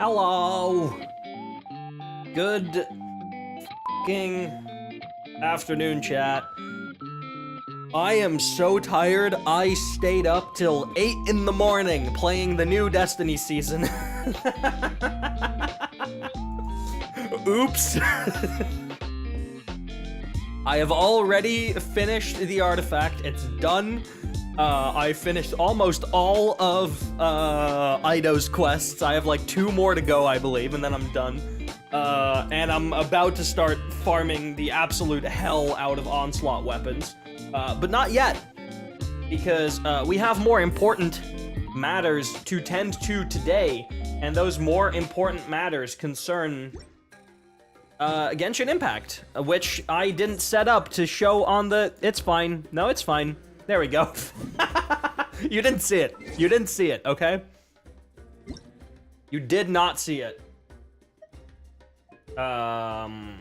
Hello. Good f***ing afternoon, chat. I am so tired, I stayed up till 8 in the morning playing the new Destiny season. Oops. I have already finished the artifact, it's done. I finished almost all of Ido's quests. I have like 2 more to go, I believe, and then I'm done. And I'm about to start farming the absolute hell out of Onslaught weapons. But not yet, because we have more important matters to tend to today, and those more important matters concern Genshin Impact, which I didn't set up to show on the... It's fine. No, it's fine. There we go. You didn't see it. You didn't see it, okay? You did not see it. We're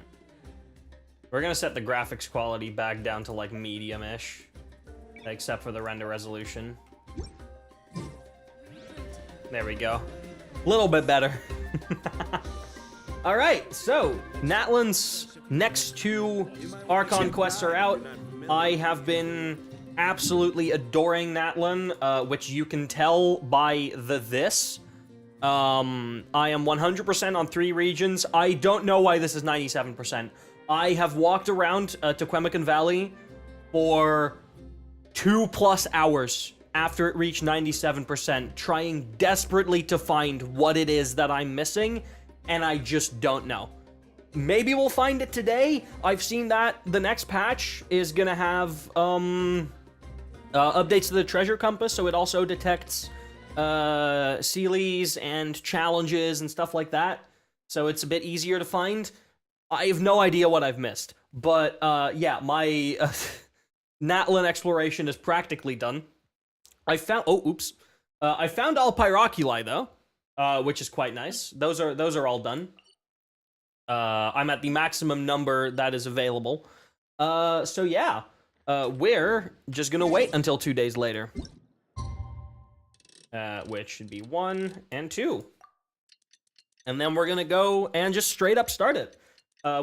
gonna set the graphics quality back down to like medium-ish, except for the render resolution. There we go. A little bit better. All right, so Natlan's next 2 Archon quests are out. I have been absolutely adoring Natlan, which you can tell by this. I am 100% on 3 regions. I don't know why this is 97%. I have walked around to Quemican Valley for 2+ hours after it reached 97%, trying desperately to find what it is that I'm missing, and I just don't know. Maybe we'll find it today. I've seen that the next patch is gonna have updates to the treasure compass, so it also detects Sealies and challenges and stuff like that, so it's a bit easier to find. I have no idea what I've missed, but yeah, my Natlan exploration is practically done. I found I found all Pyroculi though, which is quite nice. Those are all done. I'm at the maximum number that is available. So yeah, we're just gonna wait until 2 days later, which should be 1 and 2, and then we're gonna go and just straight up start it.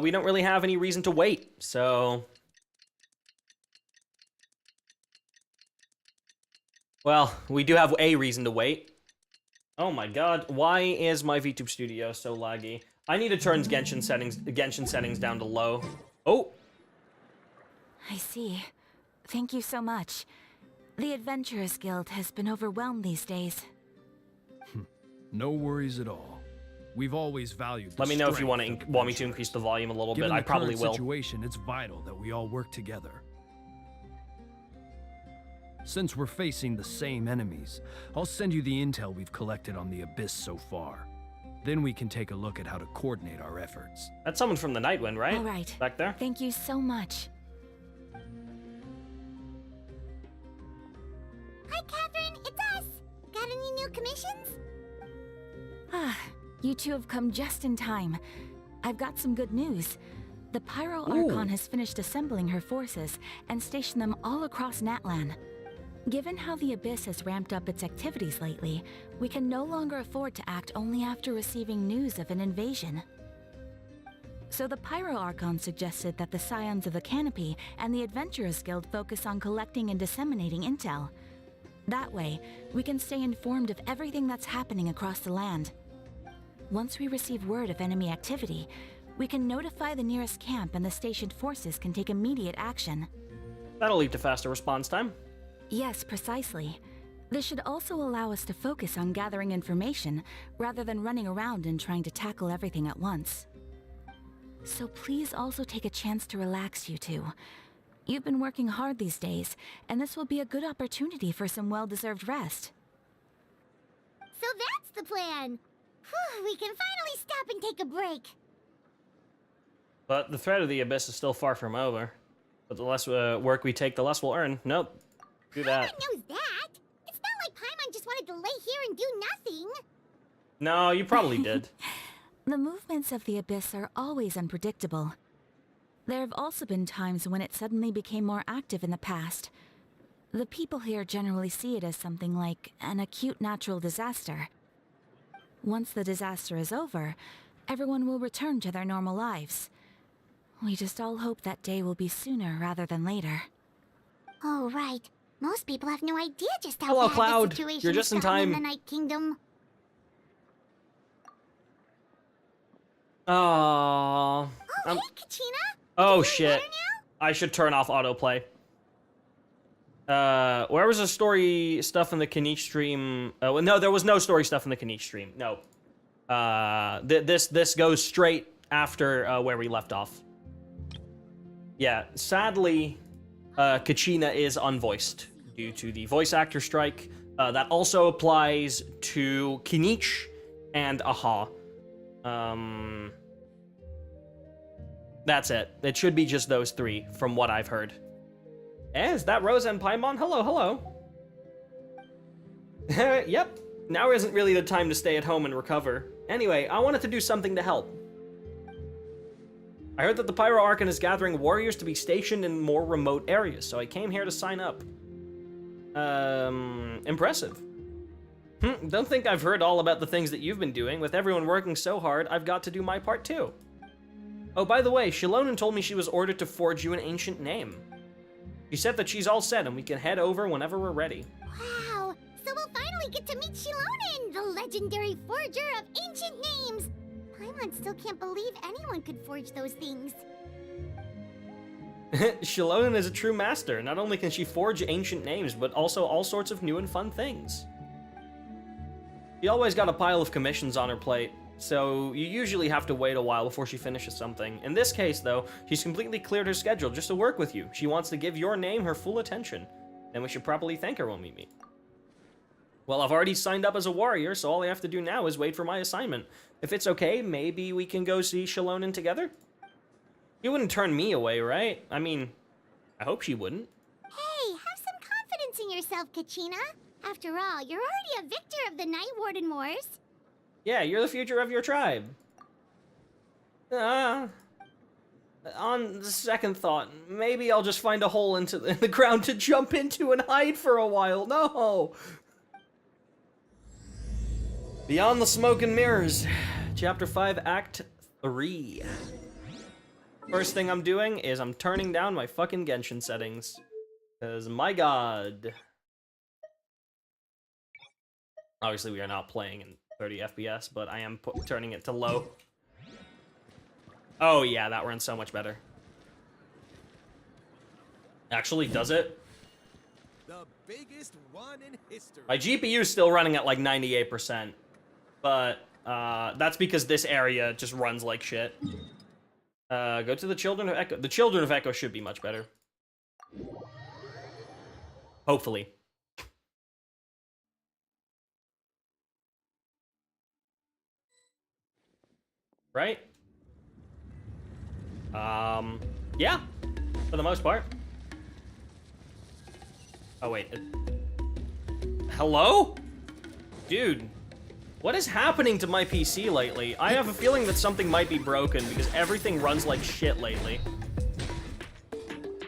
We don't really have any reason to wait, so... Well, we do have a reason to wait. Oh my god, why is my VTube Studio so laggy? I need to turn Genshin settings down to low. Oh! I see. Thank you so much. The Adventurers Guild has been overwhelmed these days. No worries at all. We've always valued. Let me know if you want me to increase the volume a little bit. I probably will. Situation, it's vital that we all work together. Since we're facing the same enemies, I'll send you the intel we've collected on the Abyss so far. Then we can take a look at how to coordinate our efforts. That's someone from the Nightwind, right? All right. Back there? Thank you so much. Hi, Catherine. It's us. Got any new commissions? Ah, you two have come just in time. I've got some good news. The Pyro Archon has finished assembling her forces and stationed them all across Natlan. Given how the Abyss has ramped up its activities lately, we can no longer afford to act only after receiving news of an invasion. So the Pyro Archon suggested that the Scions of the Canopy and the Adventurers Guild focus on collecting and disseminating intel. That way, we can stay informed of everything that's happening across the land. Once we receive word of enemy activity, we can notify the nearest camp and the stationed forces can take immediate action. That'll lead to faster response time. Yes, precisely. This should also allow us to focus on gathering information rather than running around and trying to tackle everything at once. So please also take a chance to relax, you two. You've been working hard these days, and this will be a good opportunity for some well-deserved rest. So that's the plan. Whew, we can finally stop and take a break. But the threat of the Abyss is still far from over. But the less work we take, the less we'll earn. Nope. Do that. Paimon knows that. It's not like Paimon just wanted to lay here and do nothing. No, you probably did. The movements of the Abyss are always unpredictable. There have also been times when it suddenly became more active in the past. The people here generally see it as something like an acute natural disaster. Once the disaster is over, everyone will return to their normal lives. We just all hope that day will be sooner rather than later. Oh, right. Most people have no idea just how Hello, bad Cloud. the situation You're just is in gotten time. in the Night Kingdom. Aww. Oh, hey, Kachina! Oh Feeling shit. better now? I should turn off autoplay. Where was the story stuff in the Kinich stream? Well, no, there was no story stuff in the Kinich stream. No. This goes straight after where we left off. Yeah, sadly, Kachina is unvoiced due to the voice actor strike. That also applies to Kinich and Aha. That's it. It should be just those three, from what I've heard. Is that Rosa and Paimon? Hello, hello. Yep. Now isn't really the time to stay at home and recover. Anyway, I wanted to do something to help. I heard that the Pyro Archon is gathering warriors to be stationed in more remote areas, so I came here to sign up. Impressive. Don't think I've heard all about the things that you've been doing. With everyone working so hard, I've got to do my part too. Oh, by the way, Xilonen told me she was ordered to forge you an ancient name. She said that she's all set and we can head over whenever we're ready. Wow! So we'll finally get to meet Xilonen, the legendary forger of ancient names! Paimon still can't believe anyone could forge those things. Xilonen is a true master. Not only can she forge ancient names, but also all sorts of new and fun things. She always got a pile of commissions on her plate, so you usually have to wait a while before she finishes something. In this case, though, she's completely cleared her schedule just to work with you. She wants to give your name her full attention. Then we should properly thank her when we meet. Well, I've already signed up as a warrior, so all I have to do now is wait for my assignment. If it's okay, maybe we can go see Xilonen together? You wouldn't turn me away, right? I mean, I hope she wouldn't. Hey, have some confidence in yourself, Kachina. After all, you're already a victor of the Night Warden Wars. Yeah, you're the future of your tribe. On the second thought, maybe I'll just find a hole in the ground to jump into and hide for a while. No! Beyond the Smoke and Mirrors, Chapter 5, Act 3. First thing I'm doing is I'm turning down my fucking Genshin settings. Because, my god. Obviously, we are not playing in 30 FPS, but I am turning it to low. Oh, yeah, that runs so much better. Actually, does it? The biggest one in history. My GPU is still running at like 98%, but that's because this area just runs like shit. Go to the Children of Echo. The Children of Echo should be much better. Hopefully. Right? Yeah, for the most part. Oh, wait. Hello? Dude, what is happening to my PC lately? I have a feeling that something might be broken because everything runs like shit lately.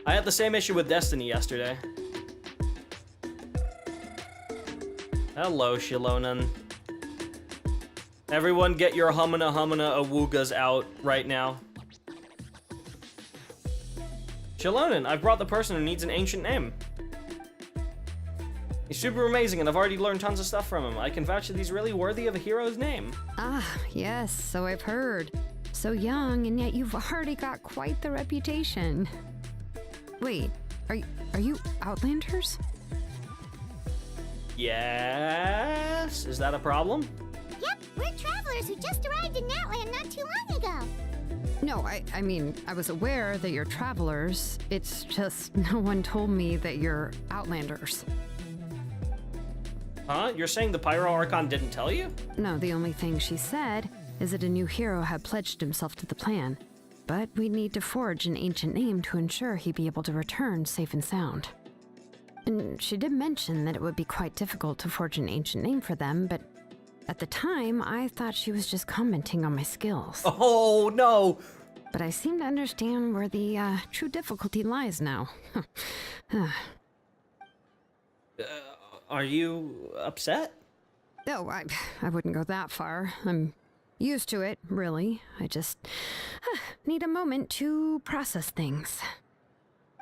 I had the same issue with Destiny yesterday. Hello, Xilonen. Everyone get your humana awoogas out right now. Xilonen, I've brought the person who needs an ancient name. He's super amazing and I've already learned tons of stuff from him. I can vouch that he's really worthy of a hero's name. Ah, yes, so I've heard. So young, and yet you've already got quite the reputation. Wait, are you Outlanders? Yes? Is that a problem? Yep, we're travelers who just arrived in Natlan not too long ago. No, I mean, I was aware that you're travelers. It's just no one told me that you're Outlanders. Huh? You're saying the Pyro Archon didn't tell you? No, the only thing she said is that a new hero had pledged himself to the plan. But we'd need to forge an ancient name to ensure he'd be able to return safe and sound. And she did mention that it would be quite difficult to forge an ancient name for them, but at the time, I thought she was just commenting on my skills. Oh, no! But I seem to understand where the true difficulty lies now. Are you upset? Oh, I wouldn't go that far. I'm used to it, really. I just need a moment to process things.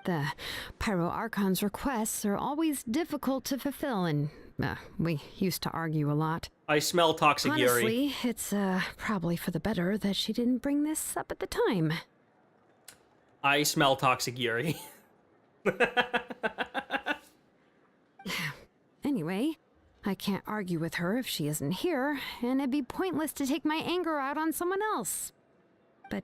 The Pyro Archon's requests are always difficult to fulfill, and we used to argue a lot. I smell toxic Yuri. Honestly, it's probably for the better that she didn't bring this up at the time. I smell toxic Yuri. Anyway, I can't argue with her if she isn't here, and it'd be pointless to take my anger out on someone else. But,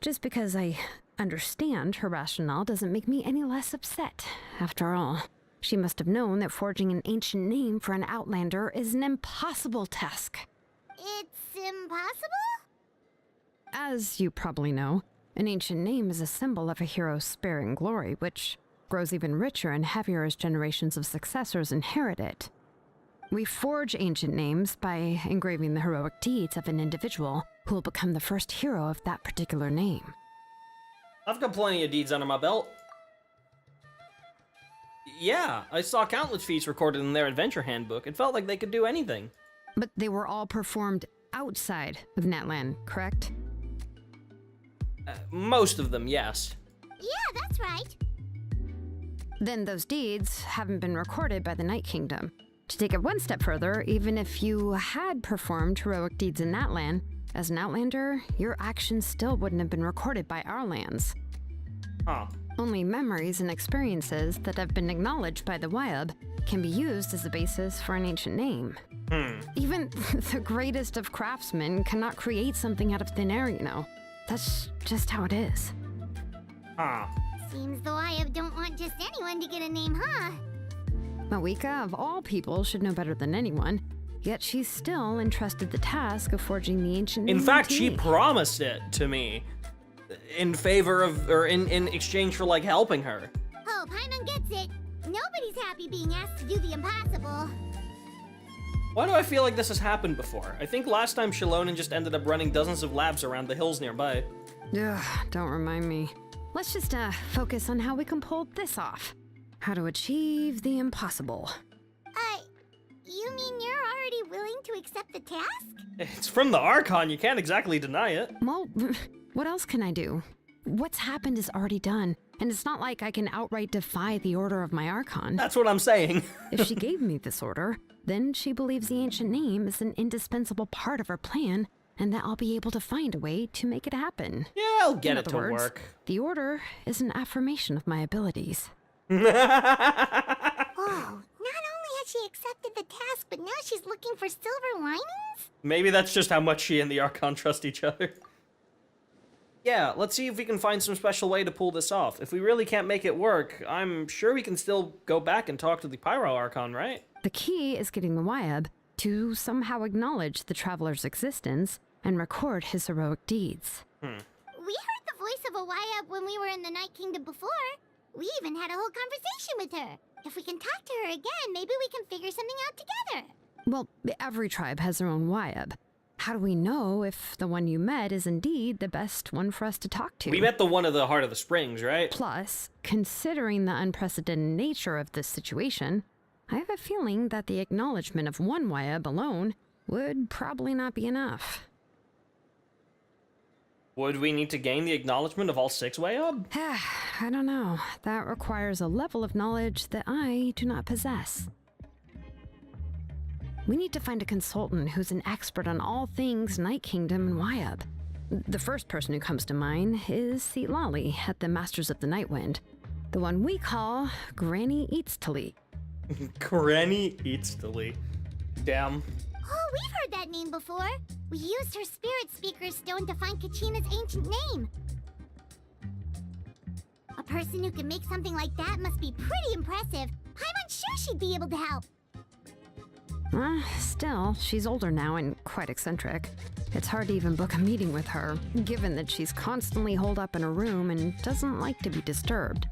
just because I understand her rationale doesn't make me any less upset. After all, she must have known that forging an ancient name for an Outlander is an impossible task. It's impossible? As you probably know, an ancient name is a symbol of a hero's spirit and glory, which grows even richer and heavier as generations of successors inherit it. We forge ancient names by engraving the heroic deeds of an individual who will become the first hero of that particular name. I've got plenty of deeds under my belt. Yeah, I saw countless feats recorded in their adventure handbook. It felt like they could do anything. But they were all performed outside of Natlan, correct? Most of them, yes. Yeah, that's right. Then those deeds haven't been recorded by the Night Kingdom. To take it one step further, even if you had performed heroic deeds in Natlan, as an Outlander, your actions still wouldn't have been recorded by our lands. Huh. Only memories and experiences that have been acknowledged by the Wyab can be used as a basis for an ancient name. Even the greatest of craftsmen cannot create something out of thin air, you know. That's just how it is. Huh. Seems the Wyab don't want just anyone to get a name, huh? Mawika, of all people, should know better than anyone, yet she's still entrusted the task of forging the ancient name. In fact, she me. promised it to me in favor of, or in exchange for, like, helping her. Oh, Paimon gets it. Nobody's happy being asked to do the impossible. Why do I feel like this has happened before? I think last time Xilonen just ended up running dozens of labs around the hills nearby. Ugh, don't remind me. Let's just focus on how we can pull this off. How to achieve the impossible. You mean you're already willing to accept the task? It's from the Archon, you can't exactly deny it. Well, what else can I do? What's happened is already done, and it's not like I can outright defy the order of my Archon. That's what I'm saying. If she gave me this order, then she believes the ancient name is an indispensable part of her plan, and that I'll be able to find a way to make it happen. Yeah, I'll get In it other to words, work. The order is an affirmation of my abilities. Whoa, not only has she accepted the task, but now she's looking for silver linings? Maybe that's just how much she and the Archon trust each other. Yeah, let's see if we can find some special way to pull this off. If we really can't make it work, I'm sure we can still go back and talk to the Pyro Archon, right? The key is getting the Wyab to somehow acknowledge the traveler's existence and record his heroic deeds. We heard the voice of a Wyab when we were in the Night Kingdom before. We even had a whole conversation with her. If we can talk to her again, maybe we can figure something out together. Well, every tribe has their own Wyab. How do we know if the one you met is indeed the best one for us to talk to? We met the one at the Heart of the Springs, right? Plus, considering the unprecedented nature of this situation, I have a feeling that the acknowledgement of one Wyab alone would probably not be enough. Would we need to gain the acknowledgement of all 6 Wyab? I don't know. That requires a level of knowledge that I do not possess. We need to find a consultant who's an expert on all things Night Kingdom and Wyab. The first person who comes to mind is Citlali at the Masters of the Nightwind, the one we call Granny Citlali. Granny Citlali. Damn. Oh, we've heard that name before. We used her spirit speaker stone to find Kachina's ancient name. A person who can make something like that must be pretty impressive. I'm sure she'd be able to help. Still, she's older now and quite eccentric. It's hard to even book a meeting with her, given that she's constantly holed up in a room and doesn't like to be disturbed.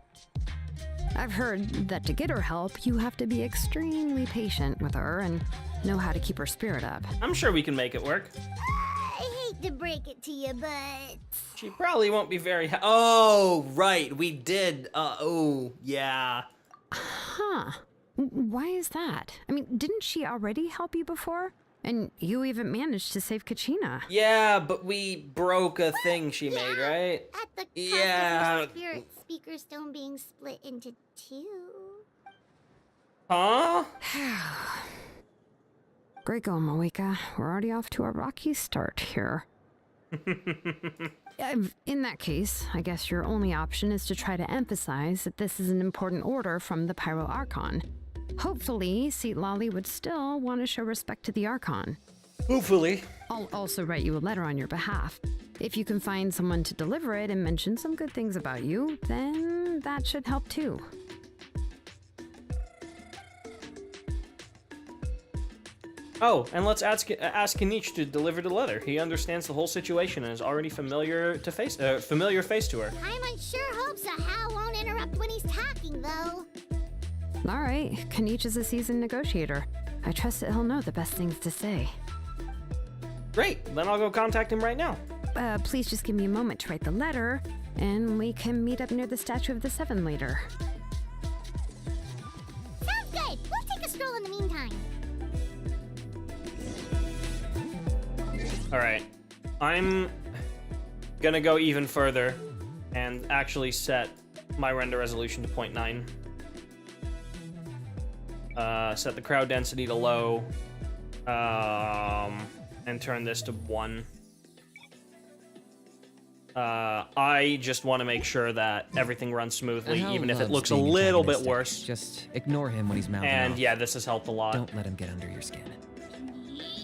I've heard that to get her help, you have to be extremely patient with her and know how to keep her spirit up. I'm sure we can make it work. I hate to break it to you, but... She probably won't be very oh, right, we did. Oh, yeah. Huh. Why is that? I mean, didn't she already help you before? And you even managed to save Kachina. Yeah, but we broke a thing she made, right? At the cost Yeah. of her spirit speaker stone being split into 2. Huh? Great going, Moeka. We're already off to a rocky start here. In that case, I guess your only option is to try to emphasize that this is an important order from the Pyro Archon. Hopefully, Citlali would still want to show respect to the Archon. Hopefully. I'll also write you a letter on your behalf. If you can find someone to deliver it and mention some good things about you, then that should help too. Oh, and let's ask Kinich to deliver the letter. He understands the whole situation and is already familiar face to her. Paimon sure hopes a Hal won't interrupt when he's talking, though. All right, Kinich is a seasoned negotiator. I trust that he'll know the best things to say. Great, then I'll go contact him right now. Please just give me a moment to write the letter, and we can meet up near the Statue of the Seven later. Sounds good. We'll take a stroll in the meantime. Alright, I'm gonna go even further and actually set my render resolution to 0.9. Set the crowd density to low, and turn this to 1. I just want to make sure that everything runs smoothly, Hal even if it loves looks a being little bit antagonistic. worse. Just ignore him when he's mouthing And off. yeah, this has helped a lot. Don't let him get under your skin.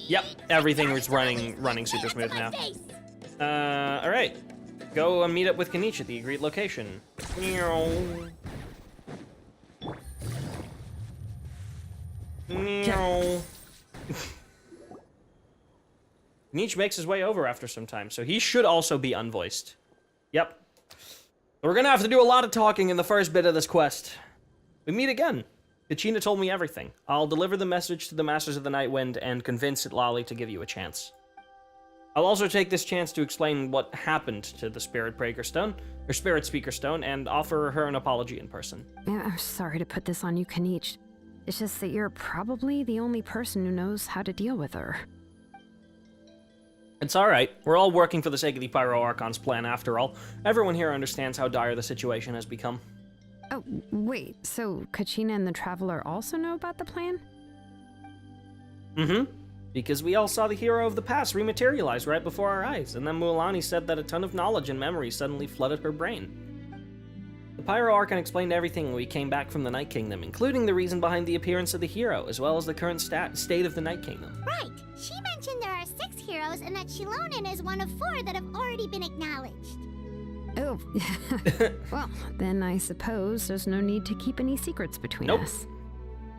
Yep, everything is running super smooth now. Alright. Go meet up with Kinich at the agreed location. Kinich makes his way over after some time, so he should also be unvoiced. Yep. We're gonna have to do a lot of talking in the first bit of this quest. We meet again. Kachina told me everything. I'll deliver the message to the Masters of the Nightwind and convince Citlali to give you a chance. I'll also take this chance to explain what happened to the Spirit Speaker Stone, and offer her an apology in person. Yeah, I'm sorry to put this on you, Kinich. It's just that you're probably the only person who knows how to deal with her. It's alright. We're all working for the sake of the Pyro Archon's plan after all. Everyone here understands how dire the situation has become. Oh, wait, so Kachina and the Traveler also know about the plan? Mm-hmm. Because we all saw the hero of the past rematerialize right before our eyes, and then Mualani said that a ton of knowledge and memory suddenly flooded her brain. The Pyro Archon explained everything when we came back from the Night Kingdom, including the reason behind the appearance of the hero, as well as the current state of the Night Kingdom. Right. She mentioned there are 6 heroes and that Xilonen is one of 4 that have already been acknowledged. Oh, well, then I suppose there's no need to keep any secrets between us.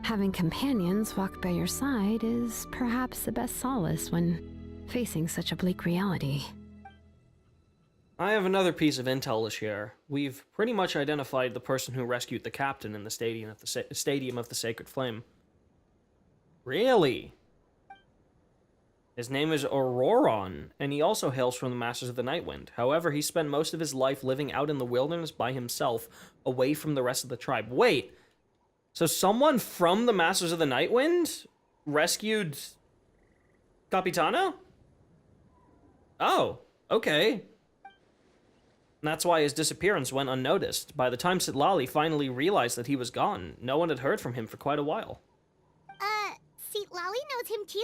Having companions walk by your side is perhaps the best solace when facing such a bleak reality. I have another piece of intel to share. We've pretty much identified the person who rescued the captain in the Stadium of the Sacred Flame. Really? His name is Ororon, and he also hails from the Masters of the Nightwind. However, he spent most of his life living out in the wilderness by himself, away from the rest of the tribe. Wait, so someone from the Masters of the Nightwind rescued Capitano? Oh, okay. And that's why his disappearance went unnoticed. By the time Citlali finally realized that he was gone, no one had heard from him for quite a while. Citlali knows him too?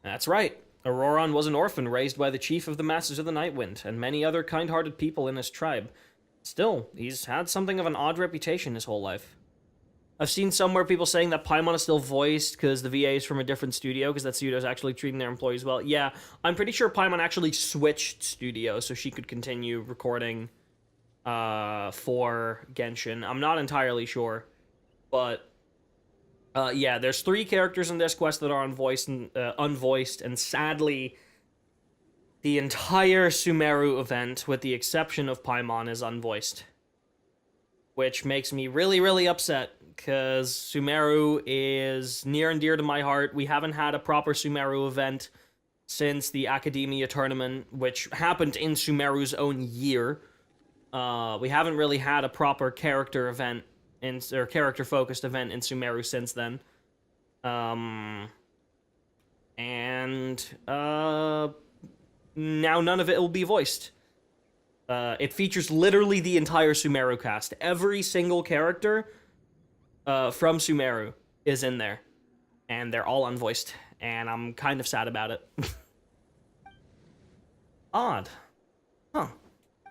That's right. Ororon was an orphan raised by the chief of the Masters of the Nightwind, and many other kind-hearted people in his tribe. Still, he's had something of an odd reputation his whole life. I've seen somewhere people saying that Paimon is still voiced because the VA is from a different studio, because that studio is actually treating their employees well. Yeah, I'm pretty sure Paimon actually switched studios so she could continue recording for Genshin. I'm not entirely sure, but yeah, there's 3 characters in this quest that are unvoiced, and sadly, the entire Sumeru event, with the exception of Paimon, is unvoiced. Which makes me really, really upset, because Sumeru is near and dear to my heart. We haven't had a proper Sumeru event since the Academia tournament, which happened in Sumeru's own year. We haven't really had a proper character event or character-focused event in Sumeru since then. Now none of it will be voiced. It features literally the entire Sumeru cast. Every single character from Sumeru is in there. And they're all unvoiced. And I'm kind of sad about it. Odd. Huh.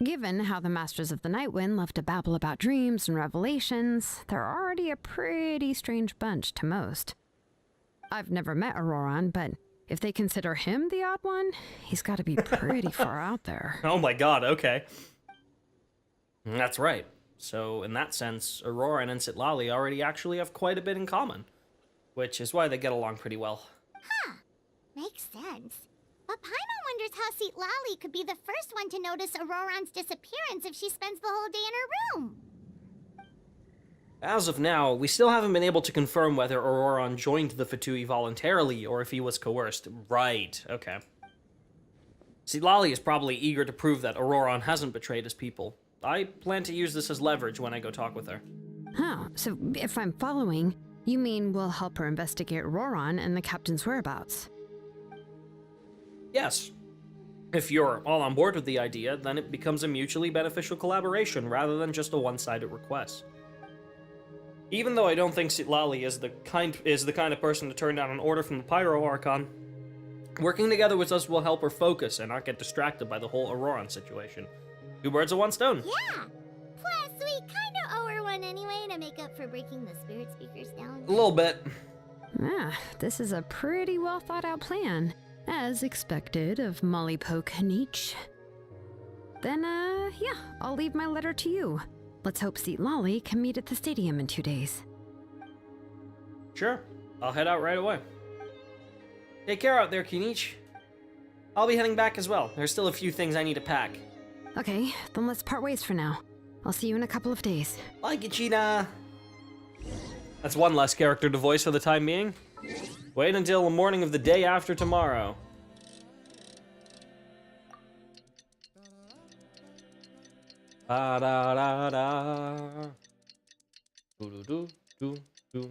Given how the Masters of the Nightwind love to babble about dreams and revelations, they're already a pretty strange bunch to most. I've never met Ororon, but if they consider him the odd one, he's got to be pretty far out there. Oh my god, okay. That's right. So, in that sense, Ororon and Citlali already actually have quite a bit in common. Which is why they get along pretty well. Huh. Makes sense. But Paimon wonders how Citlali could be the first one to notice Ororon's disappearance if she spends the whole day in her room. As of now, we still haven't been able to confirm whether Ororon joined the Fatui voluntarily or if he was coerced. Right, okay. Citlali is probably eager to prove that Ororon hasn't betrayed his people. I plan to use this as leverage when I go talk with her. Oh, so if I'm following, you mean we'll help her investigate Ororon and the captain's whereabouts? Yes. If you're all on board with the idea, then it becomes a mutually beneficial collaboration rather than just a one-sided request. Even though I don't think Citlali is the kind of person to turn down an order from the Pyro Archon, working together with us will help her focus and not get distracted by the whole Ororon situation. Two birds with one stone. Yeah. Plus, we kinda owe her one anyway to make up for breaking the spirit speakers down. A little bit. Ah, this is a pretty well thought out plan, as expected of Molly Poke Nietzsche. Then, yeah, I'll leave my letter to you. Let's hope Citlali can meet at the stadium in 2 days. Sure. I'll head out right away. Take care out there, Kinich. I'll be heading back as well. There's still a few things I need to pack. Okay, then let's part ways for now. I'll see you in a couple of days. Bye, Gichina. That's one less character to voice for the time being. Wait until the morning of the day after tomorrow. Ba da da da. Do do do do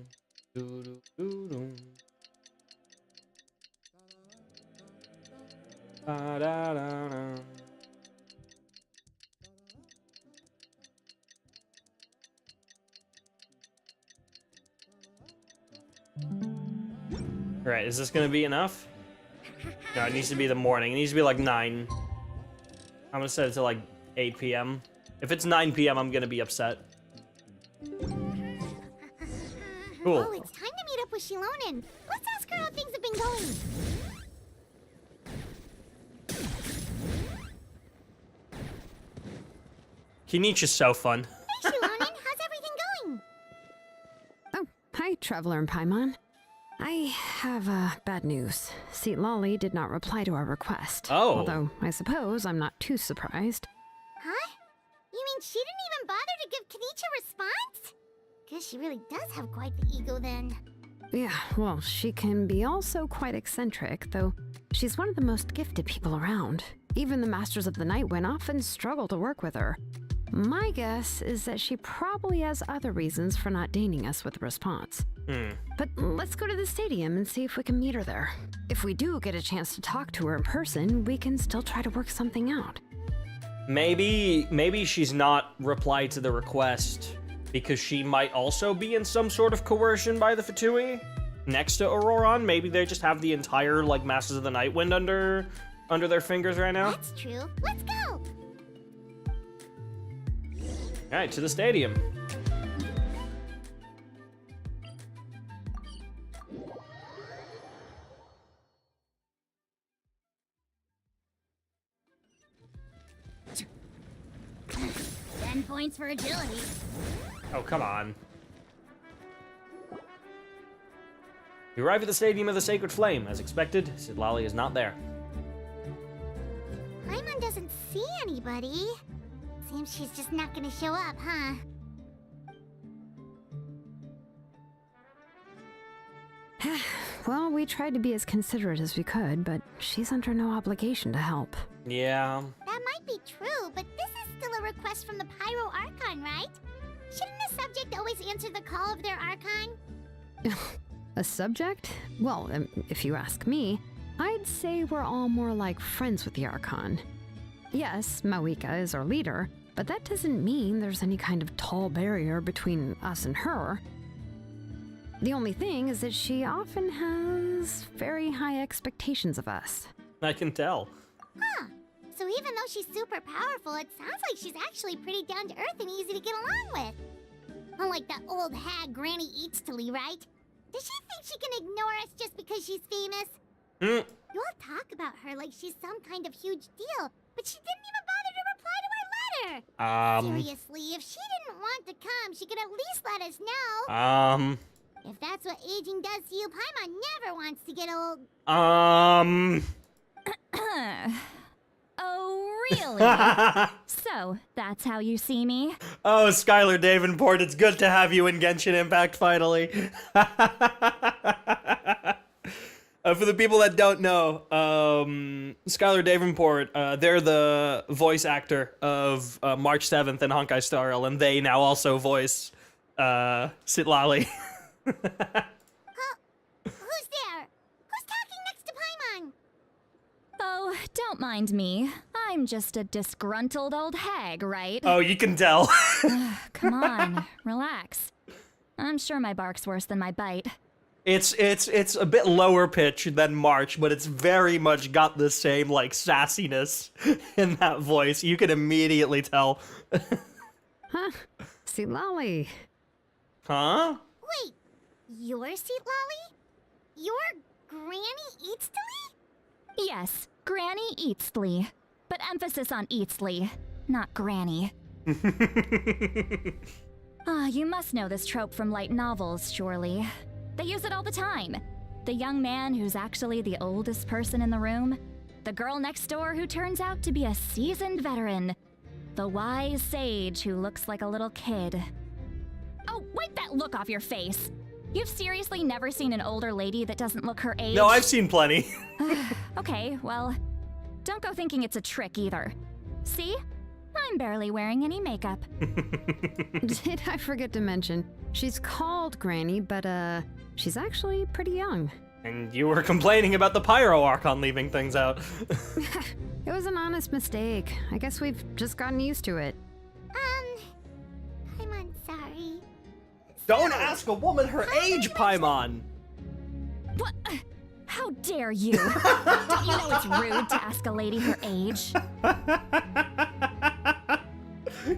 do do do do. Ba da da da. Right, is this gonna be enough? No, it needs to be the morning. It needs to be like 9. I'm gonna set it to like 8 p.m. If it's 9 p.m., I'm gonna be upset. Cool. Oh, it's time to meet up with Xilonen. Let's ask her how things have been going. Kinich is so fun. Hey, Xilonen, how's everything going? Oh, hi, Traveler and Paimon. I have, bad news. Citlali did not reply to our request. Oh. Although, I suppose I'm not too surprised. Huh? You mean she didn't even bother to give Kinich a response? Guess she really does have quite the ego then. Yeah, well, she can be also quite eccentric, though she's one of the most gifted people around. Even the Masters of the Nightwind often struggle to work with her. My guess is that she probably has other reasons for not deigning us with a response. But let's go to the stadium and see if we can meet her there. If we do get a chance to talk to her in person, we can still try to work something out. Maybe she's not replied to the request because she might also be in some sort of coercion by the Fatui next to Ororon. Maybe they just have the entire like Masters of the Nightwind under their fingers right now. That's true. Let's go. All right, to the stadium. Points for agility. Oh, come on. We arrive at the Stadium of the Sacred Flame. As expected, Citlali is not there. Paimon doesn't see anybody. Seems she's just not gonna show up, huh? Well, we tried to be as considerate as we could, but she's under no obligation to help. Yeah. That might be true, but this is still a request from the Pyro Archon, right? Shouldn't a subject always answer the call of their archon? A subject? Well, if you ask me, I'd say we're all more like friends with the Archon. Yes, Mawika is our leader, but that doesn't mean there's any kind of tall barrier between us and her. The only thing is that she often has very high expectations of us. I can tell. Huh. So even though she's super powerful, it sounds like she's actually pretty down to earth and easy to get along with. Unlike that old hag Granny Citlali, right? Does she think she can ignore us just because she's famous? You all talk about her like she's some kind of huge deal, but she didn't even bother to reply to our letter. Seriously, if she didn't want to come, she could at least let us know. If that's what aging does to you, Paimon never wants to get old. Oh, really? So, that's how you see me? Oh, Skylar Davenport, it's good to have you in Genshin Impact finally. For the people that don't know, Skylar Davenport, they're the voice actor of March 7th in Honkai Star Rail, and they now also voice Citlali. Who's there? Who's talking next to Paimon? Oh, don't mind me. I'm just a disgruntled old hag, right? Oh, you can tell. Come on, relax. I'm sure my bark's worse than my bite. It's a bit lower pitch than March, but it's very much got the same, like, sassiness in that voice. You can immediately tell. Huh? Citlali. Huh? Wait, you're Citlali? You're Granny Citlali? Yes, Granny Citlali. But emphasis on Citlali, not Granny. You must know this trope from light novels, surely. They use it all the time. The young man who's actually the oldest person in the room. The girl next door who turns out to be a seasoned veteran. The wise sage who looks like a little kid. Oh, wipe that look off your face! You've seriously never seen an older lady that doesn't look her age? No, I've seen plenty. Okay, well, don't go thinking it's a trick either. See? I'm barely wearing any makeup. Did I forget to mention, she's called Granny, but she's actually pretty young. And you were complaining about the Pyro Archon leaving things out. It was an honest mistake. I guess we've just gotten used to it. Paimon, sorry. Don't ask a woman her age, Paimon! What? How dare you? Don't you know it's rude to ask a lady her age?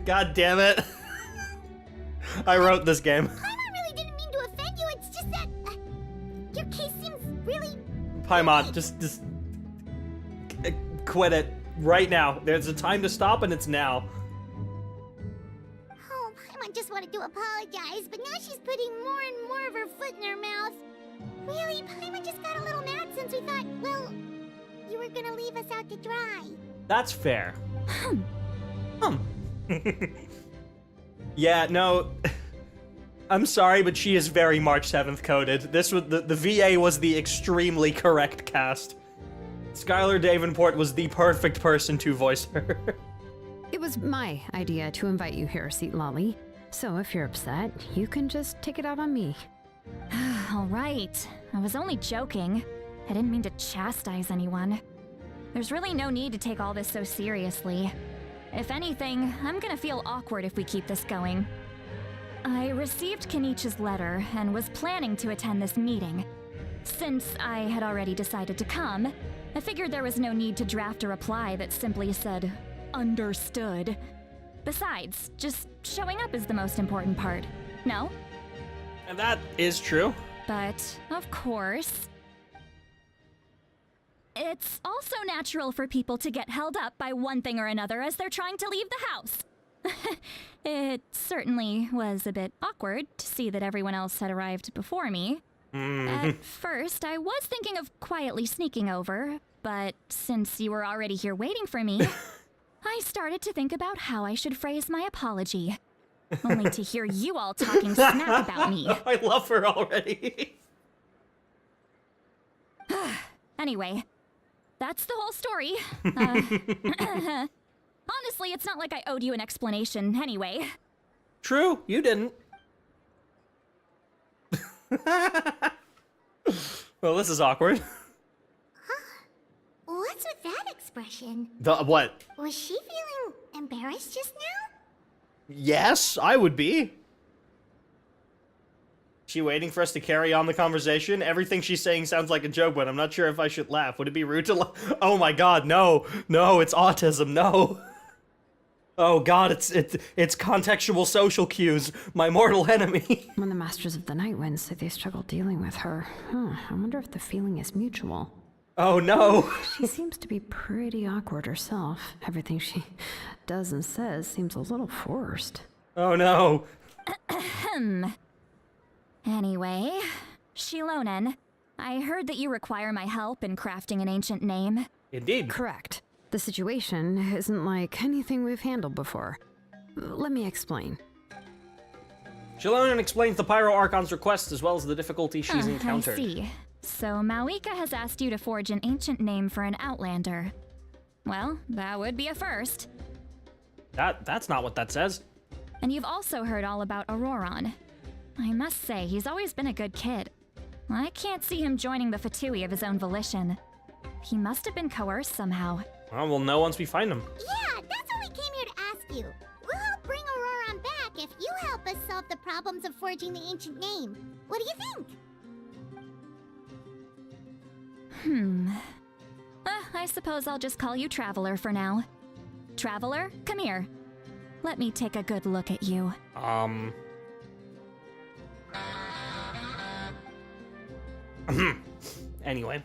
God damn it. I wrote this game. Paimon really didn't mean to offend you, it's just that... your case seems really... Paimon, just quit it right now. There's a time to stop and it's now. Oh, Paimon just wanted to apologize, but now she's putting more and more of her foot in her mouth. Really, Paimon just got a little mad since we thought, well, you were gonna leave us out to dry. That's fair. Yeah, no. I'm sorry, but she is very March 7th coded. This was the VA was the extremely correct cast. Skylar Davenport was the perfect person to voice her. It was my idea to invite you here, Citlali. So if you're upset, you can just take it out on me. All right. I was only joking. I didn't mean to chastise anyone. There's really no need to take all this so seriously. If anything, I'm gonna feel awkward if we keep this going. I received Kenichi's letter and was planning to attend this meeting. Since I had already decided to come, I figured there was no need to draft a reply that simply said, "Understood." Besides, just showing up is the most important part. No? And that is true. But, of course, it's also natural for people to get held up by one thing or another as they're trying to leave the house. It certainly was a bit awkward to see that everyone else had arrived before me. At first, I was thinking of quietly sneaking over, but since you were already here waiting for me, I started to think about how I should phrase my apology. Only to hear you all talking smack about me. I love her already. Anyway, that's the whole story. Honestly, it's not like I owed you an explanation anyway. True, you didn't. Well, this is awkward. What's with that expression? The what? Was she feeling embarrassed just now? Yes, I would be. She waiting for us to carry on the conversation? Everything she's saying sounds like a joke, but I'm not sure if I should laugh. Would it be rude to laugh? Oh my god, no. No, it's autism, no. Oh god, it's contextual social cues. My mortal enemy. When the Masters of the Night Wind say they struggle dealing with her, I wonder if the feeling is mutual. Oh no. She seems to be pretty awkward herself. Everything she does and says seems a little forced. Oh no. Anyway, Xilonen, I heard that you require my help in crafting an ancient name. Indeed. Correct. The situation isn't like anything we've handled before. Let me explain. Xilonen explains the Pyro Archon's request as well as the difficulty she's encountered. I see. So Mawika has asked you to forge an ancient name for an Outlander. Well, that would be a first. That's not what that says. And you've also heard all about Ororon. I must say, he's always been a good kid. I can't see him joining the Fatui of his own volition. He must have been coerced somehow. Well, we'll know once we find him. Yeah, that's what we came here to ask you. We'll help bring Ororon back if you help us solve the problems of forging the ancient name. What do you think? I suppose I'll just call you Traveler for now. Traveler, come here. Let me take a good look at you. Anyway.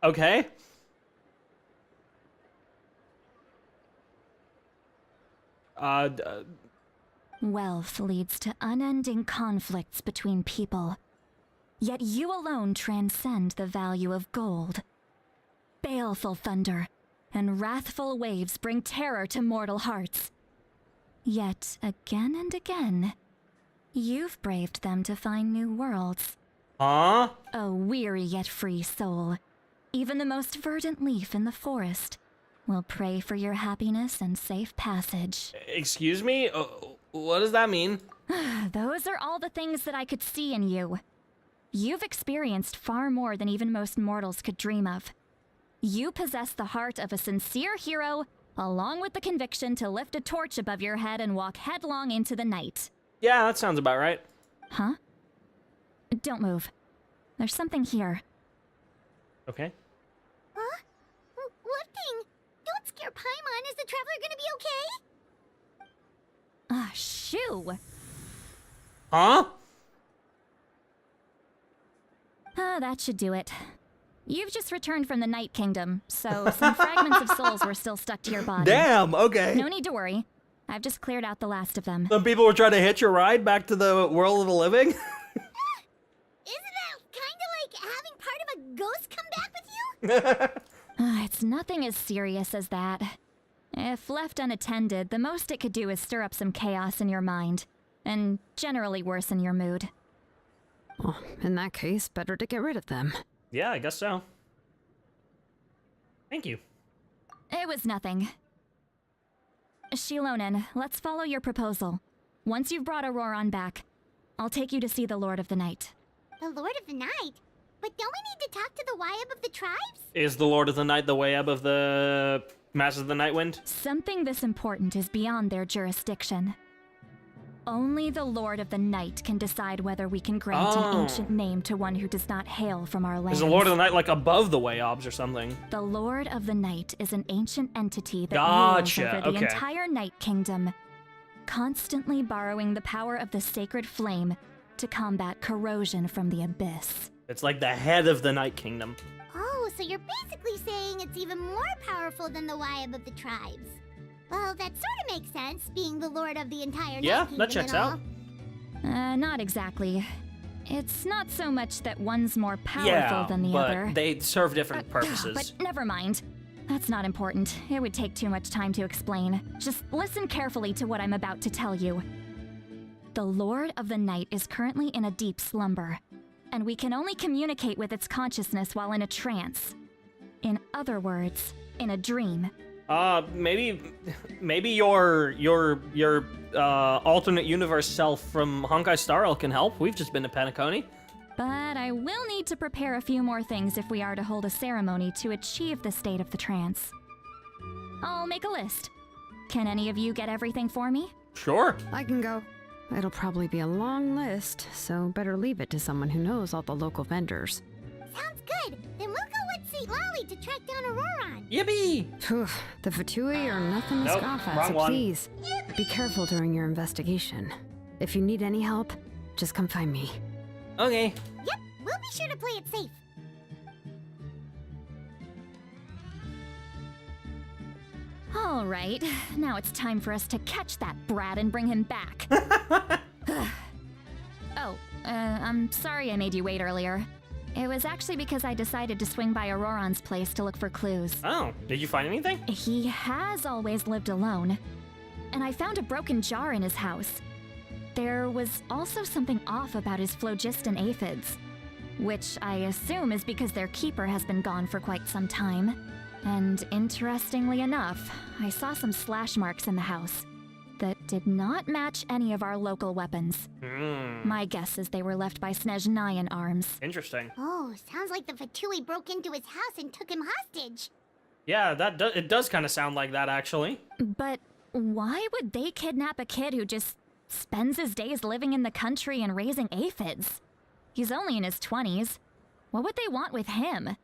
Okay. Wealth leads to unending conflicts between people. Yet you alone transcend the value of gold. Baleful thunder and wrathful waves bring terror to mortal hearts. Yet again and again, you've braved them to find new worlds. Huh? A weary yet free soul. Even the most verdant leaf in the forest will pray for your happiness and safe passage. Excuse me? What does that mean? Those are all the things that I could see in you. You've experienced far more than even most mortals could dream of. You possess the heart of a sincere hero, along with the conviction to lift a torch above your head and walk headlong into the night. Yeah, that sounds about right. Huh? Don't move. There's something here. Okay. Huh? What thing? Don't scare Paimon. Is the Traveler gonna be okay? Shoo! Huh? That should do it. You've just returned from the Night Kingdom, so some fragments of souls were still stuck to your body. Damn, okay. No need to worry. I've just cleared out the last of them. Some people were trying to hitch a ride back to the world of the living. Isn't that kinda like having part of a ghost come back with you? It's nothing as serious as that. If left unattended, the most it could do is stir up some chaos in your mind, and generally worsen your mood. Well, in that case, better to get rid of them. Yeah, I guess so. Thank you. It was nothing. Xilonen, let's follow your proposal. Once you've brought Ororon back, I'll take you to see the Lord of the Night. The Lord of the Night? But don't we need to talk to the Wyab of the tribes? Is the Lord of the Night the way up of the Masters of the Night Wind? Something this important is beyond their jurisdiction. Only the Lord of the Night can decide whether we can grant an ancient name to one who does not hail from our land. Is the Lord of the Night like above the Wayobs or something? The Lord of the Night is an ancient entity that Gotcha, rules over the okay. entire Night Kingdom, constantly borrowing the power of the sacred flame to combat corrosion from the abyss. It's like the head of the Night Kingdom. Oh, so you're basically saying it's even more powerful than the Wyab of the tribes. Well, that sort of makes sense, being the lord of the entire Yeah, Night Kingdom that checks and all. out. Not exactly. It's not so much that one's more powerful than the but other. they serve different purposes. But never mind. That's not important. It would take too much time to explain. Just listen carefully to what I'm about to tell you. The Lord of the Night is currently in a deep slumber, and we can only communicate with its consciousness while in a trance. In other words, in a dream. Maybe your alternate universe self from Honkai Star Rail can help. We've just been to Penacony. But I will need to prepare a few more things if we are to hold a ceremony to achieve the state of the trance. I'll make a list. Can any of you get everything for me? Sure. I can go. It'll probably be a long list, so better leave it to someone who knows all the local vendors. Sounds good. Then we'll go with Citlali to track down Ororon. Yippee! Phew, the Fatui are nothing to Nope, scoff at, wrong so one. please, be careful during your investigation. If you need any help, just come find me. Okay. Yep, we'll be sure to play it safe. All right, now it's time for us to catch that brat and bring him back. I'm sorry I made you wait earlier. It was actually because I decided to swing by Ororon's place to look for clues. Oh, did you find anything? He has always lived alone, and I found a broken jar in his house. There was also something off about his phlogiston aphids, which I assume is because their keeper has been gone for quite some time. And interestingly enough, I saw some slash marks in the house that did not match any of our local weapons. My guess is they were left by Snezhnayan arms. Interesting. Oh, sounds like the Fatui broke into his house and took him hostage. Yeah, it does kind of sound like that, actually. But why would they kidnap a kid who just spends his days living in the country and raising aphids? He's only in his 20s. What would they want with him?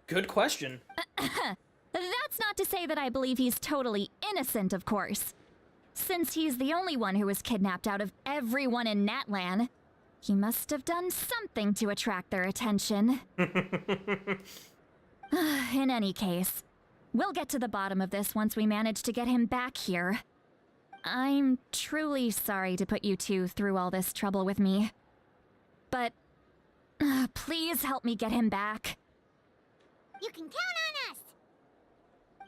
Good question. That's not to say that I believe he's totally innocent, of course. Since he's the only one who was kidnapped out of everyone in Natlan, he must have done something to attract their attention. In any case, we'll get to the bottom of this once we manage to get him back here. I'm truly sorry to put you two through all this trouble with me. But please help me get him back. You can count on us.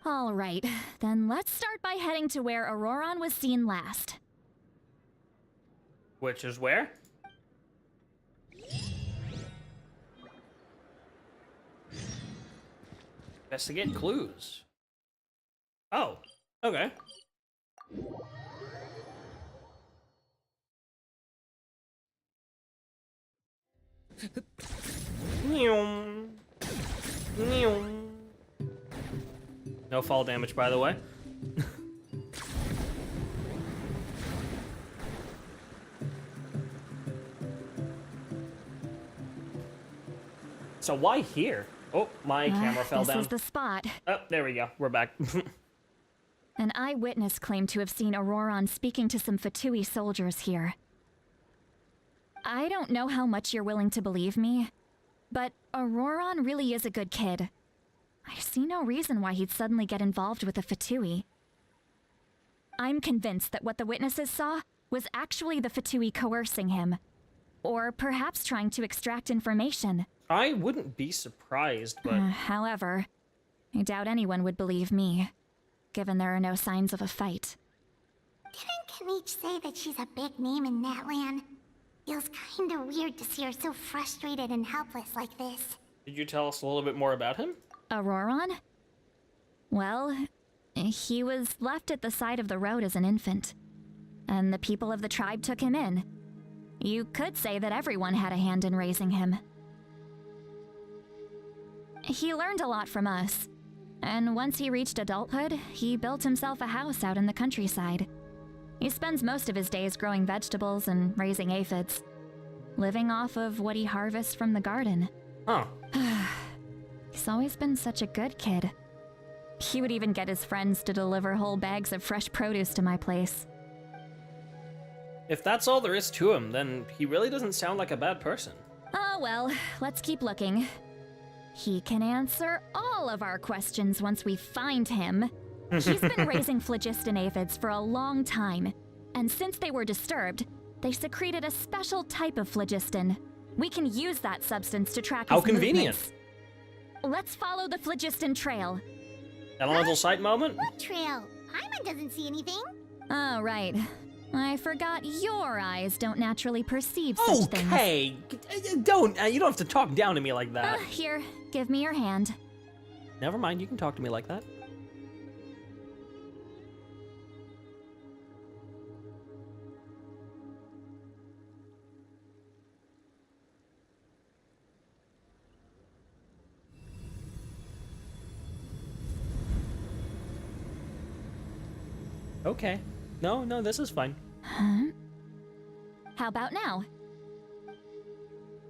All right, then let's start by heading to where Ororon was seen last. Which is where? Investigate clues. Oh, okay. No fall damage, by the way. So why here? Oh, my camera fell down. This is the spot. Oh, there we go. We're back. An eyewitness claimed to have seen Ororon speaking to some Fatui soldiers here. I don't know how much you're willing to believe me, but Ororon really is a good kid. I see no reason why he'd suddenly get involved with the Fatui. I'm convinced that what the witnesses saw was actually the Fatui coercing him, or perhaps trying to extract information. I wouldn't be surprised, but... However, I doubt anyone would believe me, given there are no signs of a fight. Didn't Kanich say that she's a big name in Natlan? Feels kinda weird to see her so frustrated and helpless like this. Did you tell us a little bit more about him? Ororon? Well, he was left at the side of the road as an infant, and the people of the tribe took him in. You could say that everyone had a hand in raising him. He learned a lot from us, and once he reached adulthood, he built himself a house out in the countryside. He spends most of his days growing vegetables and raising aphids, living off of what he harvests from the garden. Huh. He's always been such a good kid. He would even get his friends to deliver whole bags of fresh produce to my place. If that's all there is to him, then he really doesn't sound like a bad person. Oh well, let's keep looking. He can answer all of our questions once we find him. He's been raising phlogiston aphids for a long time, and since they were disturbed, they secreted a special type of phlogiston. We can use that substance to track his How convenient. movements. Let's follow the phlogiston trail. Elemental sight moment? What trail? Paimon doesn't see anything. Oh, right. I forgot your eyes don't naturally perceive such things. Okay, don't. You don't have to talk down to me like that. Here, give me your hand. Never mind, you can talk to me like that. Okay. No, this is fine. Huh? How about now?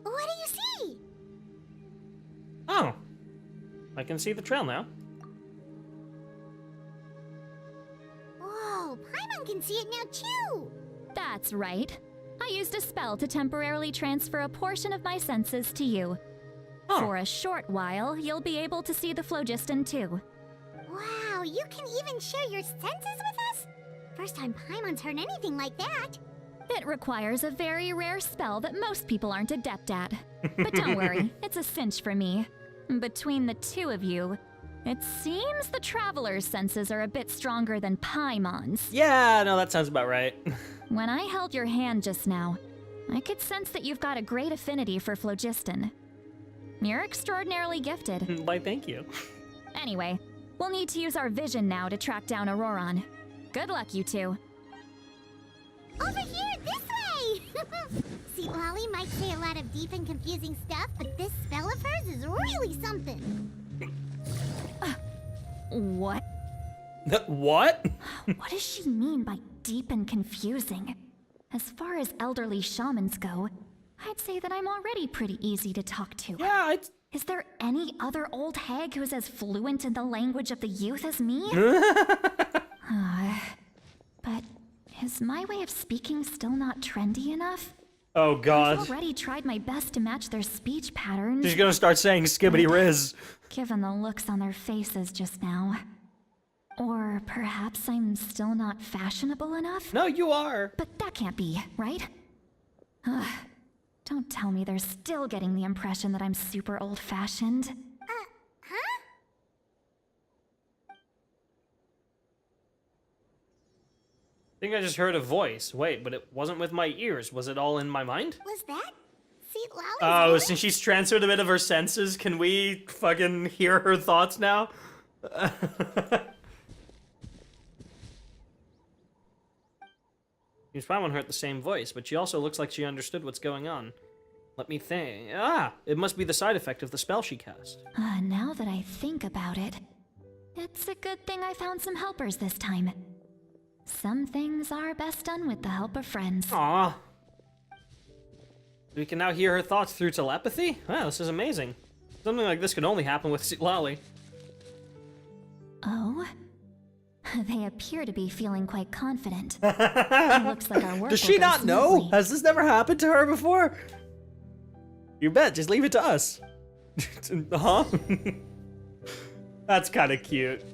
What do you see? Oh. I can see the trail now. Whoa, Paimon can see it now too! That's right. I used a spell to temporarily transfer a portion of my senses to you. Oh. For a short while, you'll be able to see the phlogiston too. Wow, you can even share your senses with us? First time Paimon's heard anything like that. It requires a very rare spell that most people aren't adept at. But don't worry, it's a cinch for me. Between the two of you, it seems the Traveler's senses are a bit stronger than Paimon's. Yeah, no, that sounds about right. When I held your hand just now, I could sense that you've got a great affinity for phlogiston. You're extraordinarily gifted. Why, thank you. Anyway, we'll need to use our vision now to track down Ororon. Good luck, you two. Over here, this way! Citlali might say a lot of deep and confusing stuff, but this spell of hers is really something. What? What? What does she mean by deep and confusing? As far as elderly shamans go, I'd say that I'm already pretty easy to talk to. Yeah, it's... Is there any other old hag who's as fluent in the language of the youth as me? But is my way of speaking still not trendy enough? Oh, God. I've already tried my best to match their speech patterns. She's gonna start saying skibbity riz. Given the looks on their faces just now. Or perhaps I'm still not fashionable enough? No, you are. But that can't be, right? Don't tell me they're still getting the impression that I'm super old-fashioned. Huh? I think I just heard a voice. Wait, but it wasn't with my ears. Was it all in my mind? Was that Citlali's Oh, voice? since she's transferred a bit of her senses, can we fucking hear her thoughts now? She's probably heard the same voice, but she also looks like she understood what's going on. Let me think. Ah, it must be the side effect of the spell she cast. Now that I think about it, it's a good thing I found some helpers this time. Some things are best done with the help of friends. Aw. We can now hear her thoughts through telepathy? Wow, this is amazing. Something like this could only happen with Citlali. Oh? They appear to be feeling quite confident. It looks like our work Does will she go not know? smoothly. Has this never happened to her before? You bet, just leave it to us. Huh? That's kind of cute.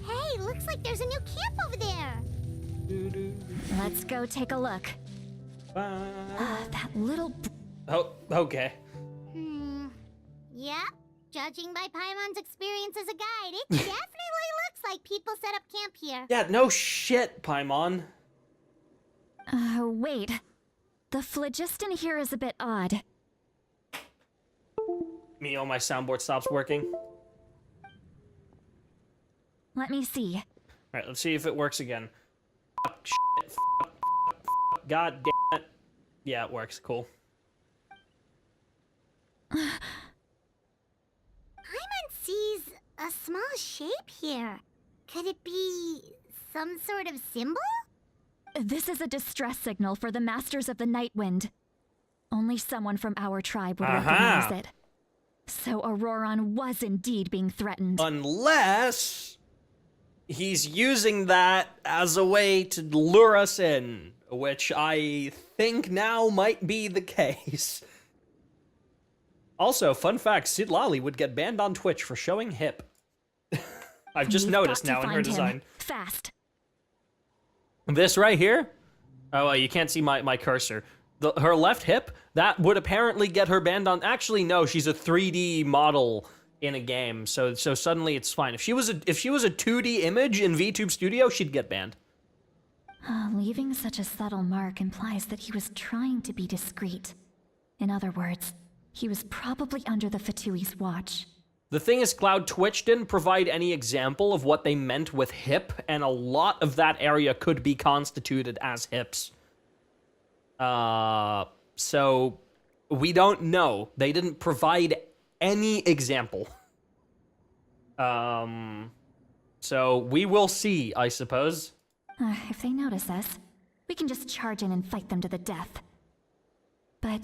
Hey, looks like there's a new camp over there. Let's go take a look. That little... Oh, okay. Yep. Judging by Paimon's experience as a guide, it definitely looks like people set up camp here. Yeah, no shit, Paimon. Wait. The phlogiston here is a bit odd. Me, my soundboard stops working. Let me see. Alright, let's see if it works again. Fuck, shit, fuck, god damn it. Yeah, it works, cool. Paimon sees a small shape here. Could it be some sort of symbol? This is a distress signal for the Masters of the Night Wind. Only someone from our tribe would recognize it. So Ororon was indeed being threatened. Unless he's using that as a way to lure us in, which I think now might be the case. Also, fun fact, Citlali would get banned on Twitch for showing hip. I've just We've noticed got to now in her find him. design. Fast. This right here? Oh, you can't see my cursor. Her left hip, that would apparently get her banned on... Actually, no, she's a 3D model in a game, so suddenly it's fine. If she was a 2D image in VTube Studio, she'd get banned. Leaving such a subtle mark implies that he was trying to be discreet. In other words, he was probably under the Fatui's watch. The thing is, Cloud Twitch didn't provide any example of what they meant with hip, and a lot of that area could be constituted as hips. So we don't know. They didn't provide any example. So we will see, I suppose. If they notice us, we can just charge in and fight them to the death. But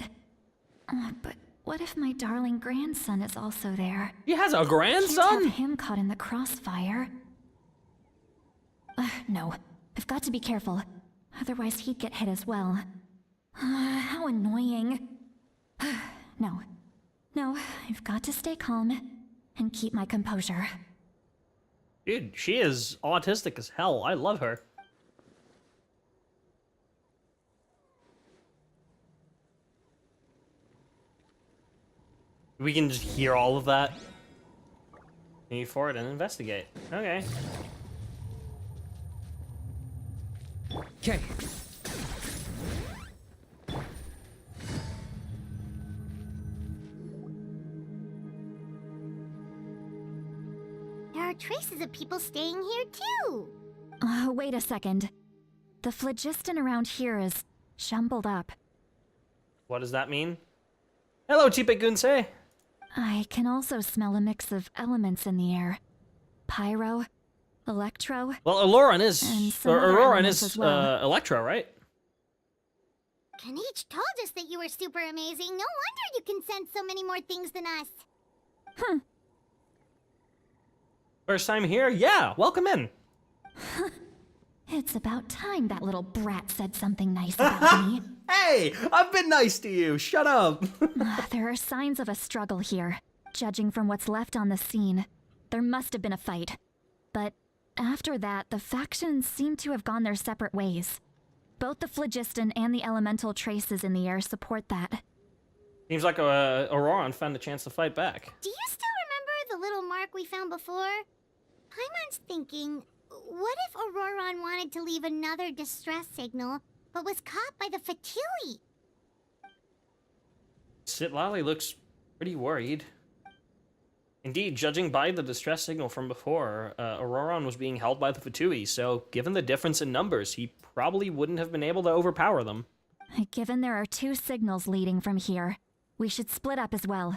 what if my darling grandson is also there? He has a Can't grandson? have him caught in the crossfire. No, I've got to be careful. Otherwise he'd get hit as well. How annoying. No, I've got to stay calm and keep my composure. Dude, she is autistic as hell. I love her. We can just hear all of that. Move forward and investigate. Okay. Okay. There are traces of people staying here too. Wait a second. The phlogiston around here is jumbled up. What does that mean? Hello, KittycAtlas. I can also smell a mix of elements in the air. Pyro, electro. Well, Ororon is... And some Or other Ororon elements is as well. Electro, right? Kanich told us that you were super amazing. No wonder you can sense so many more things than us. First time here? Yeah, welcome in. It's about time that little brat said something nice about me. Hey, I've been nice to you. Shut up. There are signs of a struggle here. Judging from what's left on the scene, there must have been a fight. But after that, the factions seem to have gone their separate ways. Both the phlogiston and the elemental traces in the air support that. Seems like Ororon found a chance to fight back. Do you still remember the little mark we found before? Paimon's thinking, what if Ororon wanted to leave another distress signal, but was caught by the Fatui? Citlali looks pretty worried. Indeed, judging by the distress signal from before, Ororon was being held by the Fatui, so given the difference in numbers, he probably wouldn't have been able to overpower them. Given there are 2 signals leading from here, we should split up as well.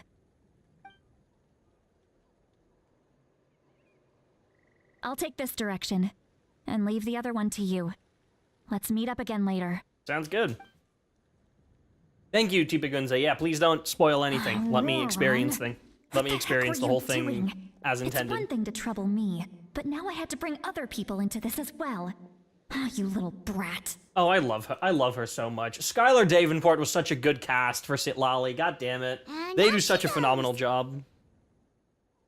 I'll take this direction, and leave the other one to you. Let's meet up again later. Sounds good. Thank you, KittycAtlas. Yeah, please don't spoil anything. Let me experience Ororon. Let me What the heck experience were the you whole thing doing? as It's intended. one thing to trouble me, but now I had to bring other people into this as well. You little brat. Oh, I love her. I love her so much. Skylar Davenport was such a good cast for Citlali. God damn it. They do such a phenomenal job.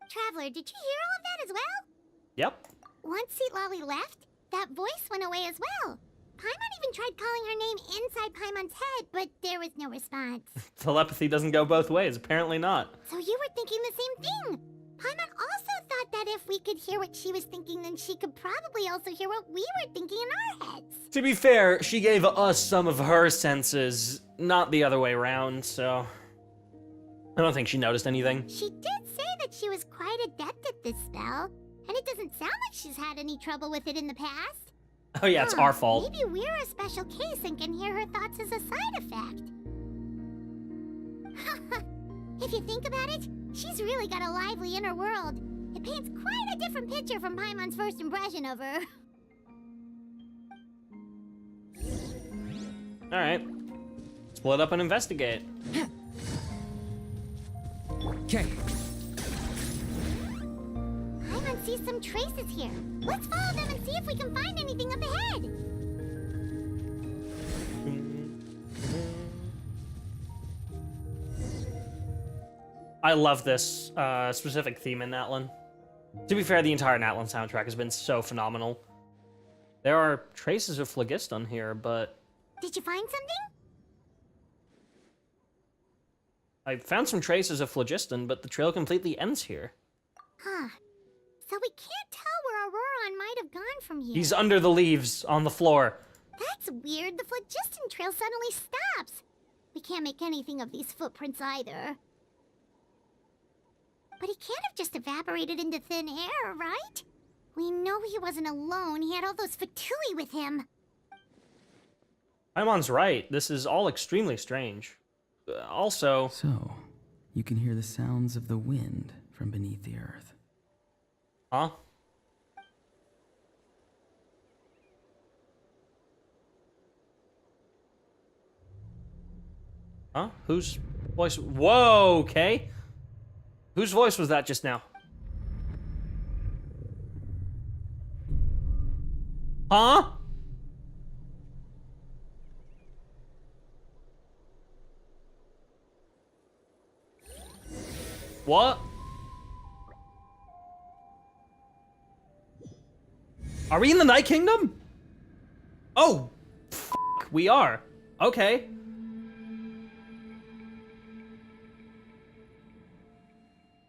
Traveler, did you hear all of that as well? Yep. Once Citlali left, that voice went away as well. Paimon even tried calling her name inside Paimon's head, but there was no response. Telepathy doesn't go both ways. Apparently not. So you were thinking the same thing. Paimon also thought that if we could hear what she was thinking, then she could probably also hear what we were thinking in our heads. To be fair, she gave us some of her senses, not the other way around, so... I don't think she noticed anything. She did say that she was quite adept at this spell, and it doesn't sound like she's had any trouble with it in the past. Oh yeah, it's our fault. Maybe we're a special case and can hear her thoughts as a side effect. If you think about it, she's really got a lively inner world. It paints quite a different picture from Paimon's first impression of her. Alright. Split up and investigate. Okay. Paimon sees some traces here. Let's follow them and see if we can find anything up ahead. I love this specific theme in Natlan. To be fair, the entire Natlan soundtrack has been so phenomenal. There are traces of phlogiston here, but Did you find something? I found some traces of phlogiston, but the trail completely ends here. Huh. So we can't tell where Ororon might have gone from here. He's under the leaves on the floor. That's weird. The phlogiston trail suddenly stops. We can't make anything of these footprints either. But he can't have just evaporated into thin air, right? We know he wasn't alone. He had all those Fatui with him. Paimon's right. This is all extremely strange. Also... So, you can hear the sounds of the wind from beneath the earth. Huh? Huh? Whose voice? Whoa, okay. Whose voice was that just now? Huh? What? Are we in the Night Kingdom? Oh, we are. Okay.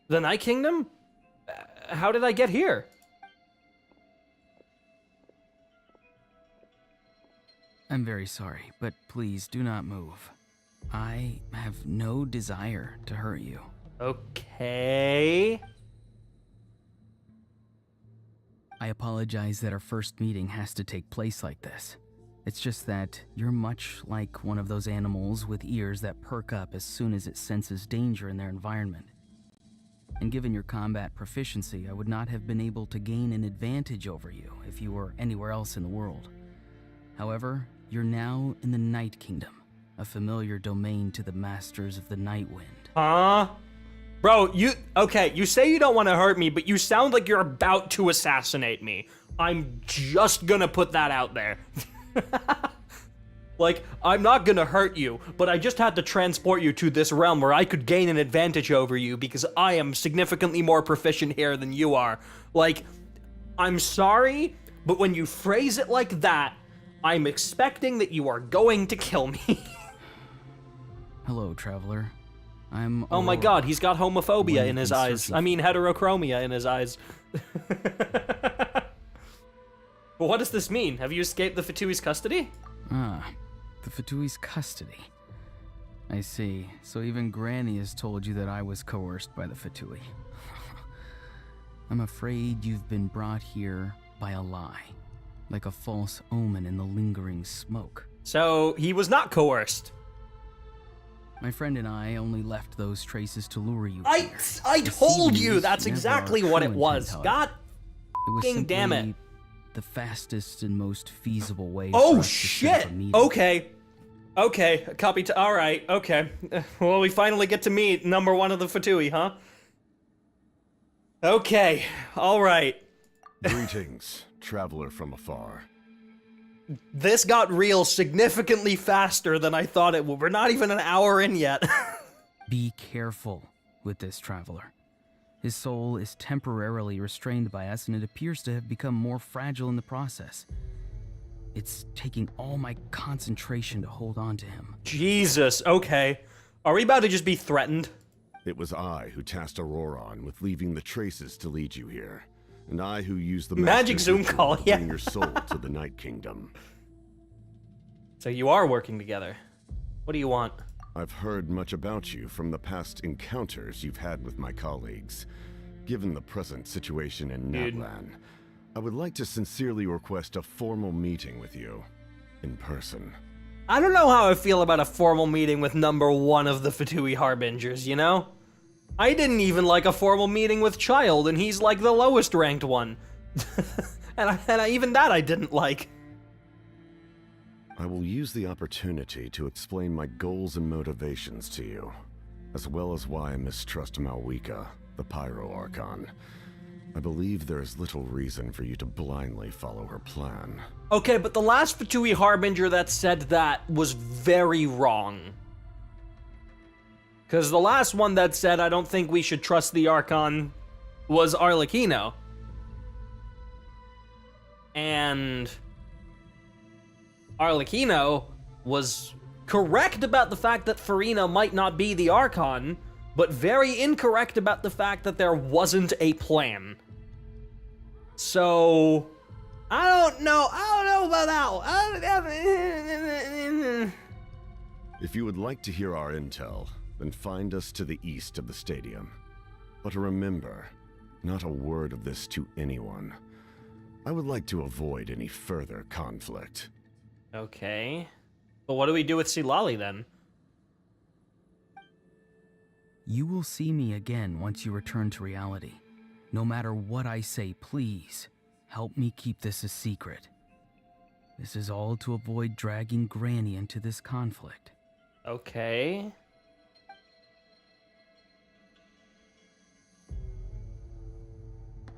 The Night Kingdom? How did I get here? I'm very sorry, but please do not move. I have no desire to hurt you. Okay. I apologize that our first meeting has to take place like this. It's just that you're much like one of those animals with ears that perk up as soon as it senses danger in their environment. And given your combat proficiency, I would not have been able to gain an advantage over you if you were anywhere else in the world. However, you're now in the Night Kingdom, a familiar domain to the masters of the Night Wind. Huh? Bro, you say you don't want to hurt me, but you sound like you're about to assassinate me. I'm just gonna put that out there. Like, I'm not gonna hurt you, but I just had to transport you to this realm where I could gain an advantage over you because I am significantly more proficient here than you are. Like, I'm sorry, but when you phrase it like that, I'm expecting that you are going to kill me. Hello, traveler. I'm Oh my Ororon. god, he's got homophobia Went in his in eyes. search I of- mean, heterochromia in his eyes. But what does this mean? Have you escaped the Fatui's custody? Ah, the Fatui's custody. I see. So even Granny has told you that I was coerced by the Fatui. I'm afraid you've been brought here by a lie, like a false omen in the lingering smoke. So, he was not coerced. My friend and I only left those traces to lure you I here. told you Deceiving that's is never exactly our what it true was. intent, God however. It was fucking damn it. simply the fastest and most feasible way Oh for us to set up shit! a meeting. Okay, copy to. Alright, okay. Well, we finally get to meet number one of the Fatui, huh? Okay, alright. Greetings, traveler from afar. This got real significantly faster than I thought it would. We're not even an hour in yet. Be careful with this traveler. His soul is temporarily restrained by us, and it appears to have become more fragile in the process. It's taking all my concentration to hold on to him. Jesus, okay. Are we about to just be threatened? It was I who tasked Ororon with leaving the traces to lead you here, and I who used the Magic master's Zoom ritual call, to yeah. bring your soul to the Night Kingdom. So you are working together. What do you want? I've heard much about you from the past encounters you've had with my colleagues. Given the present situation in Dude. Natlan, I would like to sincerely request a formal meeting with you, in person. I don't know how I feel about a formal meeting with number one of the Fatui Harbingers, you know? I didn't even like a formal meeting with Child, and he's like the lowest ranked one. Even that I didn't like. I will use the opportunity to explain my goals and motivations to you, as well as why I mistrust Malwika, the Pyro Archon. I believe there is little reason for you to blindly follow her plan. Okay, but the last Fatui Harbinger that said that was very wrong. Because the last one that said I don't think we should trust the Archon was Arlecchino. And Arlecchino was correct about the fact that Farina might not be the Archon, but very incorrect about the fact that there wasn't a plan. So, I don't know about that one. If you would like to hear our intel, then find us to the east of the stadium. But remember, not a word of this to anyone. I would like to avoid any further conflict. Okay. But what do we do with Citlali then? You will see me again once you return to reality. No matter what I say, please, help me keep this a secret. This is all to avoid dragging Granny into this conflict. Okay.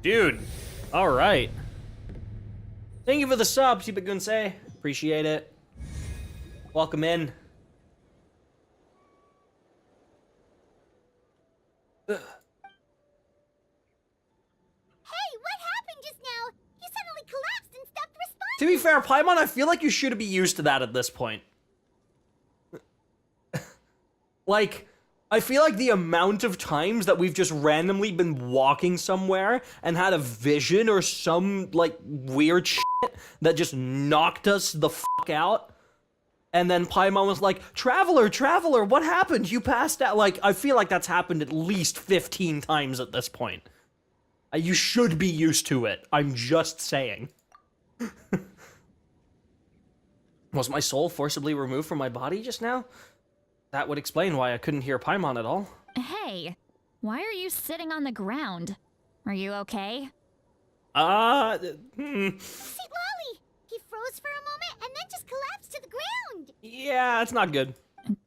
Dude, alright. Thank you for the sub, Spvwvky. Appreciate it. Welcome in. Ugh. Hey, what happened just now? You suddenly collapsed and stopped responding. To be fair, Paimon, I feel like you should be used to that at this point. Like, I feel like the amount of times that we've just randomly been walking somewhere and had a vision or some, like, weird shit that just knocked us the fuck out. And then Paimon was like, Traveler, Traveler, what happened? You passed out. Like, I feel like that's happened at least 15 times at this point. You should be used to it. I'm just saying. Was my soul forcibly removed from my body just now? That would explain why I couldn't hear Paimon at all. Hey, why are you sitting on the ground? Are you okay? Citlali! He froze for a moment and then just collapsed to the ground. Yeah, it's not good.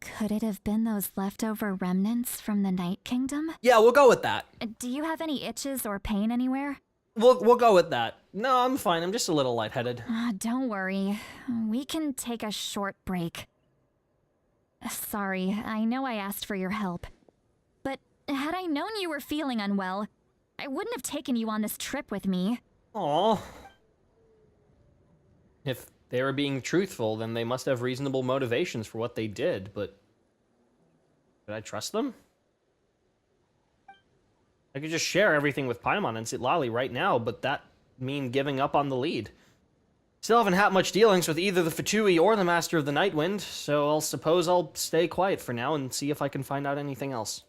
Could it have been those leftover remnants from the Night Kingdom? Yeah, we'll go with that. Do you have any itches or pain anywhere? We'll go with that. No, I'm fine. I'm just a little lightheaded. Don't worry. We can take a short break. Sorry, I know I asked for your help. But had I known you were feeling unwell, I wouldn't have taken you on this trip with me. Aww. If they were being truthful, then they must have reasonable motivations for what they did, but... Should I trust them? I could just share everything with Paimon and Citlali right now, but that mean giving up on the lead. Still haven't had much dealings with either the Fatui or the Master of the Nightwind, so I'll suppose I'll stay quiet for now and see if I can find out anything else.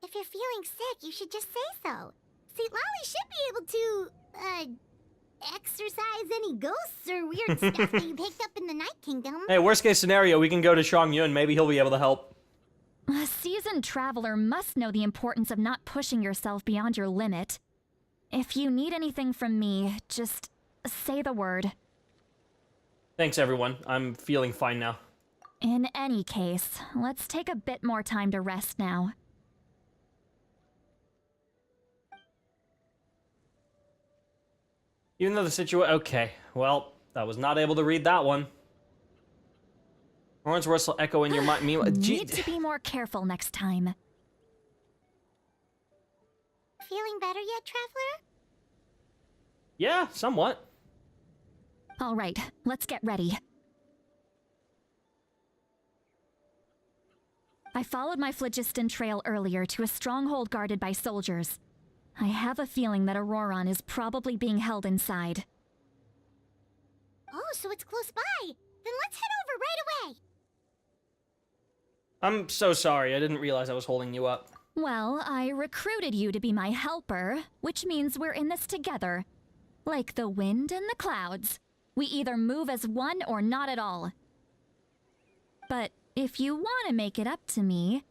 If you're feeling sick, you should just say so. Citlali should be able to, exorcise any ghosts or weird stuff that you picked up in the Night Kingdom. Hey, worst case scenario, we can go to Shang Yun. Maybe he'll be able to help. A seasoned traveler must know the importance of not pushing yourself beyond your limit. If you need anything from me, just say the word. Thanks, everyone. I'm feeling fine now. In any case, let's take a bit more time to rest now. Even though the situation... Okay, well, I was not able to read that one. Horns whistle echo in your mind. Need to be more careful next time. Feeling better yet, Traveler? Yeah, somewhat. All right, let's get ready. I followed my phlogiston trail earlier to a stronghold guarded by soldiers. I have a feeling that Ororon is probably being held inside. Oh, so it's close by. Then let's head over right away. I'm so sorry. I didn't realize I was holding you up. Well, I recruited you to be my helper, which means we're in this together. Like the wind and the clouds. We either move as one or not at all. But if you want to make it up to me,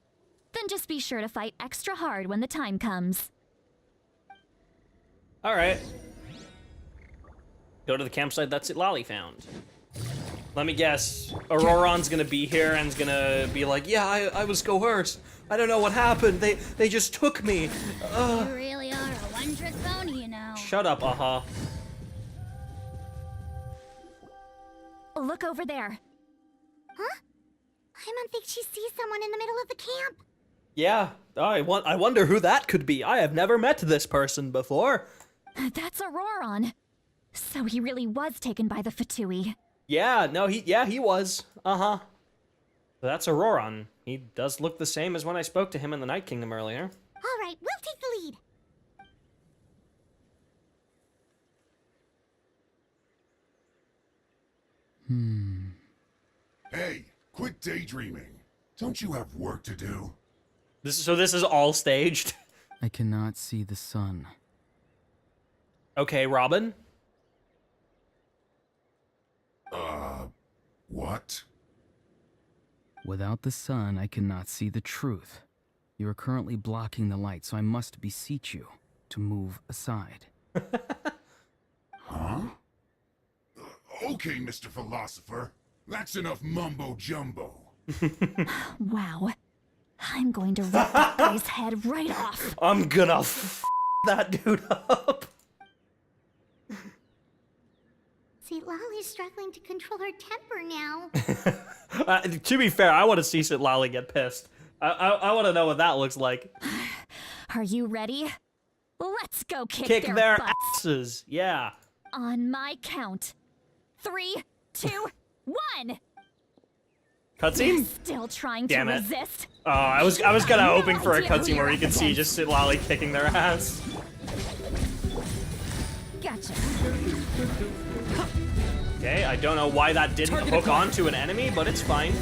then just be sure to fight extra hard when the time comes. Alright. Go to the campsite that Citlali found. Let me guess. Ororon's gonna be here and is gonna be like, yeah, I was coerced. I don't know what happened. They just took me. You really are a one-trick pony, you know. Shut up, Look over there. Huh? Paimon thinks she sees someone in the middle of the camp. Yeah, I wonder who that could be. I have never met this person before. That's Ororon. So he really was taken by the Fatui. Yeah, no, he was. That's Ororon. He does look the same as when I spoke to him in the Night Kingdom earlier. All right, we'll take the lead. Hey, quit daydreaming. Don't you have work to do? This is all staged. I cannot see the sun. Okay, Robin. What? Without the sun, I cannot see the truth. You are currently blocking the light, so I must beseech you to move aside. Huh? Okay, Mr. Philosopher. That's enough mumbo-jumbo. Wow. I'm going to rip that guy's head right off. I'm gonna that dude up. Citlali's struggling to control her temper now. To be fair, I want to see Citlali get pissed. I want to know what that looks like. Are you ready? Let's go Kick their their butts. asses. Yeah. On my count. 3, 2, 1. Cutscene? Still trying Damn to it. resist? Oh, I was kind of hoping for a idea who cutscene where you're you could up see against. just Citlali kicking their ass. Gotcha. Okay, I don't know why that didn't hook onto an enemy, but it's fine.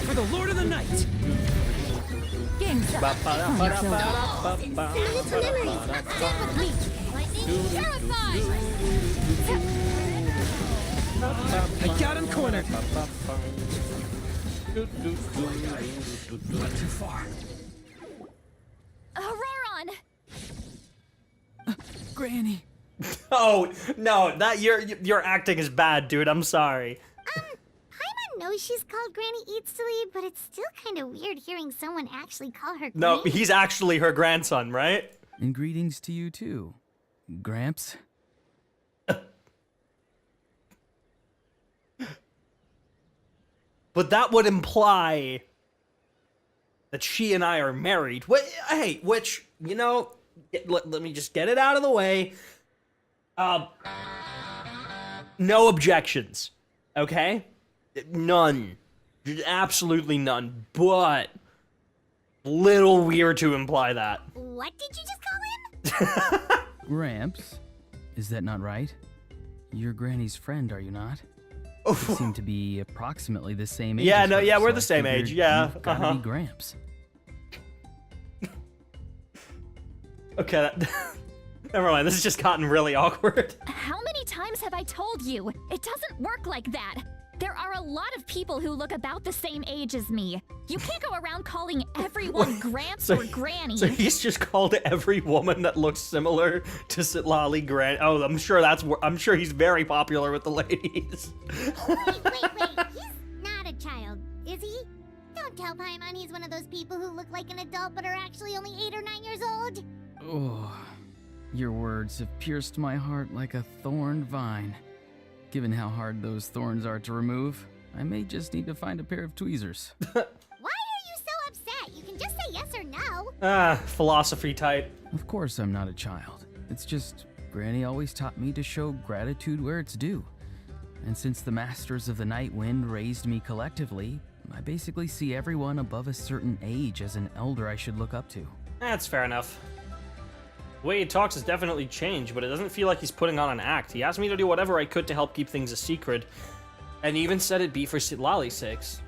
For the Lord of the Night! Game's up. I got him cornered! Not too far. Ororon! Granny. Oh no, that your acting is bad, dude. I'm sorry. Paimon knows she's called Granny Eatsley, but it's still kind of weird hearing someone actually call her No, Granny. he's actually her grandson, right? And greetings to you too, Gramps. But that would imply that she and I are married. Hey, which, you know, let me just get it out of the way. No objections, okay? None. Absolutely none. But little weird to imply that. What did you just call him? Gramps, is that not right? You're Granny's friend, are you not? You seem to be approximately the same age. Yeah, as no, her, yeah, we're so the I same figured age, yeah, you've gotta be Gramps. Okay, never mind. This has just gotten really awkward. How many times have I told you? It doesn't work like that. There are a lot of people who look about the same age as me. You can't go around calling everyone Gramps or Granny. So he's just called every woman that looks similar to Citlali Grant. Oh, I'm sure he's very popular with the ladies. Wait. He's not a child, is he? Don't tell Paimon he's one of those people who look like an adult but are actually only 8 or 9 years old. Oh, your words have pierced my heart like a thorned vine. Given how hard those thorns are to remove, I may just need to find a pair of tweezers. Why are you so upset? You can just say yes or no. Philosophy type. Of course I'm not a child. It's just Granny always taught me to show gratitude where it's due. And since the Masters of the Night Wind raised me collectively, I basically see everyone above a certain age as an elder I should look up to. That's fair enough. The way he talks has definitely changed, but it doesn't feel like he's putting on an act. He asked me to do whatever I could to help keep things a secret, and even said it'd be for Citlali's sakes.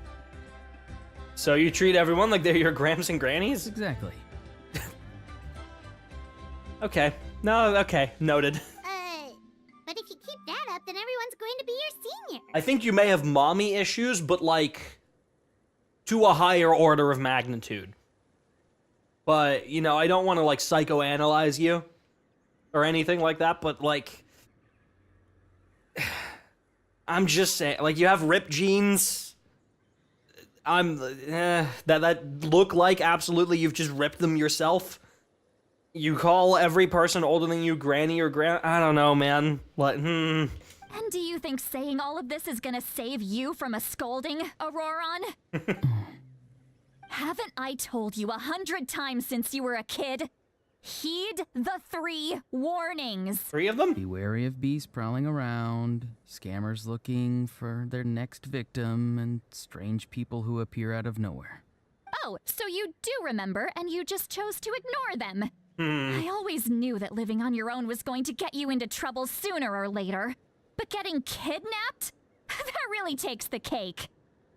So you treat everyone like they're your Grams and Grannies? Exactly. Okay. No, okay. Noted. But if you keep that up, then everyone's going to be your senior. I think you may have mommy issues, but like, to a higher order of magnitude. But, you know, I don't want to, like, psychoanalyze you or anything like that, but, like, I'm just saying, like, you have ripped jeans. That look like absolutely you've just ripped them yourself. You call every person older than you Granny or I don't know, man. What, And do you think saying all of this is gonna save you from a scolding, Ororon? Haven't I told you 100 times since you were a kid? Heed the 3 warnings. 3 of them? Be wary of beasts prowling around, scammers looking for their next victim, and strange people who appear out of nowhere. Oh, so you do remember, and you just chose to ignore them. I always knew that living on your own was going to get you into trouble sooner or later. But getting kidnapped? That really takes the cake.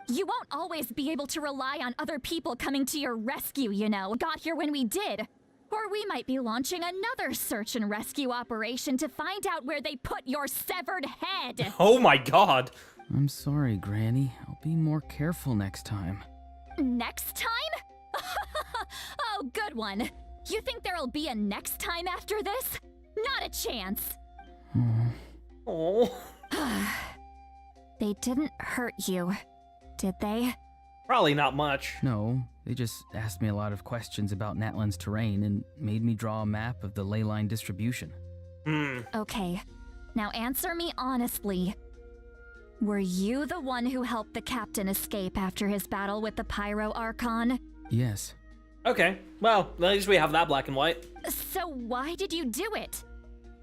You won't always be able to rely on other people coming to your rescue, you know. Got here when we did. Or we might be launching another search and rescue operation to find out where they put your severed head. Oh my god. I'm sorry, Granny. I'll be more careful next time. Next time? Oh, good one. You think there'll be a next time after this? Not a chance. Oh. They didn't hurt you, did they? Probably not much. No, they just asked me a lot of questions about Natlan's terrain and made me draw a map of the ley line distribution. Okay, now answer me honestly. Were you the one who helped the captain escape after his battle with the Pyro Archon? Yes. Okay, well, at least we have that black and white. So why did you do it?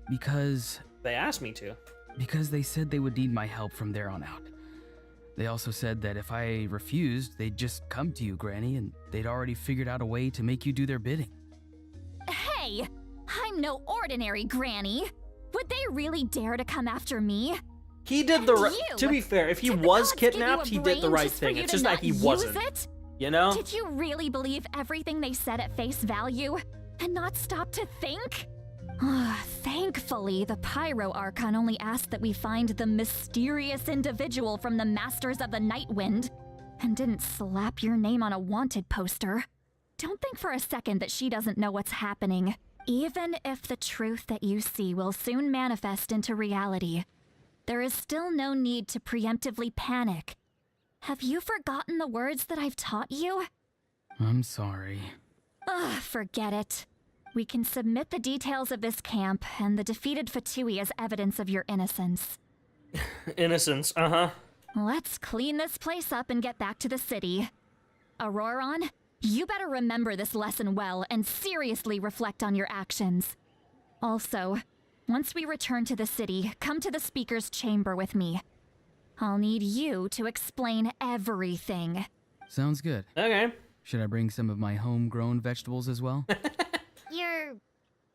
Because They asked me to. they said they would need my help from there on out. They also said that if I refused, they'd just come to you, Granny, and they'd already figured out a way to make you do their bidding. Hey, I'm no ordinary Granny. Would they really dare to come after me? He did the right. You! To be fair, if he Did the was gods give you kidnapped, a he did the brain right just for thing. you It's to just that not he use wasn't. it? You know? Did you really believe everything they said at face value and not stop to think? Thankfully, the Pyro Archon only asked that we find the mysterious individual from the Masters of the Night Wind and didn't slap your name on a wanted poster. Don't think for a second that she doesn't know what's happening. Even if the truth that you see will soon manifest into reality, there is still no need to preemptively panic. Have you forgotten the words that I've taught you? I'm sorry. Forget it. We can submit the details of this camp and the defeated Fatui as evidence of your innocence. Innocence, uh-huh. Let's clean this place up and get back to the city. Ororon, you better remember this lesson well and seriously reflect on your actions. Also, once we return to the city, come to the speaker's chamber with me. I'll need you to explain everything. Sounds good. Okay. Should I bring some of my homegrown vegetables as well? Your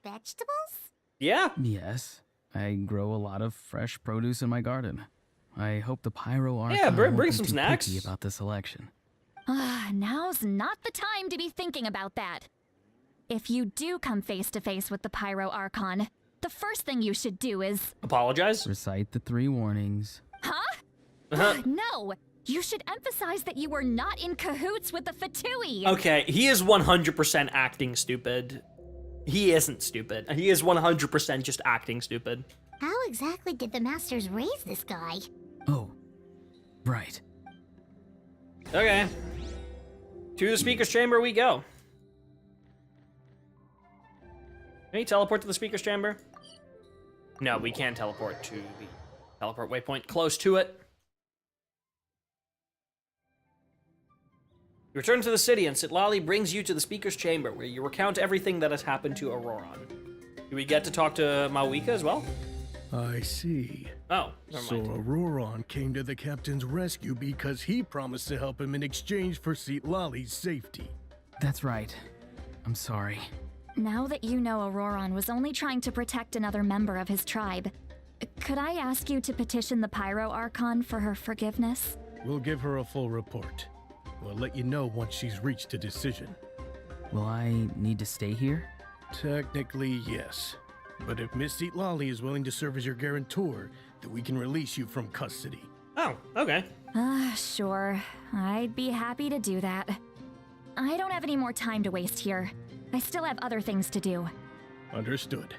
vegetables? Yeah. Yes. I grow a lot of fresh produce in my garden. I hope the Pyro Archon Yeah, bring won't be some too snacks. picky about the selection. Now's not the time to be thinking about that. If you do come face to face with the Pyro Archon, the first thing you should do is... Apologize? Recite the 3 warnings. Huh? No! You should emphasize that you were not in cahoots with the Fatui! Okay, he is 100% acting stupid. He isn't stupid. He is 100% just acting stupid. How exactly did the Masters raise this guy? Oh, right. Okay. To the speaker's chamber we go. Can we teleport to the speaker's chamber? No, we can't teleport to the teleport waypoint close to it. You return to the city, and Citlali brings you to the speaker's chamber, where you recount everything that has happened to Ororon. Do we get to talk to Mawika as well? I see. Oh, never So mind. Ororon came to the captain's rescue because he promised to help him in exchange for Citlali's safety. That's right. I'm sorry. Now that you know Ororon was only trying to protect another member of his tribe, could I ask you to petition the Pyro Archon for her forgiveness? We'll give her a full report. We'll let you know once she's reached a decision. Will I need to stay here? Technically, yes. But if Miss Citlali is willing to serve as your guarantor, then we can release you from custody. Oh, okay. Sure. I'd be happy to do that. I don't have any more time to waste here. I still have other things to do. Understood.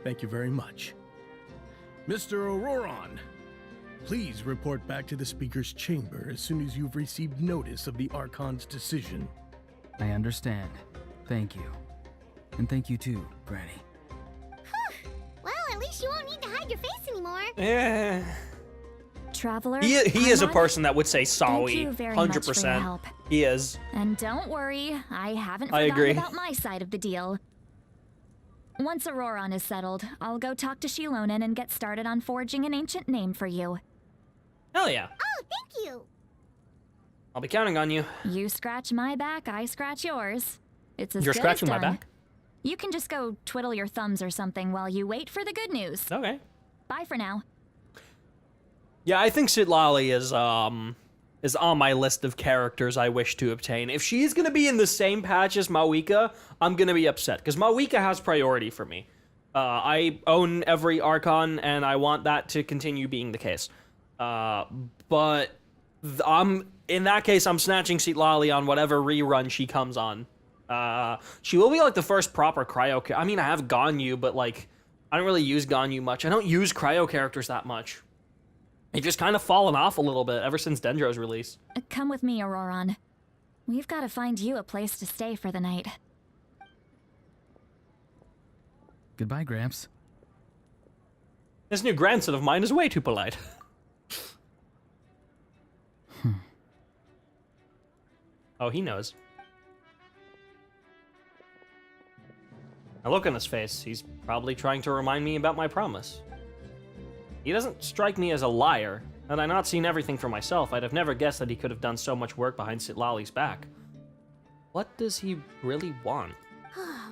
Thank you very much. Mr. Ororon, please report back to the speaker's chamber as soon as you've received notice of the Archon's decision. I understand. Thank you. And thank you too, Granny. Well, at least you won't need to hide your face anymore. Yeah. Traveler, He is a Paimon, person that would say Thank sorry. you very much for your 100%. help. He is. And don't worry, I haven't I forgotten agree. about my side of the deal. Once Ororon is settled, I'll go talk to Xilonen and get started on forging an ancient name for you. Hell yeah. Oh, thank you. I'll be counting on you. You scratch my back, I scratch yours. It's as You're good scratching as my done. back? You can just go twiddle your thumbs or something while you wait for the good news. Okay. Bye for now. Yeah, I think Citlali is on my list of characters I wish to obtain. If she's gonna be in the same patch as Mawika, I'm gonna be upset, because Mawika has priority for me. I own every Archon, and I want that to continue being the case. But in that case, I'm snatching Citlali on whatever rerun she comes on. She will be like the first proper cryo. I mean, I have Ganyu, but like, I don't really use Ganyu much. I don't use cryo characters that much. They've just kind of fallen off a little bit ever since Dendro's release. Come with me, Ororon. We've got to find you a place to stay for the night. Goodbye, Gramps. This new grandson of mine is way too polite. Oh, he knows. A look on his face. He's probably trying to remind me about my promise. He doesn't strike me as a liar. Had I not seen everything for myself, I'd have never guessed that he could have done so much work behind Citlali's back. What does he really want?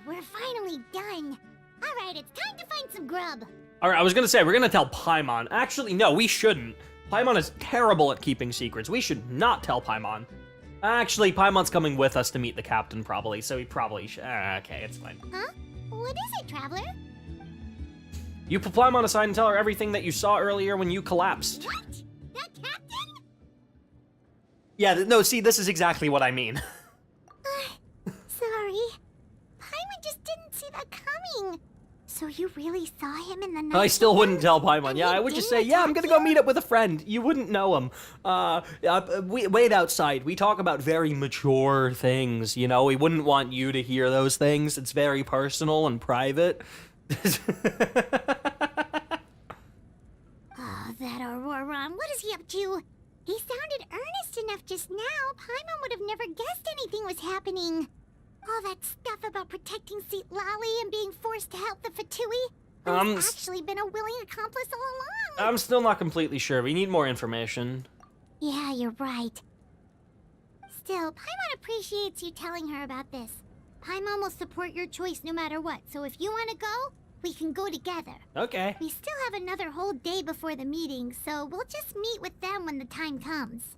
We're finally done. Alright, it's time to find some grub. Alright, I was gonna say, we're gonna tell Paimon. Actually, no, we shouldn't. Paimon is terrible at keeping secrets. We should not tell Paimon. Actually, Paimon's coming with us to meet the captain, probably, so he probably should. Okay, it's fine. Huh? What is it, Traveler? You put Paimon aside and tell her everything that you saw earlier when you collapsed. What? That captain? Yeah, no, see, this is exactly what I mean. Sorry. Paimon just didn't see that coming. So you really saw him in the night? I still wouldn't tell Paimon. And Yeah, he I would just didn't say, yeah, I'm attack gonna go you? meet up with a friend. You wouldn't know him. Wait outside. We talk about very mature things, you know? We wouldn't want you to hear those things. It's very personal and private. Oh, that Ororon. What is he up to? He sounded earnest enough just now. Paimon would have never guessed anything was happening. All that stuff about protecting Citlali and being forced to help the Fatui. He's actually been a willing accomplice all along. I'm still not completely sure. We need more information. Yeah, you're right. Still, Paimon appreciates you telling her about this. Paimon will support your choice no matter what, so if you want to go, we can go together. Okay. We still have another whole day before the meeting, so we'll just meet with them when the time comes.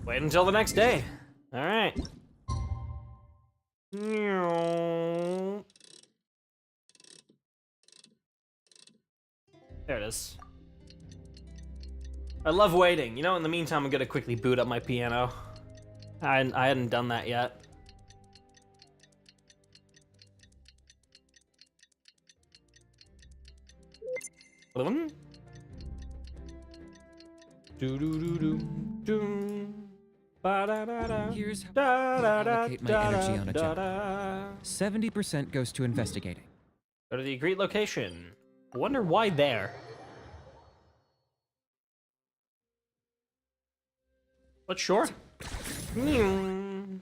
Wait until the next day. All right. There it is. I love waiting. You know, in the meantime, I'm gonna quickly boot up my piano. I hadn't done that yet. Here's how I allocate my energy on a job. 70% goes to investigating. Go to the agreed location. I wonder why there. But sure. Weird.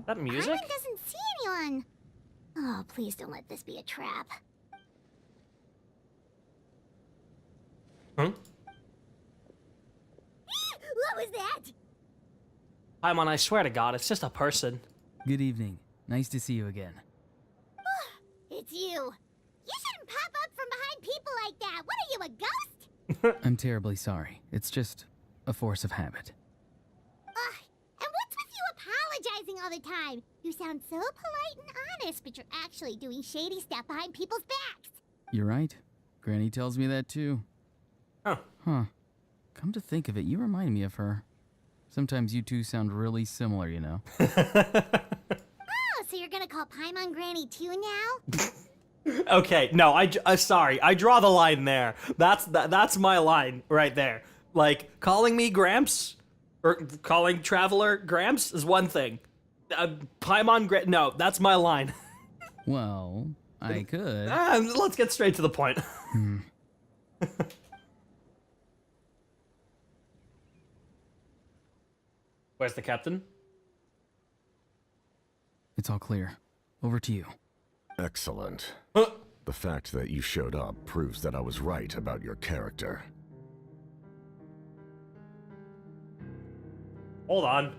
That music? Paimon doesn't see anyone. Oh, please don't let this be a trap. Huh? What was that? Paimon, I swear to God, it's just a person. Good evening. Nice to see you again. It's you. You shouldn't pop up from behind people like that. What are you, a ghost? I'm terribly sorry. It's just a force of habit. And what's with you apologizing all the time? You sound so polite and honest, but you're actually doing shady stuff behind people's backs. You're right. Granny tells me that too. Huh. Come to think of it, you remind me of her. Sometimes you two sound really similar, you know. Oh, so you're gonna call Paimon Granny too now? Okay, no, sorry. I draw the line there. That's my line right there. Like, calling me Gramps or calling Traveler Gramps is one thing. Paimon no, that's my line. Well, I could. Let's get straight to the point. Where's the captain? It's all clear. Over to you. Excellent. The fact that you showed up proves that I was right about your character. Hold on.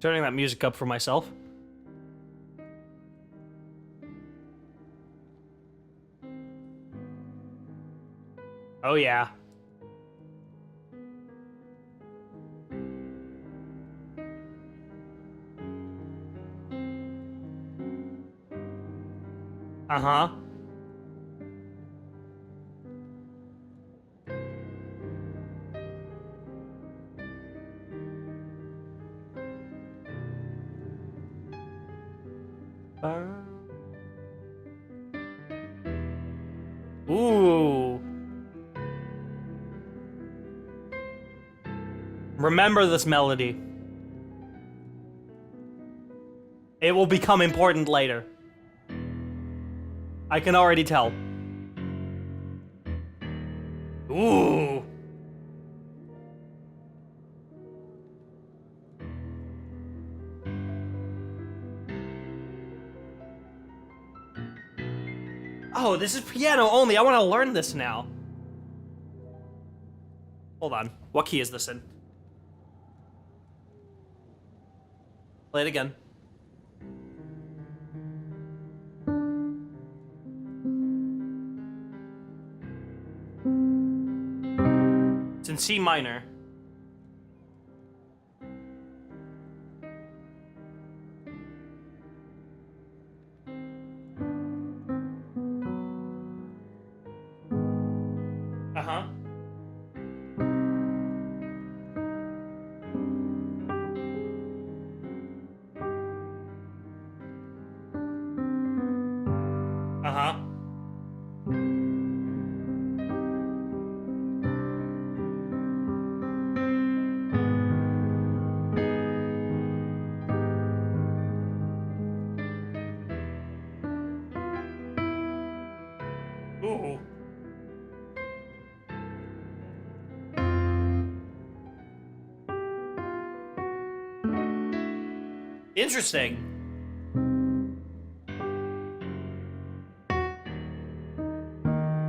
Turning that music up for myself. Oh yeah. Uh-huh. Ooh. Remember this melody. It will become important later. I can already tell. Ooh. Oh, this is piano only. I want to learn this now. Hold on. What key is this in? Play it again. It's in C minor. Uh-huh. Uh-huh. Ooh. Interesting.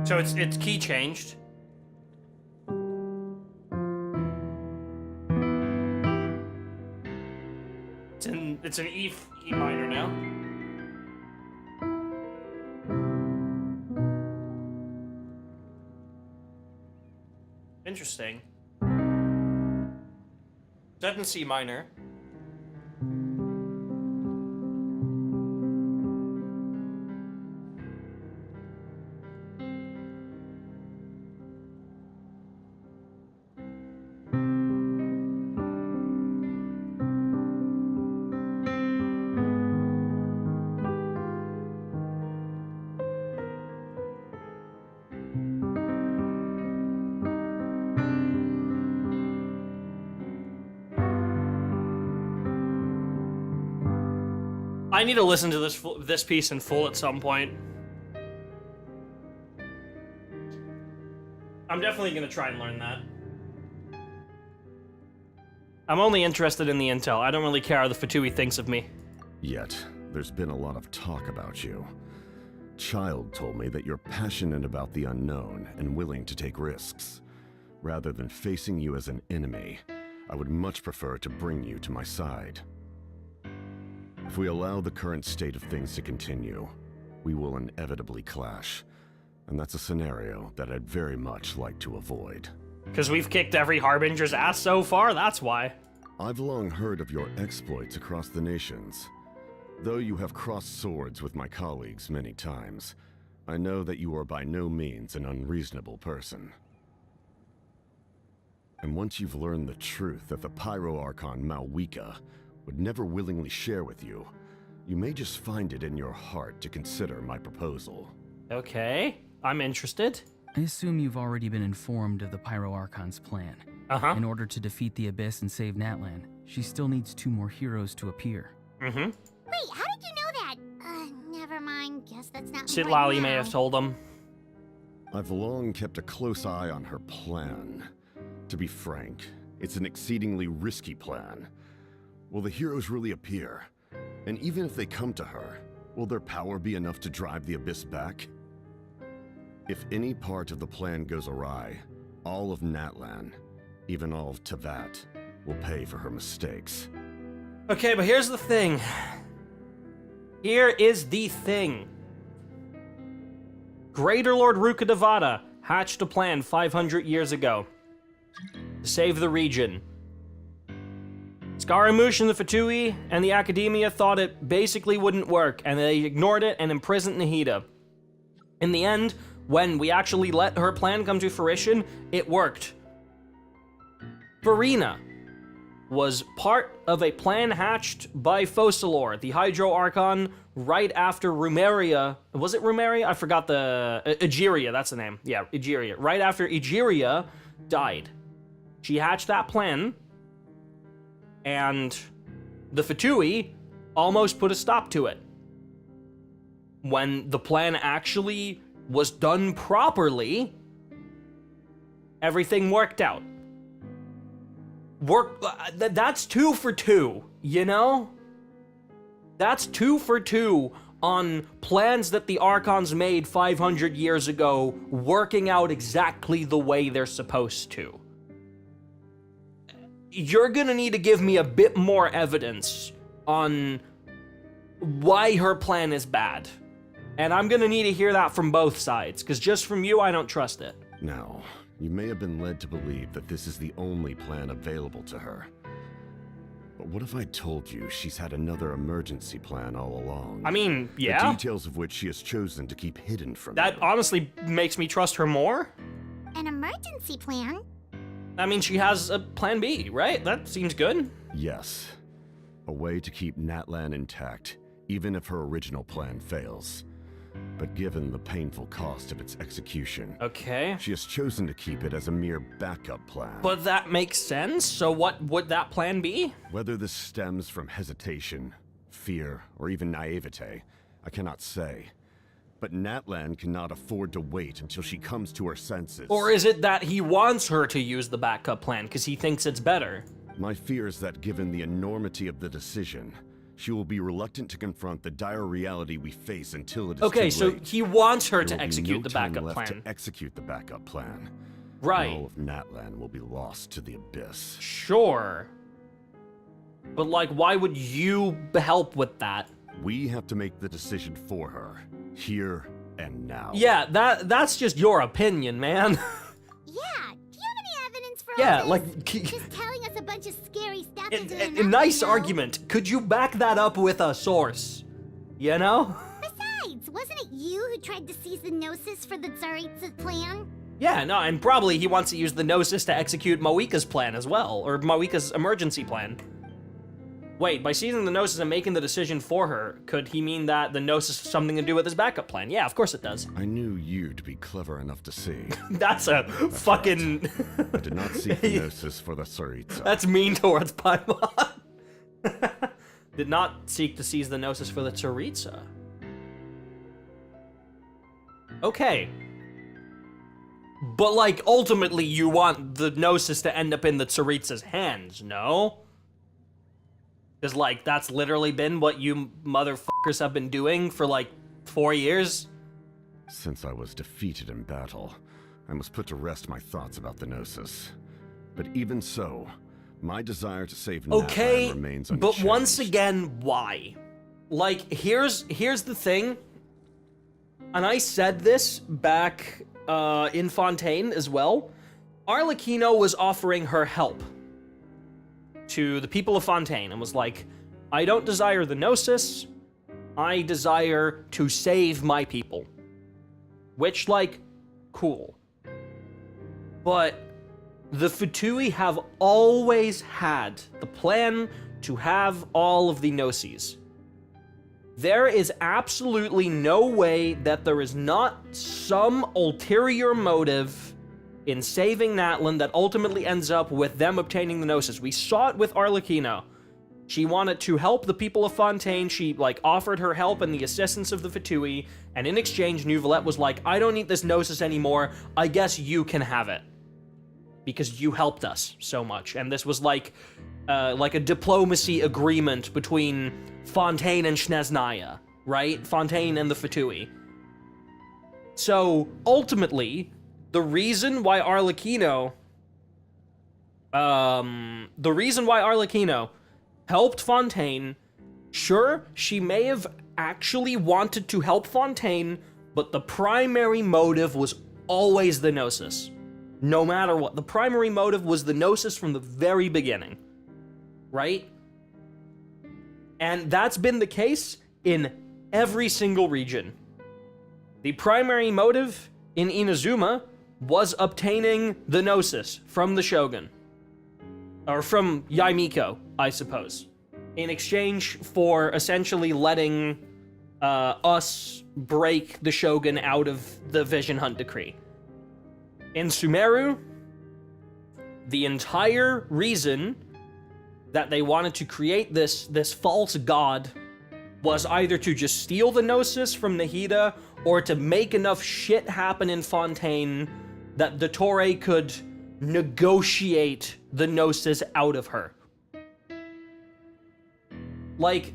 So it's key changed. It's an E minor now. Interesting. Set in C minor. I need to listen to this piece in full at some point. I'm definitely gonna try and learn that. I'm only interested in the intel. I don't really care how the Fatui thinks of me. Yet, there's been a lot of talk about you. Child told me that you're passionate about the unknown and willing to take risks. Rather than facing you as an enemy, I would much prefer to bring you to my side. If we allow the current state of things to continue, we will inevitably clash. And that's a scenario that I'd very much like to avoid. Because we've kicked every Harbinger's ass so far, that's why. I've long heard of your exploits across the nations. Though you have crossed swords with my colleagues many times, I know that you are by no means an unreasonable person. And once you've learned the truth that the Pyro Archon Malwika would never willingly share with you, you may just find it in your heart to consider my proposal. Okay, I'm interested. I assume you've already been informed of the Pyro Archon's plan. Uh-huh. In order to defeat the Abyss and save Natlan, she still needs 2 more heroes to appear. Mm-hmm. Wait, how did you know that? Never mind. Guess that's not Citlali may have told him. I've long kept a close eye on her plan. To be frank, it's an exceedingly risky plan. Will the heroes really appear? And even if they come to her, Will their power be enough to drive the Abyss back? If any part of the plan goes awry, all of Natlan, even all of Teyvat, will pay for her mistakes. Okay, but here's the thing. Here is the thing. Greater Lord Rukkhadevata hatched a plan 500 years ago to save the region. Scaramouche and the Fatui and the Academia thought it basically wouldn't work, and they ignored it and imprisoned Nahida. In the end, when we actually let her plan come to fruition, it worked. Farina was part of a plan hatched by Focalor, the Hydro Archon, right after Rumeria. Was it Rumeria? I forgot the... Egeria, that's the name. Yeah, Egeria. Right after Egeria died. She hatched that plan, and the Fatui almost put a stop to it. When the plan actually was done properly, everything worked out. That's 2 for 2, you know? That's 2 for 2 on plans that the Archons made 500 years ago working out exactly the way they're supposed to. You're gonna need to give me a bit more evidence on why her plan is bad. And I'm gonna need to hear that from both sides, because just from you, I don't trust it. Now, you may have been led to believe that this is the only plan available to her. But what if I told you she's had another emergency plan all along? I mean, yeah. The details of which she has chosen to keep hidden from you. That honestly makes me trust her more. An emergency plan? I mean, she has a plan B, right? That seems good. Yes. A way to keep Natlan intact, even if her original plan fails. But given the painful cost of its execution, okay, she has chosen to keep it as a mere backup plan. But that makes sense. So what would that plan be? Whether this stems from hesitation, fear, or even naivete, I cannot say. But Natlan cannot afford to wait until she comes to her senses. Or is it that he wants her to use the backup plan because he thinks it's better? My fear is that given the enormity of the decision, she will be reluctant to confront the dire reality we face until it is okay, too so late. he wants her There to will be execute no the time backup left plan. to execute the backup plan. Right. All of Natlan will be lost to the Abyss. Sure. But like, why would you help with that? We have to make the decision for her, here and now. Yeah, that's just your opinion, man. Yeah, do you have any evidence for Yeah, all this? like... Just telling us a bunch of scary stuff A doesn't nice enough, argument. Could you back that up with a source? You know? Besides, wasn't it you who tried to seize the Gnosis for the Tsaritsa's plan? Yeah, no, and probably he wants to use the Gnosis to execute Moika's plan as well, or Moika's emergency plan. Wait, by seizing the Gnosis and making the decision for her, could he mean that the Gnosis has something to do with his backup plan? Yeah, of course it does. I knew you to be clever enough to see. That's fucking... Right. I did not seek the Gnosis for the Tsaritsa. That's mean towards Paimon. Did not seek to seize the Gnosis for the Tsaritsa. Okay. But, like, ultimately you want the Gnosis to end up in the Tsaritsa's hands, no? Because, like, that's literally been what you motherfuckers have been doing for, like, 4 years? Since I was defeated in battle, I must put to rest my thoughts about the Gnosis. But even so, my desire to save Natlan remains unchanged. But once again, why? Like, here's the thing, and I said this back in Fontaine as well. Arlecchino was offering her help to the people of Fontaine and was like, I don't desire the Gnosis, I desire to save my people. Which, like, cool. But the Fatui have always had the plan to have all of the Gnosis. There is absolutely no way that there is not some ulterior motive in saving Natlan that ultimately ends up with them obtaining the Gnosis. We saw it with Arlecchino. She wanted to help the people of Fontaine. She, like, offered her help and the assistance of the Fatui, and in exchange, Neuvillette was like, I don't need this Gnosis anymore. I guess you can have it. Because you helped us so much. And this was like a diplomacy agreement between Fontaine and Snezhnaya, right? Fontaine and the Fatui. So, ultimately, the reason why Arlecchino helped Fontaine, sure, she may have actually wanted to help Fontaine, but the primary motive was always the Gnosis. No matter what, the primary motive was the Gnosis from the very beginning, right? And that's been the case in every single region. The primary motive in Inazuma was obtaining the Gnosis from the Shogun. Or from Yaimiko, I suppose. In exchange for essentially letting us break the Shogun out of the Vision Hunt Decree. In Sumeru, the entire reason that they wanted to create this false god was either to just steal the Gnosis from Nahida or to make enough shit happen in Fontaine that the Toray could negotiate the Gnosis out of her. Like,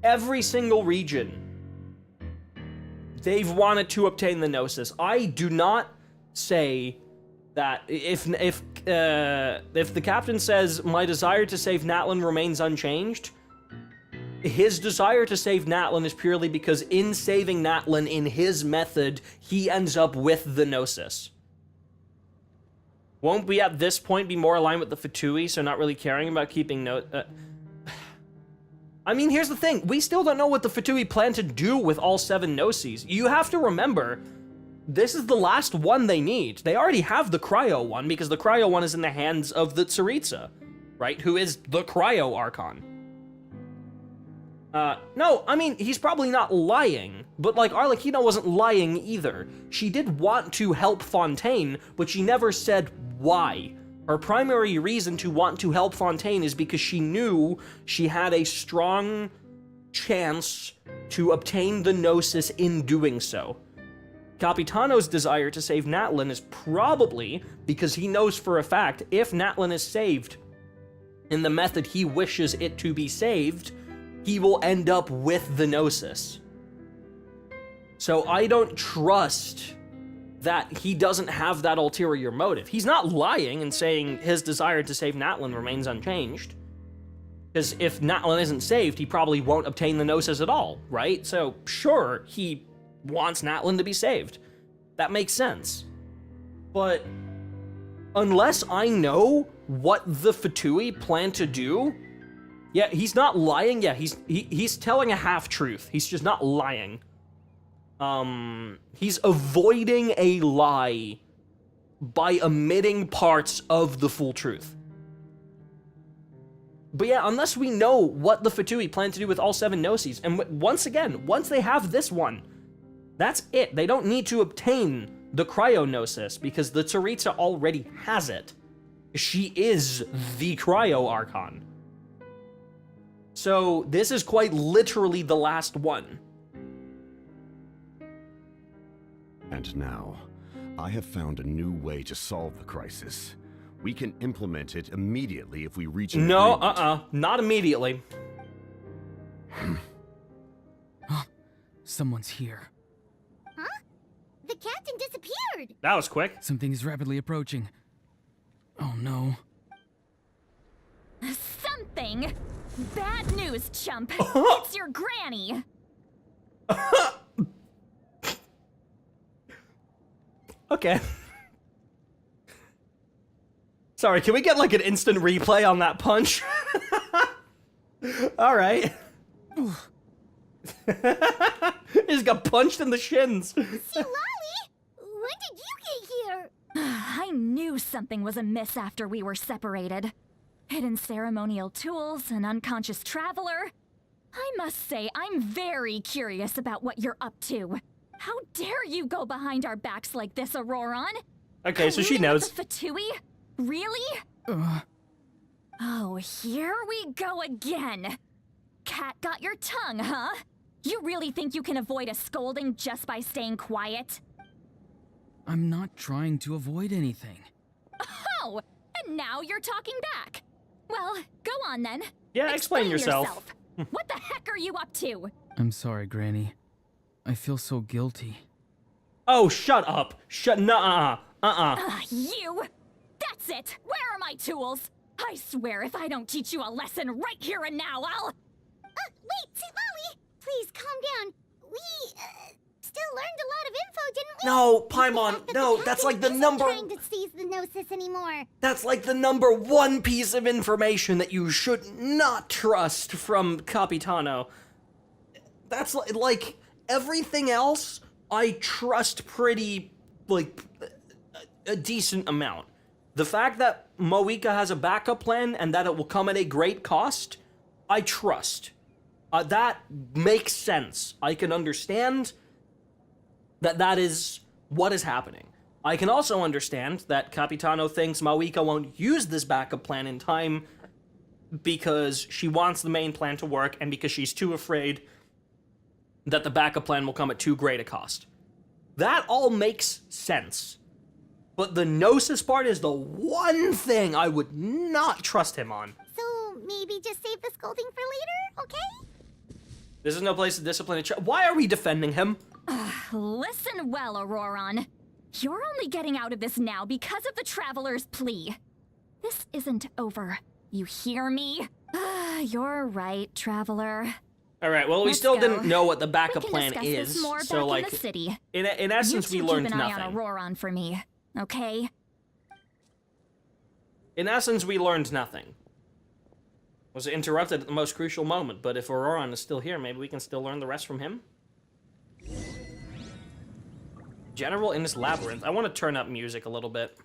every single region, they've wanted to obtain the Gnosis. I do not say that if the captain says, my desire to save Natlan remains unchanged, his desire to save Natlan is purely because in saving Natlan in his method, he ends up with the Gnosis. Won't we at this point be more aligned with the Fatui, so not really caring about keeping I mean, here's the thing. We still don't know what the Fatui plan to do with all 7 Gnosis. You have to remember, this is the last one they need. They already have the Cryo one, because the Cryo one is in the hands of the Tsaritsa, right? Who is the Cryo Archon. No, I mean, he's probably not lying, but, like, Arlecchino wasn't lying either. She did want to help Fontaine, but she never said why. Her primary reason to want to help Fontaine is because she knew she had a strong chance to obtain the Gnosis in doing so. Capitano's desire to save Natlan is probably because he knows for a fact if Natlan is saved in the method he wishes it to be saved, he will end up with the Gnosis. So I don't trust that he doesn't have that ulterior motive. He's not lying and saying his desire to save Natlan remains unchanged. Because if Natlan isn't saved, he probably won't obtain the Gnosis at all, right? So sure, he wants Natlan to be saved. That makes sense. But unless I know what the Fatui plan to do, yeah, he's not lying. Yeah, he's telling a half-truth. He's just not lying. He's avoiding a lie by omitting parts of the full truth. But yeah, unless we know what the Fatui plan to do with all 7 Gnosis, and once again, once they have this one, that's it. They don't need to obtain the Cryognosis, because the Tsaritsa already has it. She is the Cryo Archon. So this is quite literally the last one. And now, I have found a new way to solve the crisis. We can implement it immediately if we reach an agreement. Not immediately. Someone's here. Huh? The captain disappeared! That was quick. Something is rapidly approaching. Oh no. Something? Bad news, chump. It's your granny. Okay. Sorry, can we get like an instant replay on that punch? Alright. He just got punched in the shins. Citlali? When did you get here? I knew something was amiss after we were separated. Hidden ceremonial tools, an unconscious traveler. I must say, I'm very curious about what you're up to. How dare you go behind our backs like this, Ororon? Okay, so she knows. The Fatui? Really? Oh, here we go again. Cat got your tongue, huh? You really think you can avoid a scolding just by staying quiet? I'm not trying to avoid anything. Oh, and now you're talking back. Well, go on then. Yeah, explain yourself. What the heck are you up to? I'm sorry, Granny. I feel so guilty. Oh, shut up. You! That's it! Where are my tools? I swear if I don't teach you a lesson right here and now, I'll... Wait, Citlali! Please, calm down. We, still learned a lot of info, didn't we? No, Paimon, no, that's like the number... trying to seize the Gnosis anymore. That's like the number one piece of information that you should not trust from Capitano. That's like everything else I trust pretty, like, a decent amount. The fact that Moika has a backup plan and that it will come at a great cost, I trust. That makes sense. I can understand that that is what is happening. I can also understand that Capitano thinks Moika won't use this backup plan in time because she wants the main plan to work and because she's too afraid that the backup plan will come at too great a cost. That all makes sense. But the Gnosis part is the one thing I would not trust him on. So maybe just save the scolding for later, okay? This is no place to discipline a child. Why are we defending him? Listen well, Ororon. You're only getting out of this now because of the Traveler's plea. This isn't over. You hear me? You're right, Traveler. All right, well, we still didn't know what the backup plan discuss is, this more so back like, in the city. in essence, we learned keep an eye on nothing. Ororon for me, okay? In essence, we learned nothing. Was interrupted at the most crucial moment, but if Ororon is still here, maybe we can still learn the rest from him? General in this labyrinth. I want to turn up music a little bit.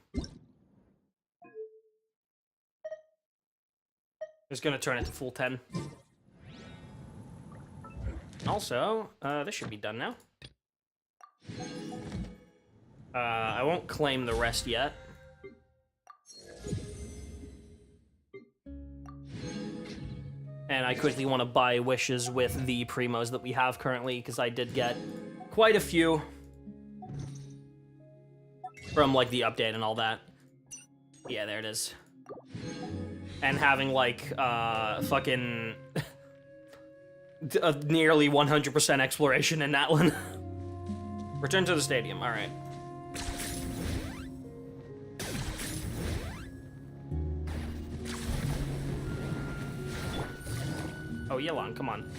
Just gonna turn it to full 10. Also, this should be done now. I won't claim the rest yet. And I quickly want to buy wishes with the primos that we have currently, because I did get quite a few from, like, the update and all that. Yeah, there it is. And having, like, fucking... nearly 100% exploration in Natlan. Return to the stadium, alright. Oh, Xilonen, come on.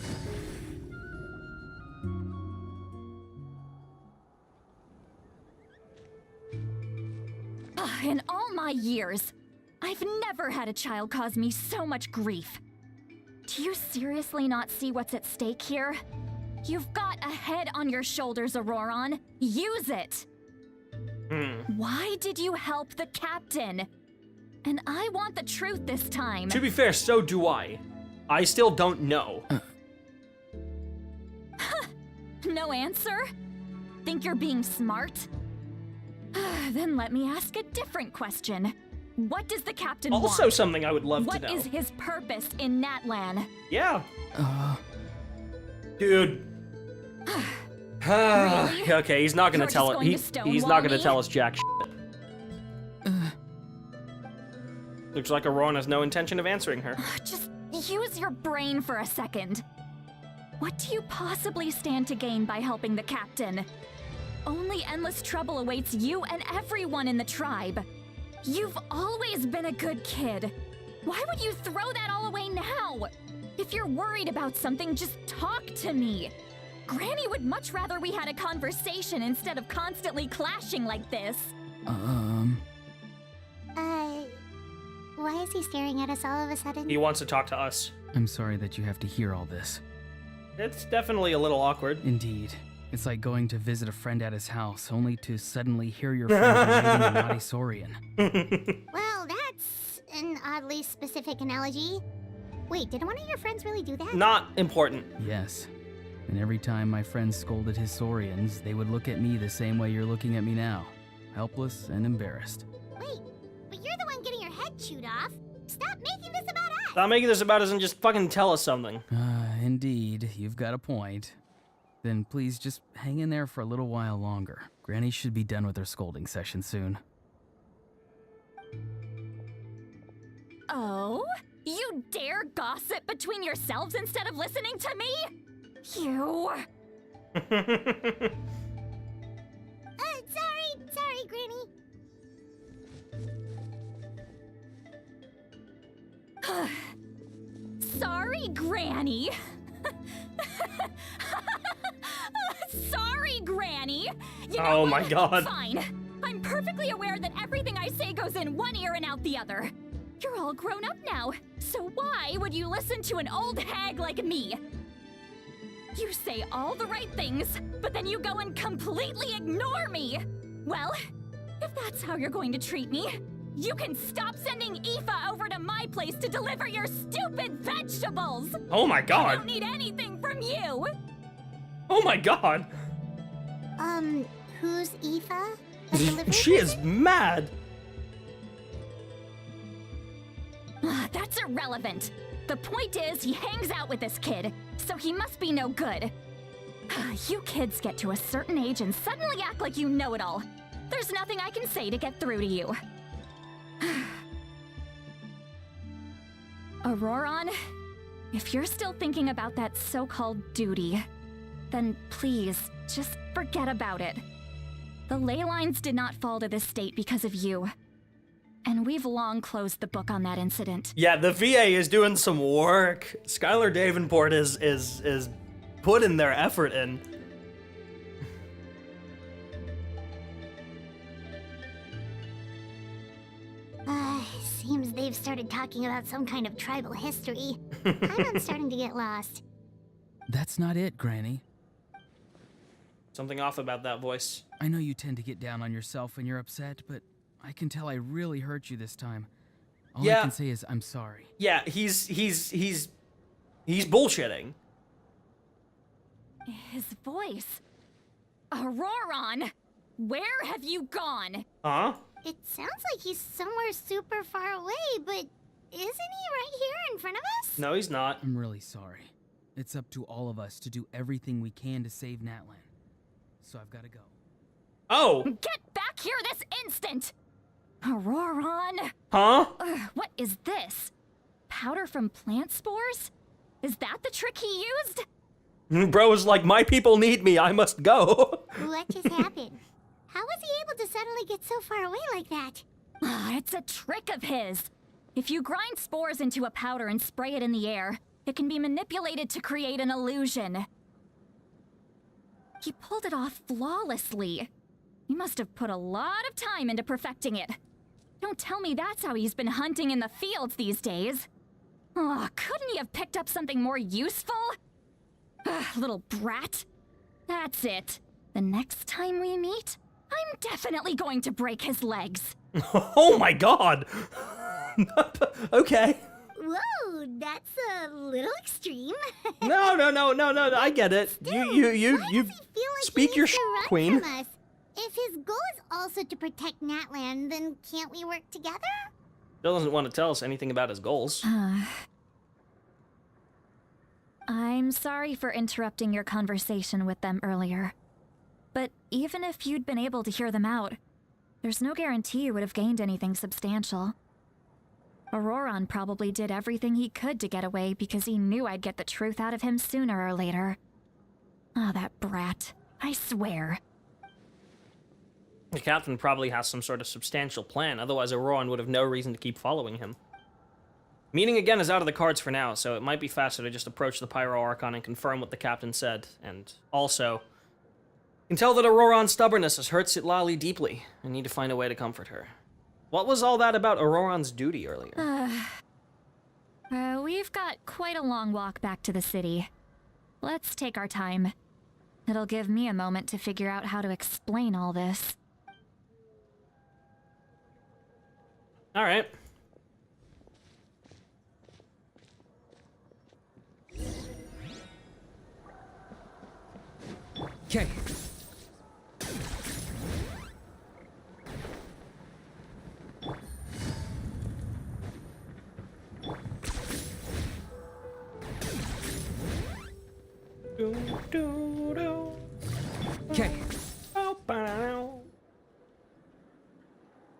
In all my years, I've never had a child cause me so much grief. Do you seriously not see what's at stake here? You've got a head on your shoulders, Ororon. Use it! Why did you help the captain? And I want the truth this time. To be fair, so do I. I still don't know. No answer? Think you're being smart? Then let me ask a different question. What does the captain want? Also something I would love to know. What is his purpose in Natlan? Yeah. Dude. Really? Okay, he's not gonna You're tell just it. going to He's stonewall not gonna me? tell us jack shit. Looks like Ororon has no intention of answering her. Just use your brain for a second. What do you possibly stand to gain by helping the captain? Only endless trouble awaits you and everyone in the tribe. You've always been a good kid. Why would you throw that all away now? If you're worried about something, just talk to me. Granny would much rather we had a conversation instead of constantly clashing like this. Why is he staring at us all of a sudden? He wants to talk to us. I'm sorry that you have to hear all this. It's definitely a little awkward. Indeed. It's like going to visit a friend at his house, only to suddenly hear your friend relating a naughty Saurian. Well, that's an oddly specific analogy. Wait, did one of your friends really do that? Not important. Yes. And every time my friend scolded his Saurians, they would look at me the same way you're looking at me now. Helpless and embarrassed. Wait, but you're the one getting your head chewed off. Stop making this about us! Stop making this about us and just fucking tell us something. Indeed, you've got a point. Then please just hang in there for a little while longer. Granny should be done with her scolding session soon. Oh? You dare gossip between yourselves instead of listening to me? You. Sorry, Granny. Sorry, Granny. Sorry, Granny. You know Oh what? my god. Fine. I'm perfectly aware that everything I say goes in one ear and out the other. You're all grown up now, so why would you listen to an old hag like me? You say all the right things, but then you go and completely ignore me. Well, if that's how you're going to treat me, you can stop sending Aoife over to my place to deliver your stupid vegetables! Oh my I god. don't need anything from you! Oh my god. Who's Aoife? A delivery She is person? mad. That's irrelevant. The point is, he hangs out with this kid, so he must be no good. You kids get to a certain age and suddenly act like you know it all. There's nothing I can say to get through to you. Ororon, if you're still thinking about that so-called duty, then please, just forget about it. The ley lines did not fall to this state because of you. And we've long closed the book on that incident. Yeah, the VA is doing some work. Skylar Davenport is putting their effort in. Seems they've started talking about some kind of tribal history. I'm starting to get lost. That's not it, Granny. Something off about that voice. I know you tend to get down on yourself when you're upset, but I can tell I really hurt you this time. All I can say is I'm sorry. Yeah, he's bullshitting. His voice. Ororon, where have you gone? Huh? It sounds like he's somewhere super far away, but isn't he right here in front of us? No, he's not. I'm really sorry. It's up to all of us to do everything we can to save Natlan. So I've got to go. Oh! Get back here this instant! Ororon! Huh? What is this? Powder from plant spores? Is that the trick he used? Bro is like, my people need me, I must go. What just happened? How was he able to suddenly get so far away like that? It's a trick of his. If you grind spores into a powder and spray it in the air, it can be manipulated to create an illusion. He pulled it off flawlessly. He must have put a lot of time into perfecting it. Don't tell me that's how he's been hunting in the fields these days. Oh, couldn't he have picked up something more useful? Little brat. That's it. The next time we meet, I'm definitely going to break his legs. Oh my god. Okay. Whoa, that's a little extreme. No, I get it. Still, You why does he feel like speak he your needs to run queen. from us? If his goal is also to protect Natlan, then can't we work together? Bill doesn't want to tell us anything about his goals. I'm sorry for interrupting your conversation with them earlier. But even if you'd been able to hear them out, there's no guarantee you would have gained anything substantial. Ororon probably did everything he could to get away because he knew I'd get the truth out of him sooner or later. Oh, that brat. I swear. The captain probably has some sort of substantial plan, otherwise Ororon would have no reason to keep following him. Meeting again is out of the cards for now, so it might be faster to just approach the Pyro Archon and confirm what the captain said, and also, you can tell that Ororon's stubbornness has hurt Citlali deeply, and need to find a way to comfort her. What was all that about Ororon's duty earlier? We've got quite a long walk back to the city. Let's take our time. It'll give me a moment to figure out how to explain all this. Alright. Okay. Okay.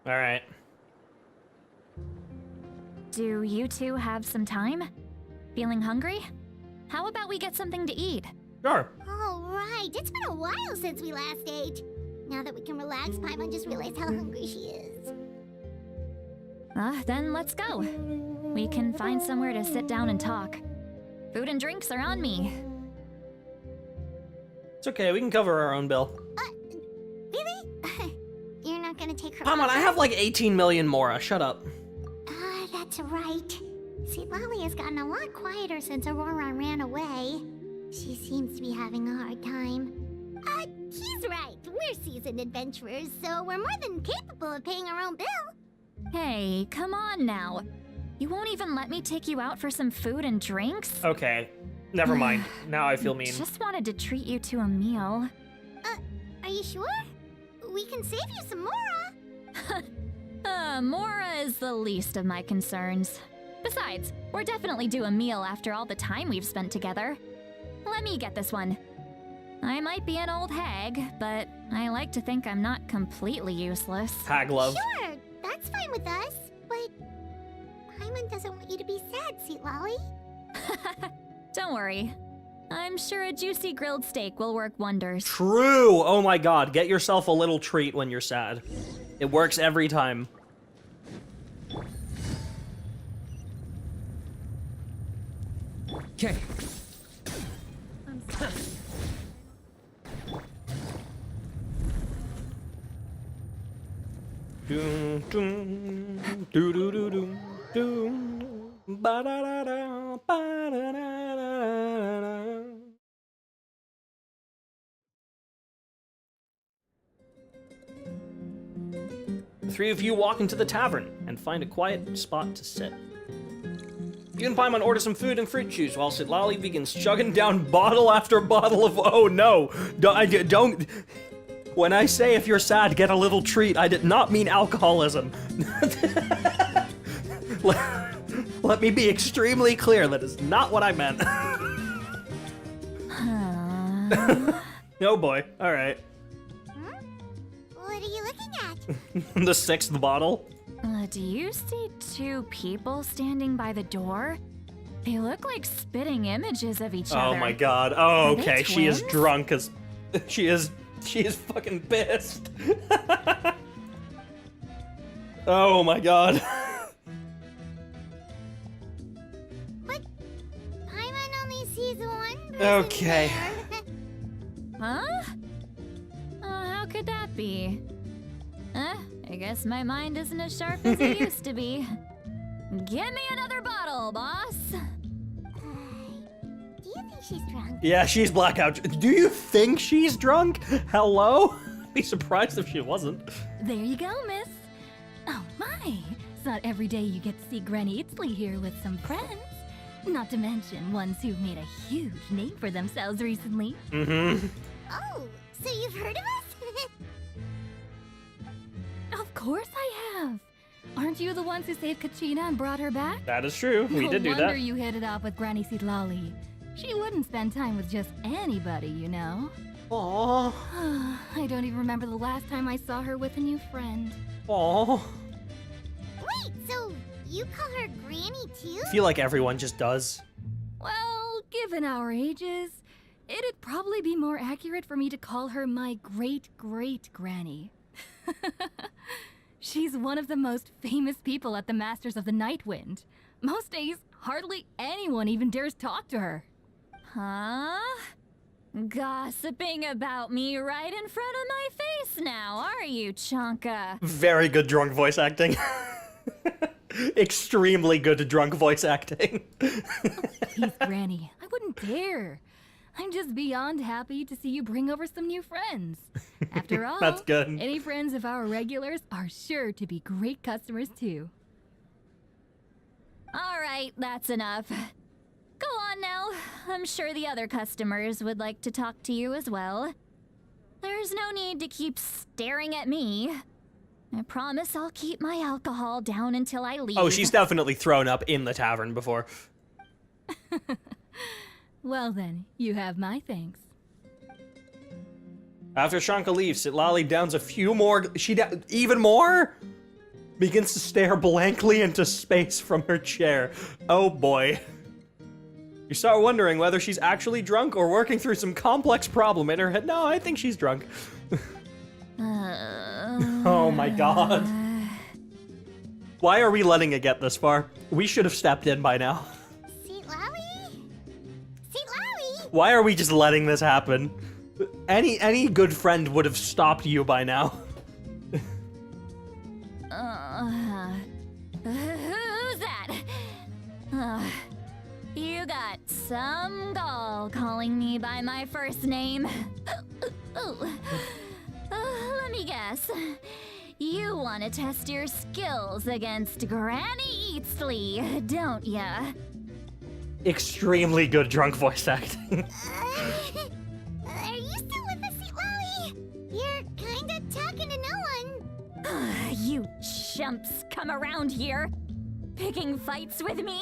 Alright. Do you two have some time? Feeling hungry? How about we get something to eat? Sure. All right, it's been a while since we last ate. Now that we can relax, Paimon just realized how hungry she is. Then let's go. We can find somewhere to sit down and talk. Food and drinks are on me. It's okay, we can cover our own bill. Really? You're not gonna take her Paimon, I offer? have like 18 million more. Shut up. That's right. Citlali has gotten a lot quieter since Ororon ran away. She seems to be having a hard time. He's right. We're seasoned adventurers, so we're more than capable of paying our own bill. Hey, come on now. You won't even let me take you out for some food and drinks? Okay, never mind. Now I feel mean. Just wanted to treat you to a meal. Are you sure? We can save you some Mora. Mora is the least of my concerns. Besides, we're definitely due a meal after all the time we've spent together. Let me get this one. I might be an old hag, but I like to think I'm not completely useless. Hag love. Sure, that's fine with us, but Paimon doesn't want you to be sad, Citlali. Don't worry. I'm sure a juicy grilled steak will work wonders. True! Oh my god, get yourself a little treat when you're sad. It works every time. Okay. Doom, doom, doo doo doo doom, doom, ba da da da, ba da da da da. The three of you walk into the tavern and find a quiet spot to sit. You and Paimon order some food and fruit juice while Citlali begins chugging down bottle after bottle of. Oh no! Don't. When I say if you're sad, get a little treat, I did not mean alcoholism. Let me be extremely clear, that is not what I meant. Oh boy, alright. What are you looking at? The sixth bottle? Do you see two people standing by the door? They look like spitting images of each other. Oh my god. Oh, Are they okay, she is twins? drunk as... She is fucking pissed. Oh my god. But Paimon only sees one person Okay. there. Huh? How could that be? I guess my mind isn't as sharp as it used to be. Give me another bottle, boss. Do you think she's drunk? Yeah, she's blackout. Do you think she's drunk? Hello? I'd be surprised if she wasn't. There you go, miss. Oh my, it's not every day you get to see Granny Itzley here with some friends. Not to mention ones who've made a huge name for themselves recently. Mm-hmm. Oh, so you've heard of us? Of course I have. Aren't you the ones who saved Kachina and brought her back? That is true. We did do No wonder that. you hit it off with Granny Citlali. She wouldn't spend time with just anybody, you know. Aww. I don't even remember the last time I saw her with a new friend. Aww. Wait, so you call her Granny too? I feel like everyone just does. Well, given our ages, it'd probably be more accurate for me to call her my great-great-granny. She's one of the most famous people at the Masters of the Nightwind. Most days, hardly anyone even dares talk to her. Huh? Gossiping about me right in front of my face now, are you, Chonka? Very good drunk voice acting. Extremely good drunk voice acting. Please, Granny, I wouldn't dare. I'm just beyond happy to see you bring over some new friends. After all, That's good. Any friends of our regulars are sure to be great customers too. All right, that's enough. Go on now. I'm sure the other customers would like to talk to you as well. There's no need to keep staring at me. I promise I'll keep my alcohol down until I leave. Oh, she's definitely thrown up in the tavern before. Well then, you have my thanks. After Shanka leaves, Citlali downs a few more. Even more? Begins to stare blankly into space from her chair. Oh boy. You start wondering whether she's actually drunk or working through some complex problem in her head. No, I think she's drunk. Oh my god. Why are we letting it get this far? We should have stepped in by now. Citlali? Citlali? Why are we just letting this happen? Any good friend would have stopped you by now. Who's that? You got some gall calling me by my first name. Let me guess. You want to test your skills against Granny Eatsley, don't ya? Extremely good drunk voice acting. Are you still with us, Citlali? You're kinda talking to no one. You chumps come around here, picking fights with me?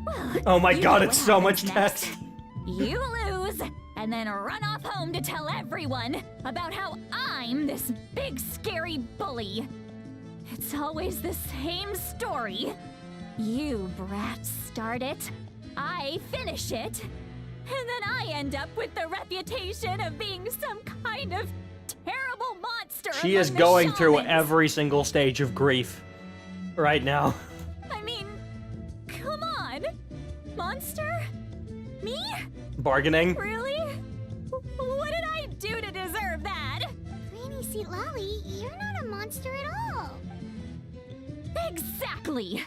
Well, Oh my you god, know it's what so happens much next. text. You lose, and then run off home to tell everyone about how I'm this big scary bully. It's always the same story. You brats start it, I finish it, and then I end up with the reputation of being some kind of terrible monster. She is among the going through shamans. every single stage of grief right now. I mean, come on. Monster? Me? Bargaining? Really? What did I do to deserve that? Granny Citlali, you're not a monster at all. Exactly.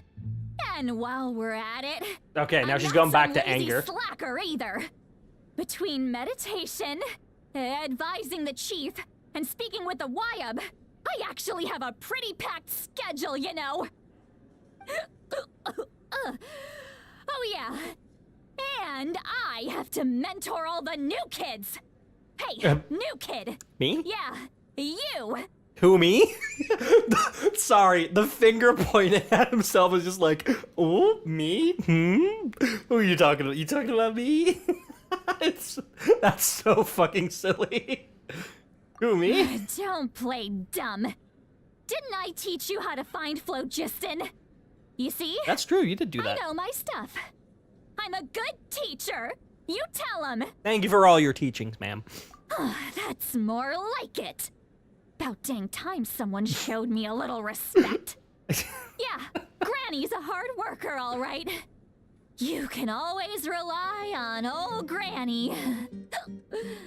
And while we're at it, Okay, now I'm she's not going back some to lazy anger. slacker either. Between meditation, advising the chief, and speaking with the Wyab, I actually have a pretty packed schedule, you know. Oh yeah. And I have to mentor all the new kids. Hey, new kid. Me? Yeah, you. Who, me? Sorry, the finger pointing at himself is just like, oh, me? Who are you talking about? You talking about me? That's so fucking silly. Who, me? Don't play dumb. Didn't I teach you how to find phlogiston? You see? That's true, you did do that. I know my stuff. I'm a good teacher. You tell him. Thank you for all your teachings, ma'am. That's more like it. About dang time someone showed me a little respect. Yeah, Granny's a hard worker, all right. You can always rely on old Granny.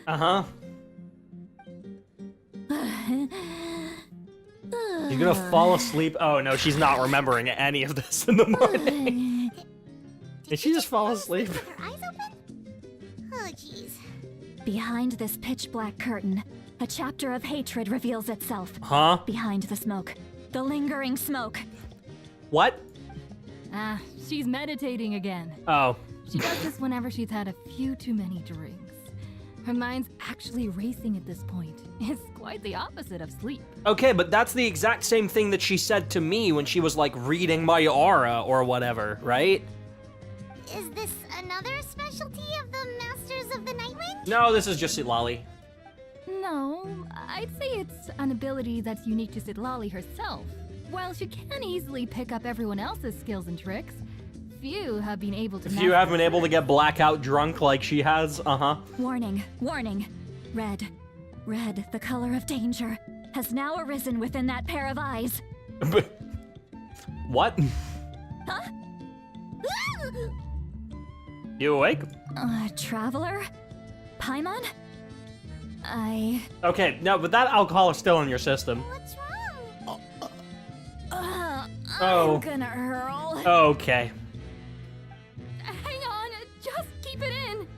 Uh-huh. You're gonna fall asleep? Oh no, she's not remembering any of this in the morning. Did she just fall asleep? With her eyes open? Oh, jeez. Behind this pitch black curtain, a chapter of hatred reveals itself. Huh? Behind the smoke. The lingering smoke. What? She's meditating again. Oh. She does this whenever she's had a few too many drinks. Her mind's actually racing at this point. It's quite the opposite of sleep. Okay, but that's the exact same thing that she said to me when she was like reading my aura or whatever, right? Is this another specialty of the Masters of the Nightwind? No, this is just Citlali. No, I'd say it's an ability that's unique to Citlali herself. While she can easily pick up everyone else's skills and tricks, few have been able to. If you haven't been able to get blackout drunk like she has, Warning, warning. Red, the color of danger, has now arisen within that pair of eyes. What? Huh? You awake? Traveler? Paimon? Okay, no, but that alcohol is still in your system. What's wrong? Oh. I'm gonna hurl. Okay. Hang on, just keep it in.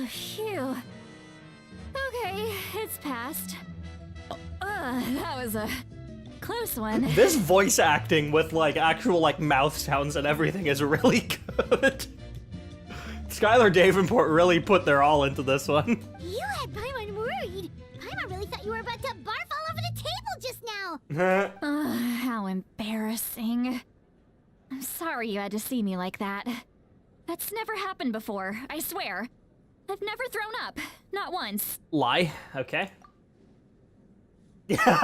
Phew. Okay, it's passed. That was a close one. This voice acting with like actual like mouth sounds and everything is really good. Skylar Davenport really put their all into this one. You had Paimon worried. Paimon really thought you were about to barf all over the table just now. How embarrassing. I'm sorry you had to see me like that. That's never happened before, I swear. I've never thrown up. Not once. Lie. Okay. Are you feeling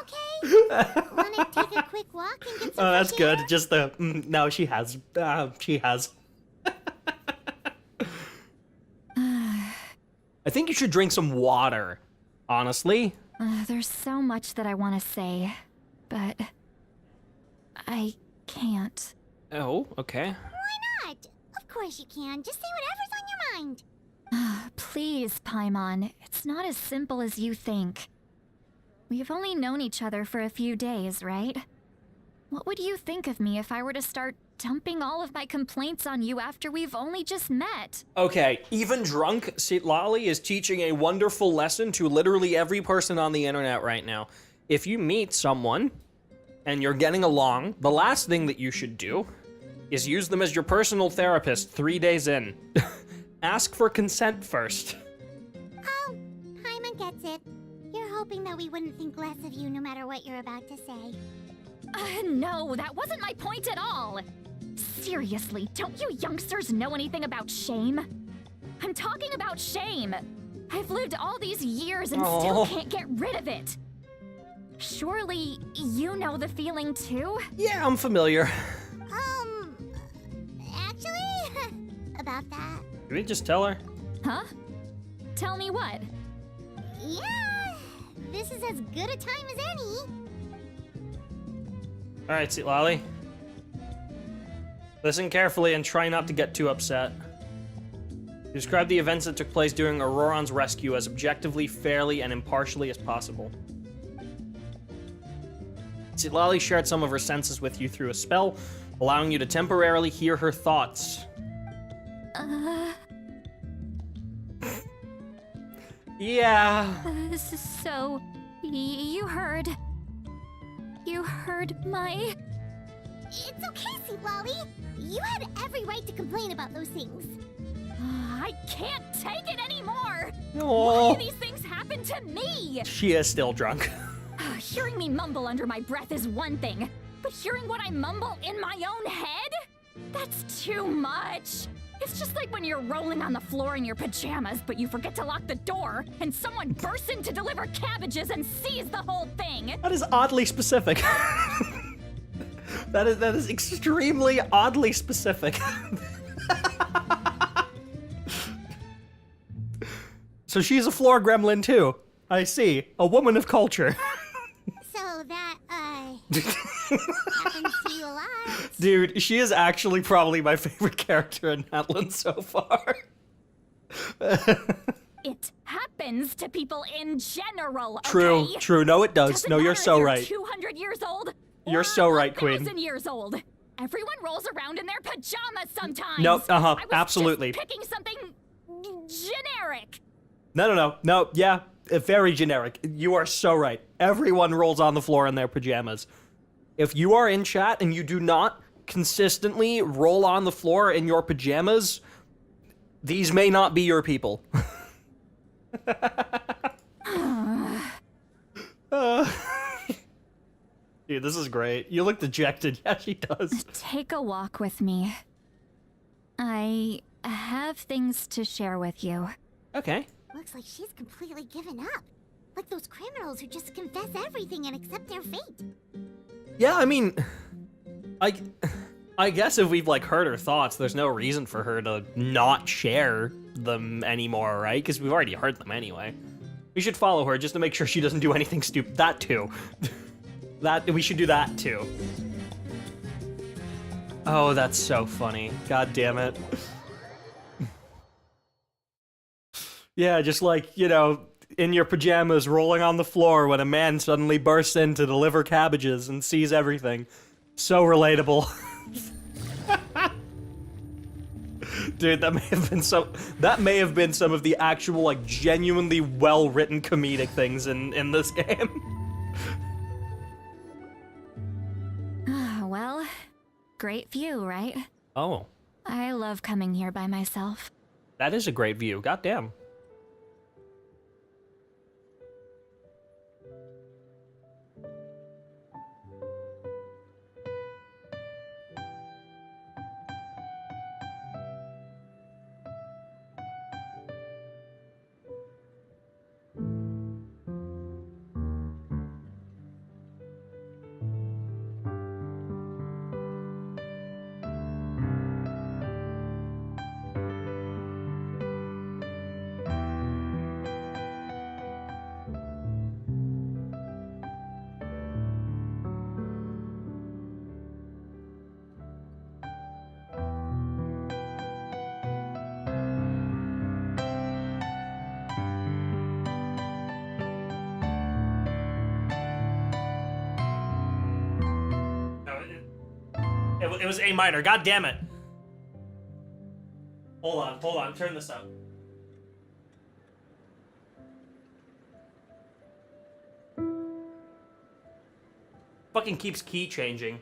okay? Wanna take a quick walk and get some Oh, that's fresh good. air? Just the no, she has. She has. I think you should drink some water. Honestly. There's so much that I want to say, but I can't. Oh, okay. Why not? Of course you can. Just say whatever's on your mind. Please, Paimon, it's not as simple as you think. We've only known each other for a few days, right? What would you think of me if I were to start dumping all of my complaints on you after we've only just met? Okay, even drunk, Citlali is teaching a wonderful lesson to literally every person on the internet right now. If you meet someone and you're getting along, the last thing that you should do is use them as your personal therapist 3 days in. Ask for consent first. Oh, Paimon gets it. You're hoping that we wouldn't think less of you no matter what you're about to say. No, that wasn't my point at all. Seriously, don't you youngsters know anything about shame? I'm talking about shame. I've lived all these years and still can't get rid of it. Surely, you know the feeling too? Yeah, I'm familiar. Actually, about that. Can we just tell her? Huh? Tell me what? Yeah, this is as good a time as any. Alright, Citlali. Listen carefully and try not to get too upset. Describe the events that took place during Ororon's rescue as objectively, fairly, and impartially as possible. Citlali shared some of her senses with you through a spell, allowing you to temporarily hear her thoughts. Yeah. So, you heard my... It's okay, Citlali. You had every right to complain about those things. I can't take it anymore! Oh. Why do these things happen to me? She is still drunk. Hearing me mumble under my breath is one thing, but hearing what I mumble in my own head? That's too much. It's just like when you're rolling on the floor in your pajamas, but you forget to lock the door, and someone bursts in to deliver cabbages and sees the whole thing. That is oddly specific. That is extremely oddly specific. So she's a floor gremlin too. I see. A woman of culture. So that, happens to you a lot. Dude, she is actually probably my favorite character in Natlan so far. It happens to people in general, True, okay? true. No, it does. Doesn't No, you're matter if so you're right. 200 years old. You're so right, Queen. 1,000 years old. Everyone rolls around in their pajamas sometimes. Nope, I was absolutely. just picking something generic. No, yeah, very generic. You are so right. Everyone rolls on the floor in their pajamas. If you are in chat and you do not consistently roll on the floor in your pajamas, these may not be your people. Dude, this is great. You look dejected. Yeah, she does. Take a walk with me. I have things to share with you. Okay. Looks like she's completely given up. Like those criminals who just confess everything and accept their fate. Yeah, I mean, I guess if we've like heard her thoughts, there's no reason for her to not share them anymore, right? Because we've already heard them anyway. We should follow her just to make sure she doesn't do anything stupid. That too. We should do that too. Oh, that's so funny. God damn it. Yeah, just like, you know, in your pajamas rolling on the floor when a man suddenly bursts in to deliver cabbages and sees everything. So relatable. Dude, that may have been some of the actual, like, genuinely well-written comedic things in this game. Well, great view, right? Oh. I love coming here by myself. That is a great view. Goddamn. It was A minor. God damn it. Hold on. Turn this up. Fucking keeps key changing.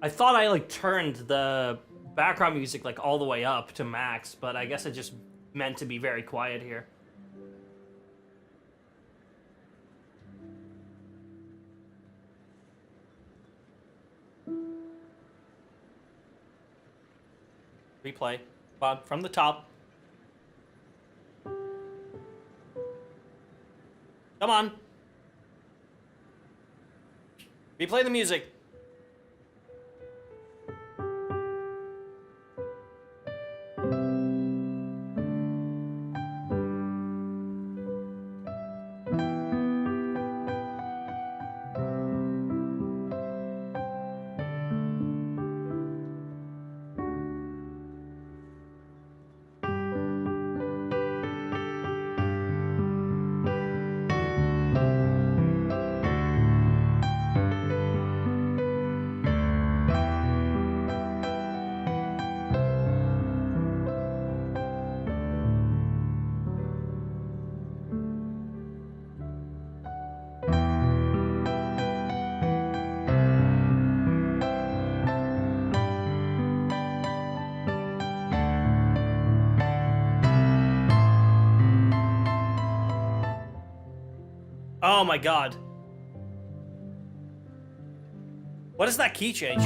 I thought I like turned the background music like all the way up to max, but I guess it just meant to be very quiet here. Replay. Come on, from the top. Come on. Replay the music. Oh my god. What is that key change?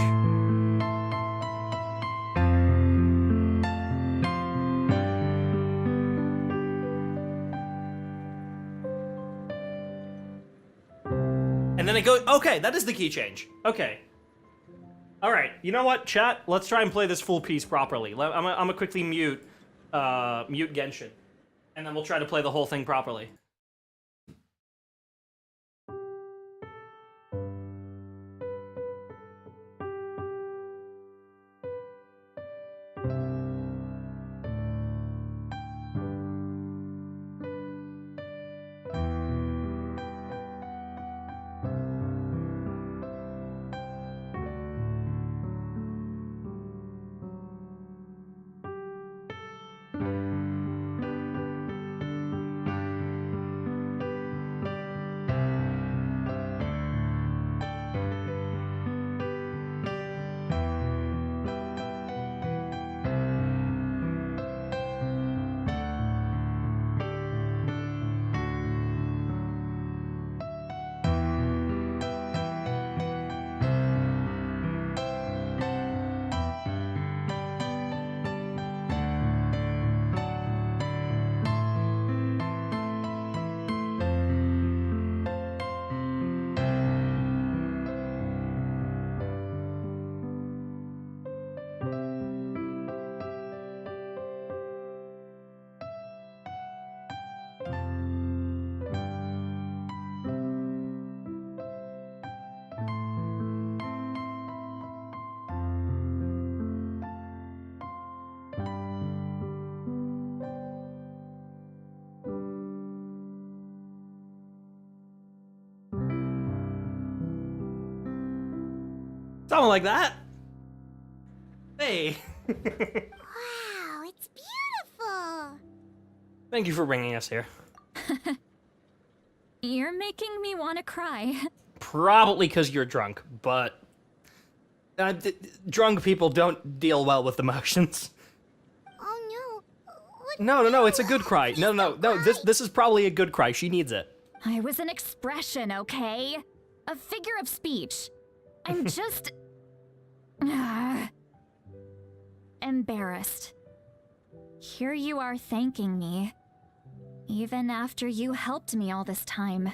And then it goes, okay, that is the key change. Okay. Alright, you know what, chat? Let's try and play this full piece properly. I'm gonna quickly mute Genshin. And then we'll try to play the whole thing properly. Something like that. Hey. Wow, it's beautiful. Thank you for bringing us here. You're making me want to cry. Probably because you're drunk, but drunk people don't deal well with emotions. Oh No, it's a good cry. No, this is probably a good cry. She needs it. I was an expression, okay? A figure of speech. I'm just... embarrassed. Here you are thanking me. Even after you helped me all this time.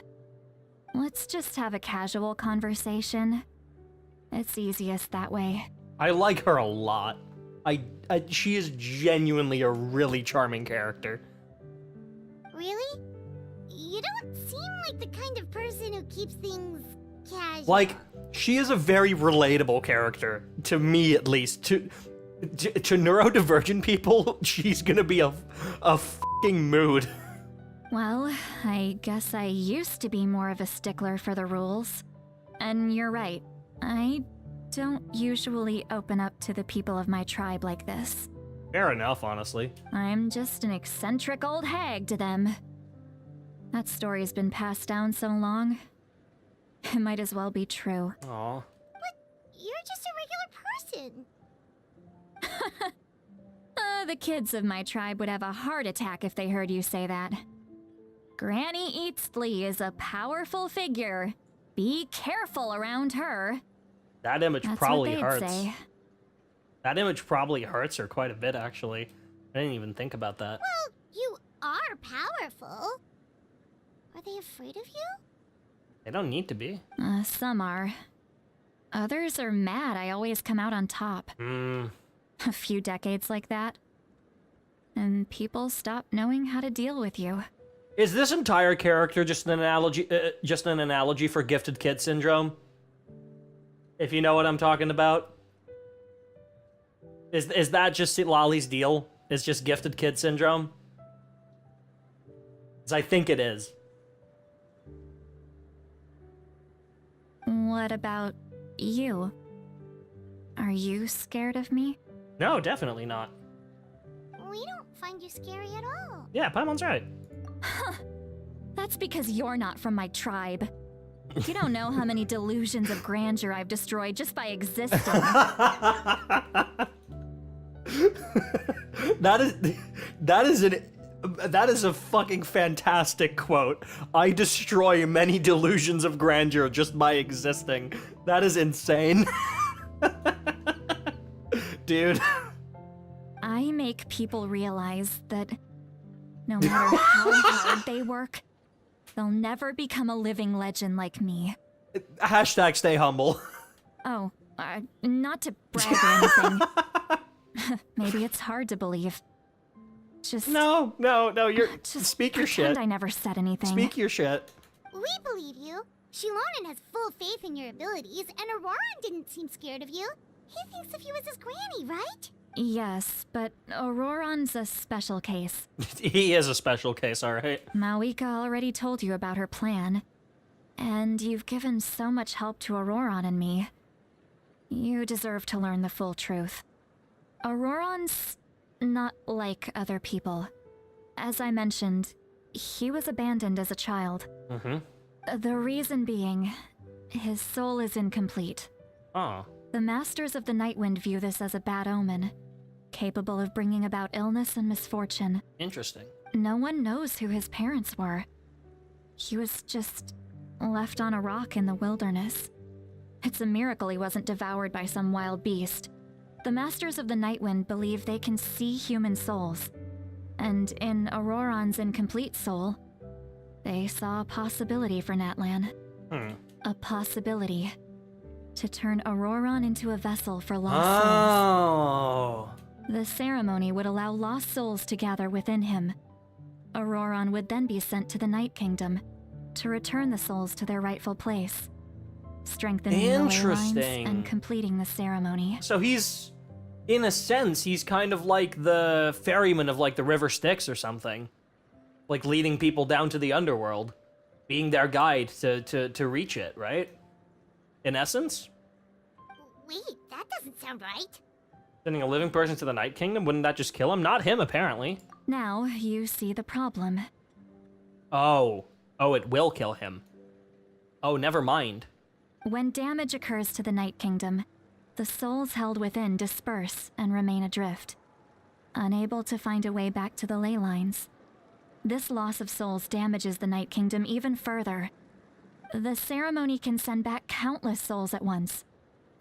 Let's just have a casual conversation. It's easiest that way. I like her a lot. She is genuinely a really charming character. Really? You don't seem like the kind of person who keeps things casual. Like, she is a very relatable character, to me at least. To neurodivergent people, she's gonna be a f***ing mood. Well, I guess I used to be more of a stickler for the rules. And you're right. I don't usually open up to the people of my tribe like this. Fair enough, honestly. I'm just an eccentric old hag to them. That story's been passed down so long. It might as well be true. Aw. You're just a regular person. The kids of my tribe would have a heart attack if they heard you say that. Granny Eatsley is a powerful figure. Be careful around her. That image That's probably what they'd hurts. say. That image probably hurts her quite a bit, actually. I didn't even think about that. Well, you are powerful. Are they afraid of you? They don't need to be. Some are. Others are mad I always come out on top. A few decades like that. And people stop knowing how to deal with you. Is this entire character just an analogy for gifted kid syndrome? If you know what I'm talking about. Is that just Citlali's deal? Is just gifted kid syndrome? 'Cause I think it is. What about you? Are you scared of me? No, definitely not. We don't find you scary at all. Yeah, Paimon's right. That's because you're not from my tribe. You don't know how many delusions of grandeur I've destroyed just by existing. That is a fucking fantastic quote. I destroy many delusions of grandeur just by existing. That is insane. Dude. I make people realize that no matter how hard they work, they'll never become a living legend like me. Hashtag stay humble. Oh, not to brag or anything. Maybe it's hard to believe. Just No, you're speak your shit. I never said anything. Speak your shit. We believe you. Xilonen has full faith in your abilities, and Ororon didn't seem scared of you. He thinks of you as his granny, right? Yes, but Ororon's a special case. He is a special case, alright. Mawika already told you about her plan. And you've given so much help to Ororon and me. You deserve to learn the full truth. Ororon's not like other people. As I mentioned, he was abandoned as a child. The reason being, his soul is incomplete. Oh. The Masters of the Nightwind view this as a bad omen, capable of bringing about illness and misfortune. Interesting. No one knows who his parents were. He was just left on a rock in the wilderness. It's a miracle he wasn't devoured by some wild beast. The Masters of the Nightwind believe they can see human souls. And in Ororon's incomplete soul, they saw a possibility for Natlan. A possibility to turn Ororon into a vessel for lost souls. The ceremony would allow lost souls to gather within him. Ororon would then be sent to the Night Kingdom to return the souls to their rightful place, strengthening the ley lines and completing the ceremony. So he's, in a sense, he's kind of like the ferryman of like the River Styx or something. Like leading people down to the underworld. Being their guide to reach it, right? In essence? Wait, that doesn't sound right. Sending a living person to the Night Kingdom, wouldn't that just kill him? Not him, apparently. Now you see the problem. Oh, it will kill him. Oh, never mind. When damage occurs to the Night Kingdom, the souls held within disperse and remain adrift, unable to find a way back to the ley lines. This loss of souls damages the Night Kingdom even further. The ceremony can send back countless souls at once,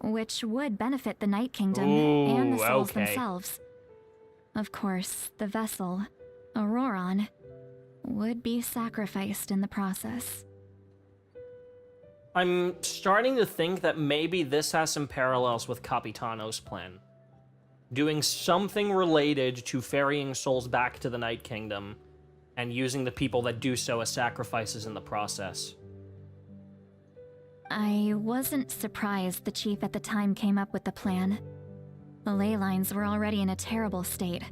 which would benefit the Night Kingdom and the souls themselves. Of course, the vessel, Ororon, would be sacrificed in the process. I'm starting to think that maybe this has some parallels with Capitano's plan. Doing something related to ferrying souls back to the Night Kingdom, and using the people that do so as sacrifices in the process. I wasn't surprised the chief at the time came up with the plan. The ley lines were already in a terrible state.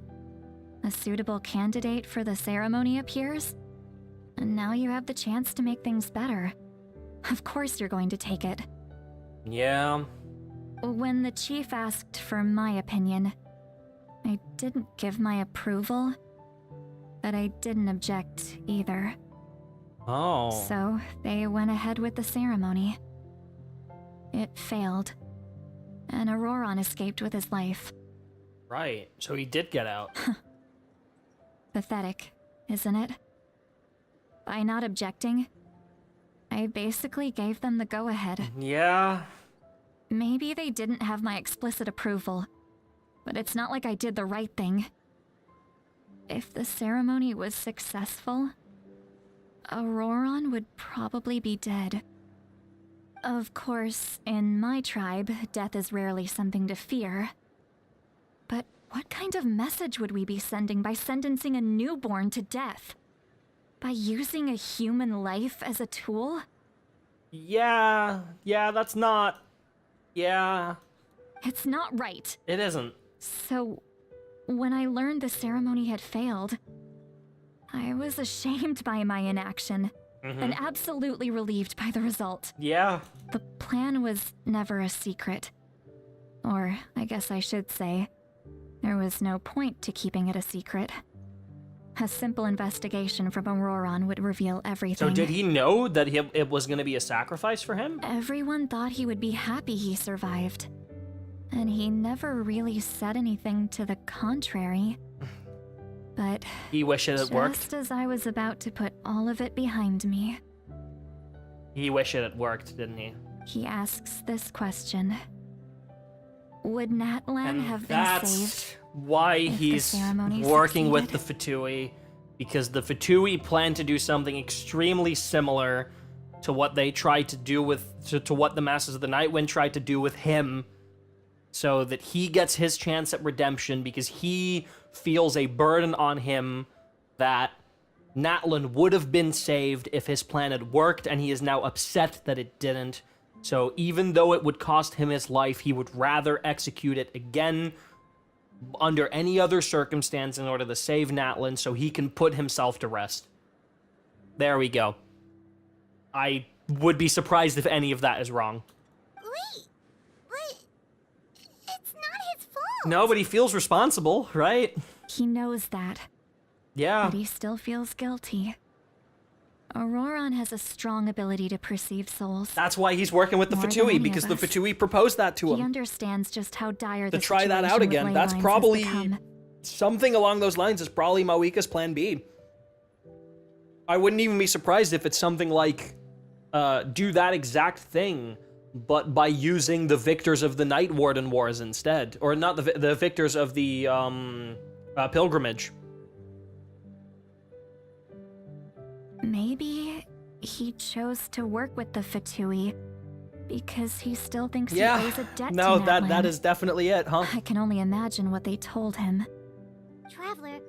A suitable candidate for the ceremony appears, and now you have the chance to make things better. Of course you're going to take it. Yeah. When the chief asked for my opinion, I didn't give my approval, but I didn't object either. Oh. So they went ahead with the ceremony. It failed, and Ororon escaped with his life. Right, so he did get out. Pathetic, isn't it? By not objecting, I basically gave them the go-ahead. Yeah. Maybe they didn't have my explicit approval, but it's not like I did the right thing. If the ceremony was successful, Ororon would probably be dead. Of course, in my tribe, death is rarely something to fear. But what kind of message would we be sending by sentencing a newborn to death? By using a human life as a tool? Yeah, that's not... Yeah. It's not right. It isn't. So, when I learned the ceremony had failed, I was ashamed by my inaction, and absolutely relieved by the result. Yeah. The plan was never a secret. Or, I guess I should say, there was no point to keeping it a secret. A simple investigation from Ororon would reveal everything. So did he know that it was going to be a sacrifice for him? Everyone thought he would be happy he survived. And he never really said anything to the contrary. But he wished it had worked. Just as I was about to put all of it behind me, he wished it had worked, didn't he? He asks this question. Would Natlan have been that's saved? Why he's working with the succeeded? Fatui, because the Fatui plan to do something extremely similar to what they tried to do with to what the Masters of the Nightwind tried to do with him, so that he gets his chance at redemption, because he feels a burden on him that Natlan would have been saved if his plan had worked, and he is now upset that it didn't. So even though it would cost him his life, he would rather execute it again under any other circumstance in order to save Natlan so he can put himself to rest. There we go. I would be surprised if any of that is wrong. Wait, but it's not his fault. No, but he feels responsible, right? He knows that. Yeah. But he still feels guilty. Ororon has a strong ability to perceive souls. That's why he's working with the Fatui, because the Fatui proposed that to him. He understands just how dire the to try that out again. That's probably something along those lines is probably Mawika's plan B. I wouldn't even be surprised if it's something like do that exact thing, but by using the victors of the Night Warden Wars instead. Or not the victors of the pilgrimage. Maybe he chose to work with the Fatui because he still thinks he Yeah. owes a debt No, to Natlan. that is definitely it, huh? I can only imagine what they told him. Traveler,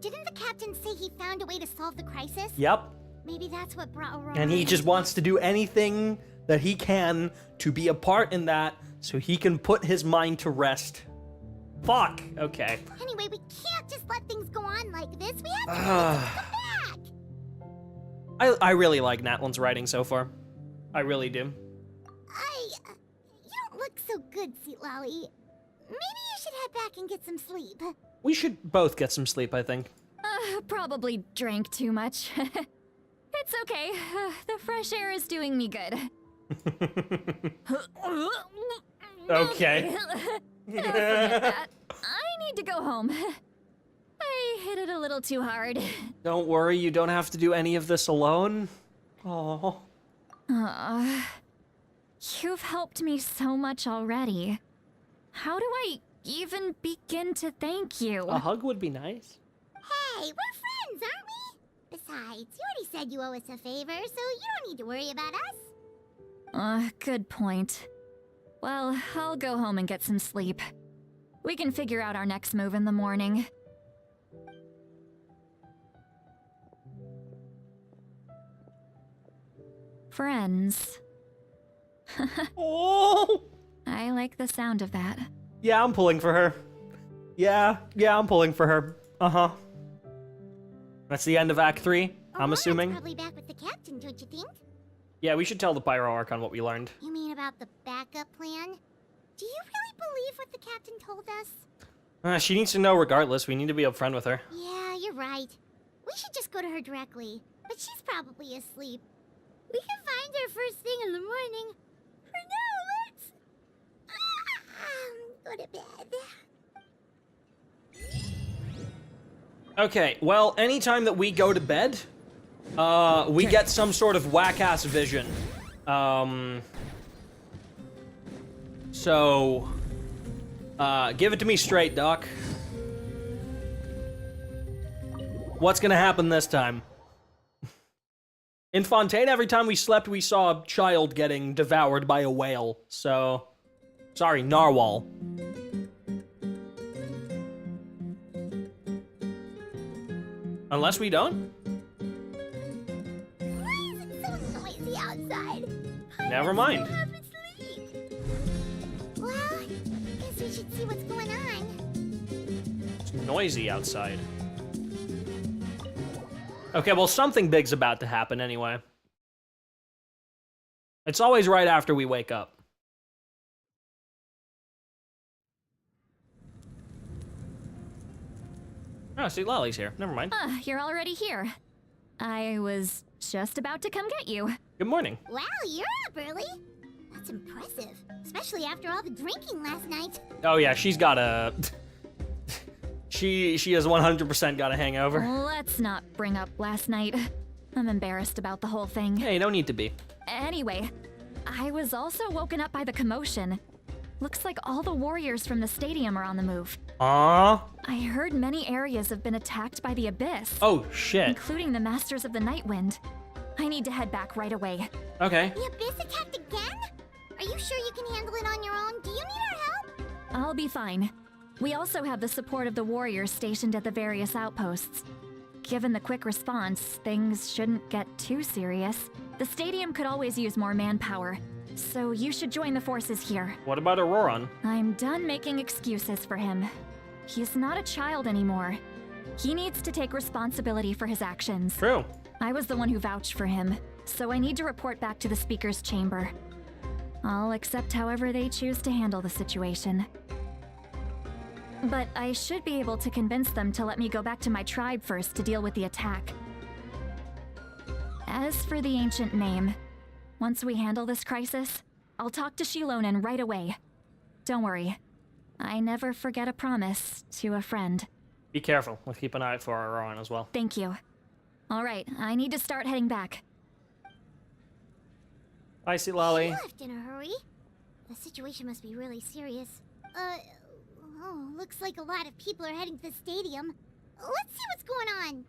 didn't the captain say he found a way to solve the crisis? Yep. Maybe that's what brought Ororon. And he just wants to do anything that he can to be a part in that so he can put his mind to rest. Fuck. Okay. Anyway, we can't just let things go on like this. We have to come back. I really like Natlan's writing so far. I really do. You don't look so good, Citlali. Maybe you should head back and get some sleep. We should both get some sleep, I think. Probably drank too much. It's okay. The fresh air is doing me good. Okay. Forget that. I need to go home. I hit it a little too hard. Don't worry, you don't have to do any of this alone. Oh. You've helped me so much already. How do I even begin to thank you? A hug would be nice. Hey, we're friends, aren't we? Besides, you already said you owe us a favor, so you don't need to worry about us. Good point. Well, I'll go home and get some sleep. We can figure out our next move in the morning. Friends. Oh! I like the sound of that. Yeah, I'm pulling for her. Yeah, I'm pulling for her. Uh-huh. That's the end of Act 3, I'm assuming. Probably back with the captain, don't you think? Yeah, we should tell the Pyro Archon what we learned. You mean about the backup plan? Do you really believe what the captain told us? She needs to know regardless. We need to be upfront with her. Yeah, you're right. We should just go to her directly. But she's probably asleep. We can find her first thing in the morning. For now, let's... go to bed. Okay, well, anytime that we go to bed, we get some sort of whack-ass vision. So, give it to me straight, Doc. What's gonna happen this time? In Fontaine, every time we slept, we saw a child getting devoured by a whale. So, sorry, narwhal. Unless we don't? Why is it so noisy outside? Never mind. Well, I guess we should see what's going on. It's noisy outside. Okay, well, something big's about to happen anyway. It's always right after we wake up. Oh, Citlali's here. Never mind. You're already here. I was just about to come get you. Good morning. Wow, you're up early. That's impressive, especially after all the drinking last night. Oh yeah, she's got a... She has 100% got a hangover. Let's not bring up last night. I'm embarrassed about the whole thing. Hey, no need to be. Anyway, I was also woken up by the commotion. Looks like all the warriors from the stadium are on the move. I heard many areas have been attacked by the Abyss. Oh, shit. Including the Masters of the Night Wind. I need to head back right away. Okay. The Abyss attacked again? Are you sure you can handle it on your own? Do you need our help? I'll be fine. We also have the support of the warriors stationed at the various outposts. Given the quick response, things shouldn't get too serious. The stadium could always use more manpower, so you should join the forces here. What about Ororon? I'm done making excuses for him. He's not a child anymore. He needs to take responsibility for his actions. True. I was the one who vouched for him, so I need to report back to the Speaker's chamber. I'll accept however they choose to handle the situation. But I should be able to convince them to let me go back to my tribe first to deal with the attack. As for the ancient name, once we handle this crisis, I'll talk to Xilonen right away. Don't worry, I never forget a promise to a friend. Be careful. We'll keep an eye out for Ororon as well. Thank you. All right, I need to start heading back. Bye, Citlali. She left in a hurry. The situation must be really serious. Oh, looks like a lot of people are heading to the stadium. Let's see what's going on.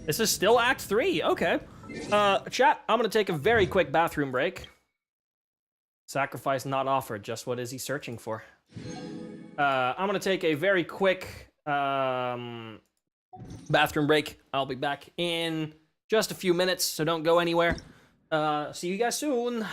This is still Act 3. Okay. Chat, I'm gonna take a very quick bathroom break. Sacrifice not offered. Just what is he searching for? I'm gonna take a very quick bathroom break. I'll be back in just a few minutes, so don't go anywhere. See you guys soon.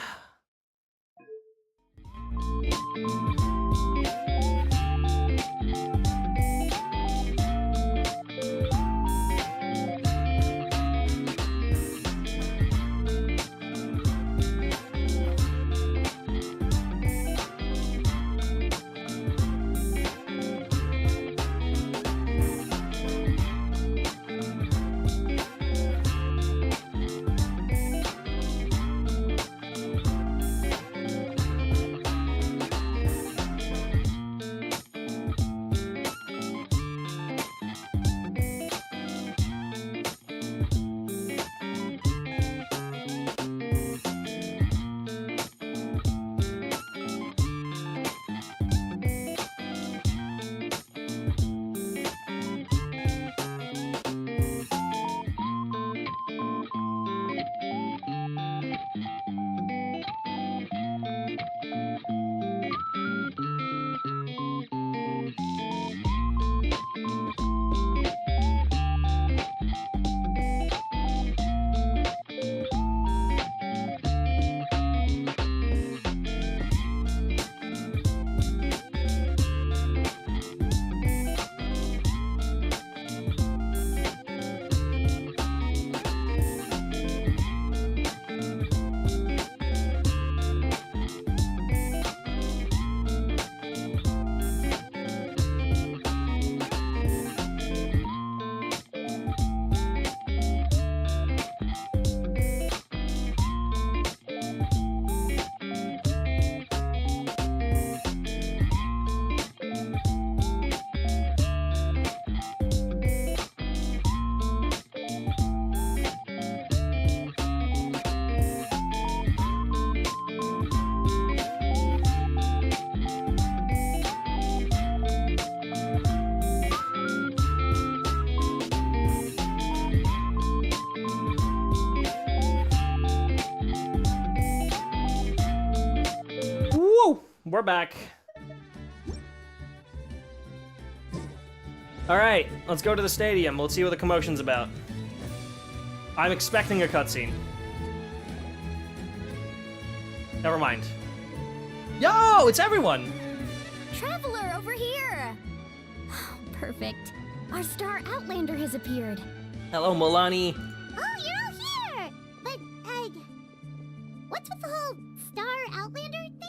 we're back. Alright, let's go to the stadium. Let's see what the commotion's about. I'm expecting a cutscene. Never mind. Yo, it's everyone! Traveler over here! Perfect. Our star Outlander has appeared. Hello, Milani. Oh, you're all here! But, what's with the whole star Outlander thing?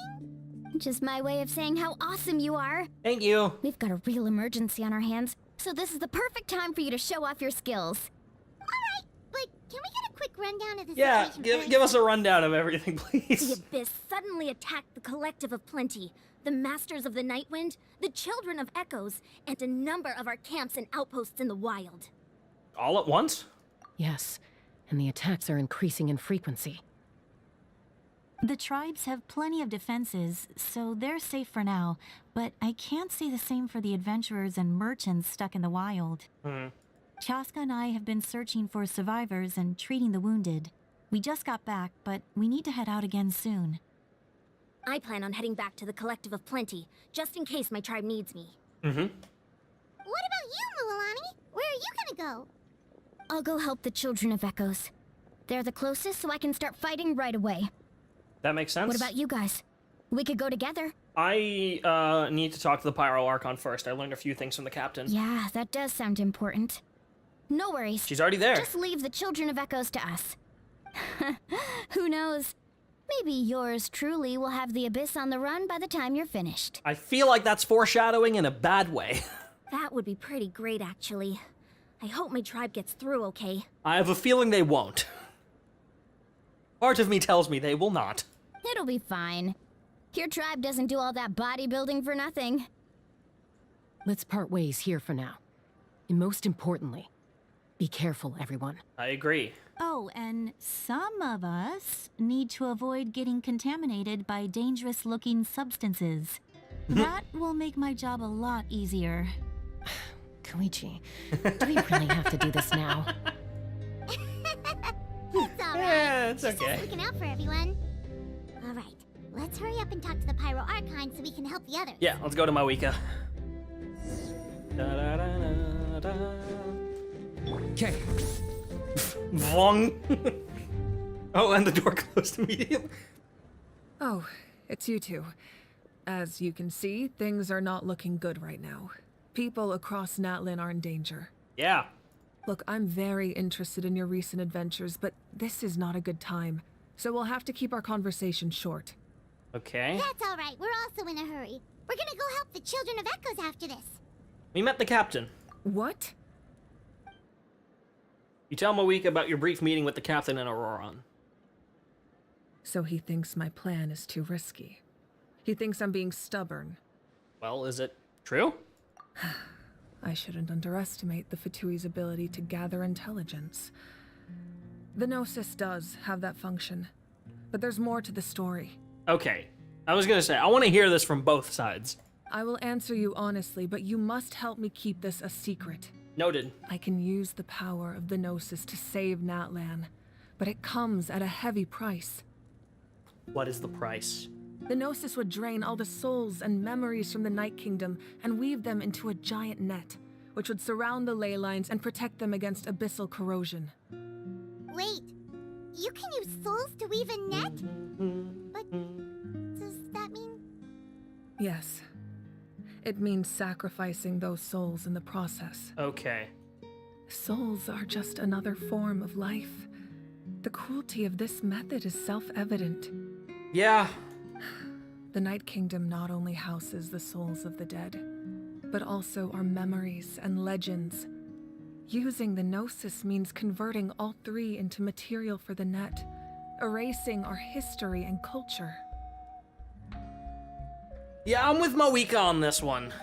Just my way of saying how awesome you are. Thank you. We've got a real emergency on our hands, so this is the perfect time for you to show off your skills. Alright, but can we get a quick rundown of the situation? Give us a rundown of everything, please. The Abyss suddenly attacked the Collective of Plenty, the Masters of the Nightwind, the Children of Echoes, and a number of our camps and outposts in the wild. All at once? Yes, and the attacks are increasing in frequency. The tribes have plenty of defenses, so they're safe for now, but I can't say the same for the adventurers and merchants stuck in the wild. Chaska and I have been searching for survivors and treating the wounded. We just got back, but we need to head out again soon. I plan on heading back to the Collective of Plenty, just in case my tribe needs me. Mm-hmm. What about you, Mualani? Where are you gonna go? I'll go help the Children of Echoes. They're the closest, so I can start fighting right away. That makes sense. What about you guys? We could go together. I need to talk to the Pyro Archon first. I learned a few things from the captain. Yeah, that does sound important. No worries. She's already there. Just leave the Children of Echoes to us. Who knows? Maybe yours truly will have the Abyss on the run by the time you're finished. I feel like that's foreshadowing in a bad way. That would be pretty great, actually. I hope my tribe gets through okay. I have a feeling they won't. Part of me tells me they will not. It'll be fine. Your tribe doesn't do all that bodybuilding for nothing. Let's part ways here for now. And most importantly, be careful, everyone. I agree. Oh, and some of us need to avoid getting contaminated by dangerous-looking substances. That will make my job a lot easier. Koichi, do we really have to do this now? It's alright. Yeah, it's She's okay. just looking out for everyone. Alright, let's hurry up and talk to the Pyro Archon so we can help the others. Yeah, let's go to Mawika. Okay. Vong. Oh, and the door closed immediately. Oh, it's you two. As you can see, things are not looking good right now. People across Natlan are in danger. Yeah. Look, I'm very interested in your recent adventures, but this is not a good time. So we'll have to keep our conversation short. Okay. That's alright, we're also in a hurry. We're gonna go help the Children of Echoes after this. We met the captain. What? You tell Mawika about your brief meeting with the captain in Ororon. So he thinks my plan is too risky. He thinks I'm being stubborn. Well, is it true? I shouldn't underestimate the Fatui's ability to gather intelligence. The Gnosis does have that function, but there's more to the story. Okay. I was gonna say, I want to hear this from both sides. I will answer you honestly, but you must help me keep this a secret. Noted. I can use the power of the Gnosis to save Natlan, but it comes at a heavy price. What is the price? The Gnosis would drain all the souls and memories from the Night Kingdom and weave them into a giant net, which would surround the ley lines and protect them against abyssal corrosion. Wait, you can use souls to weave a net? But does that mean... Yes. It means sacrificing those souls in the process. Okay. Souls are just another form of life. The cruelty of this method is self-evident. Yeah. The Night Kingdom not only houses the souls of the dead, but also our memories and legends. Using the Gnosis means converting all three into material for the net, erasing our history and culture. Yeah, I'm with Mawika on this one.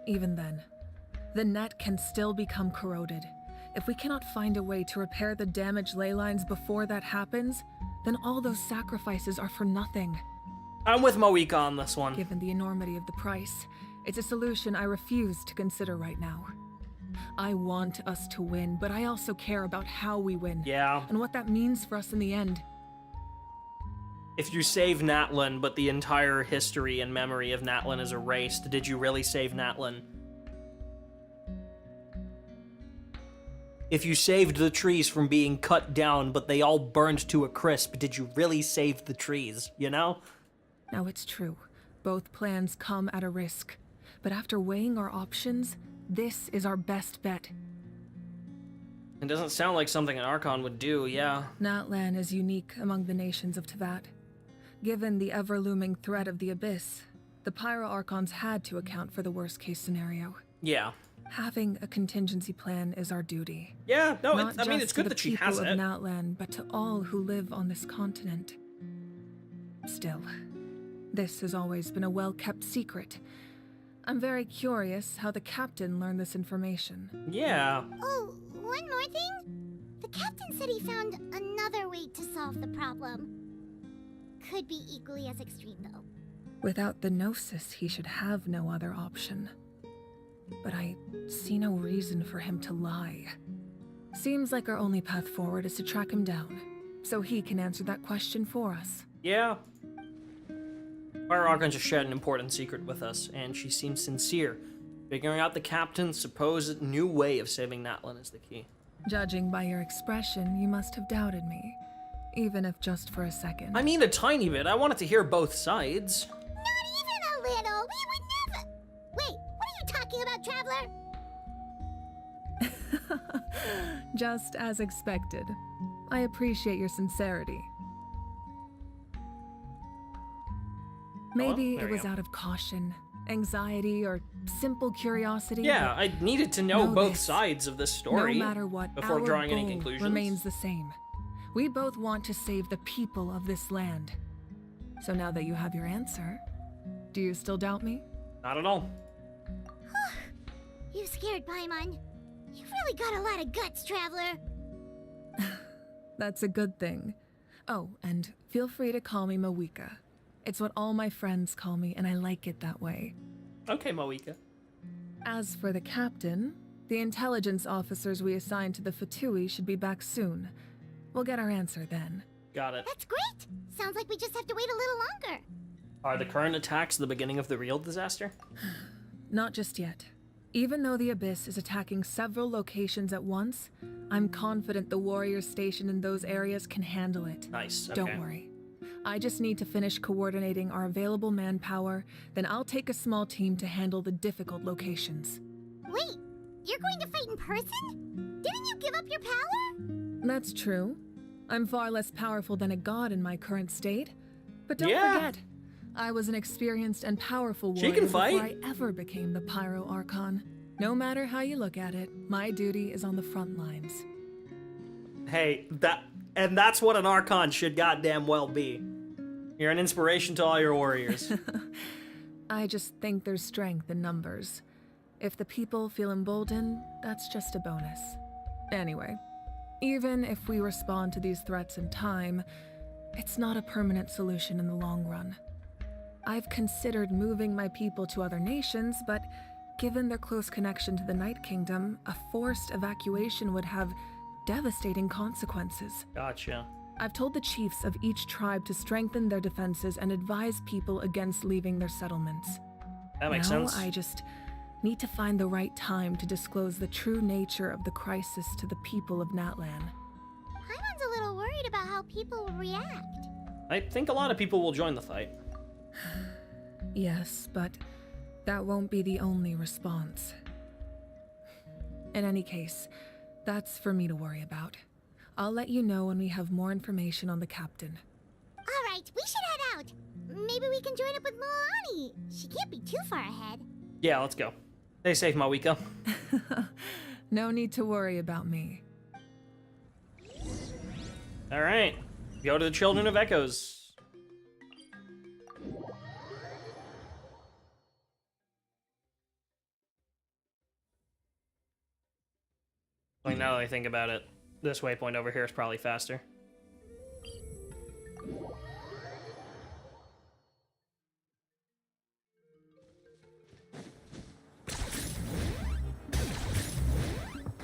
Even then, the net can still become corroded. If we cannot find a way to repair the damaged ley lines before that happens, then all those sacrifices are for nothing. I'm with Mawika on this one. Given the enormity of the price, it's a solution I refuse to consider right now. I want us to win, but I also care about how we win. Yeah. And what that means for us in the end. If you save Natlan, but the entire history and memory of Natlan is erased, did you really save Natlan? If you saved the trees from being cut down, but they all burned to a crisp, did you really save the trees, you know? Now it's true. Both plans come at a risk. But after weighing our options, this is our best bet. It doesn't sound like something an Archon would do, yeah. Natlan is unique among the nations of Teyvat. Given the ever-looming threat of the Abyss, the Pyro Archons had to account for the worst-case scenario. Yeah. Having a contingency plan is our duty. Yeah, no, Not I mean, just it's good to that the she people has of it. Natlan, but to all who live on this continent. Still, this has always been a well-kept secret. I'm very curious how the captain learned this information. Yeah. Oh, one more thing? The captain said he found another way to solve the problem. Could be equally as extreme, though. Without the Gnosis, he should have no other option. But I see no reason for him to lie. Seems like our only path forward is to track him down, so he can answer that question for us. Yeah. Our Archon just shared an important secret with us, and she seems sincere. Figuring out the captain's supposed new way of saving Natlan is the key. Judging by your expression, you must have doubted me. Even if just for a second. I mean, a tiny bit. I wanted to hear both sides. Not even a little! We would never— Wait, what are you talking about, Traveler? Just as expected. I appreciate your sincerity. Maybe it was out of caution, anxiety, or simple curiosity. Yeah, I needed to know both sides of this story no matter what, before our drawing any goal conclusions. Remains the same. We both want to save the people of this land. So now that you have your answer, do you still doubt me? Not at all. You scared Paimon. You've really got a lot of guts, Traveler. That's a good thing. Oh, and feel free to call me Mawika. It's what all my friends call me, and I like it that way. Okay, Mawika. As for the captain, the intelligence officers we assigned to the Fatui should be back soon. We'll get our answer then. Got it. That's great! Sounds like we just have to wait a little longer. Are the current attacks the beginning of the real disaster? Not just yet. Even though the Abyss is attacking several locations at once, I'm confident the warriors stationed in those areas can handle it. Nice, okay. Don't worry. I just need to finish coordinating our available manpower, then I'll take a small team to handle the difficult locations. Wait, you're going to fight in person? Didn't you give up your power? That's true. I'm far less powerful than a god in my current state. But don't Yeah. forget, I was an experienced and powerful She warrior can before fight. I ever became the Pyro Archon. No matter how you look at it, my duty is on the front lines. Hey, that's what an Archon should goddamn well be. You're an inspiration to all your warriors. I just think there's strength in numbers. If the people feel emboldened, that's just a bonus. Anyway, even if we respond to these threats in time, it's not a permanent solution in the long run. I've considered moving my people to other nations, but given their close connection to the Night Kingdom, a forced evacuation would have devastating consequences. Gotcha. I've told the chiefs of each tribe to strengthen their defenses and advise people against leaving their settlements. That makes sense. I just need to find the right time to disclose the true nature of the crisis to the people of Natlan. Paimon's a little worried about how people will react. I think a lot of people will join the fight. Yes, but that won't be the only response. In any case, that's for me to worry about. I'll let you know when we have more information on the captain. All right, we should head out. Maybe we can join up with Moani. She can't be too far ahead. Yeah, let's go. Stay safe, Mawika. No need to worry about me. All right, go to the Children of Echoes. Like, now that I think about it, this waypoint over here is probably faster.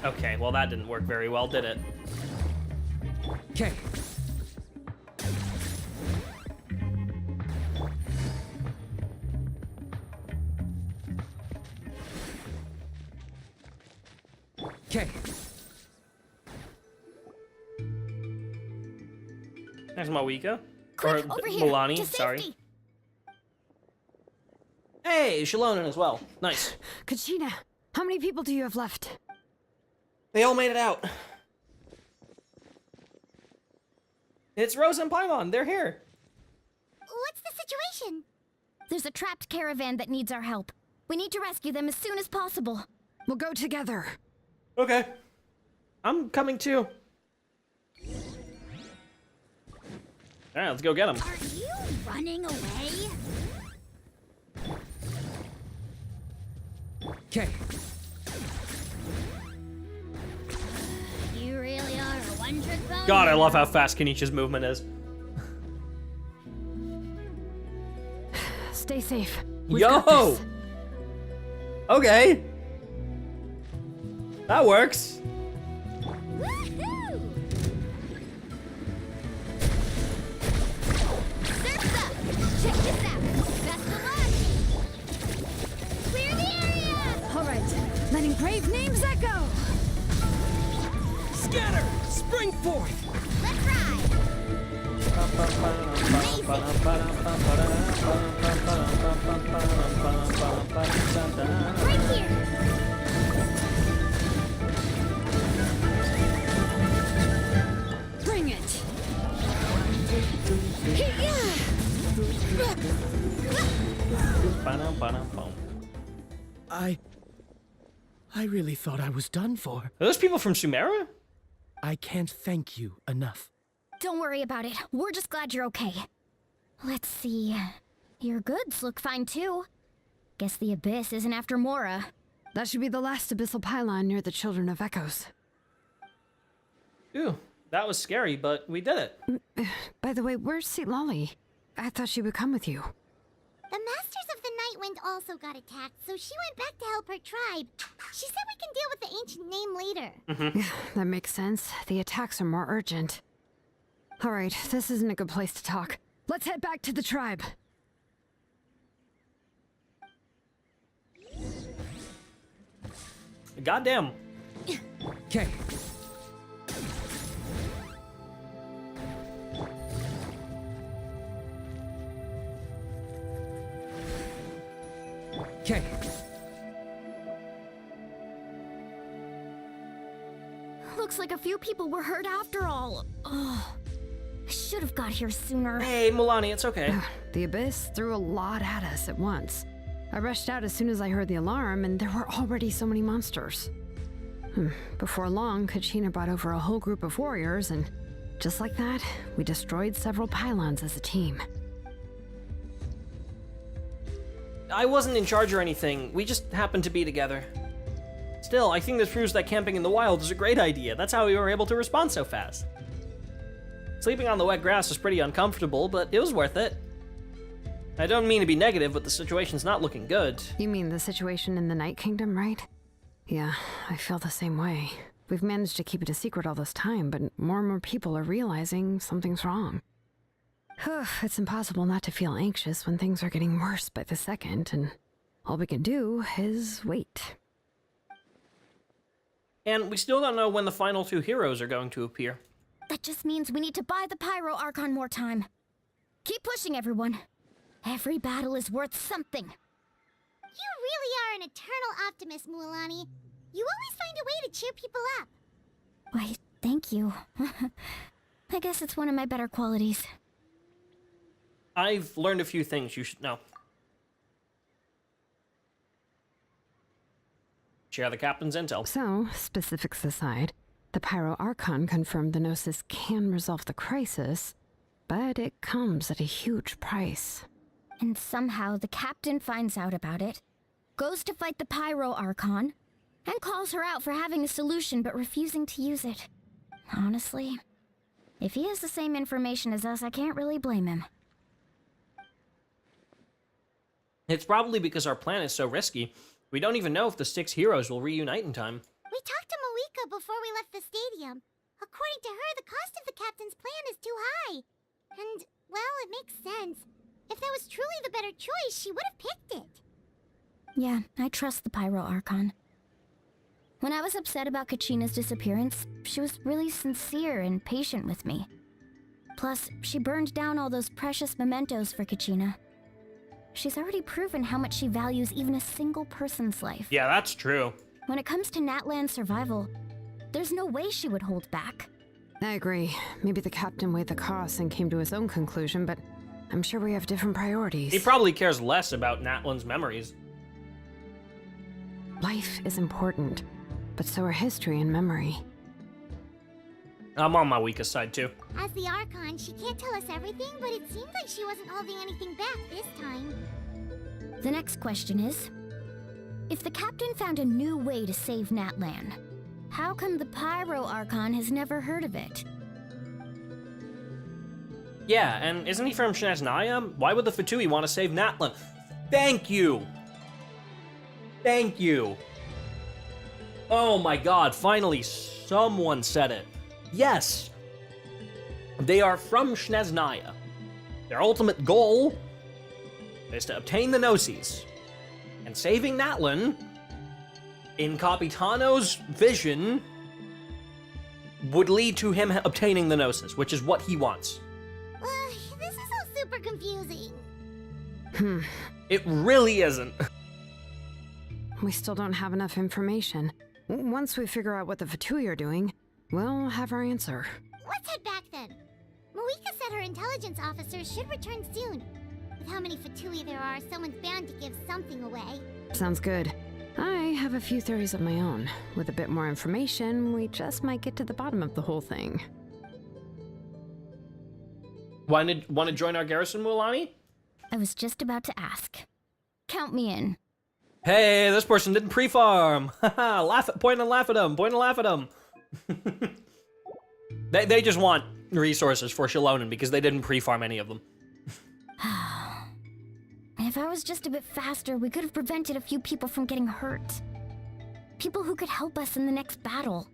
Okay, well that didn't work very well, did it? Okay. Okay. There's Mawika. Quick, Or over here, Milani, to sorry. safety. Hey, Xilonen as well. Nice. Kachina, how many people do you have left? They all made it out. It's Rose and Paimon. They're here. What's the situation? There's a trapped caravan that needs our help. We need to rescue them as soon as possible. We'll go together. Okay. I'm coming too. Alright, let's go get them. Are you running away? Okay. You really are a one-trick pony. God, I love how fast Kenichi's movement is. Stay safe. We've got this. Okay. That works. Woohoo! Surf's up! Check this out! Best of luck! Clear the area! All right, letting brave names echo. Scatter! Spring forth! Let's ride! Right here! Bring it. I really thought I was done for. Are those people from Sumeru? I can't thank you enough. Don't worry about it. We're just glad you're okay. Let's see. Your goods look fine too. Guess the Abyss isn't after Mora. That should be the last abyssal pylon near the Children of Echoes. Ooh, that was scary, but we did it. By the way, where's Citlali? I thought she would come with you. The Masters of the Nightwind also got attacked, so she went back to help her tribe. She said we can deal with the ancient name later. That makes sense. The attacks are more urgent. All right, this isn't a good place to talk. Let's head back to the tribe. Goddamn. Okay. Okay. Looks like a few people were hurt after all. Ugh. I should have got here sooner. Hey, Milani, it's okay. The Abyss threw a lot at us at once. I rushed out as soon as I heard the alarm, and there were already so many monsters. Before long, Kachina brought over a whole group of warriors, and just like that, we destroyed several pylons as a team. I wasn't in charge or anything. We just happened to be together. Still, I think this proves that camping in the wild is a great idea. That's how we were able to respond so fast. Sleeping on the wet grass was pretty uncomfortable, but it was worth it. I don't mean to be negative, but the situation's not looking good. You mean the situation in the Night Kingdom, right? Yeah, I feel the same way. We've managed to keep it a secret all this time, but more and more people are realizing something's wrong. It's impossible not to feel anxious when things are getting worse by the second, and all we can do is wait. And we still don't know when the final two heroes are going to appear. That just means we need to buy the Pyro Archon more time. Keep pushing, everyone. Every battle is worth something. You really are an eternal optimist, Mualani. You always find a way to cheer people up. Why, thank you. I guess it's one of my better qualities. I've learned a few things you should know. Share the captain's intel. So, specifics aside, the Pyro Archon confirmed the Gnosis can resolve the crisis, but it comes at a huge price. And somehow the captain finds out about it, goes to fight the Pyro Archon, and calls her out for having a solution but refusing to use it. Honestly, if he has the same information as us, I can't really blame him. It's probably because our plan is so risky. We don't even know if the 6 heroes will reunite in time. We talked to Mawika before we left the stadium. According to her, the cost of the captain's plan is too high. And, well, it makes sense. If that was truly the better choice, she would have picked it. Yeah, I trust the Pyro Archon. When I was upset about Kachina's disappearance, she was really sincere and patient with me. Plus, she burned down all those precious mementos for Kachina. She's already proven how much she values even a single person's life. Yeah, that's true. When it comes to Natlan's survival, there's no way she would hold back. I agree. Maybe the captain weighed the costs and came to his own conclusion, but I'm sure we have different priorities. He probably cares less about Natlan's memories. Life is important, but so are history and memory. I'm on my weakest side, too. As the Archon, she can't tell us everything, but it seems like she wasn't holding anything back this time. The next question is, if the captain found a new way to save Natlan, how come the Pyro Archon has never heard of it? Yeah, and isn't he from Snezhnaya? Why would the Fatui want to save Natlan? Thank you! Thank you! Oh my god, finally someone said it. Yes! They are from Snezhnaya. Their ultimate goal is to obtain the Gnosis. And saving Natlan, in Capitano's vision, would lead to him obtaining the Gnosis, which is what he wants. This is so super confusing. It really isn't. We still don't have enough information. Once we figure out what the Fatui are doing, we'll have our answer. Let's head back then. Moika said her intelligence officers should return soon. With how many Fatui there are, someone's bound to give something away. Sounds good. I have a few theories of my own. With a bit more information, we just might get to the bottom of the whole thing. Want to join our garrison, Mualani? I was just about to ask. Count me in. Hey, this person didn't pre-farm. Point and laugh at them. Point and laugh at them. They just want resources for Xilonen because they didn't pre-farm any of them. If I was just a bit faster, we could have prevented a few people from getting hurt. People who could help us in the next battle.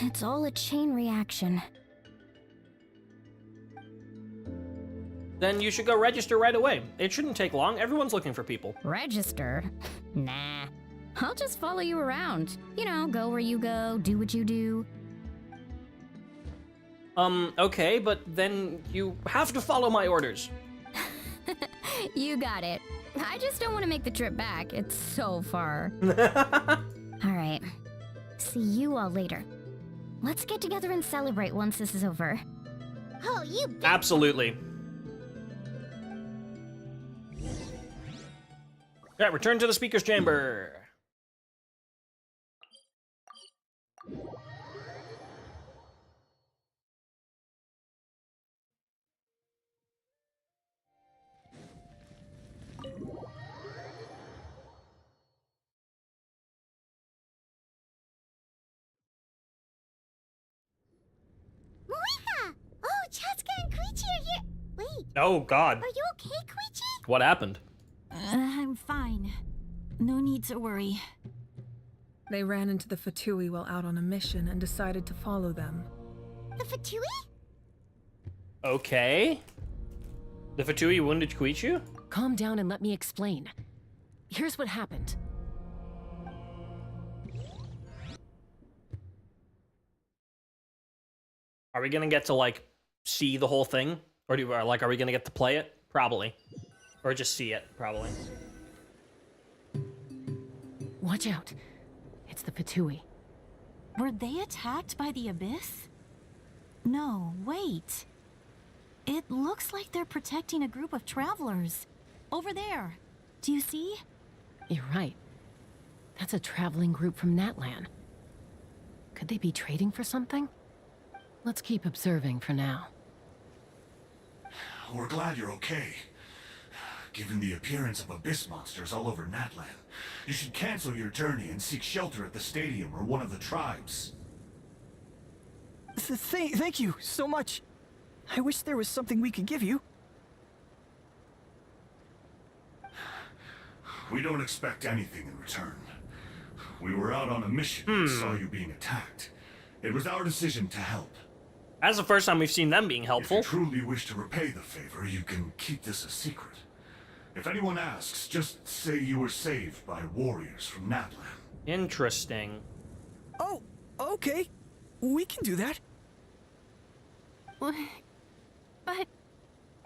It's all a chain reaction. Then you should go register right away. It shouldn't take long. Everyone's looking for people. Register? Nah. I'll just follow you around. You know, go where you go, do what you do. Okay, but then you have to follow my orders. You got it. I just don't want to make the trip back. It's so far. Alright. See you all later. Let's get together and celebrate once this is over. Oh, you bet. Absolutely. Yeah, return to the speaker's chamber. Moika! Oh, Chaska and Koichi are here. Wait. Oh, God. Are you okay, Koichi? What happened? I'm fine. No need to worry. They ran into the Fatui while out on a mission and decided to follow them. The Fatui? Okay. The Fatui wounded Koichi? Calm down and let me explain. Here's what happened. Are we gonna get to, like, see the whole thing? Or are we gonna get to play it? Probably. Or just see it, probably. Watch out. It's the Fatui. Were they attacked by the Abyss? No, wait. It looks like they're protecting a group of travelers. Over there. Do you see? You're right. That's a traveling group from Natlan. Could they be trading for something? Let's keep observing for now. We're glad you're okay. Given the appearance of abyss monsters all over Natlan, you should cancel your journey and seek shelter at the stadium or one of the tribes. Thank you so much. I wish there was something we could give you. We don't expect anything in return. We were out on a mission and saw you being attacked. It was our decision to help. That's the first time we've seen them being helpful. If you truly wish to repay the favor, you can keep this a secret. If anyone asks, just say you were saved by warriors from Natlan. Interesting. Oh, okay. We can do that. But...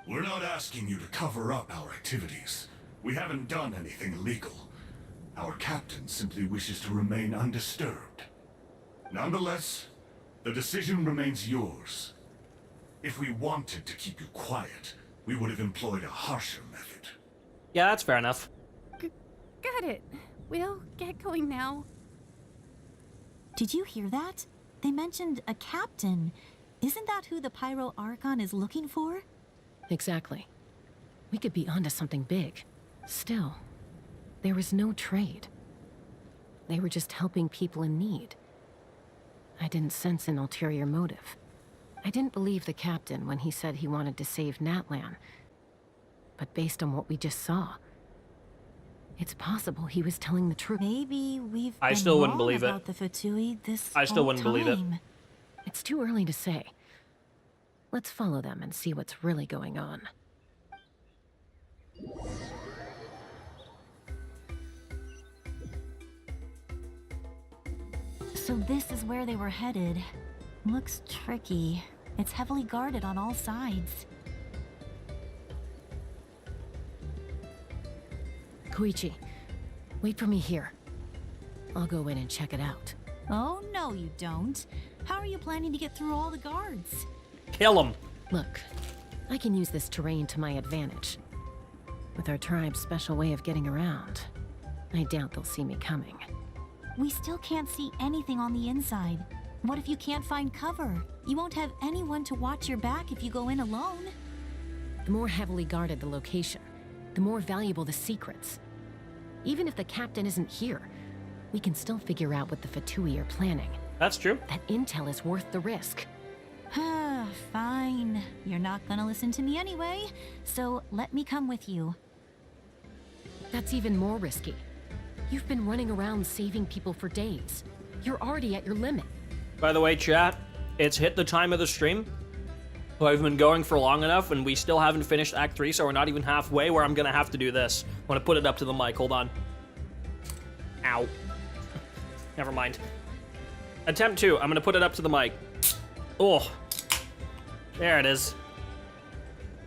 We're not asking you to cover up our activities. We haven't done anything illegal. Our captain simply wishes to remain undisturbed. Nonetheless, the decision remains yours. If we wanted to keep you quiet, we would have employed a harsher method. Yeah, that's fair enough. Got it. We'll get going now. Did you hear that? They mentioned a captain. Isn't that who the Pyro Archon is looking for? Exactly. We could be onto something big. Still, there was no trade. They were just helping people in need. I didn't sense an ulterior motive. I didn't believe the captain when he said he wanted to save Natlan. But based on what we just saw, it's possible he was telling the truth. Maybe we've I been still wouldn't wrong believe it. about the Fatui this I still whole wouldn't believe it. time. It's too early to say. Let's follow them and see what's really going on. So this is where they were headed. Looks tricky. It's heavily guarded on all sides. Koichi, wait for me here. I'll go in and check it out. Oh, no you don't. How are you planning to get through all the guards? Kill them. Look, I can use this terrain to my advantage. With our tribe's special way of getting around, I doubt they'll see me coming. We still can't see anything on the inside. What if you can't find cover? You won't have anyone to watch your back if you go in alone. The more heavily guarded the location, the more valuable the secrets. Even if the captain isn't here, we can still figure out what the Fatui are planning. That's true. That intel is worth the risk. Fine. You're not gonna listen to me anyway, so let me come with you. That's even more risky. You've been running around saving people for days. You're already at your limit. By the way, chat, it's hit the time of the stream. I've been going for long enough, and we still haven't finished Act 3, so we're not even halfway, where I'm gonna have to do this. I'm gonna put it up to the mic. Hold on. Ow. Never mind. Attempt 2. I'm gonna put it up to the mic. Oh. There it is.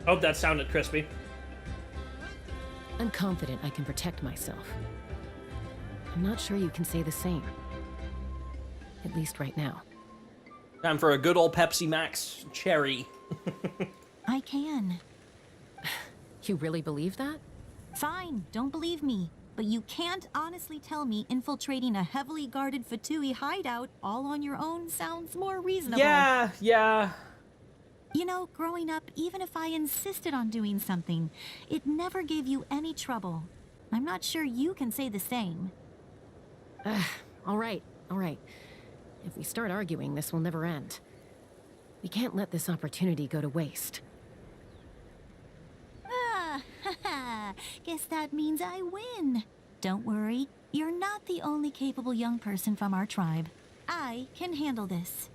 Hope that sounded crispy. I'm confident I can protect myself. I'm not sure you can say the same. At least right now. Time for a good old Pepsi Max cherry. I can. You really believe that? Fine, don't believe me. But you can't honestly tell me infiltrating a heavily guarded Fatui hideout all on your own sounds more reasonable. Yeah. You know, growing up, even if I insisted on doing something, it never gave you any trouble. I'm not sure you can say the same. All right. If we start arguing, this will never end. We can't let this opportunity go to waste. Guess that means I win. Don't worry, you're not the only capable young person from our tribe. I can handle this.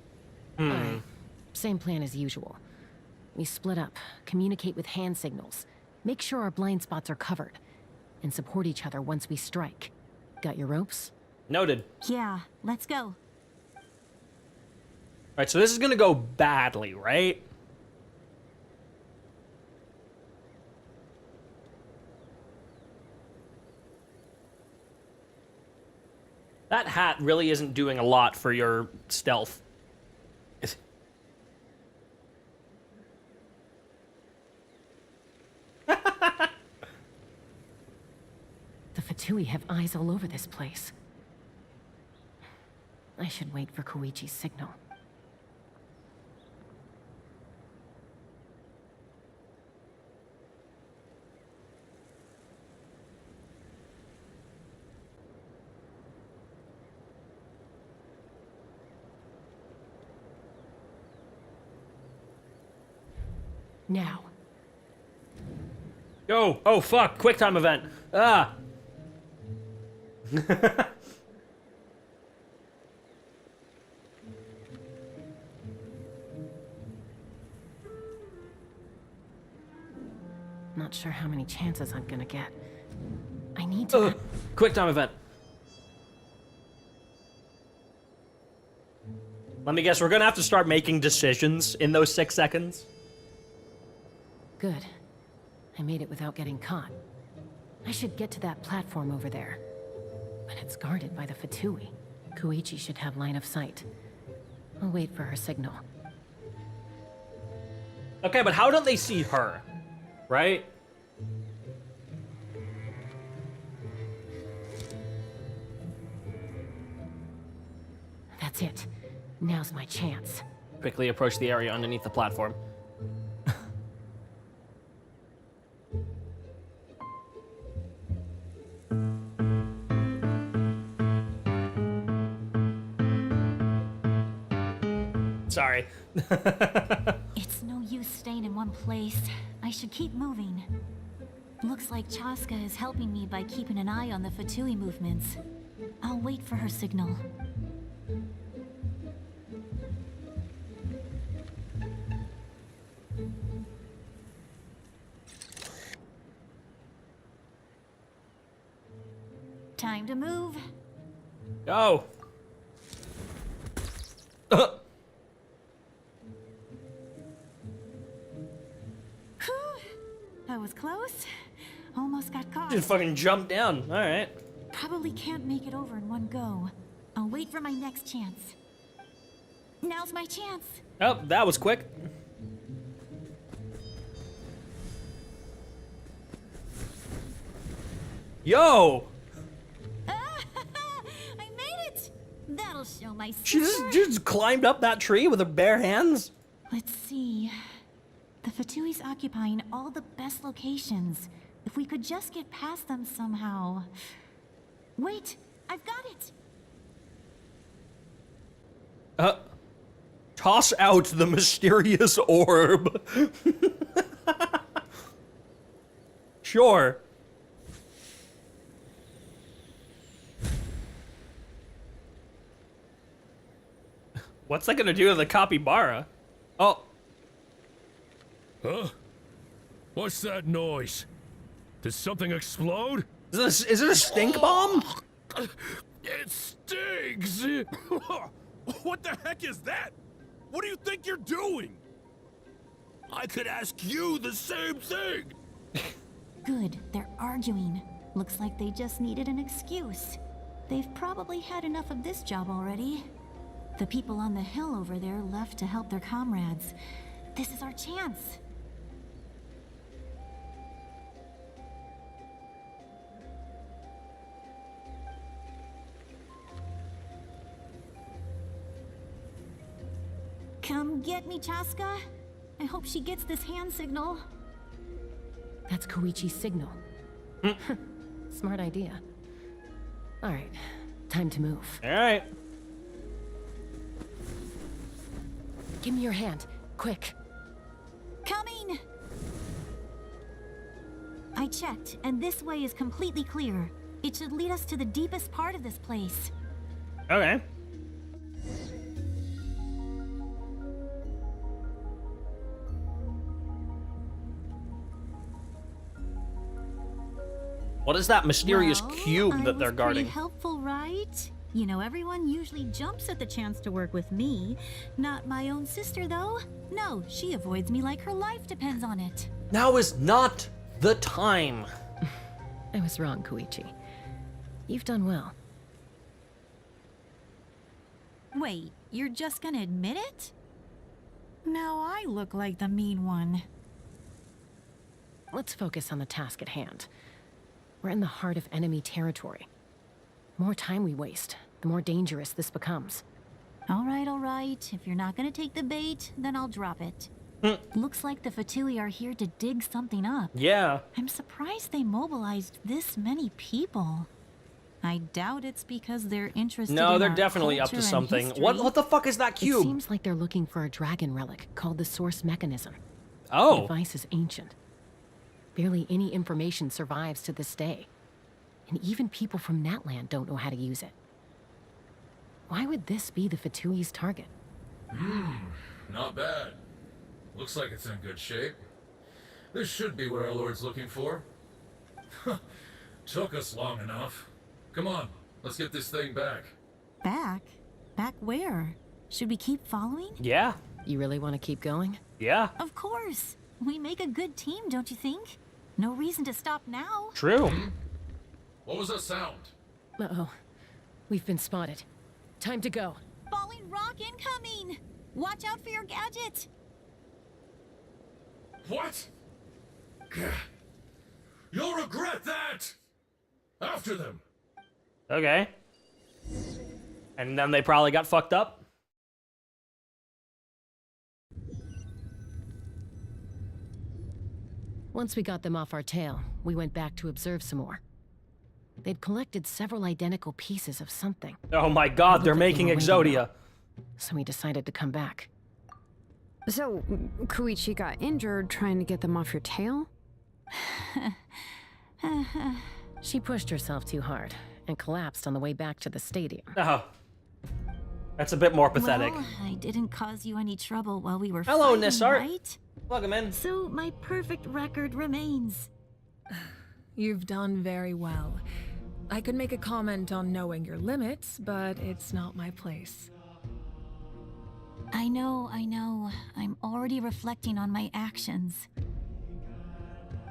Same plan as usual. We split up, communicate with hand signals, make sure our blind spots are covered, and support each other once we strike. Got your ropes? Noted. Yeah, let's go. Alright, so this is gonna go badly, right? That hat really isn't doing a lot for your stealth. The Fatui have eyes all over this place. I should wait for Koichi's signal. Now. Go! Oh fuck! Quick time event! Ah! Not sure how many chances I'm gonna get. I need to... Quick time event. Let me guess, we're gonna have to start making decisions in those 6 seconds. Good. I made it without getting caught. I should get to that platform over there. But it's guarded by the Fatui. Koichi should have line of sight. I'll wait for her signal. Okay, but how don't they see her? Right? That's it. Now's my chance. Quickly approach the area underneath the platform. Sorry. It's no use staying in one place. I should keep moving. Looks like Chaska is helping me by keeping an eye on the Fatui movements. I'll wait for her signal. Time to move. Go. That was close. Almost got caught. Just fucking jump down. All right. Probably can't make it over in one go. I'll wait for my next chance. Now's my chance. Oh, that was quick. Yo! I made it! That'll show my She sister. just climbed up that tree with her bare hands. Let's see. The Fatui's occupying all the best locations. If we could just get past them somehow. Wait, I've got it! Toss out the mysterious orb. Sure. What's that gonna do to the capybara? Oh. Huh? What's that noise? Did something explode? Is it a stink bomb? It stinks! What the heck is that? What do you think you're doing? I could ask you the same thing! Good, they're arguing. Looks like they just needed an excuse. They've probably had enough of this job already. The people on the hill over there left to help their comrades. This is our chance. Come get me, Chaska. I hope she gets this hand signal. That's Koichi's signal. Smart idea. Alright, time to move. Alright. Give me your hand, quick. Coming! I checked, and this way is completely clear. It should lead us to the deepest part of this place. Okay. What is that mysterious cube that they're guarding? Pretty helpful, right? You know, everyone usually jumps at the chance to work with me. Not my own sister, though. No, she avoids me like her life depends on it. Now is not the time. I was wrong, Koichi. You've done well. Wait, you're just gonna admit it? Now I look like the mean one. Let's focus on the task at hand. We're in the heart of enemy territory. The more time we waste, the more dangerous this becomes. All right. If you're not gonna take the bait, then I'll drop it. Looks like the Fatui are here to dig something up. Yeah. I'm surprised they mobilized this many people. I doubt it's because they're interested in No, they're our definitely up to culture and something. history. What the fuck is that cube? It seems like they're looking for a dragon relic called the Source Mechanism. Oh. The device is ancient. Barely any information survives to this day. And even people from Natlan don't know how to use it. Why would this be the Fatui's target? Not bad. Looks like it's in good shape. This should be what our Lord's looking for. Took us long enough. Come on, let's get this thing back. Back? Back where? Should we keep following? Yeah. You really want to keep going? Yeah. Of course. We make a good team, don't you think? No reason to stop now. True. What was that sound? Uh-oh. We've been spotted. Time to go. Falling rock incoming! Watch out for your gadget! What? You'll regret that! After them. Okay. And then they probably got fucked up. Once we got them off our tail, we went back to observe some more. They'd collected several identical pieces of something. Oh my god, they're making Exodia. So we decided to come back. So, Koichi got injured trying to get them off your tail? She pushed herself too hard and collapsed on the way back to the stadium. Oh. That's a bit more pathetic. Well, I didn't cause you any trouble while we were Hello, fighting, Nissart. right? Plug him in. So my perfect record remains. You've done very well. I could make a comment on knowing your limits, but it's not my place. I know. I'm already reflecting on my actions.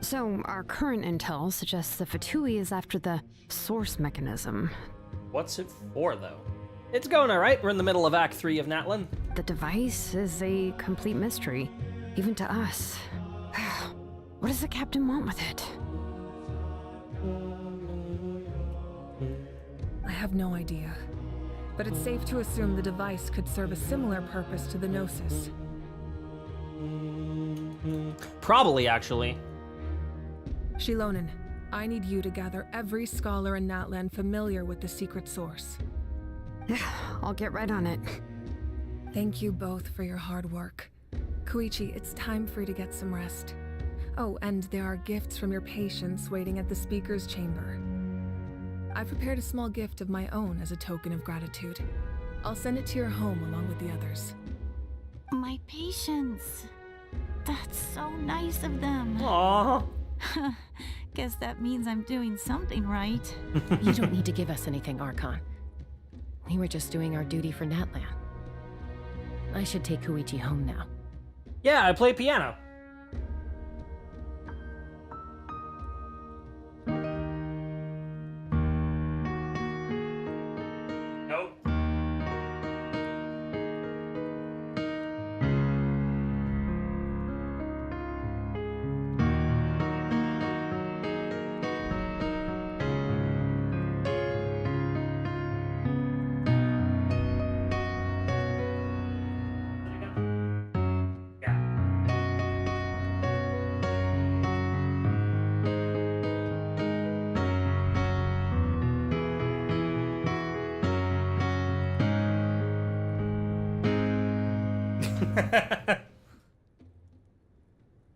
So, our current intel suggests the Fatui is after the source mechanism. What's it for, though? It's going alright. We're in the middle of Act 3 of Natlan. The device is a complete mystery, even to us. What does the captain want with it? I have no idea. But it's safe to assume the device could serve a similar purpose to the Gnosis. Probably, actually. Xilonen, I need you to gather every scholar in Natlan familiar with the secret source. I'll get right on it. Thank you both for your hard work. Koichi, it's time for you to get some rest. Oh, and there are gifts from your patients waiting at the speaker's chamber. I've prepared a small gift of my own as a token of gratitude. I'll send it to your home along with the others. My patience. That's so nice of them. Aww. Guess that means I'm doing something right. You don't need to give us anything, Archon. We were just doing our duty for Natlan. I should take Koichi home now. Yeah, I play piano. Nope.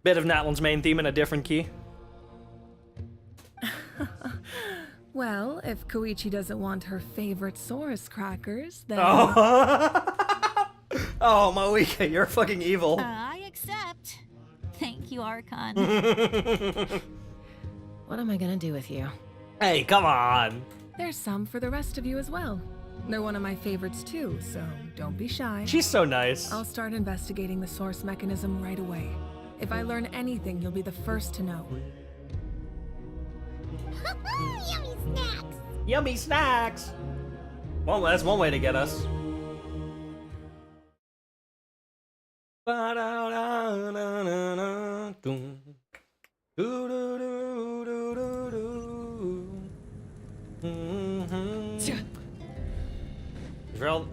Bit of Natlan's main theme in a different key. Well, if Koichi doesn't want her favorite Saurus crackers, then... Oh, oh Moika, you're fucking evil. I accept. Thank you, Archon. What am I gonna do with you? Hey, come on. There's some for the rest of you as well. They're one of my favorites too, so don't be shy. She's so nice. I'll start investigating the source mechanism right away. If I learn anything, you'll be the first to know. Yummy snacks! Yummy snacks! Well, that's one way to get us.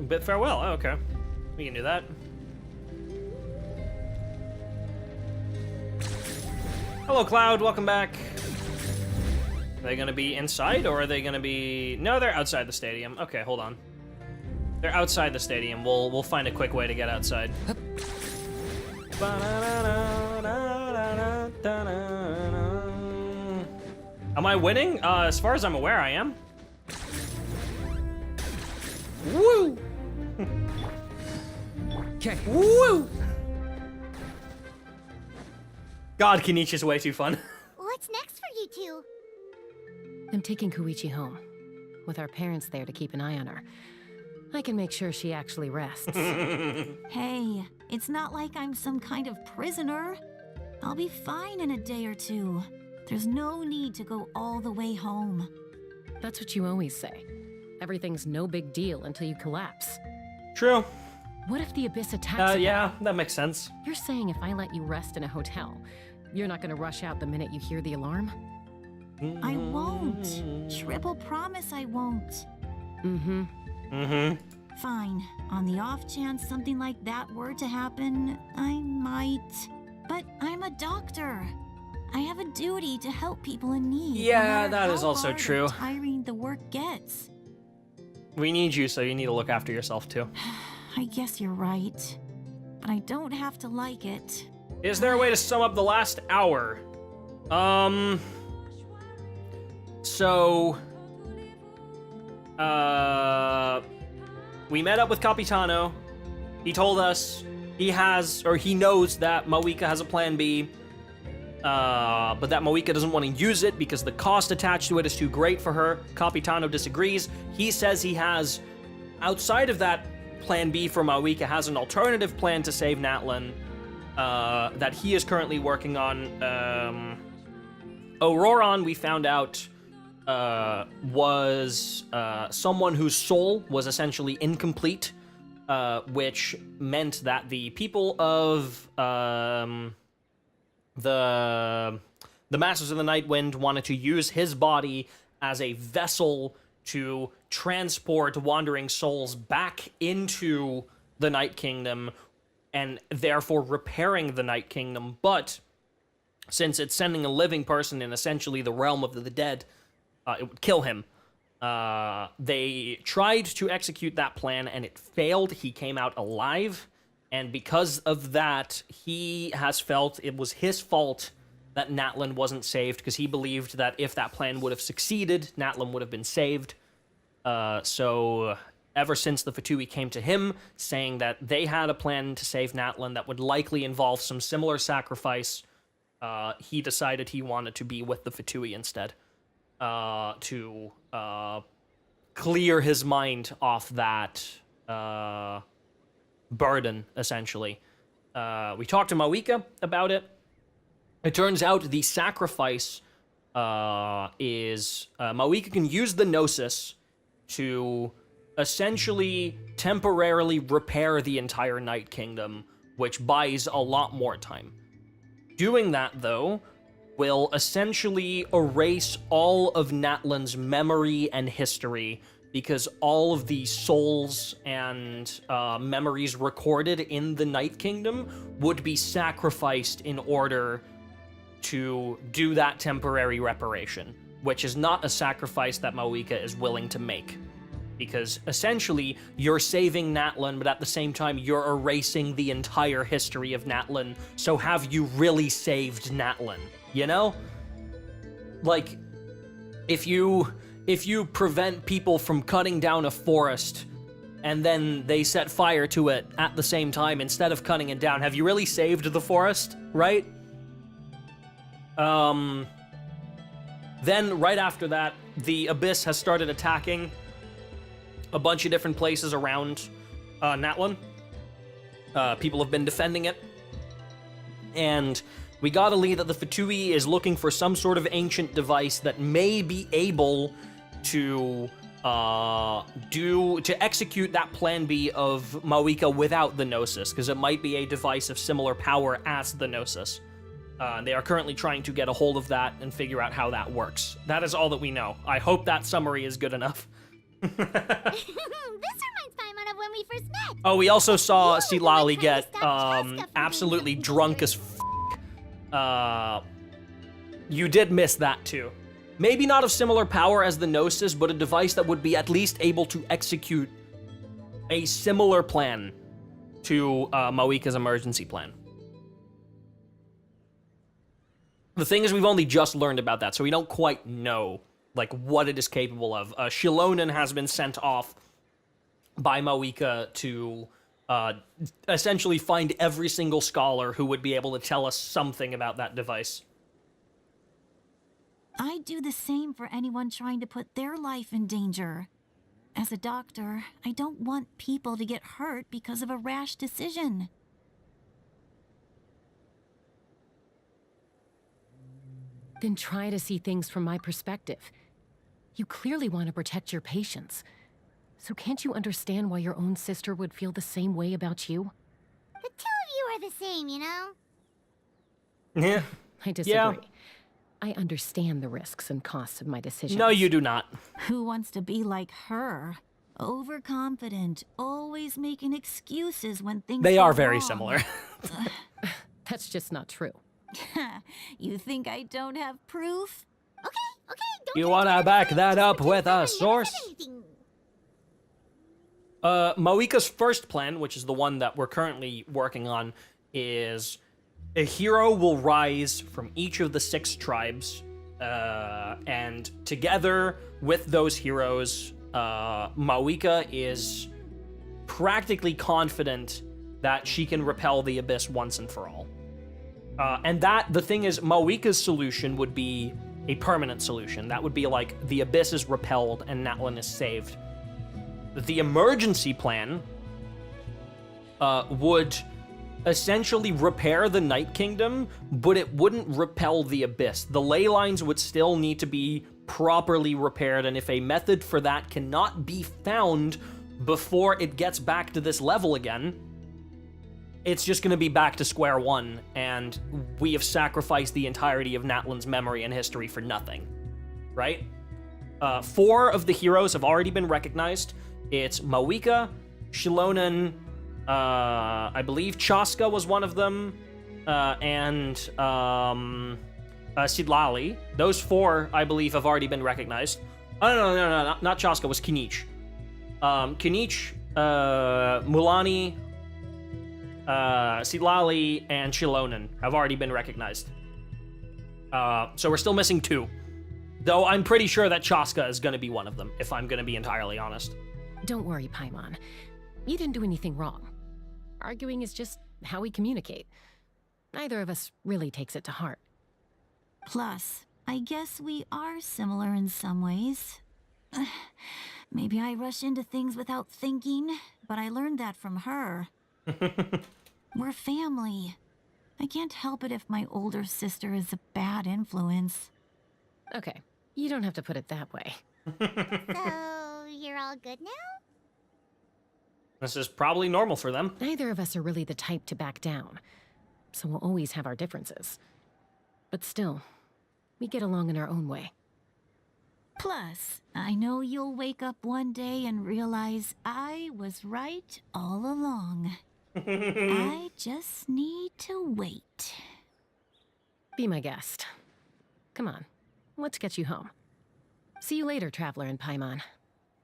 Bit farewell. Oh, okay. We can do that. Hello, Cloud. Welcome back. Are they gonna be inside, or are they gonna be... No, they're outside the stadium. Okay, hold on. They're outside the stadium. We'll find a quick way to get outside. Am I winning? As far as I'm aware, I am. Woo! Okay. Woo! God, Kenichi's way too fun. What's next for you two? I'm taking Koichi home. With our parents there to keep an eye on her, I can make sure she actually rests. Hey, it's not like I'm some kind of prisoner. I'll be fine in a day or two. There's no need to go all the way home. That's what you always say. Everything's no big deal until you collapse. True. What if the Abyss attacks again? Yeah, that makes sense. You're saying if I let you rest in a hotel, you're not gonna rush out the minute you hear the alarm? I won't. Triple promise I won't. Fine. On the off chance something like that were to happen, I might. But I'm a doctor. I have a duty to help people in need. Yeah, that is also true. Or tiring the work gets. We need you, so you need to look after yourself too. I guess you're right. But I don't have to like it. Is there a way to sum up the last hour? So... we met up with Capitano. He told us he knows that Mawika has a plan B. But that Mawika doesn't want to use it because the cost attached to it is too great for her. Capitano disagrees. He says he has, outside of that plan B for Mawika, has an alternative plan to save Natlan that he is currently working on. Ororon, we found out, was someone whose soul was essentially incomplete, which meant that the people of the Masters of the Night Wind wanted to use his body as a vessel to transport wandering souls back into the Night Kingdom and therefore repairing the Night Kingdom. But since it's sending a living person in essentially the realm of the dead, it would kill him. They tried to execute that plan and it failed. He came out alive. And because of that, he has felt it was his fault that Natlan wasn't saved, because he believed that if that plan would have succeeded, Natlan would have been saved. So ever since the Fatui came to him, saying that they had a plan to save Natlan that would likely involve some similar sacrifice, he decided he wanted to be with the Fatui instead, to clear his mind off that burden, essentially. We talked to Mawika about it. It turns out the sacrifice is Mawika can use the Gnosis to essentially temporarily repair the entire Night Kingdom, which buys a lot more time. Doing that, though, will essentially erase all of Natlan's memory and history, because all of the souls and memories recorded in the Night Kingdom would be sacrificed in order to do that temporary reparation, which is not a sacrifice that Mawika is willing to make. Because essentially, you're saving Natlan, but at the same time, you're erasing the entire history of Natlan, so have you really saved Natlan, you know? Like, if you prevent people from cutting down a forest, and then they set fire to it at the same time instead of cutting it down, have you really saved the forest, right? Then, right after that, the Abyss has started attacking a bunch of different places around Natlan. People have been defending it. And we got a lead that the Fatui is looking for some sort of ancient device that may be able to execute that plan B of Mawika without the Gnosis, because it might be a device of similar power as the Gnosis. They are currently trying to get a hold of that and figure out how that works. That is all that we know. I hope that summary is good enough. This reminds Paimon of when we first met. Oh, we also saw Citlali get absolutely drunk as you did miss that too. Maybe not of similar power as the Gnosis, but a device that would be at least able to execute a similar plan to Mawika's emergency plan. The thing is, we've only just learned about that, so we don't quite know like what it is capable of. Xilonen has been sent off by Mawika to essentially find every single scholar who would be able to tell us something about that device. I'd do the same for anyone trying to put their life in danger. As a doctor, I don't want people to get hurt because of a rash decision. Then try to see things from my perspective. You clearly want to protect your patients. So can't you understand why your own sister would feel the same way about you? The two of you are the same, you know? Yeah. I disagree. Yeah. I understand the risks and costs of my decisions. No, you do not. Who wants to be like her? Overconfident, always making excuses when things They go are very wrong. similar. That's just not true. You think I don't have proof? Okay, don't You wanna back that up with a source? Moika's first plan, which is the one that we're currently working on, is a hero will rise from each of the 6 tribes, and together with those heroes, Moika is practically confident that she can repel the Abyss once and for all. And the thing is, Moika's solution would be a permanent solution. That would be like, the Abyss is repelled and Natlan is saved. The emergency plan would essentially repair the Night Kingdom, but it wouldn't repel the Abyss. The ley lines would still need to be properly repaired, and if a method for that cannot be found before it gets back to this level again, it's just going to be back to square one, and we have sacrificed the entirety of Natlan's memory and history for nothing, right? 4 of the heroes have already been recognized. It's Moika, Xilonen, I believe Chaska was one of them, and Citlali. Those 4, I believe, have already been recognized. Oh, no, not Chaska, was Kinich. Kinich, Mulani, Citlali, and Xilonen have already been recognized. So we're still missing 2. Though I'm pretty sure that Chaska is going to be one of them, if I'm going to be entirely honest. Don't worry, Paimon. You didn't do anything wrong. Arguing is just how we communicate. Neither of us really takes it to heart. Plus, I guess we are similar in some ways. Maybe I rush into things without thinking, but I learned that from her. We're family. I can't help it if my older sister is a bad influence. Okay, you don't have to put it that way. So, you're all good now? This is probably normal for them. Neither of us are really the type to back down, so we'll always have our differences. But still, we get along in our own way. Plus, I know you'll wake up one day and realize I was right all along. I just need to wait. Be my guest. Come on, let's get you home. See you later, Traveler and Paimon.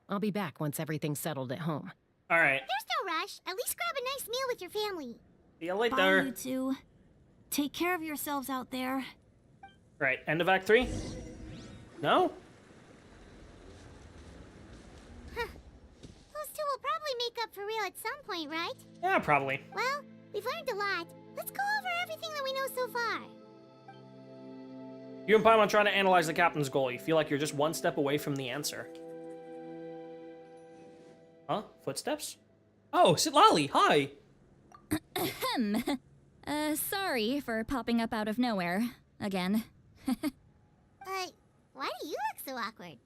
I'll be back once everything's settled at home. All right. There's no rush. At least grab a nice meal with your family. See you later. Bye, you two. Take care of yourselves out there. Right, end of Act 3? No? Huh. Those two will probably make up for real at some point, right? Yeah, probably. Well, we've learned a lot. Let's go over everything that we know so far. You and Paimon trying to analyze the captain's goal. You feel like you're just one step away from the answer. Huh? Footsteps? Oh, Citlali, hi! Ahem. Sorry for popping up out of nowhere. Again. Why do you look so awkward?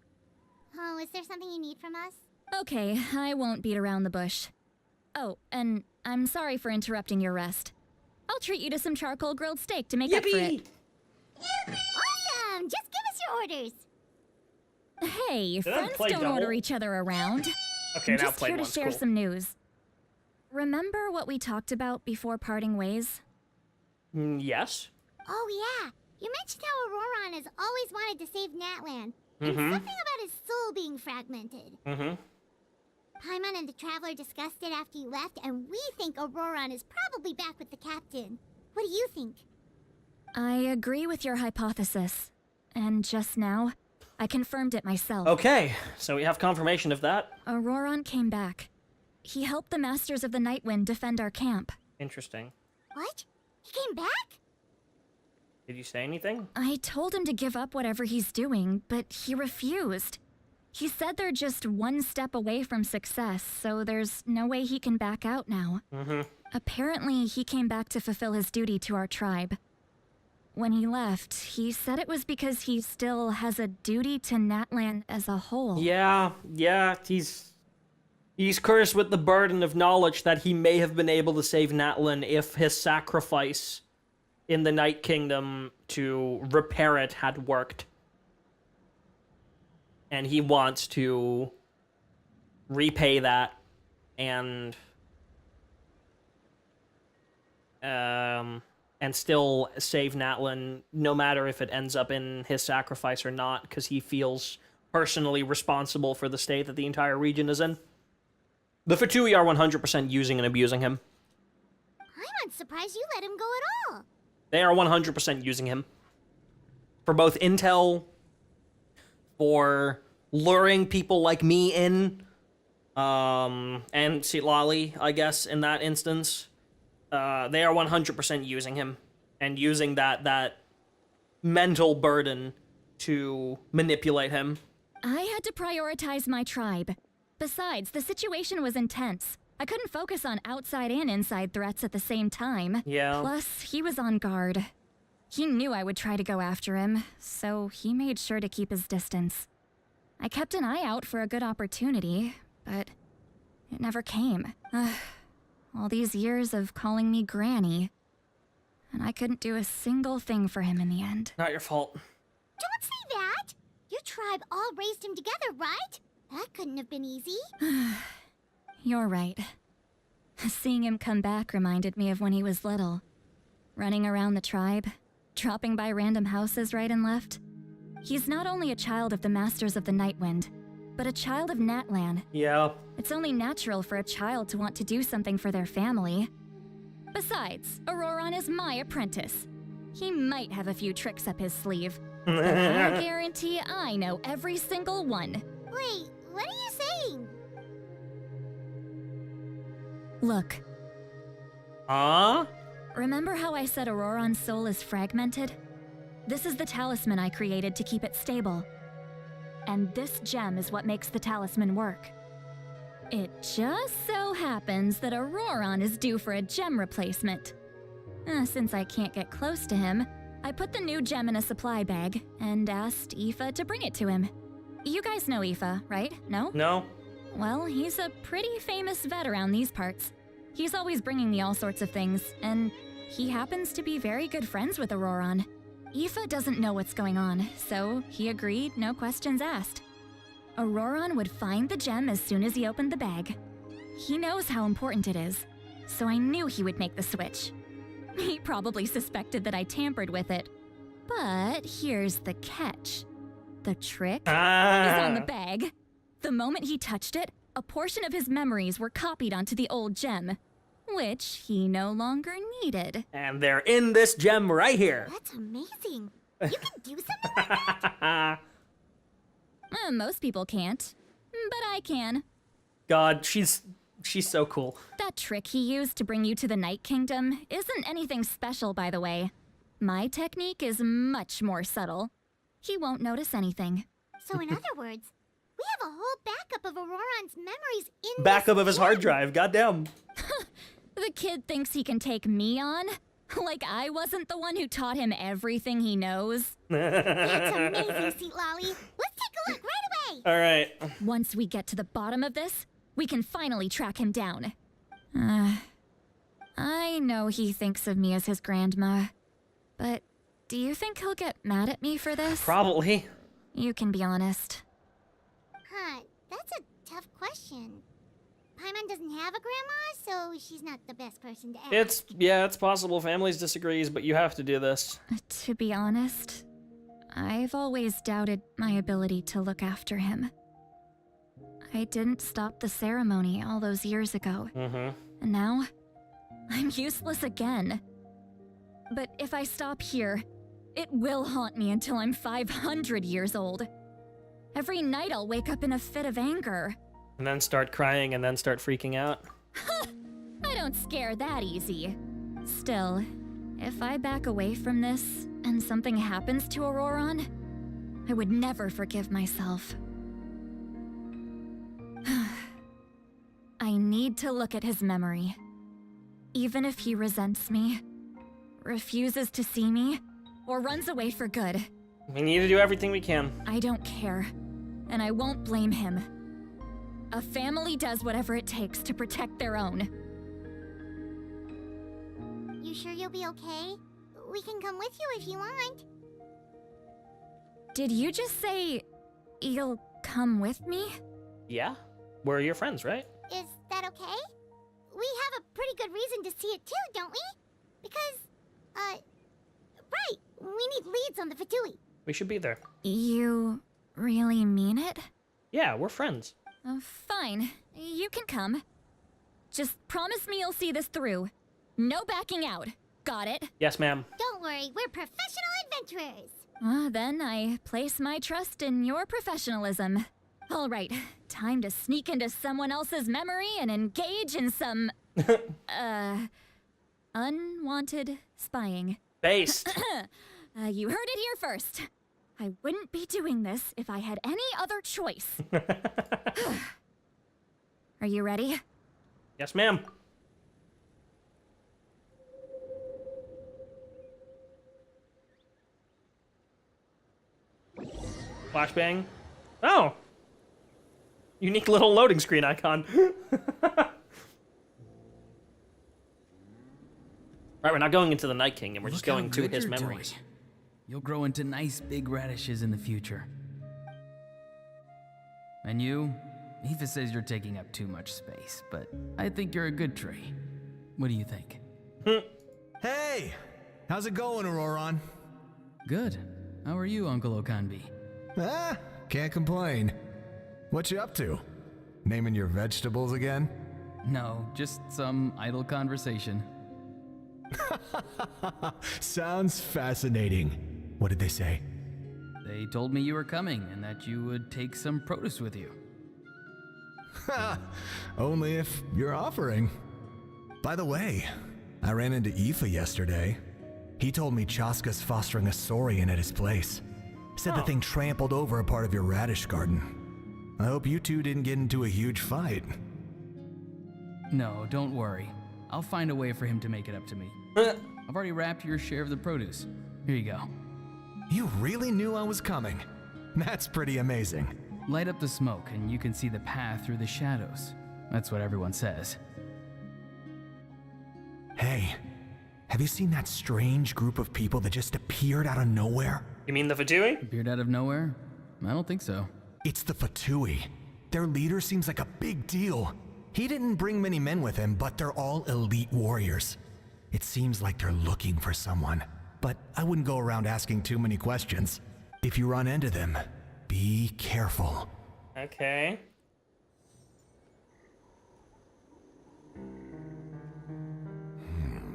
Oh, is there something you need from us? Okay, I won't beat around the bush. Oh, and I'm sorry for interrupting your rest. I'll treat you to some charcoal grilled steak to make up for it. Awesome! Just give us your orders. Hey, Did I friends play don't double? order each other around. Okay, I'm now just played here to once, share cool. some news. Remember what we talked about before parting ways? Yes? Oh, yeah. You mentioned how Ororon has always wanted to save Natlan. And Mhm. something about his soul being fragmented. Mm-hmm. Paimon and the Traveler discussed it after you left, and we think Ororon is probably back with the captain. What do you think? I agree with your hypothesis. And just now, I confirmed it myself. Okay, so we have confirmation of that. Ororon came back. He helped the Masters of the Nightwind defend our camp. Interesting. What? He came back? Did you say anything? I told him to give up whatever he's doing, but he refused. He said they're just one step away from success, so there's no way he can back out now. Apparently, he came back to fulfill his duty to our tribe. When he left, he said it was because he still has a duty to Natlan as a whole. Yeah, he's cursed with the burden of knowledge that he may have been able to save Natlan if his sacrifice in the Night Kingdom to repair it had worked. And he wants to repay that and still save Natlan, no matter if it ends up in his sacrifice or not, because he feels personally responsible for the state that the entire region is in. The Fatui are 100% using and abusing him. I'm unsurprised you let him go at all. They are 100% using him. For both intel, for luring people like me in, and Citlali, I guess, in that instance. They are 100% using him, and using that mental burden to manipulate him. I had to prioritize my tribe. Besides, the situation was intense. I couldn't focus on outside and inside threats at the same time. Yeah. Plus, he was on guard. He knew I would try to go after him, so he made sure to keep his distance. I kept an eye out for a good opportunity, but it never came. All these years of calling me Granny, and I couldn't do a single thing for him in the end. Not your fault. Don't say that! Your tribe all raised him together, right? That couldn't have been easy. You're right. Seeing him come back reminded me of when he was little. Running around the tribe, dropping by random houses right and left. He's not only a child of the Masters of the Nightwind, but a child of Natlan. Yeah. It's only natural for a child to want to do something for their family. Besides, Ororon is my apprentice. He might have a few tricks up his sleeve, but I guarantee I know every single one. Wait, what are you saying? Look. Remember how I said Ororon's soul is fragmented? This is the talisman I created to keep it stable. And this gem is what makes the talisman work. It just so happens that Ororon is due for a gem replacement. Since I can't get close to him, I put the new gem in a supply bag and asked Aoife to bring it to him. You guys know Aoife, right? No? No. Well, he's a pretty famous vet around these parts. He's always bringing me all sorts of things, and he happens to be very good friends with Ororon. Aoife doesn't know what's going on, so he agreed, no questions asked. Ororon would find the gem as soon as he opened the bag. He knows how important it is, so I knew he would make the switch. He probably suspected that I tampered with it. But here's the catch. The trick is on the bag. The moment he touched it, a portion of his memories were copied onto the old gem, which he no longer needed. And they're in this gem right here. That's amazing. You can do something like that? Most people can't, but I can. God, she's so cool. That trick he used to bring you to the Night Kingdom isn't anything special, by the way. My technique is much more subtle. He won't notice anything. So in other words, we have a whole backup of Ororon's memories in Backup this of his hard drive, goddamn. The kid thinks he can take me on? Like I wasn't the one who taught him everything he knows? That's amazing, Citlali. Let's take a look right away. All right. Once we get to the bottom of this, we can finally track him down. I know he thinks of me as his grandma, but do you think he'll get mad at me for this? Probably. You can be honest. Huh, that's a tough question. Paimon doesn't have a grandma, so she's not the best person to ask. It's possible families disagrees, but you have to do this. To be honest, I've always doubted my ability to look after him. I didn't stop the ceremony all those years ago. And now, I'm useless again. But if I stop here, it will haunt me until I'm 500 years old. Every night I'll wake up in a fit of anger. And then start crying and then start freaking out. I don't scare that easy. Still, if I back away from this and something happens to Ororon, I would never forgive myself. I need to look at his memory. Even if he resents me, refuses to see me, or runs away for good. We need to do everything we can. I don't care, and I won't blame him. A family does whatever it takes to protect their own. You sure you'll be okay? We can come with you if you want. Did you just say you'll come with me? Yeah? We're your friends, right? Is that okay? We have a pretty good reason to see it too, don't we? Because, right, we need leads on the Fatui. We should be there. You really mean it? Yeah, we're friends. Fine. You can come. Just promise me you'll see this through. No backing out. Got it? Yes, ma'am. Don't worry, we're professional adventurers. Then I place my trust in your professionalism. All right, time to sneak into someone else's memory and engage in some, unwanted spying. Based. You heard it here first. I wouldn't be doing this if I had any other choice. Are you ready? Yes, ma'am. Flashbang. Oh! Unique little loading screen icon. Alright, we're not going into the Night King, and we're just going to his memories. You'll grow into nice big radishes in the future. And you? Aoife says you're taking up too much space, but I think you're a good tree. What do you think? Hey! How's it going, Ororon? Good. How are you, Uncle Okanbi? Can't complain. What you up to? Naming your vegetables again? No, just some idle conversation. Sounds fascinating. What did they say? They told me you were coming and that you would take some produce with you. Only if you're offering. By the way, I ran into Aoife yesterday. He told me Chaska's fostering a saurian at his place. Said the thing trampled over a part of your radish garden. I hope you two didn't get into a huge fight. No, don't worry. I'll find a way for him to make it up to me. I've already wrapped your share of the produce. Here you go. You really knew I was coming. That's pretty amazing. Light up the smoke and you can see the path through the shadows. That's what everyone says. Hey, have you seen that strange group of people that just appeared out of nowhere? You mean the Fatui? Appeared out of nowhere? I don't think so. It's the Fatui. Their leader seems like a big deal. He didn't bring many men with him, but they're all elite warriors. It seems like they're looking for someone, but I wouldn't go around asking too many questions. If you run into them, be careful. Okay.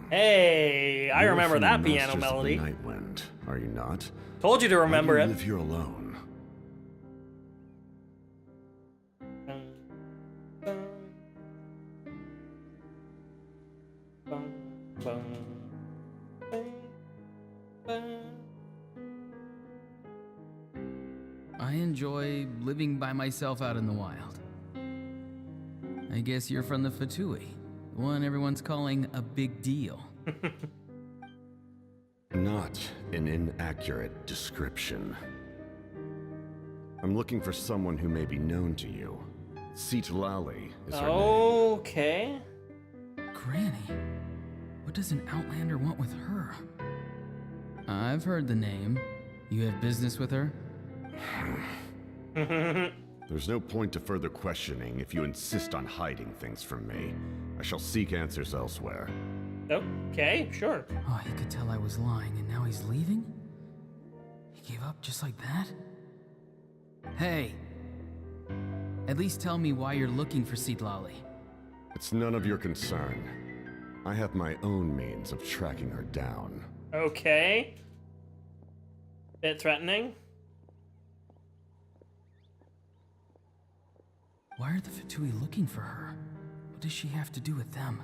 Hey, I remember that piano melody. Night Wind, are you not? Told you to remember it. Why do you live here alone? I enjoy living by myself out in the wild. I guess you're from the Fatui, the one everyone's calling a big deal. Not an inaccurate description. I'm looking for someone who may be known to you. Citlali is her name. Okay. Granny? What does an Outlander want with her? I've heard the name. You have business with her? There's no point to further questioning if you insist on hiding things from me. I shall seek answers elsewhere. Okay, sure. Oh, he could tell I was lying and now he's leaving? He gave up just like that? Hey! At least tell me why you're looking for Citlali. It's none of your concern. I have my own means of tracking her down. Okay. Bit threatening. Why are the Fatui looking for her? What does she have to do with them?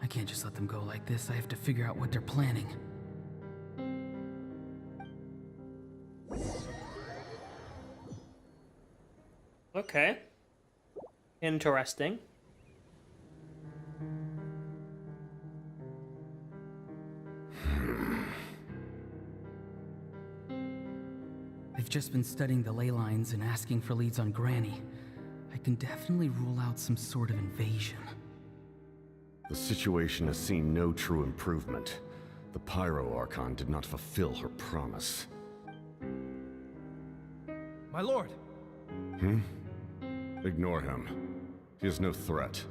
I can't just let them go like this. I have to figure out what they're planning. Okay. Interesting. just been studying the ley lines and asking for leads on Granny. I can definitely rule out some sort of invasion. The situation has seen no true improvement. The Pyro Archon did not fulfill her promise. My lord! Ignore him. He is no threat.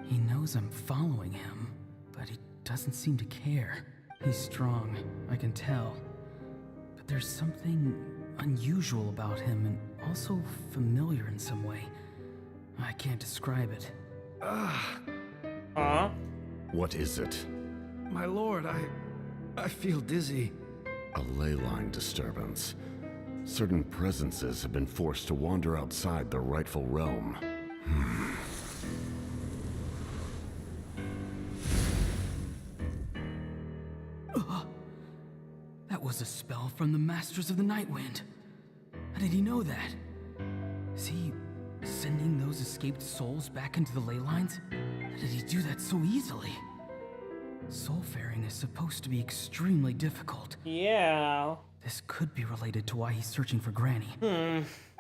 He knows I'm following him, but he doesn't seem to care. He's strong, I can tell. But there's something unusual about him and also familiar in some way. I can't describe it. What is it? My lord, I feel dizzy. A ley line disturbance. Certain presences have been forced to wander outside their rightful realm. That was a spell from the Masters of the Night Wind. How did he know that? Is he sending those escaped souls back into the ley lines? How did he do that so easily? Soulfaring is supposed to be extremely difficult. Yeah. This could be related to why he's searching for Granny.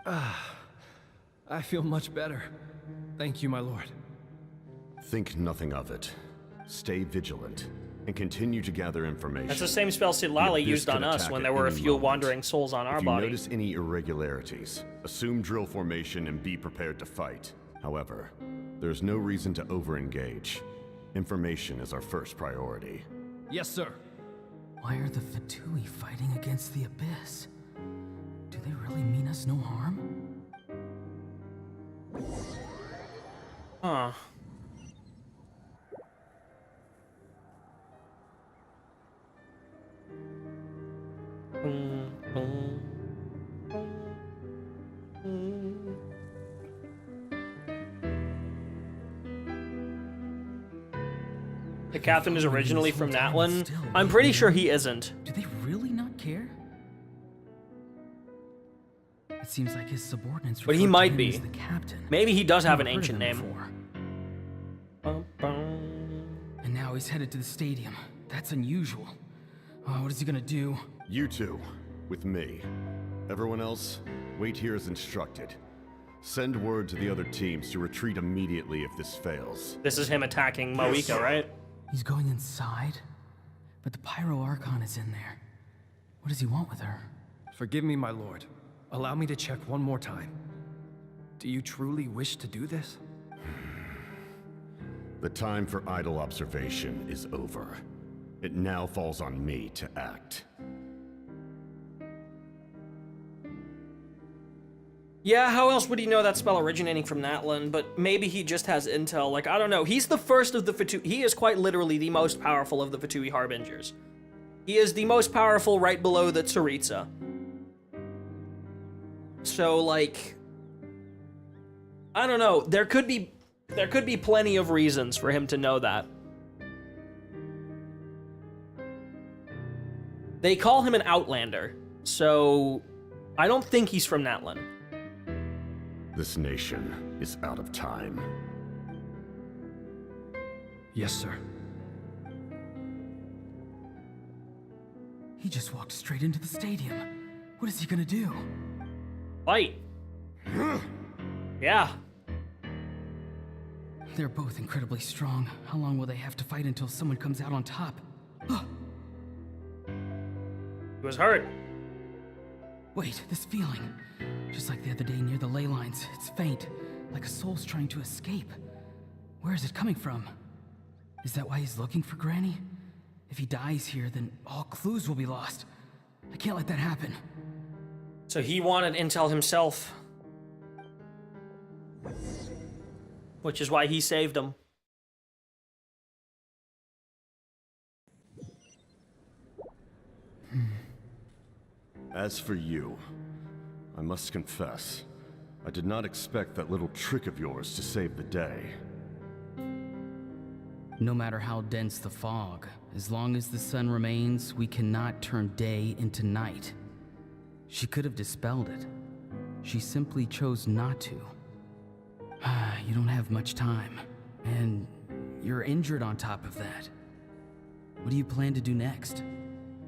I feel much better. Thank you, my lord. Think nothing of it. Stay vigilant, and continue to gather information. That's the same spell Citlali used on us when there were a few wandering souls on our body. If you notice any irregularities, assume drill formation and be prepared to fight. However, there's no reason to over-engage. Information is our first priority. Yes, sir. Why are the Fatui fighting against the Abyss? Do they really mean us no harm? Huh. The captain is originally from Natlan. I'm pretty sure he isn't. Do they really not care? It seems like his subordinates. But he refer to might him be. as the captain. Maybe he does have an Never heard of ancient him name. before. And now he's headed to the stadium. That's unusual. What is he gonna do? You two, with me. Everyone else, wait here as instructed. Send word to the other teams to retreat immediately if this fails. This is him attacking Moika, right? He's going inside? But the Pyro Archon is in there. What does he want with her? Forgive me, my lord. Allow me to check one more time. Do you truly wish to do this? The time for idle observation is over. It now falls on me to act. Yeah, how else would he know that spell originating from Natlan? But maybe he just has intel. Like, I don't know. He's the first of the Fatui. He is quite literally the most powerful of the Fatui Harbingers. He is the most powerful right below the Tsaritsa. So, like, I don't know. There could be plenty of reasons for him to know that. They call him an Outlander, so I don't think he's from Natlan. This nation is out of time. Yes, sir. He just walked straight into the stadium. What is he gonna do? Fight. Yeah. They're both incredibly strong. How long will they have to fight until someone comes out on top? He was hurt. Wait, this feeling. Just like the other day near the ley lines, it's faint, like a soul's trying to escape. Where is it coming from? Is that why he's looking for Granny? If he dies here, then all clues will be lost. I can't let that happen. So he wanted intel himself. Which is why he saved him. As for you, I must confess, I did not expect that little trick of yours to save the day. No matter how dense the fog, as long as the sun remains, we cannot turn day into night. She could have dispelled it. She simply chose not to. You don't have much time, and you're injured on top of that. What do you plan to do next?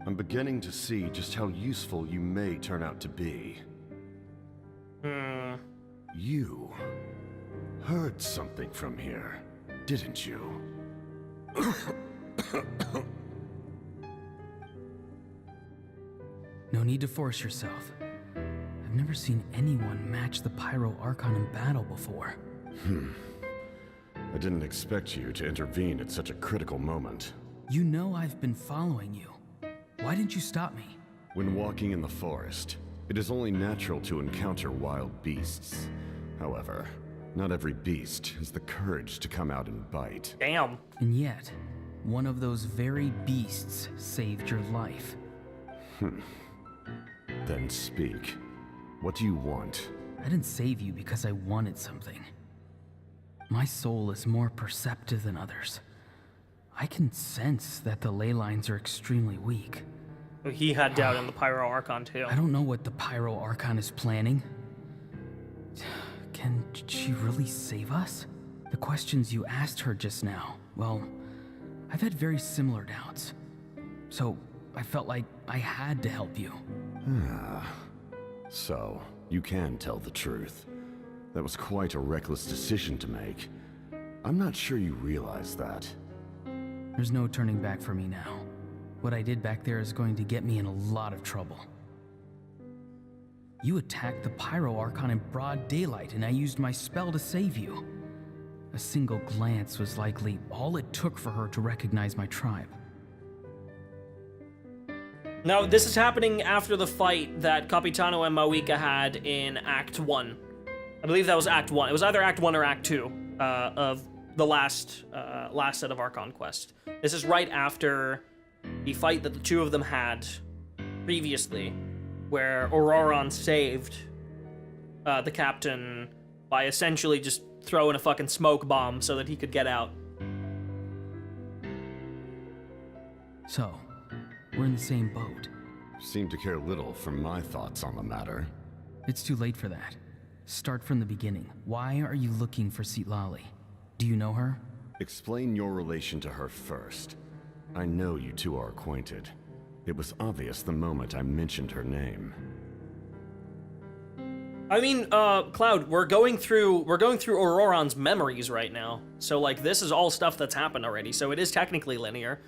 I'm beginning to see just how useful you may turn out to be. You heard something from here, didn't you? No need to force yourself. I've never seen anyone match the Pyro Archon in battle before. I didn't expect you to intervene at such a critical moment. You know I've been following you. Why didn't you stop me? When walking in the forest, it is only natural to encounter wild beasts. However, not every beast has the courage to come out and bite. Damn. And yet, one of those very beasts saved your life. Then speak. What do you want? I didn't save you because I wanted something. My soul is more perceptive than others. I can sense that the ley lines are extremely weak. He had doubt in the Pyro Archon too. I don't know what the Pyro Archon is planning. Can she really save us? The questions you asked her just now, well, I've had very similar doubts. So I felt like I had to help you. So, you can tell the truth. That was quite a reckless decision to make. I'm not sure you realize that. There's no turning back for me now. What I did back there is going to get me in a lot of trouble. You attacked the Pyro Archon in broad daylight, and I used my spell to save you. A single glance was likely all it took for her to recognize my tribe. Now, this is happening after the fight that Capitano and Mawika had in Act 1. I believe that was Act 1. It was either Act 1 or Act 2 of the last set of Archon Quest. This is right after the fight that the two of them had previously, where Ororon saved the captain by essentially just throwing a fucking smoke bomb so that he could get out. So, we're in the same boat. Seem to care little for my thoughts on the matter. It's too late for that. Start from the beginning. Why are you looking for Citlali? Do you know her? Explain your relation to her first. I know you two are acquainted. It was obvious the moment I mentioned her name. I mean, Cloud, we're going through Ororon's memories right now. So like this is all stuff that's happened already. So it is technically linear,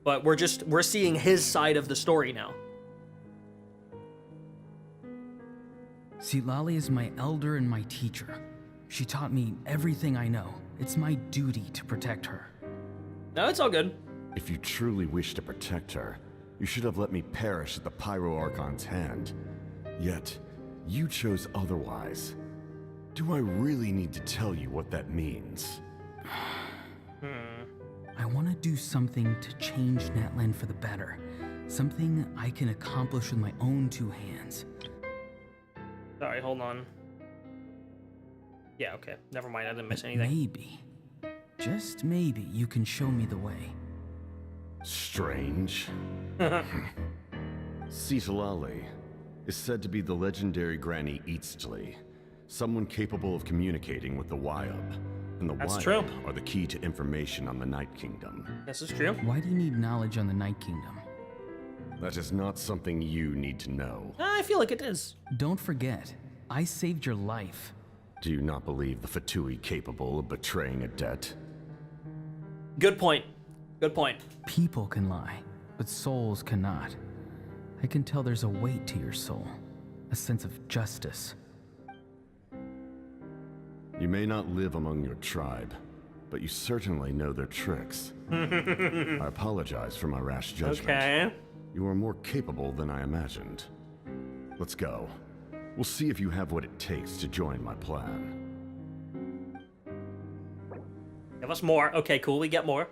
but we're seeing his side of the story now. Citlali is my elder and my teacher. She taught me everything I know. It's my duty to protect her. No, it's all good. If you truly wish to protect her, you should have let me perish at the Pyro Archon's hand. Yet, you chose otherwise. Do I really need to tell you what that means? I want to do something to change Natlan for the better. Something I can accomplish with my own two hands. Sorry, hold on. Yeah, okay. Never mind, I didn't miss anything. Maybe, just maybe, you can show me the way. Strange. Citlali is said to be the legendary Granny Citlali, someone capable of communicating with the Wyub. And the Wyub are the key to information on the Night Kingdom. This is true. Why do you need knowledge on the Night Kingdom? That is not something you need to know. I feel like it is. Don't forget, I saved your life. Do you not believe the Fatui capable of betraying a debt? Good point. Good point. People can lie, but souls cannot. I can tell there's a weight to your soul, a sense of justice. You may not live among your tribe, but you certainly know their tricks. I apologize for my rash judgment. Okay. You are more capable than I imagined. Let's go. We'll see if you have what it takes to join my plan. Give us more. Okay, cool. We get more.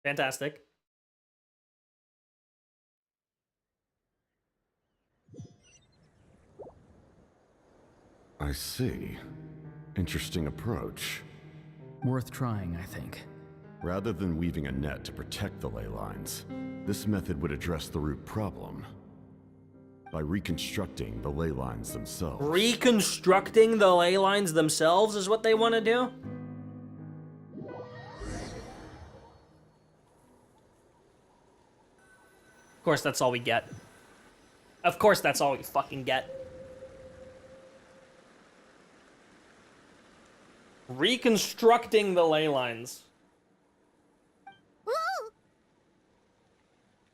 Fantastic. I see. Interesting approach. Worth trying, I think. Rather than weaving a net to protect the ley lines, this method would address the root problem by reconstructing the ley lines themselves. Reconstructing the ley lines themselves is what they want to do? Of course, that's all we get. Of course, that's all we fucking get. Reconstructing the ley lines.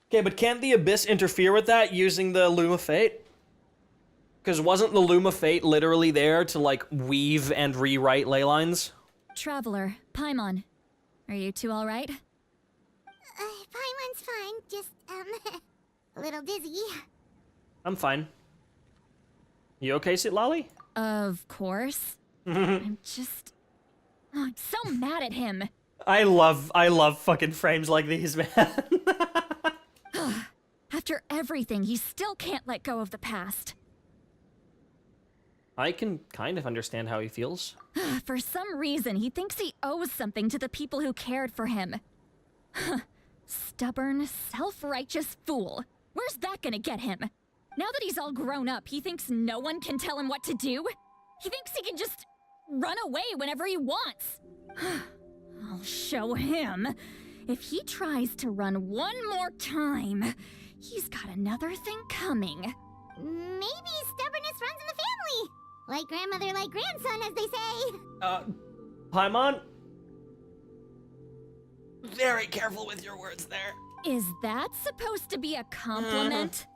Okay, but can't the Abyss interfere with that using the Loom of Fate? Because wasn't the Loom of Fate literally there to, like, weave and rewrite ley lines? Traveler, Paimon, are you two all right? Paimon's fine, just, a little dizzy. I'm fine. You okay, Citlali? Of course. I'm just... Oh, I'm so mad at him. I love fucking frames like these, man. After everything, he still can't let go of the past. I can kind of understand how he feels. For some reason, he thinks he owes something to the people who cared for him. Stubborn, self-righteous fool. Where's that gonna get him? Now that he's all grown up, he thinks no one can tell him what to do? He thinks he can just run away whenever he wants. I'll show him. If he tries to run one more time, he's got another thing coming. Maybe stubbornness runs in the family. Like grandmother, like grandson, as they say. Paimon? Very careful with your words there. Is that supposed to be a compliment?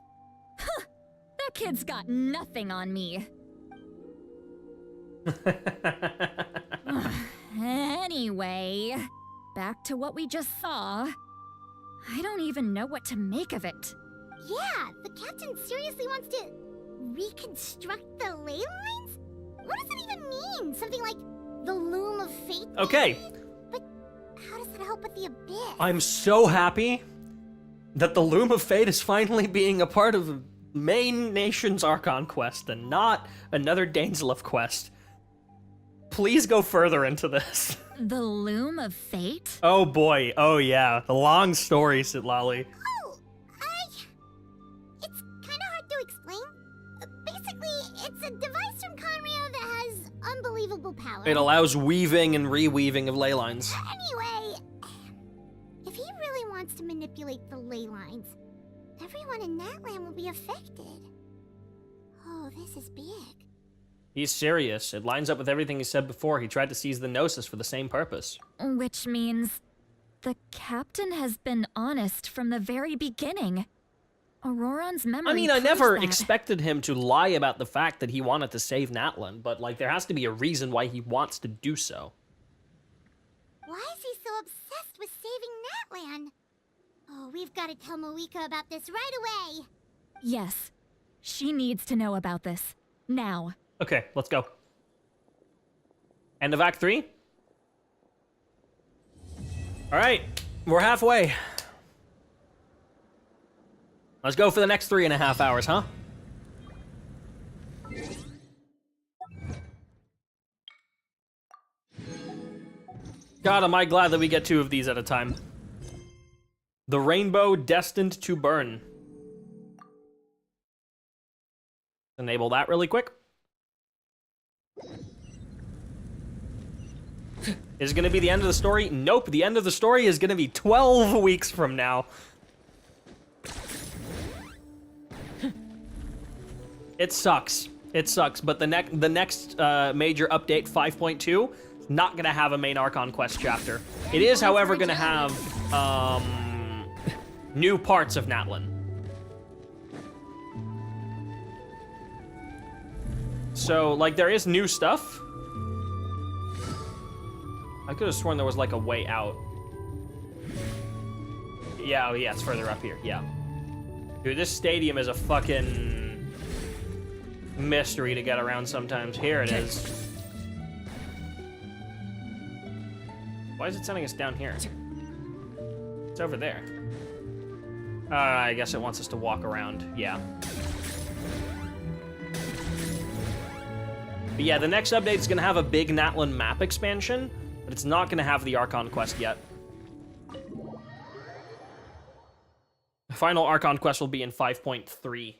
Huh, that kid's got nothing on me. Anyway, back to what we just saw. I don't even know what to make of it. Yeah, the captain seriously wants to reconstruct the ley lines? What does it even mean? Something like the Loom of Fate? Okay. But how does that help with the Abyss? I'm so happy that the Loom of Fate is finally being a part of the main nation's Archon quest and not another Dainslef quest. Please go further into this. The Loom of Fate? Oh boy, oh yeah, the long story, Citlali. It's kind of hard to explain. Basically, it's a device from Conrio that has unbelievable power. It allows weaving and reweaving of ley lines. Anyway, if he really wants to manipulate the ley lines, everyone in Natlan will be affected. Oh, this is big. He's serious. It lines up with everything he said before. He tried to seize the Gnosis for the same purpose. Which means the captain has been honest from the very beginning. Ororon's memory I mean, I proves never that. expected him to lie about the fact that he wanted to save Natlan, but, like, there has to be a reason why he wants to do so. Why is he so obsessed with saving Natlan? Oh, we've got to tell Moika about this right away. Yes, she needs to know about this. Now. Okay, let's go. End of Act 3? Alright, we're halfway. Let's go for the next 3.5 hours, huh? God, am I glad that we get 2 of these at a time. The Rainbow Destined to Burn. Enable that really quick. Is it going to be the end of the story? Nope, the end of the story is going to be 12 weeks from now. It sucks. It sucks, but the next major update, 5.2, is not going to have a main Archon quest chapter. It is, however, going to have new parts of Natlan. So, like, there is new stuff. I could have sworn there was, like, a way out. Yeah, oh, yeah, it's further up here, yeah. Dude, this stadium is a fucking mystery to get around sometimes. Here it is. Why is it sending us down here? It's over there. I guess it wants us to walk around, yeah. But yeah, the next update is going to have a big Natlan map expansion, but it's not going to have the Archon quest yet. The final Archon quest will be in 5.3.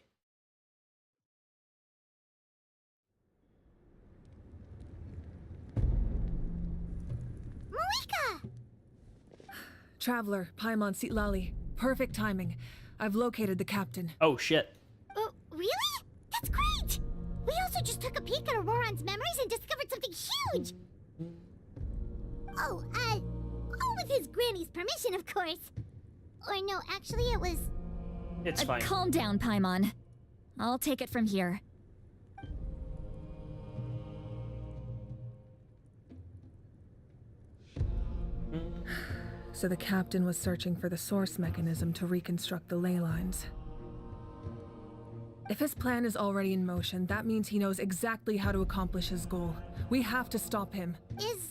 Traveler, Paimon, Citlali. Perfect timing. I've located the captain. Oh, shit. Oh, really? That's great! We also just took a peek at Ororon's memories and discovered something huge! Oh, all with his granny's permission, of course. Or no, actually it was... It's fine. Calm down, Paimon. I'll take it from here. So the captain was searching for the source mechanism to reconstruct the ley lines. If his plan is already in motion, that means he knows exactly how to accomplish his goal. We have to stop him. Is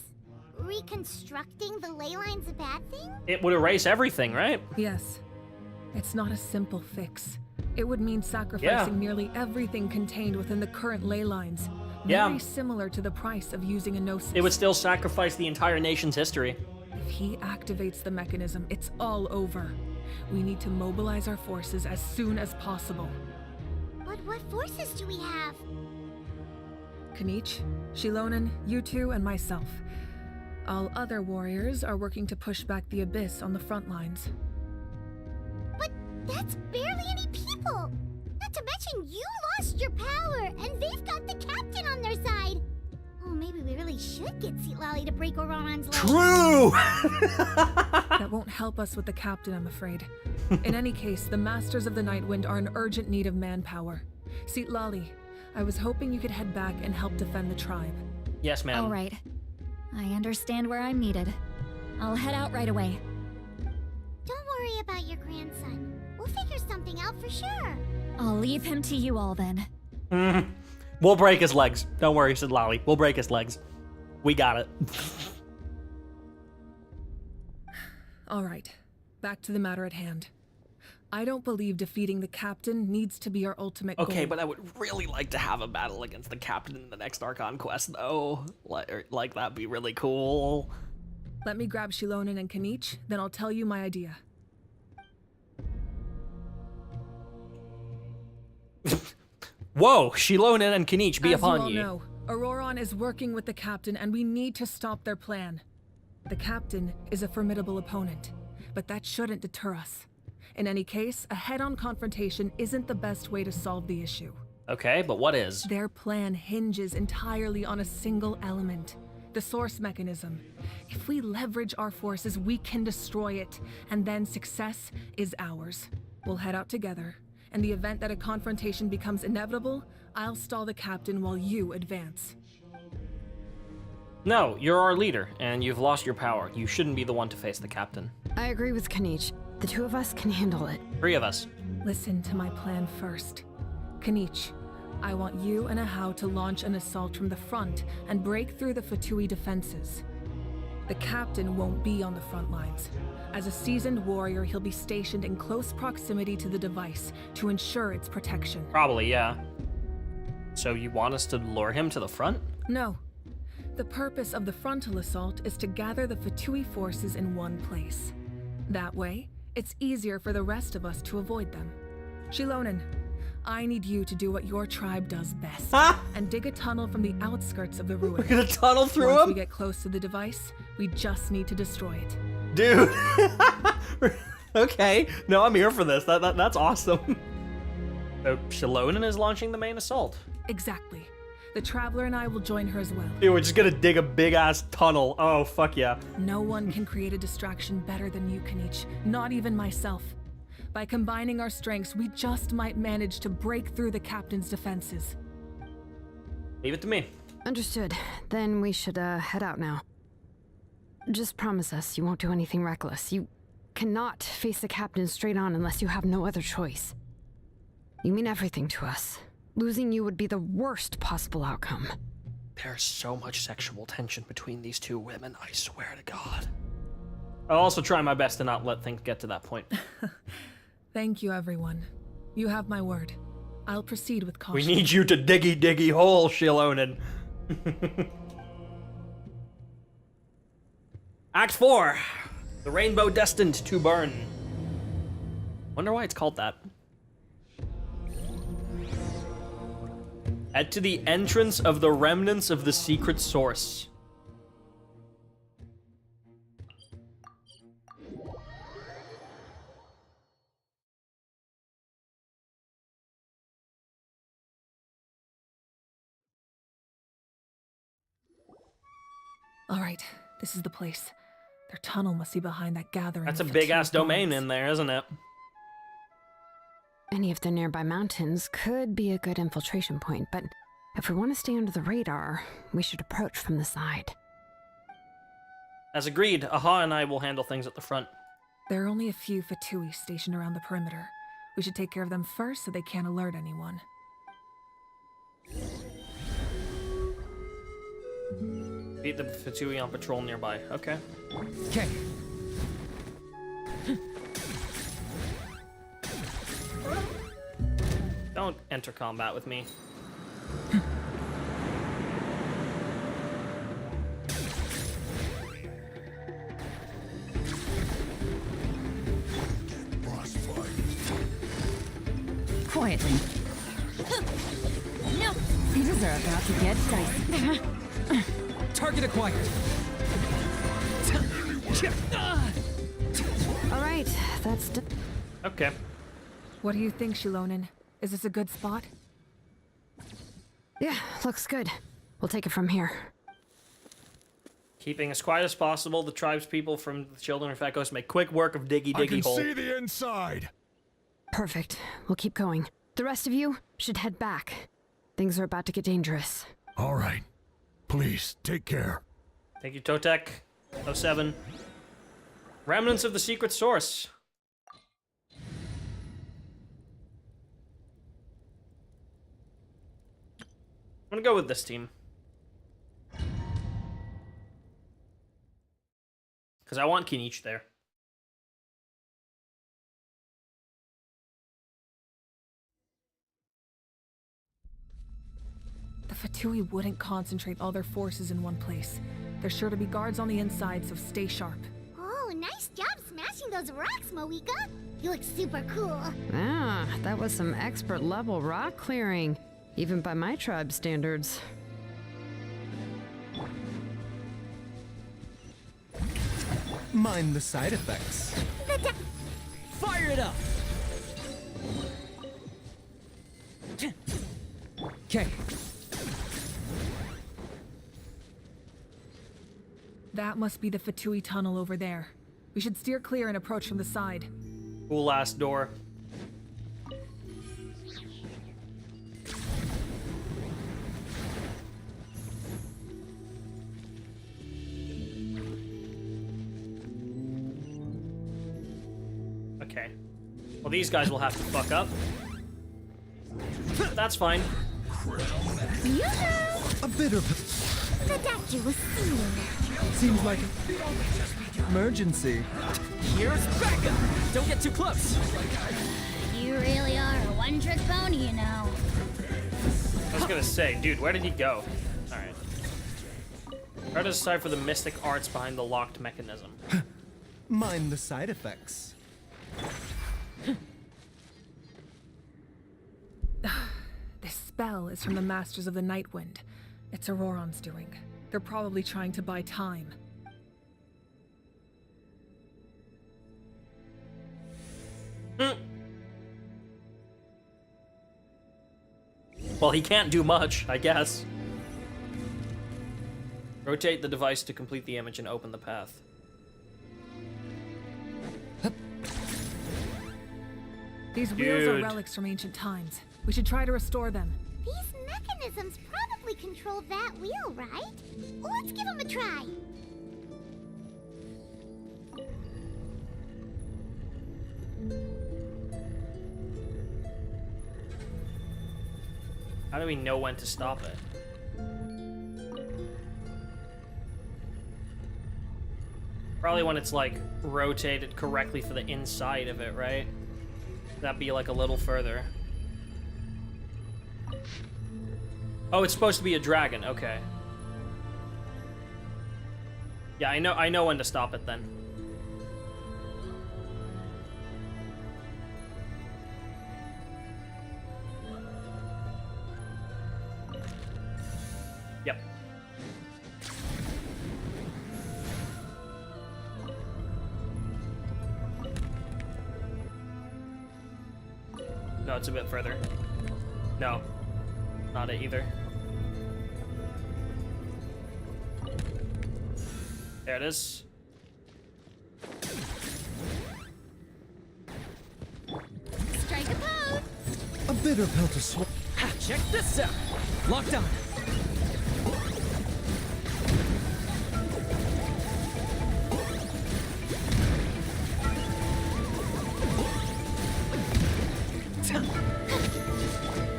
reconstructing the ley lines a bad thing? It would erase everything, right? Yes. It's not a simple fix. It would mean sacrificing nearly everything contained within the current ley lines. Very similar to the price of using a gnosis. It would still sacrifice the entire nation's history. If he activates the mechanism, it's all over. We need to mobilize our forces as soon as possible. But what forces do we have? Kinich, Xilonen, you two, and myself. All other warriors are working to push back the Abyss on the front lines. But that's barely any people! Not to mention you lost your power, and they've got the captain on their side! Oh, maybe we really should get Citlali to break Ororon's legs. True! That won't help us with the captain, I'm afraid. In any case, the Masters of the Nightwind are in urgent need of manpower. Citlali, I was hoping you could head back and help defend the tribe. Yes, ma'am. All right. I understand where I'm needed. I'll head out right away. Don't worry about your grandson. We'll figure something out for sure. I'll leave him to you all then. We'll break his legs. Don't worry, Citlali. We'll break his legs. We got it. All right. Back to the matter at hand. I don't believe defeating the captain needs to be our ultimate goal. Okay, but I would really like to have a battle against the captain in the next Archon quest, though. Like that'd be really cool. Let me grab Xilonen and Kinich, then I'll tell you my idea. Whoa, Xilonen and Kinich be upon you. As you all know, Ororon is working with the captain and we need to stop their plan. The captain is a formidable opponent, but that shouldn't deter us. In any case, a head-on confrontation isn't the best way to solve the issue. Okay, but what is? Their plan hinges entirely on a single element, the source mechanism. If we leverage our forces, we can destroy it, and then success is ours. We'll head out together. In the event that a confrontation becomes inevitable, I'll stall the captain while you advance. No, you're our leader, and you've lost your power. You shouldn't be the one to face the captain. I agree with Kinich. The two of us can handle it. 3 of us. Listen to my plan first. Kinich, I want you and Ahau to launch an assault from the front and break through the Fatui defenses. The captain won't be on the front lines. As a seasoned warrior, he'll be stationed in close proximity to the device to ensure its protection. Probably, yeah. So you want us to lure him to the front? No. The purpose of the frontal assault is to gather the Fatui forces in one place. That way, it's easier for the rest of us to avoid them. Xilonen, I need you to do what your tribe does best, and dig a tunnel from the outskirts of the ruins. We're gonna tunnel through Once them? we get close to the device, we just need to destroy it. Dude. Okay. No, I'm here for this. That's awesome. So Xilonen is launching the main assault. Exactly. The Traveler and I will join her as well. Dude, we're just gonna dig a big-ass tunnel. Oh, fuck yeah. No one can create a distraction better than you, Kinich. Not even myself. By combining our strengths, we just might manage to break through the captain's defenses. Leave it to me. Understood. Then we should head out now. Just promise us you won't do anything reckless. You cannot face the captain straight on unless you have no other choice. You mean everything to us. Losing you would be the worst possible outcome. There's so much sexual tension between these two women, I swear to God. I'll also try my best to not let things get to that point. Thank you, everyone. You have my word. I'll proceed with caution. We need you to diggy hole, Xilonen. Act 4. The rainbow destined to burn. Wonder why it's called that. Head to the entrance of the remnants of the secret source. Alright, this is the place. Their tunnel must be behind that gathering. That's a big-ass domain in there, isn't it? Any of the nearby mountains could be a good infiltration point, but if we want to stay under the radar, we should approach from the side. As agreed, Aha and I will handle things at the front. There are only a few Fatui stationed around the perimeter. We should take care of them first so they can't alert anyone. Beat the Fatui on patrol nearby. Okay. Okay. Don't enter combat with me. Quietly. No, these are about to get dicey. Target acquired. All right, that's okay. What do you think, Xilonen? Is this a good spot? Yeah, looks good. We'll take it from here. Keeping as quiet as possible, the tribespeople from the Children of Echoes make quick work of diggy I can hole. see the inside. Perfect. We'll keep going. The rest of you should head back. Things are about to get dangerous. All right. Please, take care. Thank you, Totek. 07. Remnants of the secret source. I'm gonna go with this team. Because I want Kinich there. The Fatui wouldn't concentrate all their forces in one place. There's sure to be guards on the inside, so stay sharp. Oh, nice job smashing those rocks, Moika. You look super cool. Ah, that was some expert level rock clearing, even by my tribe standards. Mind the side effects. Fire it up! Okay. That must be the Fatui tunnel over there. We should steer clear and approach from the side. Cool last door. Okay. Well, these guys will have to fuck up. That's fine. You know, A bit of the doctor was seeing. seems like an emergency. Here's Becca! Don't get too close! You really are a one-trick pony, you know. I was gonna say, dude, where did he go? Alright. Try to decipher the mystic arts behind the locked mechanism. Mind the side effects. This spell is from the Masters of the Night Wind. It's Ororon's doing. They're probably trying to buy time. Well, he can't do much, I guess. Rotate the device to complete the image and open the path. These wheels are Dude. relics from ancient times. We should try to restore them. These mechanisms probably control that wheel, right? Let's give them a try. How do we know when to stop it? Probably when it's like rotated correctly for the inside of it, right? That'd be like a little further. Oh, it's supposed to be a dragon. Okay. Yeah, I know when to stop it then. Yep. No, it's a bit further. No, not it either. There it is. Strike a pose! A bitter pill to swallow. Check this out! Locked on.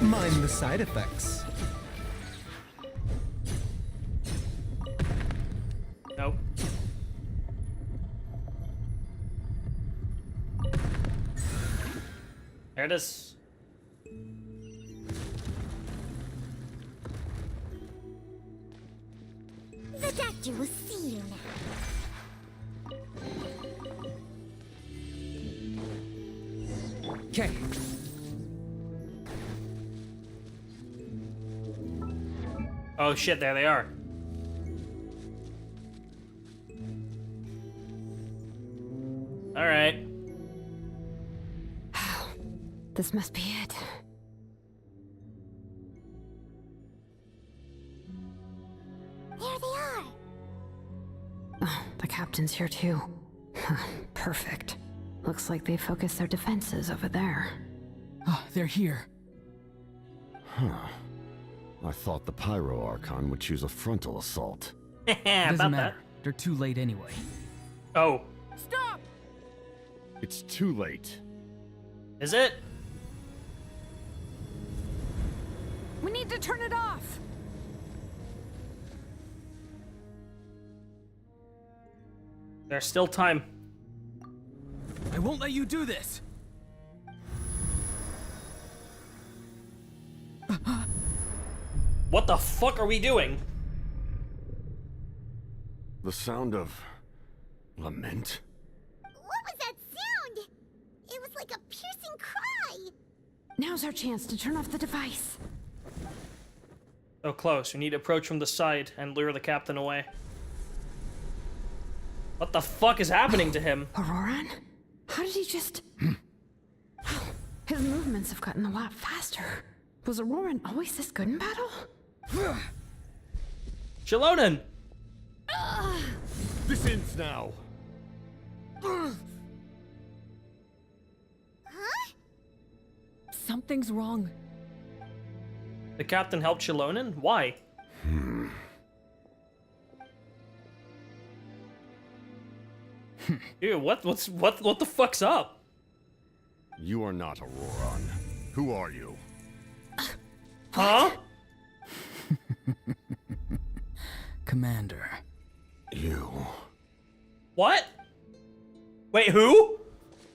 Mind the side effects. Nope. There it is. The doctor will see you now. Okay. Oh shit, there they are. Alright. This must be it. There they are. Oh, the captain's here too. Perfect. Looks like they focused their defenses over there. Oh, they're here. Huh. I thought the Pyro Archon would choose a frontal assault. Doesn't matter. They're too late anyway. Oh. Stop! It's too late. Is it? We need to turn it off! There's still time. I won't let you do this! What the fuck are we doing? The sound of lament? What was that sound? It was like a piercing cry. Now's our chance to turn off the device. So close. We need to approach from the side and lure the captain away. What the fuck is happening to him? Ororon? How did he just... His movements have gotten a lot faster. Was Ororon always this good in battle? Xilonen! This ends now. Huh? Something's wrong. The captain helped Xilonen? Why? Dude, what the fuck's up? You are not Ororon. Who are you? Huh? Commander. You. What? Wait, who?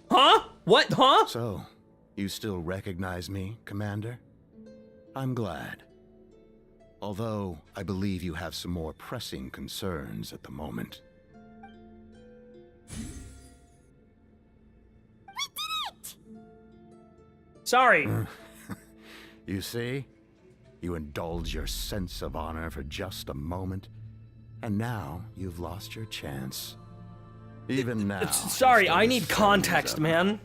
Huh? What? Huh? So, you still recognize me, Commander? I'm glad. Although, I believe you have some more pressing concerns at the moment. Sorry. You see? You indulge your sense of honor for just a moment, and now you've lost your chance. Even now. Sorry, I need context, man.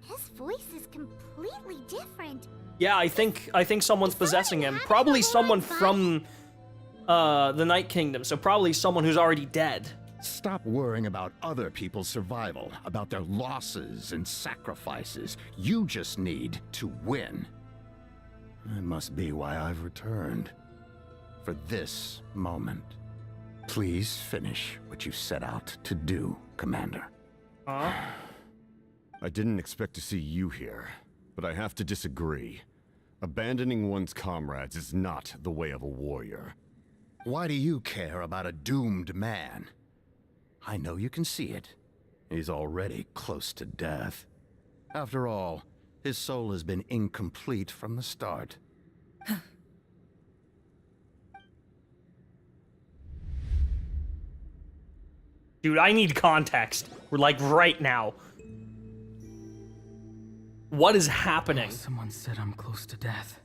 His voice is completely different. Yeah, I think someone's possessing him. Probably someone from the Night Kingdom, so probably someone who's already dead. Stop worrying about other people's survival, about their losses and sacrifices. You just need to win. That must be why I've returned. For this moment. Please finish what you set out to do, Commander. Huh? I didn't expect to see you here, but I have to disagree. Abandoning one's comrades is not the way of a warrior. Why do you care about a doomed man? I know you can see it. He's already close to death. After all, his soul has been incomplete from the start. Dude, I need context. We're like right now. What is happening? Oh, someone said I'm close to death.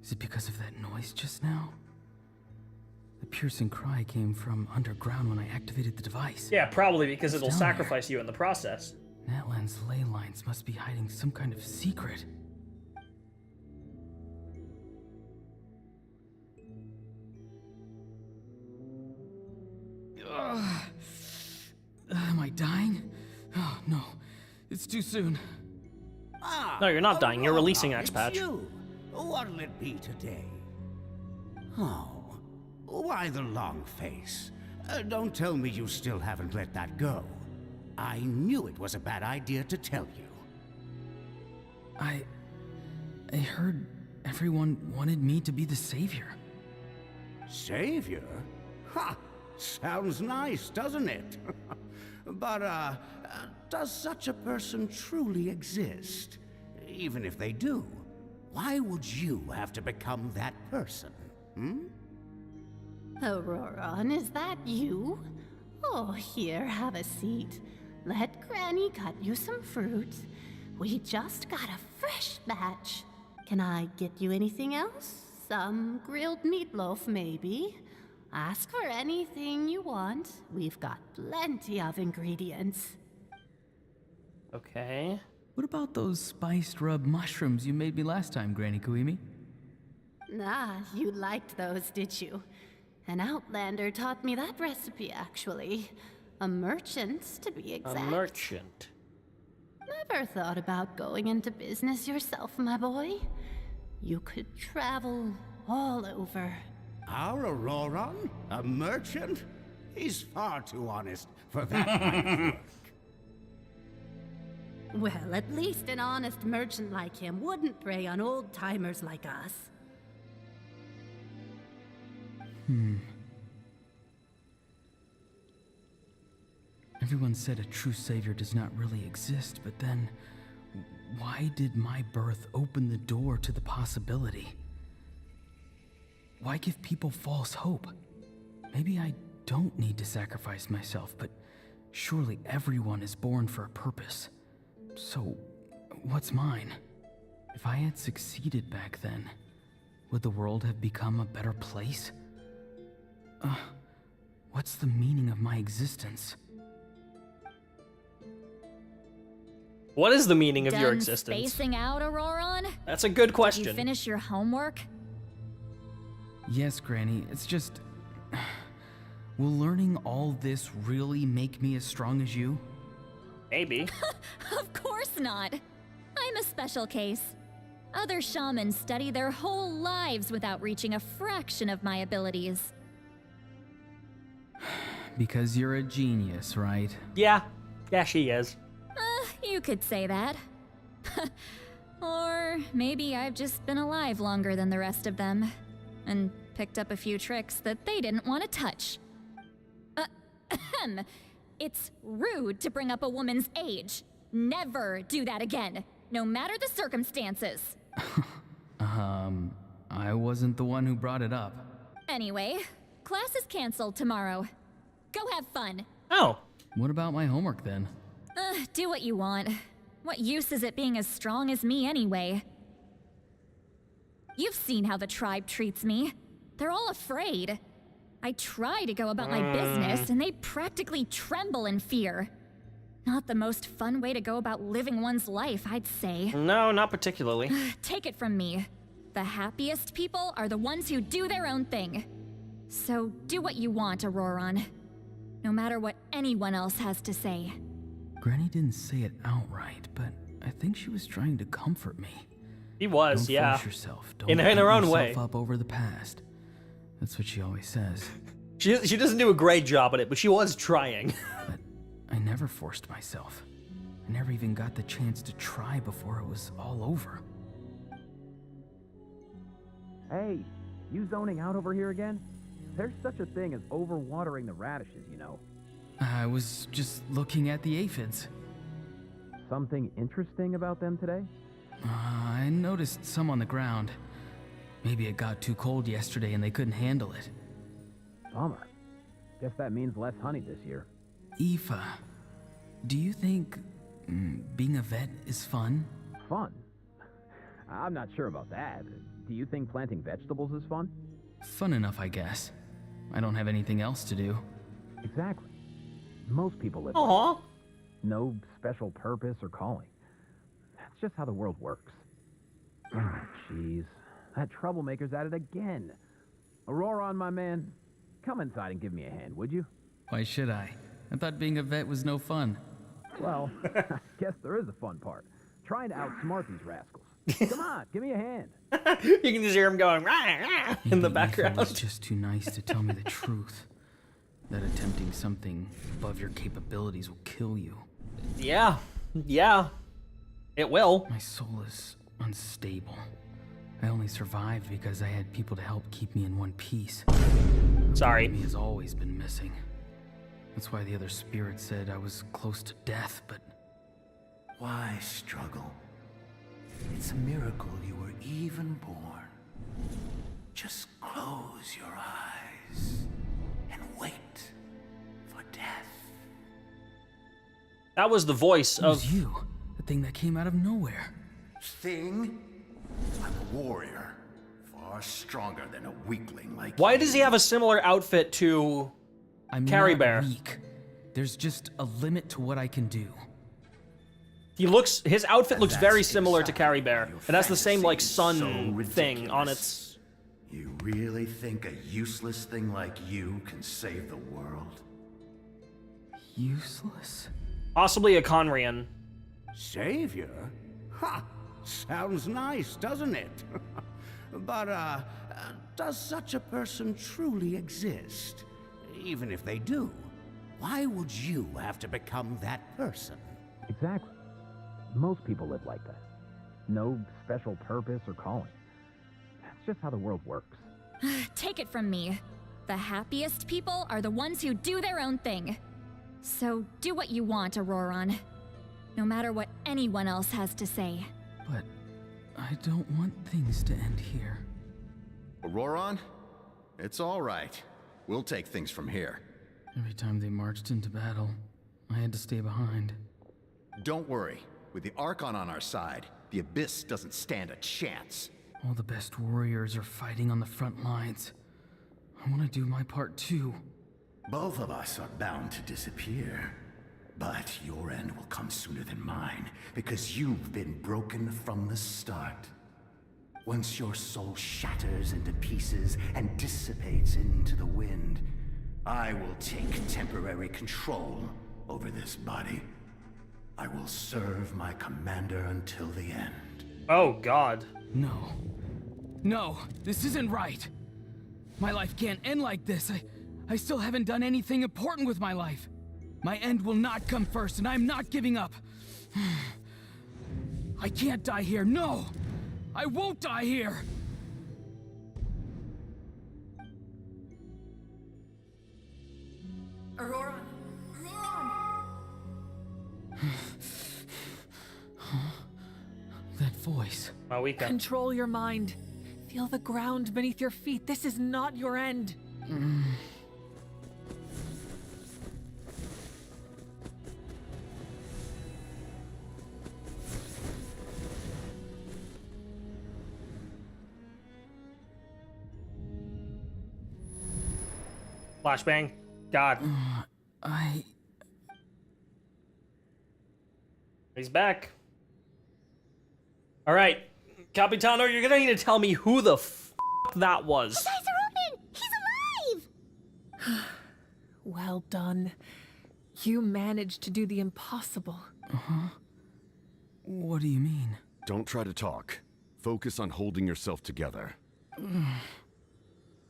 Is it because of that noise just now? The piercing cry came from underground when I activated the device. Yeah, probably because it'll down sacrifice you in the process. Natlan's ley lines must be hiding some kind of secret. Am I dying? Oh, no. It's too soon. No, you're not dying. You're releasing X It's Patch. you. What'll it be today? Oh, why the long face? Don't tell me you still haven't let that go. I knew it was a bad idea to tell you. I heard everyone wanted me to be the savior. Savior? Ha! Sounds nice, doesn't it? But, does such a person truly exist? Even if they do, why would you have to become that person? Ororon, is that you? Oh, here, have a seat. Let Granny cut you some fruit. We just got a fresh batch. Can I get you anything else? Some grilled meatloaf, maybe? Ask for anything you want. We've got plenty of ingredients. Okay. What about those spiced rub mushrooms you made me last time, Granny Kuimi? Ah, you liked those, did you? An outlander taught me that recipe, actually. A merchant, to be exact. A merchant. Never thought about going into business yourself, my boy? You could travel all over. Our Ororon? A merchant? He's far too honest for that kind of work. Well, at least an honest merchant like him wouldn't prey on old-timers like us. Everyone said a true savior does not really exist, but then why did my birth open the door to the possibility? Why give people false hope? Maybe I don't need to sacrifice myself, but surely everyone is born for a purpose. So, what's mine? If I had succeeded back then, would the world have become a better place? What's the meaning of my existence? What is the meaning of your Done existence? spacing out, Ororon? That's a good question. Did you finish your homework? Yes, Granny, it's just... Will learning all this really make me as strong as you? Maybe. Of course not. I'm a special case. Other shamans study their whole lives without reaching a fraction of my abilities. Because you're a genius, right? Yeah. Yeah, she is. You could say that. Or maybe I've just been alive longer than the rest of them, and picked up a few tricks that they didn't want to touch. It's rude to bring up a woman's age. Never do that again, no matter the circumstances. I wasn't the one who brought it up. Anyway, class is canceled tomorrow. Go have fun. Oh. What about my homework then? Do what you want. What use is it being as strong as me anyway? You've seen how the tribe treats me. They're all afraid. I try to go about my business, and they practically tremble in fear. Not the most fun way to go about living one's life, I'd say. No, not particularly. Take it from me. The happiest people are the ones who do their own thing. So do what you want, Ororon. No matter what anyone else has to say. Granny didn't say it outright, but I think she was trying to comfort me. She was, Don't yeah. force yourself. Don't in beat her own yourself way. Up over the past. That's what she always says. She doesn't do a great job at it, but she was trying. But I never forced myself. I never even got the chance to try before it was all over. Hey, you zoning out over here again? There's such a thing as overwatering the radishes, you know. I was just looking at the aphids. Something interesting about them today? I noticed some on the ground. Maybe it got too cold yesterday and they couldn't handle it. Bummer. Guess that means less honey this year. Aoife, do you think being a vet is fun? Fun? I'm not sure about that. Do you think planting vegetables is fun? Fun enough, I guess. I don't have anything else to do. Exactly. Most people live Aww. No special purpose or calling. That's just how the world works. Jeez. That troublemaker's at it again. Ororon, my man, come inside and give me a hand, would you? Why should I? I thought being a vet was no fun. Well, I guess there is a fun part. Trying to outsmart these rascals. Come on, give me a hand. You can just hear him going rah, rah, in the background. Was just too nice to tell me the truth. That attempting something above your capabilities will kill you. Yeah, it will. My soul is unstable. I only survived because I had people to help keep me in one piece. Sorry. Me has always been missing. That's why the other spirits said I was close to death, but... Why struggle? It's a miracle you were even born. Just close your eyes and wait for death. That was the voice of you, the thing that came out of nowhere. Thing? I'm a warrior, far stronger than a weakling like Why you. does he have a similar outfit to Carrie Bear? Weak. There's just a limit to what I can do. His outfit looks very similar to Carrie Bear. It has the same like sun thing on its. You really think a useless thing like you can save the world? Useless? Possibly a Conrian. Savior? Ha! Sounds nice, doesn't it? But, does such a person truly exist? Even if they do, why would you have to become that person? Exactly. Most people live like that. No special purpose or calling. That's just how the world works. Take it from me. The happiest people are the ones who do their own thing. So do what you want, Ororon. No matter what anyone else has to say. But I don't want things to end here. Ororon? It's all right. We'll take things from here. Every time they marched into battle, I had to stay behind. Don't worry. With the Archon on our side, the Abyss doesn't stand a chance. All the best warriors are fighting on the front lines. I want to do my part too. Both of us are bound to disappear. But your end will come sooner than mine, because you've been broken from the start. Once your soul shatters into pieces and dissipates into the wind, I will take temporary control over this body. I will serve my commander until the end. Oh, God. No. No, this isn't right. My life can't end like this. I still haven't done anything important with my life. My end will not come first, and I'm not giving up. I can't die here. No! I won't die here! Ororon! That voice. Mawika. Control your mind. Feel the ground beneath your feet. This is not your end. Flashbang. God. He's back. All right, Capitano, you're gonna need to tell me who the f that was. His eyes are open! He's alive! Well done. You managed to do the impossible. Uh-huh. What do you mean? Don't try to talk. Focus on holding yourself together. I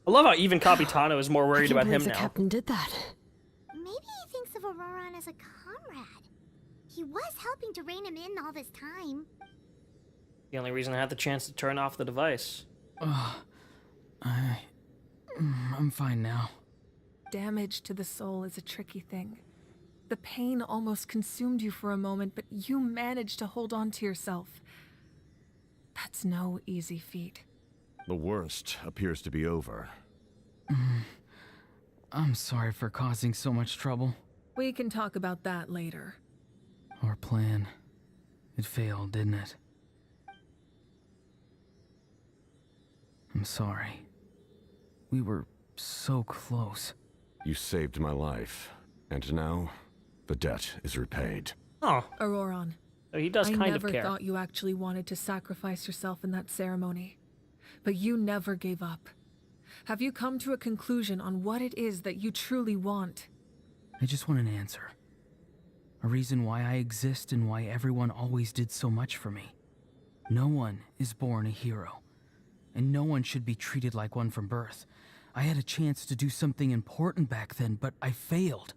love how even Capitano is more worried about him the now. captain did that. Maybe he thinks of Ororon as a comrade. He was helping to rein him in all this time. The only reason I had the chance to turn off the device. I'm fine now. Damage to the soul is a tricky thing. The pain almost consumed you for a moment, but you managed to hold on to yourself. That's no easy feat. The worst appears to be over. I'm sorry for causing so much trouble. We can talk about that later. Our plan. It failed, didn't it? I'm sorry. We were so close. You saved my life, and now the debt is repaid. Oh. Ororon. So he does kind of care. I never thought you actually wanted to sacrifice yourself in that ceremony. But you never gave up. Have you come to a conclusion on what it is that you truly want? I just want an answer. A reason why I exist and why everyone always did so much for me. No one is born a hero, and no one should be treated like one from birth. I had a chance to do something important back then, but I failed.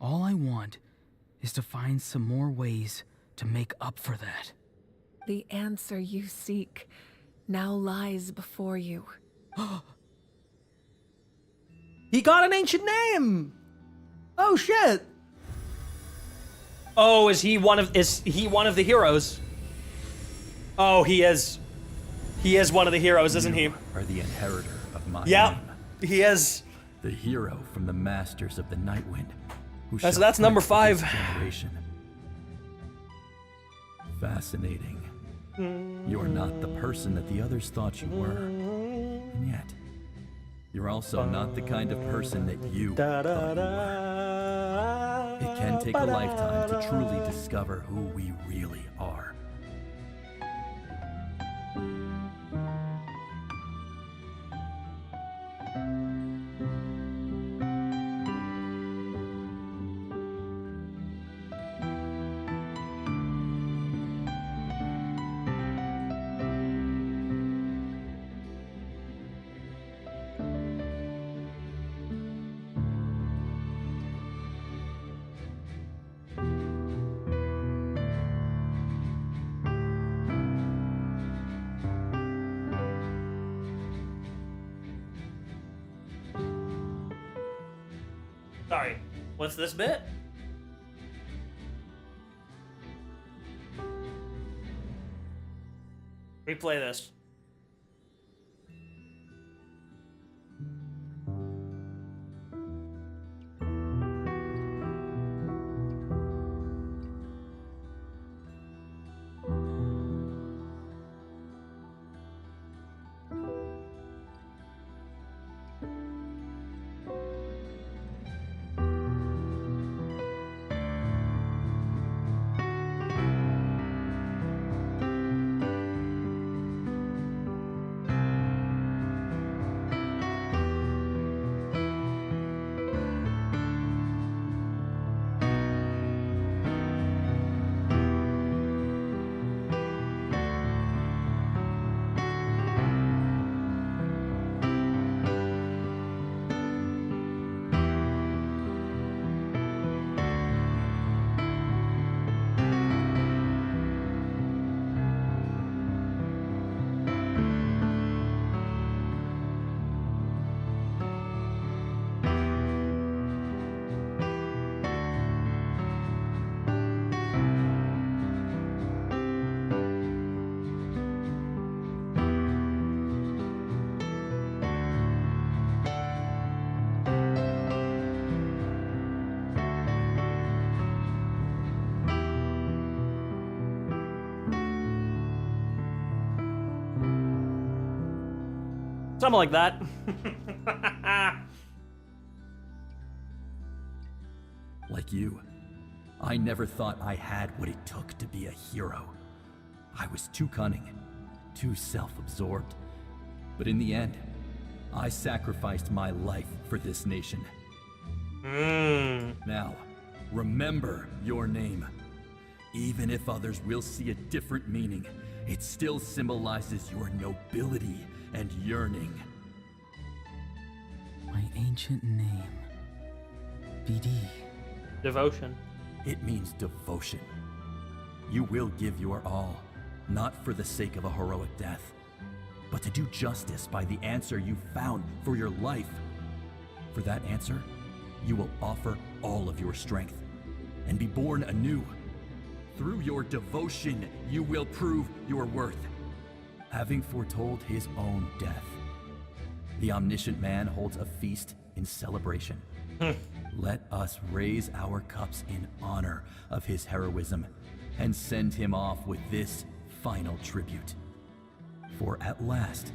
All I want is to find some more ways to make up for that. The answer you seek now lies before you. He got an ancient name! Oh shit! Oh, is he one of the heroes? Oh, he is. He is one of the heroes, isn't he? Are the inheritor of my Yep, name. he is. The hero from the Masters of the Nightwind. Who That's number 5. Generation. Fascinating. You're not the person that the others thought you were. And yet, you're also not the kind of person that you thought you were. It can take a lifetime to truly discover who we really are. Sorry, what's this bit? Replay this. Something like that. Like you, I never thought I had what it took to be a hero. I was too cunning, too self-absorbed. But in the end, I sacrificed my life for this nation. Now, remember your name. Even if others will see a different meaning, it still symbolizes your nobility and yearning. My ancient name. BD. Devotion. It means devotion. You will give your all, not for the sake of a heroic death, but to do justice by the answer you found for your life. For that answer, you will offer all of your strength and be born anew. Through your devotion, you will prove your worth. Having foretold his own death, the omniscient man holds a feast in celebration. Let us raise our cups in honor of his heroism and send him off with this final tribute. For at last,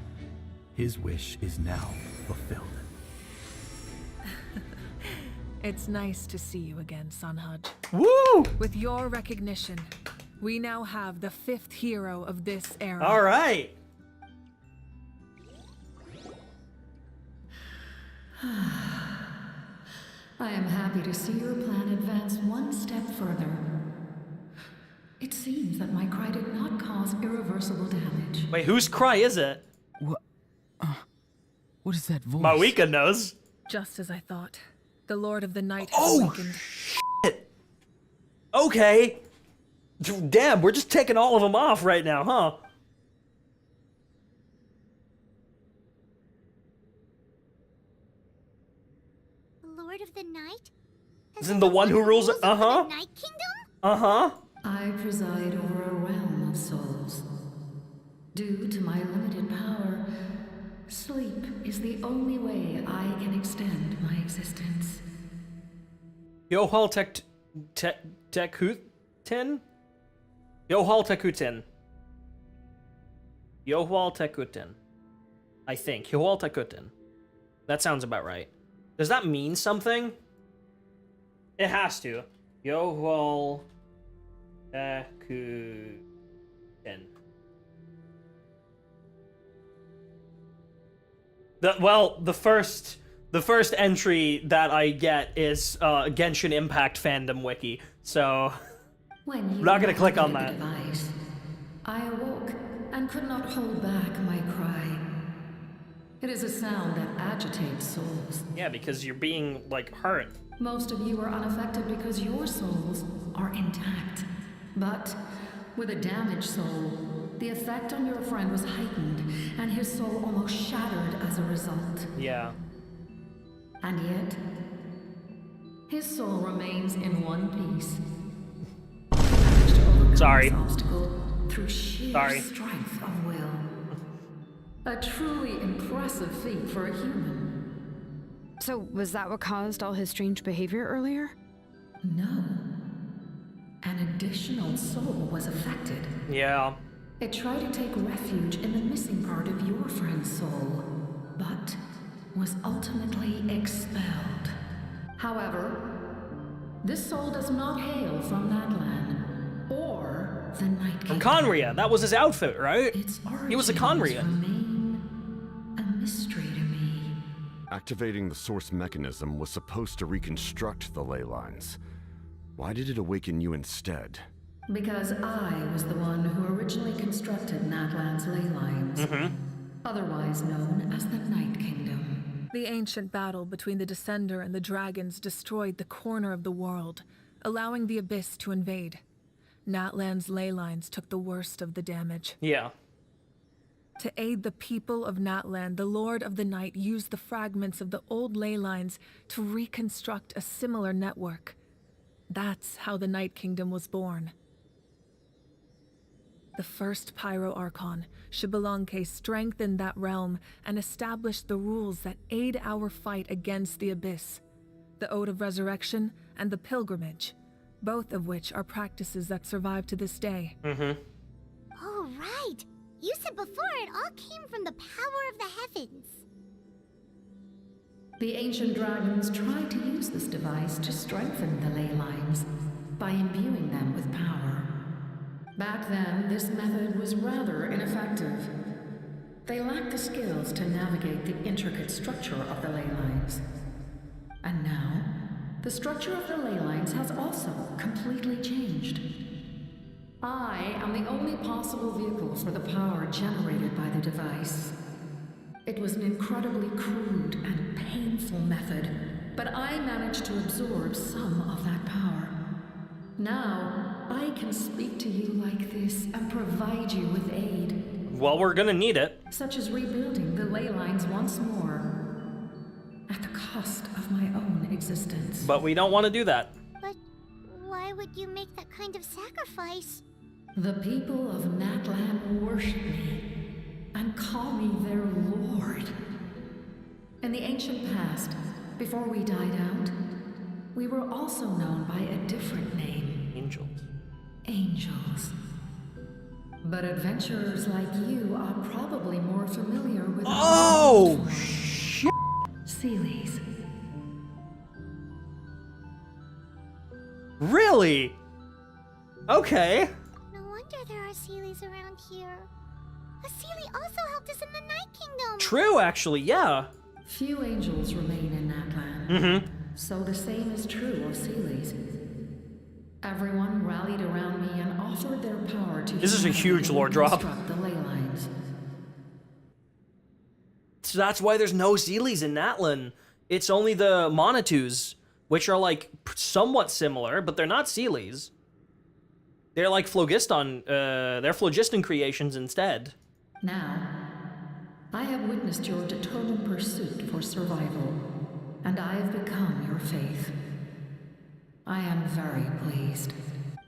his wish is now fulfilled. It's nice to see you again, Sanhaj. Woo! With your recognition, we now have the 5th hero of this era. All right. I am happy to see your plan advance one step further. It seems that my cry did not cause irreversible damage. Wait, whose cry is it? What is that voice? Mawika knows. Just as I thought. The Lord of the Night has awakened. Shit. Okay. Damn, we're just taking all of them off right now, huh? Lord of the Night? Isn't the one who rules it? Uh-huh. The Night Kingdom? Uh-huh. I preside over a realm of souls. Due to my limited power, sleep is the only way I can extend my existence. Yohal Tekutin? Yohal Tekutin. Yohal Tekutin. I think. Yohal Tekutin. That sounds about right. Does that mean something? It has to. Yohal Tekutin. The first entry that I get is Genshin Impact fandom wiki, so I'm not gonna click on that. Device, I awoke and could not hold back my cry. It is a sound that agitates souls. Yeah, because you're being, like, hurt. Most of you are unaffected because your souls are intact. But with a damaged soul, the effect on your friend was heightened, and his soul almost shattered as a result. Yeah. And yet, his soul remains in one piece. He managed to overcome Sorry. this obstacle through sheer Sorry. strength of will. A truly impressive feat for a human. So, was that what caused all his strange behavior earlier? No. An additional soul was affected. Yeah. It tried to take refuge in the missing part of your friend's soul, but was ultimately expelled. However, this soul does not hail from Natlan or the Night Kingdom. From Conria. That was his outfit, right? He was a Conria. A mystery to me. Activating the source mechanism was supposed to reconstruct the ley lines. Why did it awaken you instead? Because I was the one who originally constructed Natlan's ley lines, otherwise known as the Night Kingdom. The ancient battle between the Descender and the dragons destroyed the corner of the world, allowing the Abyss to invade. Natlan's ley lines took the worst of the damage. Yeah. To aid the people of Natlan, the Lord of the Night used the fragments of the old ley lines to reconstruct a similar network. That's how the Night Kingdom was born. The first Pyro Archon, Spvwvky, strengthened that realm and established the rules that aid our fight against the Abyss. The Ode of Resurrection and the Pilgrimage, both of which are practices that survive to this day. Oh, right. You said before it all came from the power of the heavens. The ancient dragons tried to use this device to strengthen the ley lines by imbuing them with power. Back then, this method was rather ineffective. They lacked the skills to navigate the intricate structure of the ley lines. And now, the structure of the ley lines has also completely changed. I am the only possible vehicle for the power generated by the device. It was an incredibly crude and painful method, but I managed to absorb some of that power. Now, I can speak to you like this and provide you with aid. Well, we're gonna need it. Such as rebuilding the ley lines once more, at the cost of my own existence. But we don't want to do that. But why would you make that kind of sacrifice? The people of Natlan worship me and call me their lord. In the ancient past, before we died out, we were also known by a different name. Angels. Angels. But adventurers like you are probably more familiar with shit! Sealies. Really? Okay. No wonder there are Sealies around here. A Sealie also helped us in the Night Kingdom. True, actually, yeah. Few angels remain in Natlan. so the same is true of Sealies. Everyone rallied around me and offered their power to This is a huge lore drop. the ley lines. So that's why there's no Sealies in Natlan. It's only the Monetus, which are like somewhat similar, but they're not Sealies. They're like Phlogiston, they're Phlogiston creations instead. Now, I have witnessed your determined pursuit for survival, and I have become your faith. I am very pleased.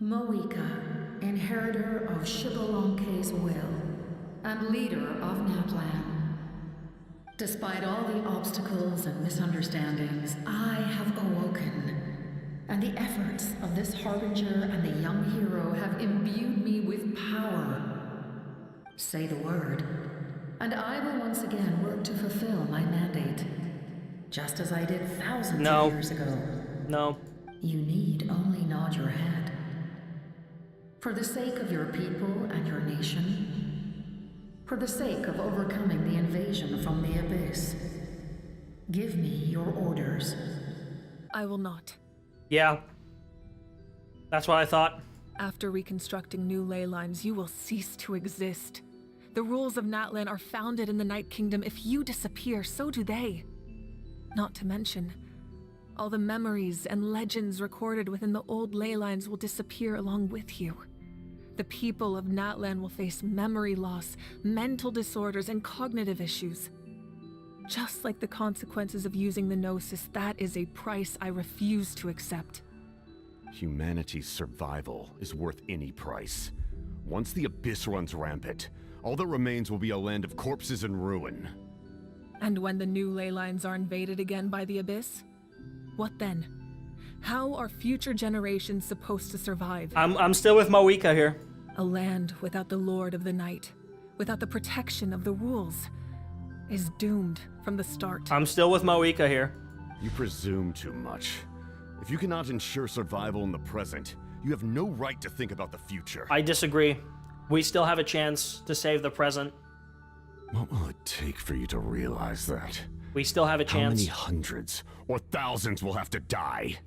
Mawika, inheritor of Spvwvky's will, and leader of Natlan. Despite all the obstacles and misunderstandings, I have awoken, and the efforts of this harbinger and the young hero have imbued me with power. Say the word, and I will once again work to fulfill my mandate, just as I did thousands of years ago. No. You need only nod your head. For the sake of your people and your nation, for the sake of overcoming the invasion from the Abyss, give me your orders. I will not. Yeah. That's what I thought. After reconstructing new ley lines, you will cease to exist. The rules of Natlan are founded in the Night Kingdom. If you disappear, so do they. Not to mention, all the memories and legends recorded within the old ley lines will disappear along with you. The people of Natlan will face memory loss, mental disorders, and cognitive issues. Just like the consequences of using the Gnosis, that is a price I refuse to accept. Humanity's survival is worth any price. Once the Abyss runs rampant, all that remains will be a land of corpses and ruin. And when the new ley lines are invaded again by the Abyss? What then? How are future generations supposed to survive? I'm still with Mawika here. A land without the Lord of the Night, without the protection of the rules, is doomed from the start. I'm still with Mawika here. You presume too much. If you cannot ensure survival in the present, you have no right to think about the future. I disagree. We still have a chance to save the present. What will it take for you to realize that? We still have a chance. How many hundreds or thousands will have to die?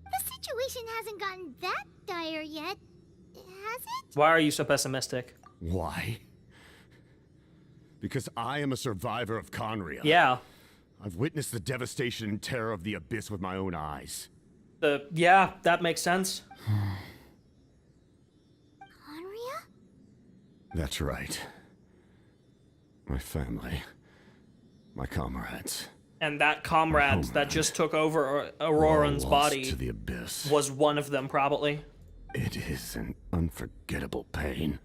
The situation hasn't gotten that dire yet, has it? Why are you so pessimistic? Why? Because I am a survivor of Conria. Yeah. I've witnessed the devastation and terror of the Abyss with my own eyes. Yeah, that makes sense. Conria? That's right. My family. My comrades. And that comrade that just took over Ororon's body to the Abyss. Was one of them, probably. It is an unforgettable pain.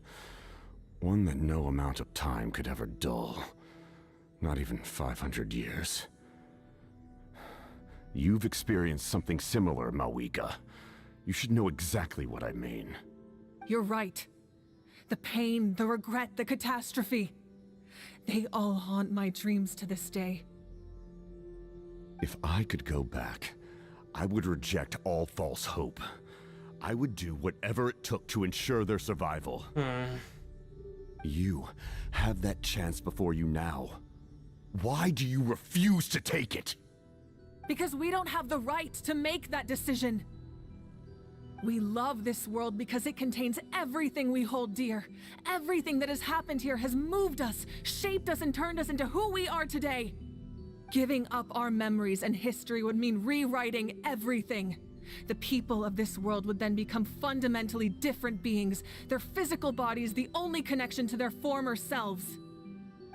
One that no amount of time could ever dull. Not even 500 years. You've experienced something similar, Mawika. You should know exactly what I mean. You're right. The pain, the regret, the catastrophe. They all haunt my dreams to this day. If I could go back, I would reject all false hope. I would do whatever it took to ensure their survival. You have that chance before you now. Why do you refuse to take it? Because we don't have the right to make that decision. We love this world because it contains everything we hold dear. Everything that has happened here has moved us, shaped us, and turned us into who we are today. Giving up our memories and history would mean rewriting everything. The people of this world would then become fundamentally different beings, their physical bodies the only connection to their former selves.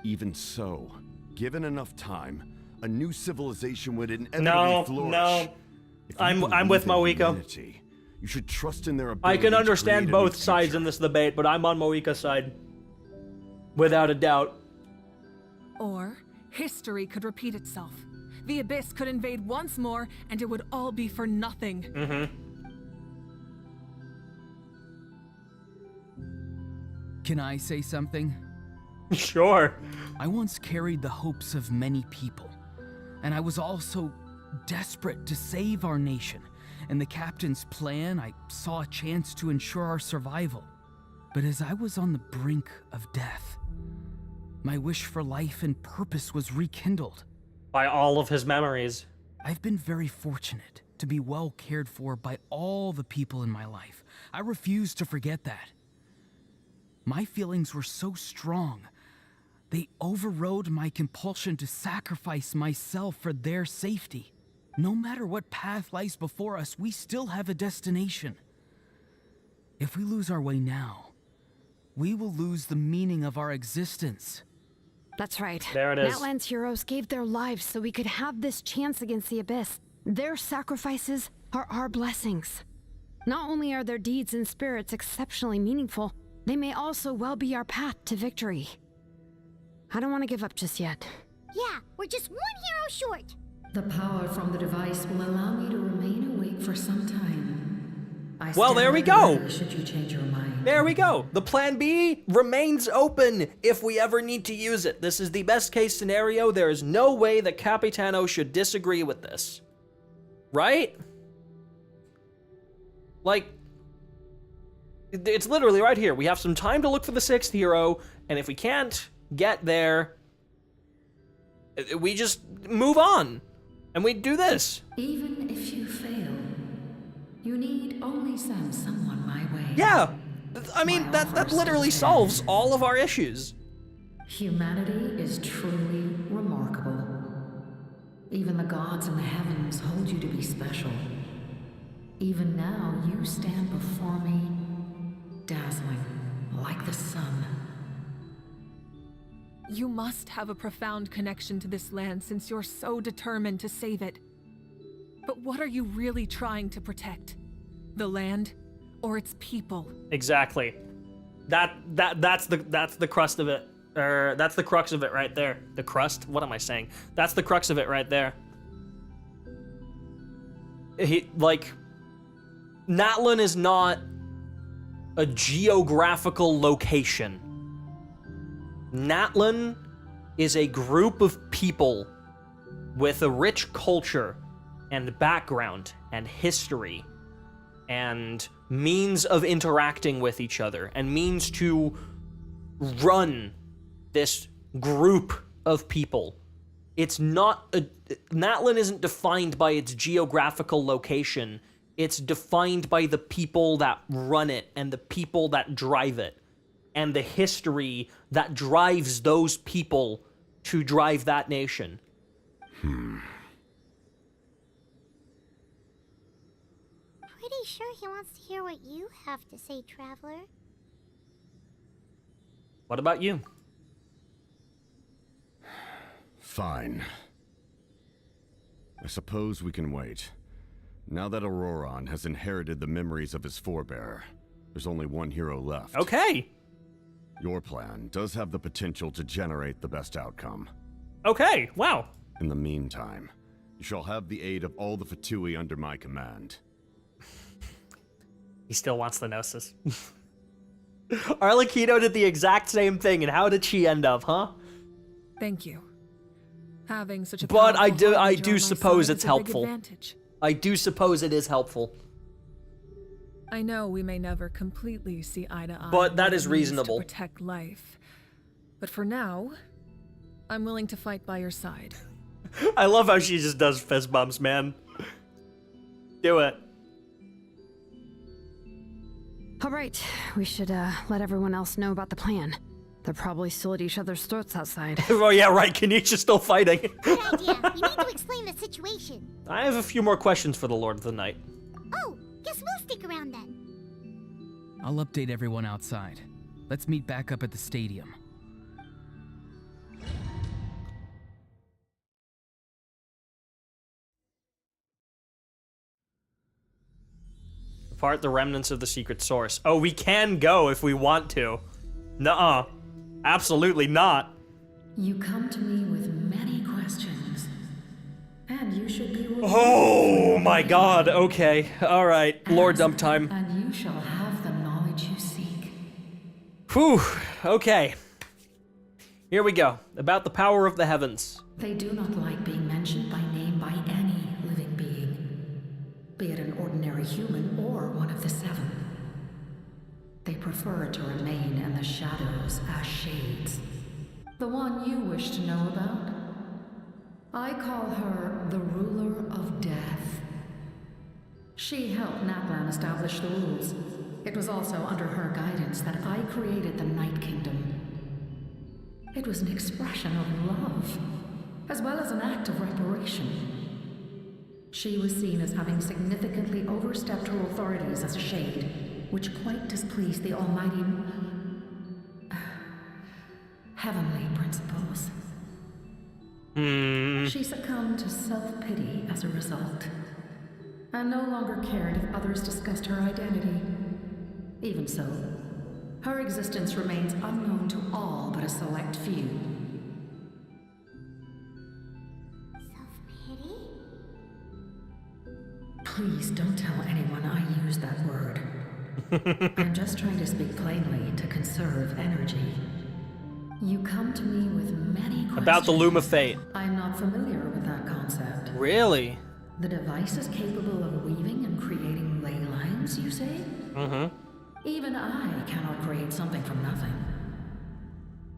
Even so, given enough time, a new civilization would inevitably flourish. No. I'm with Mawika. You should trust in their ability. I can understand both sides in this debate, but I'm on Mawika's side. Without a doubt. Or history could repeat itself. The Abyss could invade once more, and it would all be for nothing. Can I say something? Sure. I once carried the hopes of many people, and I was also desperate to save our nation. In the captain's plan, I saw a chance to ensure our survival. But as I was on the brink of death, my wish for life and purpose was rekindled. By all of his memories. I've been very fortunate to be well cared for by all the people in my life. I refuse to forget that. My feelings were so strong. They overrode my compulsion to sacrifice myself for their safety. No matter what path lies before us, we still have a destination. If we lose our way now, we will lose the meaning of our existence. That's right. There it is. Natlan's heroes gave their lives so we could have this chance against the Abyss. Their sacrifices are our blessings. Not only are their deeds and spirits exceptionally meaningful, they may also well be our path to victory. I don't want to give up just yet. Yeah, we're just one hero short. The power from the device will allow me to remain awake for some time. Well, there we go. Should you change your mind? There we go. The plan B remains open if we ever need to use it. This is the best case scenario. There is no way that Capitano should disagree with this. Right? Like, it's literally right here. We have some time to look for the 6th hero, and if we can't get there, we just move on, and we do this. Even if you fail, you need only send someone my way. Yeah, I mean, that literally solves all of our issues. Humanity is truly remarkable. Even the gods in the heavens hold you to be special. Even now, you stand before me, dazzling like the sun. You must have a profound connection to this land since you're so determined to save it. But what are you really trying to protect? The land or its people? Exactly. That's the crust of it. That's the crux of it right there. The crust? What am I saying? That's the crux of it right there. Natlan is not a geographical location. Natlan is a group of people with a rich culture and background and history and means of interacting with each other and means to run this group of people. It's not Natlan isn't defined by its geographical location. It's defined by the people that run it and the people that drive it and the history that drives those people to drive that nation. Pretty sure he wants to hear what you have to say, Traveler. What about you? Fine. I suppose we can wait. Now that Ororon has inherited the memories of his forebear, there's only one hero left. Okay. Your plan does have the potential to generate the best outcome. Okay, wow. In the meantime, you shall have the aid of all the Fatui under my command. He still wants the Gnosis. Arlecchino did the exact same thing, and how did she end up, huh? Thank you. Having such a But I powerful do suppose it's is a big helpful. advantage. I do suppose it is helpful. I know we may never completely see eye to eye. But that is when it means reasonable. To protect life. But for now, I'm willing to fight by your side. I love how she just does fist bumps, man. Do it. All right, we should let everyone else know about the plan. They're probably still at each other's throats outside. Oh yeah, right, Kenichi's still fighting. Good idea. We need to explain the situation. I have a few more questions for the Lord of the Night. Oh, guess we'll stick around then. I'll update everyone outside. Let's meet back up at the stadium. Part the remnants of the secret source. Oh, we can go if we want to. Nuh-uh. Absolutely not. You come to me with many questions, and you should be rewarded. Oh my god, okay. Alright, Lord Dump time. And you shall have the knowledge you seek. Whew, okay. Here we go. About the power of the heavens. They do not like being mentioned by name by any living being, be it an ordinary human or one of the seven. They prefer to remain in the shadows as shades. The one you wish to know about? I call her the ruler of death. She helped Natlan establish the rules. It was also under her guidance that I created the Night Kingdom. It was an expression of love, as well as an act of reparation. She was seen as having significantly overstepped her authorities as a shade, which quite displeased the almighty heavenly principles. She succumbed to self-pity as a result, and no longer cared if others discussed her identity. Even so, her existence remains unknown to all but a select few. Self-pity? Please don't tell anyone I used that word. I'm just trying to speak plainly to conserve energy. You come to me with many questions. About the Loom of Fate. I'm not familiar with that concept. Really? The device is capable of weaving and creating ley lines, you say? Mm-hmm. Even I cannot create something from nothing.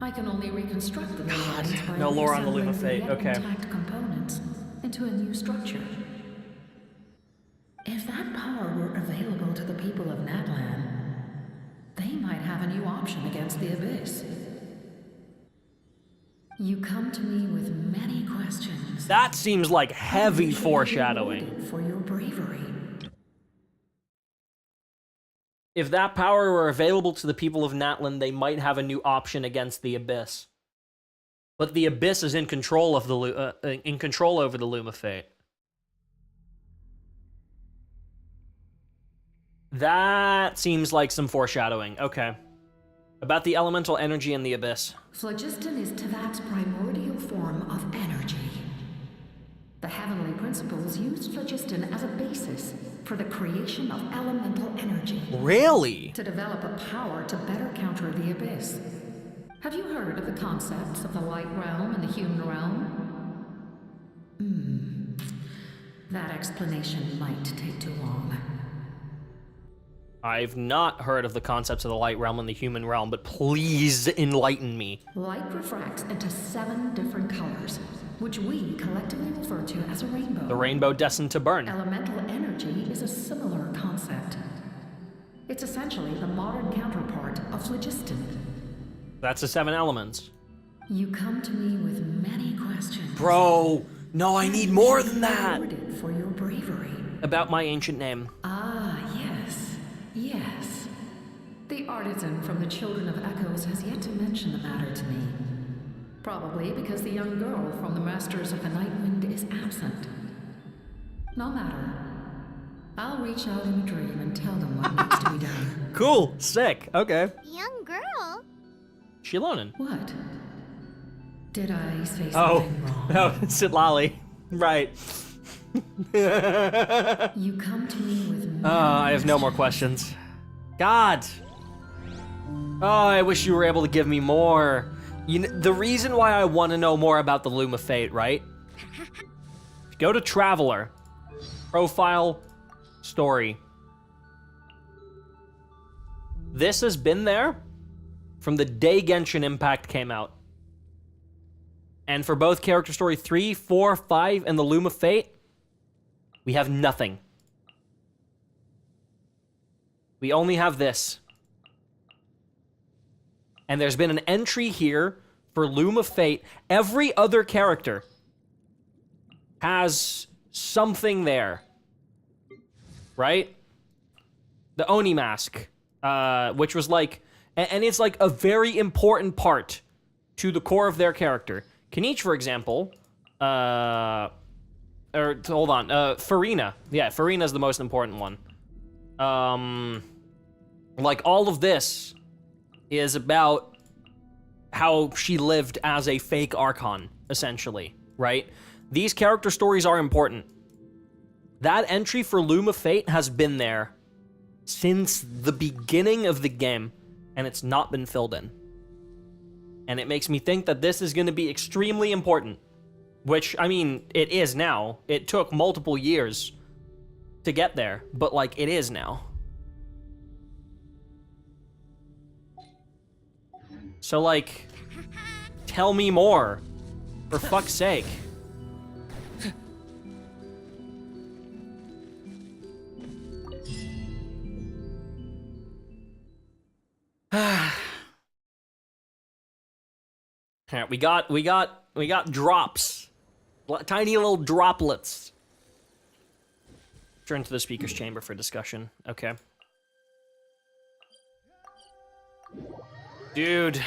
I can only reconstruct the ley lines by no lore on the Loom of reassembling Fate. the Okay. intact components into a new structure. If that power were available to the people of Natlan, they might have a new option against the Abyss. You come to me with many questions. That seems like heavy foreshadowing. For your bravery. If that power were available to the people of Natlan, they might have a new option against the Abyss. But the Abyss is in control of the in control over the Loom of Fate. That seems like some foreshadowing. Okay. About the elemental energy in the Abyss. Phlogiston is Tevat's primordial form of energy. The heavenly principles used phlogiston as a basis for the creation of elemental energy. Really? To develop a power to better counter the Abyss. Have you heard of the concepts of the light realm and the human realm? That explanation might take too long. I've not heard of the concepts of the light realm and the human realm, but please enlighten me. Light refracts into 7 different colors, which we collectively refer to as a rainbow. The rainbow destined to burn. Elemental energy is a similar concept. It's essentially the modern counterpart of phlogiston. That's the 7 elements. You come to me with many questions. Bro, no, I need more than that. Rewarded for your bravery. About my ancient name. Ah, yes. Yes. The artisan from the Children of Echoes has yet to mention the matter to me. Probably because the young girl from the Masters of the Nightwind is absent. No matter. I'll reach out in a dream and tell them what needs to be done. Cool. Sick. Okay. Young girl? Xilonen. What? Did I say Oh, something wrong? no, Citlali. Right. You come to me with I have no more questions. God. Oh, I wish you were able to give me more. You know, the reason why I want to know more about the Loom of Fate, right? Go to Traveler. Profile. Story. This has been there from the day Genshin Impact came out. And for both Character Story 3, 4, 5, and the Loom of Fate, we have nothing. We only have this. And there's been an entry here for Loom of Fate. Every other character has something there. Right? The Oni mask, which was like, and it's like a very important part to the core of their character. Kinich, for example, hold on, Farina. Yeah, Farina's the most important one. Like, all of this is about how she lived as a fake archon, essentially, right? These character stories are important. That entry for Loom of Fate has been there since the beginning of the game, and it's not been filled in. And it makes me think that this is going to be extremely important. Which, I mean, it is now. It took multiple years to get there, but, like, it is now. So, like, tell me more. For fuck's sake. Alright, we got drops. Tiny little droplets. Turn to the speaker's chamber for discussion. Okay. Dude.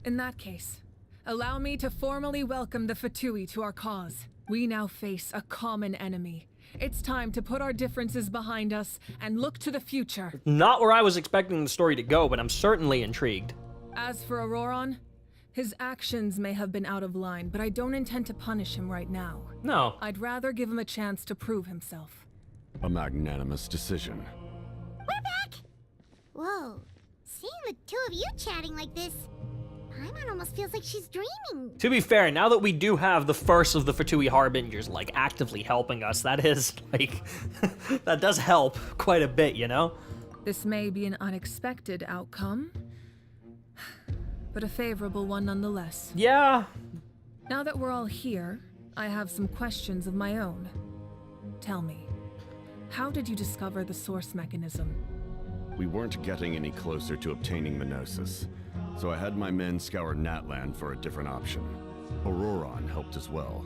In that case, allow me to formally welcome the Fatui to our cause. We now face a common enemy. It's time to put our differences behind us and look to the future. Not where I was expecting the story to go, but I'm certainly intrigued. As for Ororon, his actions may have been out of line, but I don't intend to punish him right now. No. I'd rather give him a chance to prove himself. A magnanimous decision. We're back! Whoa, seeing the two of you chatting like this, Paimon almost feels like she's dreaming. To be fair, now that we do have the first of the Fatui Harbingers, like, actively helping us, that is, like, that does help quite a bit, you know? This may be an unexpected outcome, but a favorable one nonetheless. Yeah. Now that we're all here, I have some questions of my own. Tell me, how did you discover the source mechanism? We weren't getting any closer to obtaining the Gnosis, so I had my men scour Natlan for a different option. Ororon helped as well.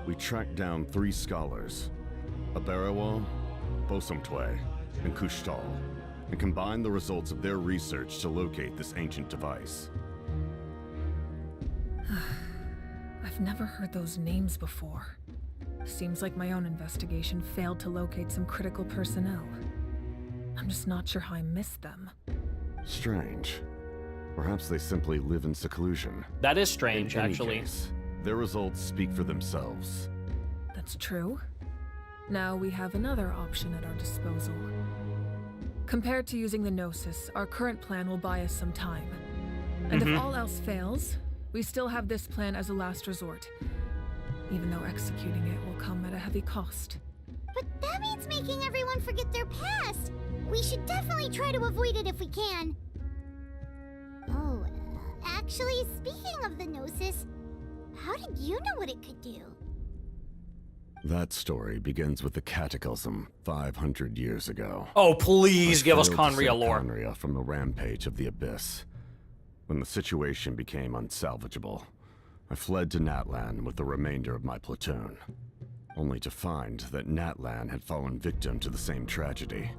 We tracked down 3 scholars, Aberawa, Bosomtwe, and Kushtal, and combined the results of their research to locate this ancient device. I've never heard those names before. Seems like my own investigation failed to locate some critical personnel. I'm just not sure how I missed them. Strange. Perhaps they simply live in seclusion. That is strange, In any actually. case, their results speak for themselves. That's true. Now we have another option at our disposal. Compared to using the Gnosis, our current plan will buy us some time. And if all else fails, we still have this plan as a last resort. Even though executing it will come at a heavy cost. But that means making everyone forget their past. We should definitely try to avoid it if we can. Oh, actually, speaking of the Gnosis, how did you know what it could do? That story begins with the cataclysm 500 years ago. Oh, please give us failed to Conria save lore. Conria from the rampage of the Abyss. When the situation became unsalvageable, I fled to Natlan with the remainder of my platoon, only to find that Natlan had fallen victim to the same tragedy.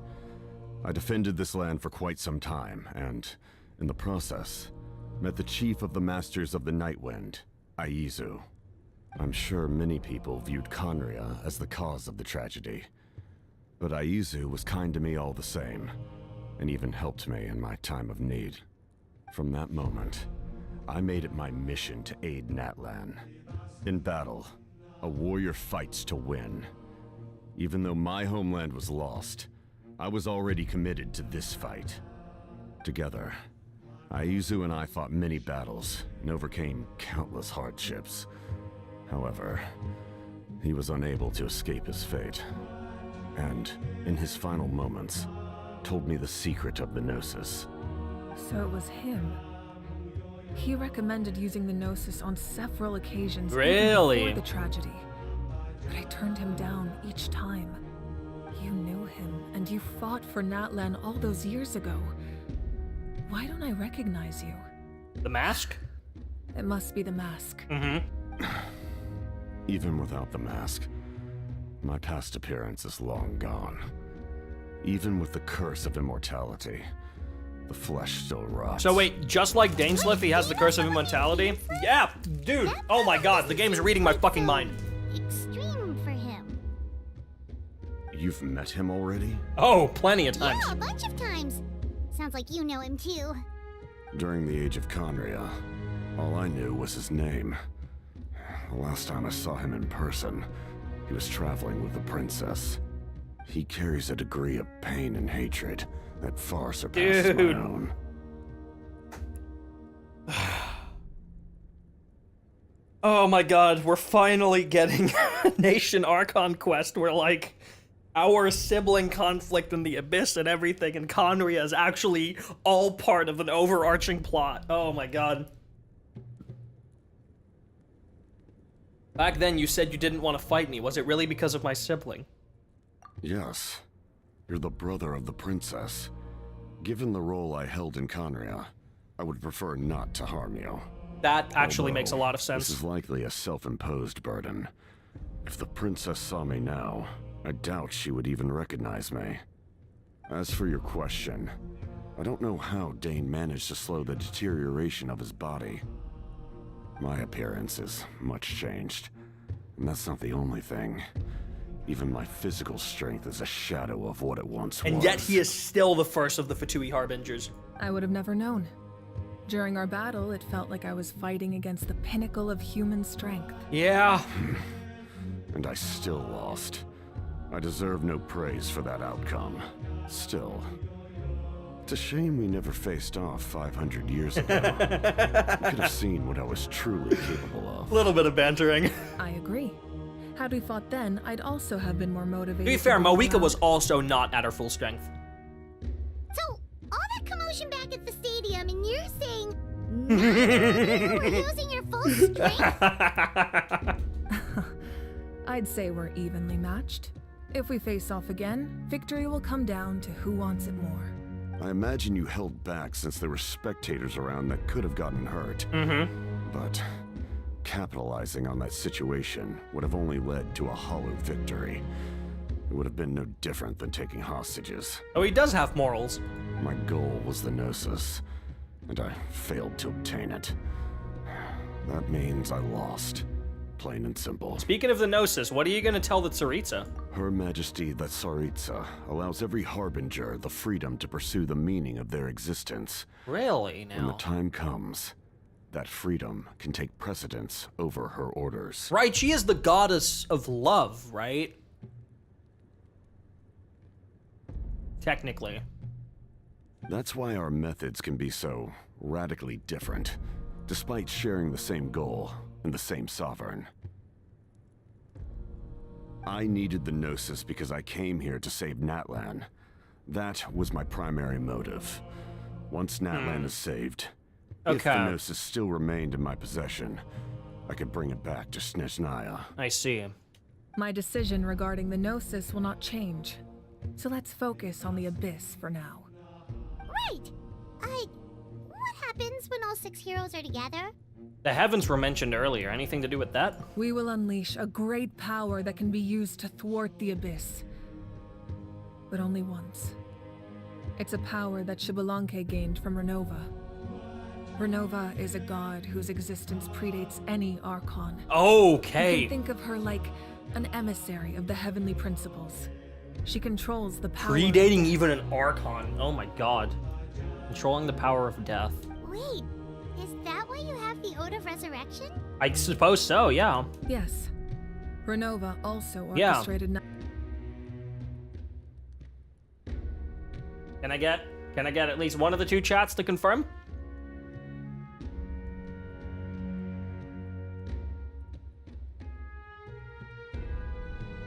I defended this land for quite some time, and, in the process, met the chief of the Masters of the Nightwind, Aizu. I'm sure many people viewed Conria as the cause of the tragedy, but Aizu was kind to me all the same, and even helped me in my time of need. From that moment, I made it my mission to aid Natlan. In battle, a warrior fights to win. Even though my homeland was lost, I was already committed to this fight. Together, Aizu and I fought many battles and overcame countless hardships. However, he was unable to escape his fate, and, in his final moments, told me the secret of the Gnosis. So it was him. He recommended using the Gnosis on several occasions Really? even before the tragedy. But I turned him down each time. You knew him, and you fought for Natlan all those years ago. Why don't I recognize you? The mask? It must be the mask. Even without the mask, my past appearance is long gone. Even with the curse of immortality, the flesh still rots. So wait, just like Dainsliff, he has the curse of immortality? Yeah, dude. Oh my god, the game is reading my fucking mind. Extreme for him. You've met him already? Oh, plenty of times. Yeah, a bunch of times. Sounds like you know him too. During the age of Conria, all I knew was his name. The last time I saw him in person, he was traveling with the princess. He carries a degree of pain and hatred that far surpasses my own. Oh my god, we're finally getting a Nation Archon quest where, like, our sibling conflict in the Abyss and everything in Conria is actually all part of an overarching plot. Oh my god. Back then you said you didn't want to fight me. Was it really because of my sibling? Yes. You're the brother of the princess. Given the role I held in Conria, I would prefer not to harm you. That actually makes a lot of sense. This is likely a self-imposed burden. If the princess saw me now, I doubt she would even recognize me. As for your question, I don't know how Dane managed to slow the deterioration of his body. My appearance is much changed, and that's not the only thing. Even my physical strength is a shadow of what it once was. And yet he is still the first of the Fatui Harbingers. I would have never known. During our battle, it felt like I was fighting against the pinnacle of human strength. Yeah. And I still lost. I deserve no praise for that outcome. Still, it's a shame we never faced off 500 years ago. You could have seen what I was truly capable of. A little bit of bantering. I agree. Had we fought then, I'd also have been more motivated. To be fair, Moika was also not at her full strength. So, all that commotion back at the stadium, and you're saying you were using your full strength? I'd say we're evenly matched. If we face off again, victory will come down to who wants it more. I imagine you held back since there were spectators around that could have gotten hurt. But capitalizing on that situation would have only led to a hollow victory. It would have been no different than taking hostages. Oh, he does have morals. My goal was the Gnosis, and I failed to obtain it. That means I lost. Plain and simple. Speaking of the Gnosis, what are you going to tell the Tsaritsa? Her Majesty the Tsaritsa allows every Harbinger the freedom to pursue the meaning of their existence. Really, now? When the time comes, that freedom can take precedence over her orders. Right, she is the goddess of love, right? Technically. That's why our methods can be so radically different, despite sharing the same goal and the same sovereign. I needed the Gnosis because I came here to save Natlan. That was my primary motive. Once Natlan is saved, if the Gnosis still remained in my possession, I could bring it back to Snezhnaya. I see. My decision regarding the Gnosis will not change. So let's focus on the Abyss for now. Right! What happens when all 6 heroes are together? The heavens were mentioned earlier. Anything to do with that? We will unleash a great power that can be used to thwart the Abyss. But only once. It's a power that Spvwvky gained from Renova. Renova is a god whose existence predates any archon. Okay. You can think of her like an emissary of the heavenly principles. She controls the power. Predating even an archon. Oh my god. Controlling the power of death. Wait, is that why you have the Ode of Resurrection? I suppose so, yeah. Yes. Renova also orchestrated. Can I get at least one of the 2 chats to confirm?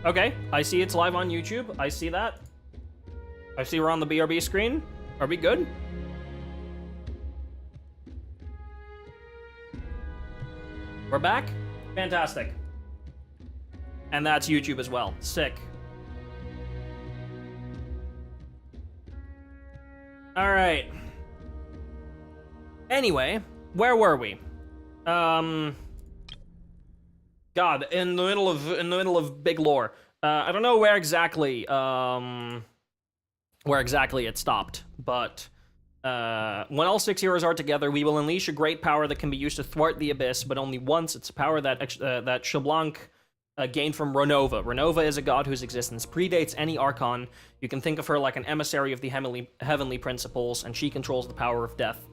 Okay, I see it's live on YouTube. I see that. I see we're on the BRB screen. Are we good? We're back? Fantastic. And that's YouTube as well. Sick. Alright. Anyway, where were we? God, in the middle of big lore. I don't know where exactly it stopped, but when all 6 heroes are together, we will unleash a great power that can be used to thwart the Abyss, but only once. It's a power that Spvwvky gained from Renova. Renova is a god whose existence predates any archon. You can think of her like an emissary of the heavenly principles, and she controls the power of death.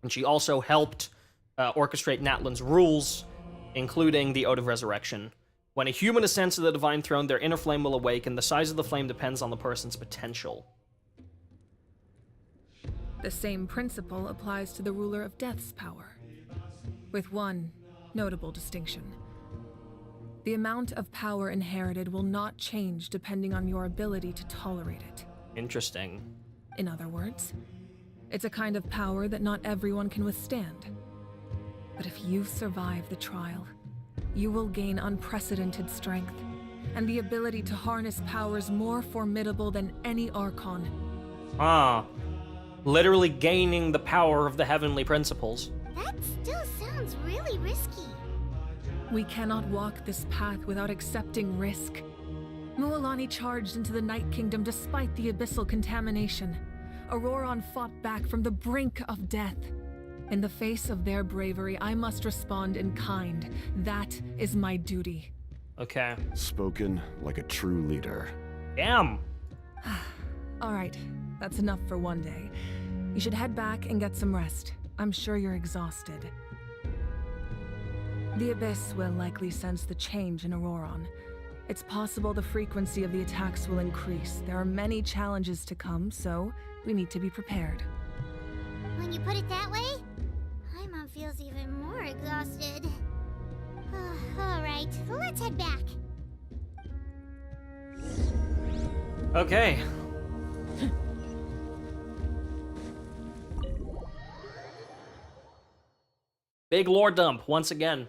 And she also helped orchestrate Natlan's rules, including the Ode of Resurrection. When a human ascends to the divine throne, their inner flame will awaken. The size of the flame depends on the person's potential. The same principle applies to the ruler of death's power, with one notable distinction. The amount of power inherited will not change depending on your ability to tolerate it. Interesting. In other words, it's a kind of power that not everyone can withstand. But if you survive the trial, you will gain unprecedented strength and the ability to harness powers more formidable than any archon. Ah. Literally gaining the power of the heavenly principles. That still sounds really risky. We cannot walk this path without accepting risk. Mualani charged into the Night Kingdom despite the abyssal contamination. Ororon fought back from the brink of death. In the face of their bravery, I must respond in kind. That is my duty. Okay. Spoken like a true leader. Damn. All right, that's enough for one day. You should head back and get some rest. I'm sure you're exhausted. The Abyss will likely sense the change in Ororon. It's possible the frequency of the attacks will increase. There are many challenges to come, so we need to be prepared. When you put it that way, Paimon feels even more exhausted. Alright, let's head back. Okay. Big lore dump once again.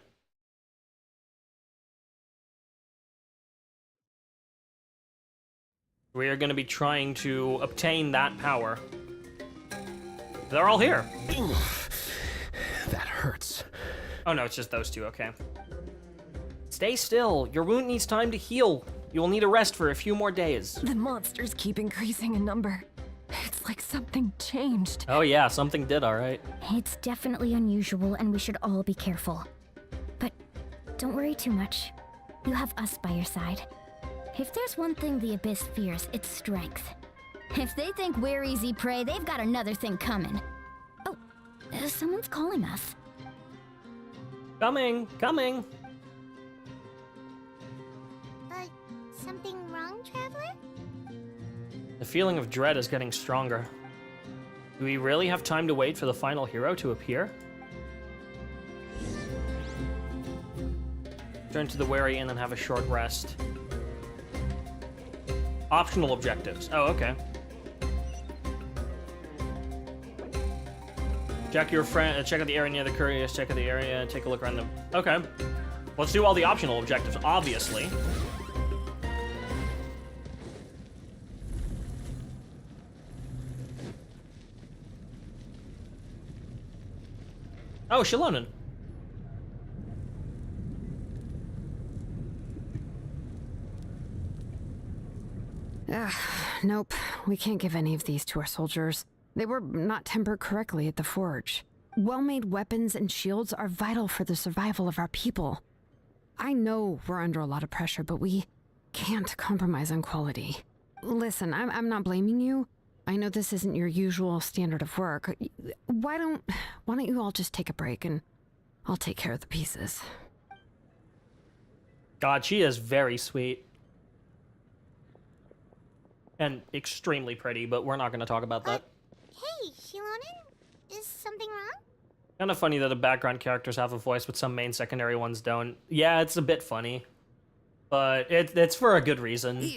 We are going to be trying to obtain that power. They're all here. That hurts. Oh no, it's just those two, okay. Stay still. Your wound needs time to heal. You will need a rest for a few more days. The monsters keep increasing in number. It's like something changed. Oh yeah, something did, alright. It's definitely unusual and we should all be careful. But don't worry too much. You have us by your side. If there's one thing the Abyss fears, it's strength. If they think we're easy prey, they've got another thing coming. Oh, someone's calling us. Coming, coming. Something wrong, Traveler? The feeling of dread is getting stronger. Do we really have time to wait for the final hero to appear? Turn to the wary and then have a short rest. Optional objectives. Oh, okay. Check your friend. Check out the area near the curious. Check out the area. Take a look around the. Okay. Let's do all the optional objectives, obviously. Oh, Xilonen. Nope. We can't give any of these to our soldiers. They were not tempered correctly at the forge. Well-made weapons and shields are vital for the survival of our people. I know we're under a lot of pressure, but we can't compromise on quality. Listen, I'm not blaming you. I know this isn't your usual standard of work. Why don't you all just take a break and I'll take care of the pieces. God, she is very sweet. And extremely pretty, but we're not going to talk about that. Hey, Xilonen? Is something wrong? Kind of funny that the background characters have a voice, but some main secondary ones don't. Yeah, it's a bit funny. But it's for a good reason.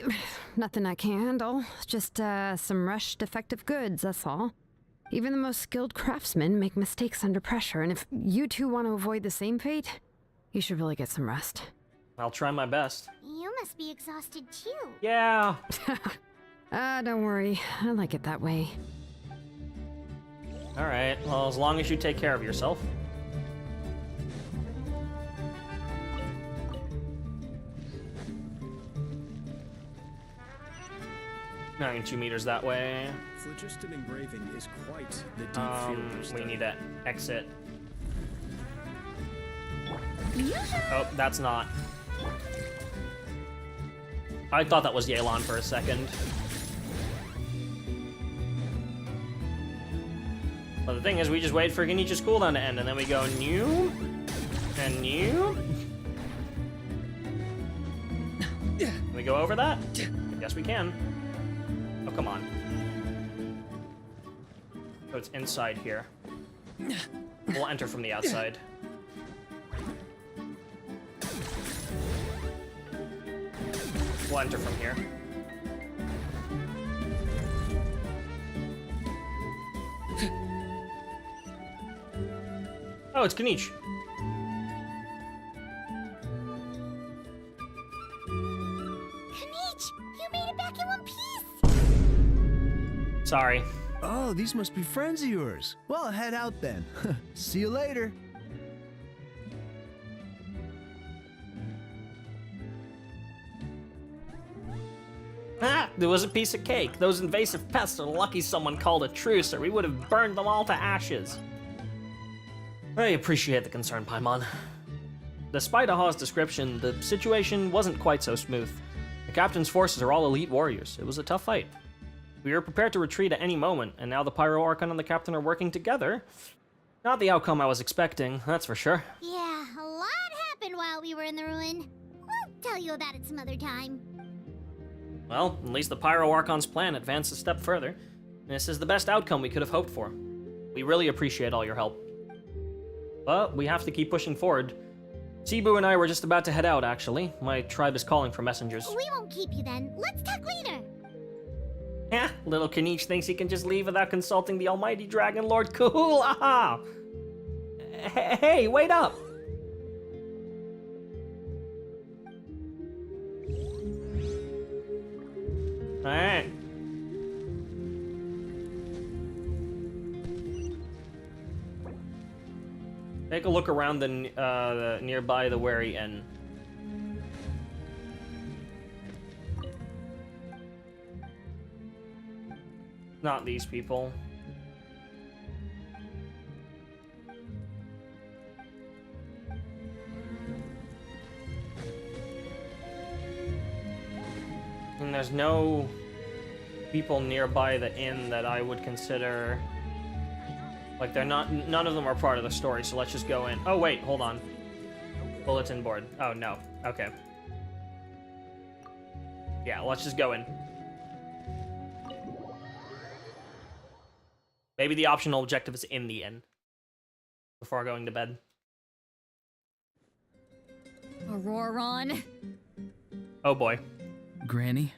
Nothing I can handle. Just some rushed defective goods, that's all. Even the most skilled craftsmen make mistakes under pressure, and if you two want to avoid the same fate, you should really get some rest. I'll try my best. You must be exhausted too. Yeah. Don't worry. I like it that way. Alright, well, as long as you take care of yourself. 2 meters that way. Phlogiston engraving is quite the deep field. We need to exit. Oh, that's not. I thought that was Yelan for a second. But the thing is, we just wait for Genichi's cooldown to end, and then we go new and new. Can we go over that? Yes, we can. Oh, come on. So it's inside here. We'll enter from the outside. We'll enter from here. Oh, it's Kanich. Kanich, you made it back in one piece! Sorry. Oh, these must be friends of yours. Well, head out then. See you later. Ah, there was a piece of cake. Those invasive pests are lucky someone called a truce, or we would have burned them all to ashes. I appreciate the concern, Paimon. Despite Aha's description, the situation wasn't quite so smooth. The captain's forces are all elite warriors. It was a tough fight. We were prepared to retreat at any moment, and now the Pyro Archon and the captain are working together. Not the outcome I was expecting, that's for sure. Yeah, a lot happened while we were in the ruin. We'll tell you about it some other time. Well, at least the Pyro Archon's plan advanced a step further. This is the best outcome we could have hoped for. We really appreciate all your help. But we have to keep pushing forward. Cebu and I were just about to head out, actually. My tribe is calling for messengers. We won't keep you then. Let's talk later. Yeah, little Kanich thinks he can just leave without consulting the almighty Dragon Lord Kahul. Aha! Hey, wait up! Alright. Take a look around the nearby the Wary Inn. Not these people. And there's no people nearby the inn that I would consider... Like, they're not... None of them are part of the story, so let's just go in. Oh, wait, hold on. Bulletin board. Oh, no. Okay. Yeah, let's just go in. Maybe the optional objective is in the inn. Before going to bed. Ororon. Oh, boy. Granny?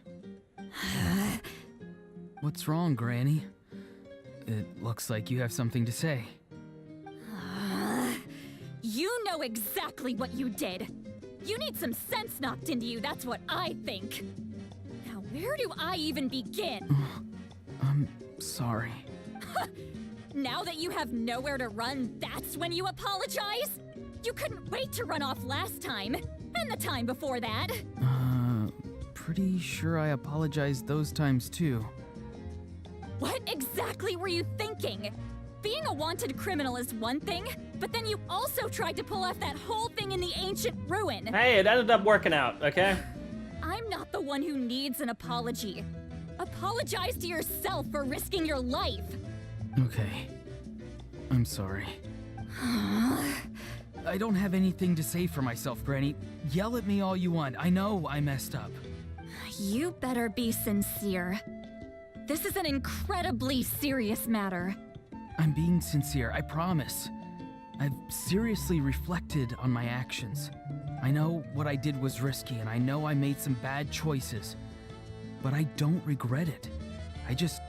What's wrong, Granny? It looks like you have something to say. You know exactly what you did. You need some sense knocked into you, that's what I think. Now, where do I even begin? I'm sorry. Now that you have nowhere to run, that's when you apologize? You couldn't wait to run off last time, and the time before that. Pretty sure I apologized those times too. What exactly were you thinking? Being a wanted criminal is one thing, but then you also tried to pull off that whole thing in the ancient ruin. Hey, it ended up working out, okay? I'm not the one who needs an apology. Apologize to yourself for risking your life. Okay. I'm sorry. I don't have anything to say for myself, Granny. Yell at me all you want. I know I messed up. You better be sincere. This is an incredibly serious matter. I'm being sincere, I promise. I've seriously reflected on my actions. I know what I did was risky, and I know I made some bad choices. But I don't regret it. I just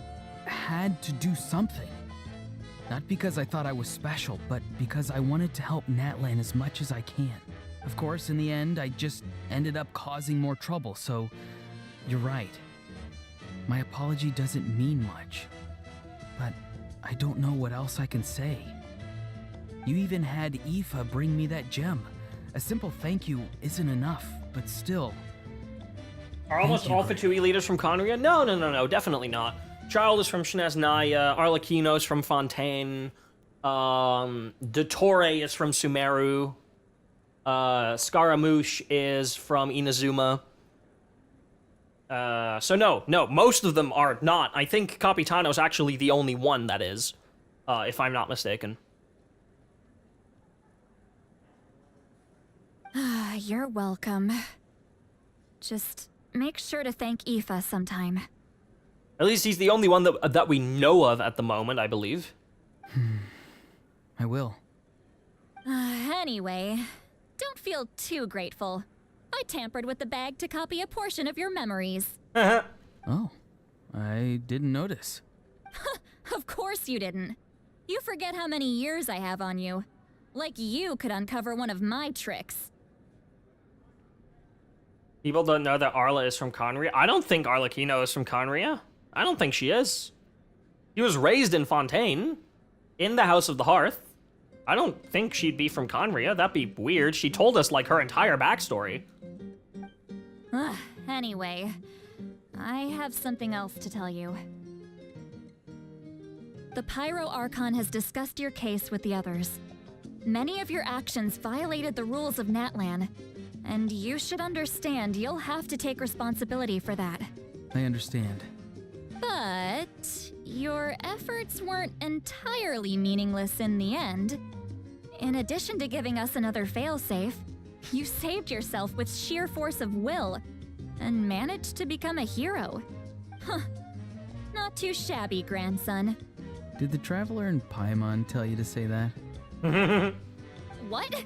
had to do something. Not because I thought I was special, but because I wanted to help Natlan as much as I can. Of course, in the end, I just ended up causing more trouble, so you're right. My apology doesn't mean much, but I don't know what else I can say. You even had Aoife bring me that gem. A simple thank you isn't enough, but still. Are almost all Fatui leaders from Conria? No, definitely not. Child is from Shneznaya, Arlekinos from Fontaine, Dottore is from Sumeru, Scaramouche is from Inazuma. So no, most of them are not. I think Capitano's actually the only one that is, if I'm not mistaken. You're welcome. Just make sure to thank Aoife sometime. At least he's the only one that we know of at the moment, I believe. I will. Anyway, don't feel too grateful. I tampered with the bag to copy a portion of your memories. Oh, I didn't notice. Of course you didn't. You forget how many years I have on you. Like you could uncover one of my tricks. People don't know that Arla is from Conria. I don't think Arlecchino is from Conria. I don't think she is. He was raised in Fontaine, in the House of the Hearth. I don't think she'd be from Conria. That'd be weird. She told us, like, her entire backstory. Anyway, I have something else to tell you. The Pyro Archon has discussed your case with the others. Many of your actions violated the rules of Natlan, and you should understand you'll have to take responsibility for that. I understand. But your efforts weren't entirely meaningless in the end. In addition to giving us another failsafe, you saved yourself with sheer force of will and managed to become a hero. Huh. Not too shabby, grandson. Did the Traveler and Paimon tell you to say that? What?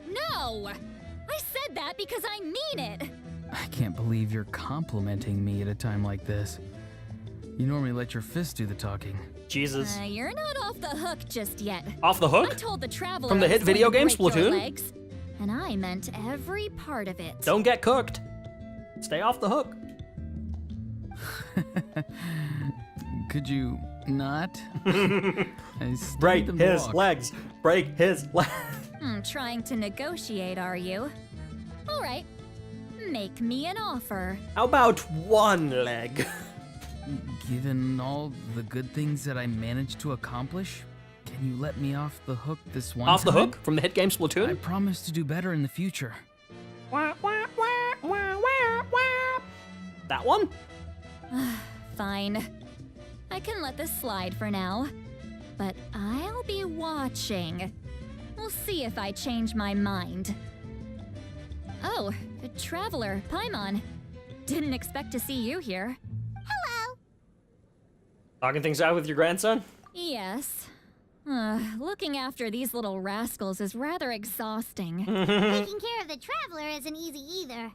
No! I said that because I mean it! I can't believe you're complimenting me at a time like this. You normally let your fists do the talking. Jesus. You're not off the hook just yet. Off the hook? I told the Traveler From the hit video game break your Splatoon? legs, and I meant every part of it. Don't get cooked. Stay off the hook. Could you not? Break his legs. Break his legs. Trying to negotiate, are you? All right. Make me an offer. How about one leg? Given all the good things that I managed to accomplish, can you let me off the hook this one time? Off the hook? From the hit game Splatoon? I promise to do better in the future. That one? Fine. I can let this slide for now. But I'll be watching. We'll see if I change my mind. Oh, Traveler, Paimon. Didn't expect to see you here. Hello. Talking things out with your grandson? Yes. Looking after these little rascals is rather exhausting. Taking care of the Traveler isn't easy either.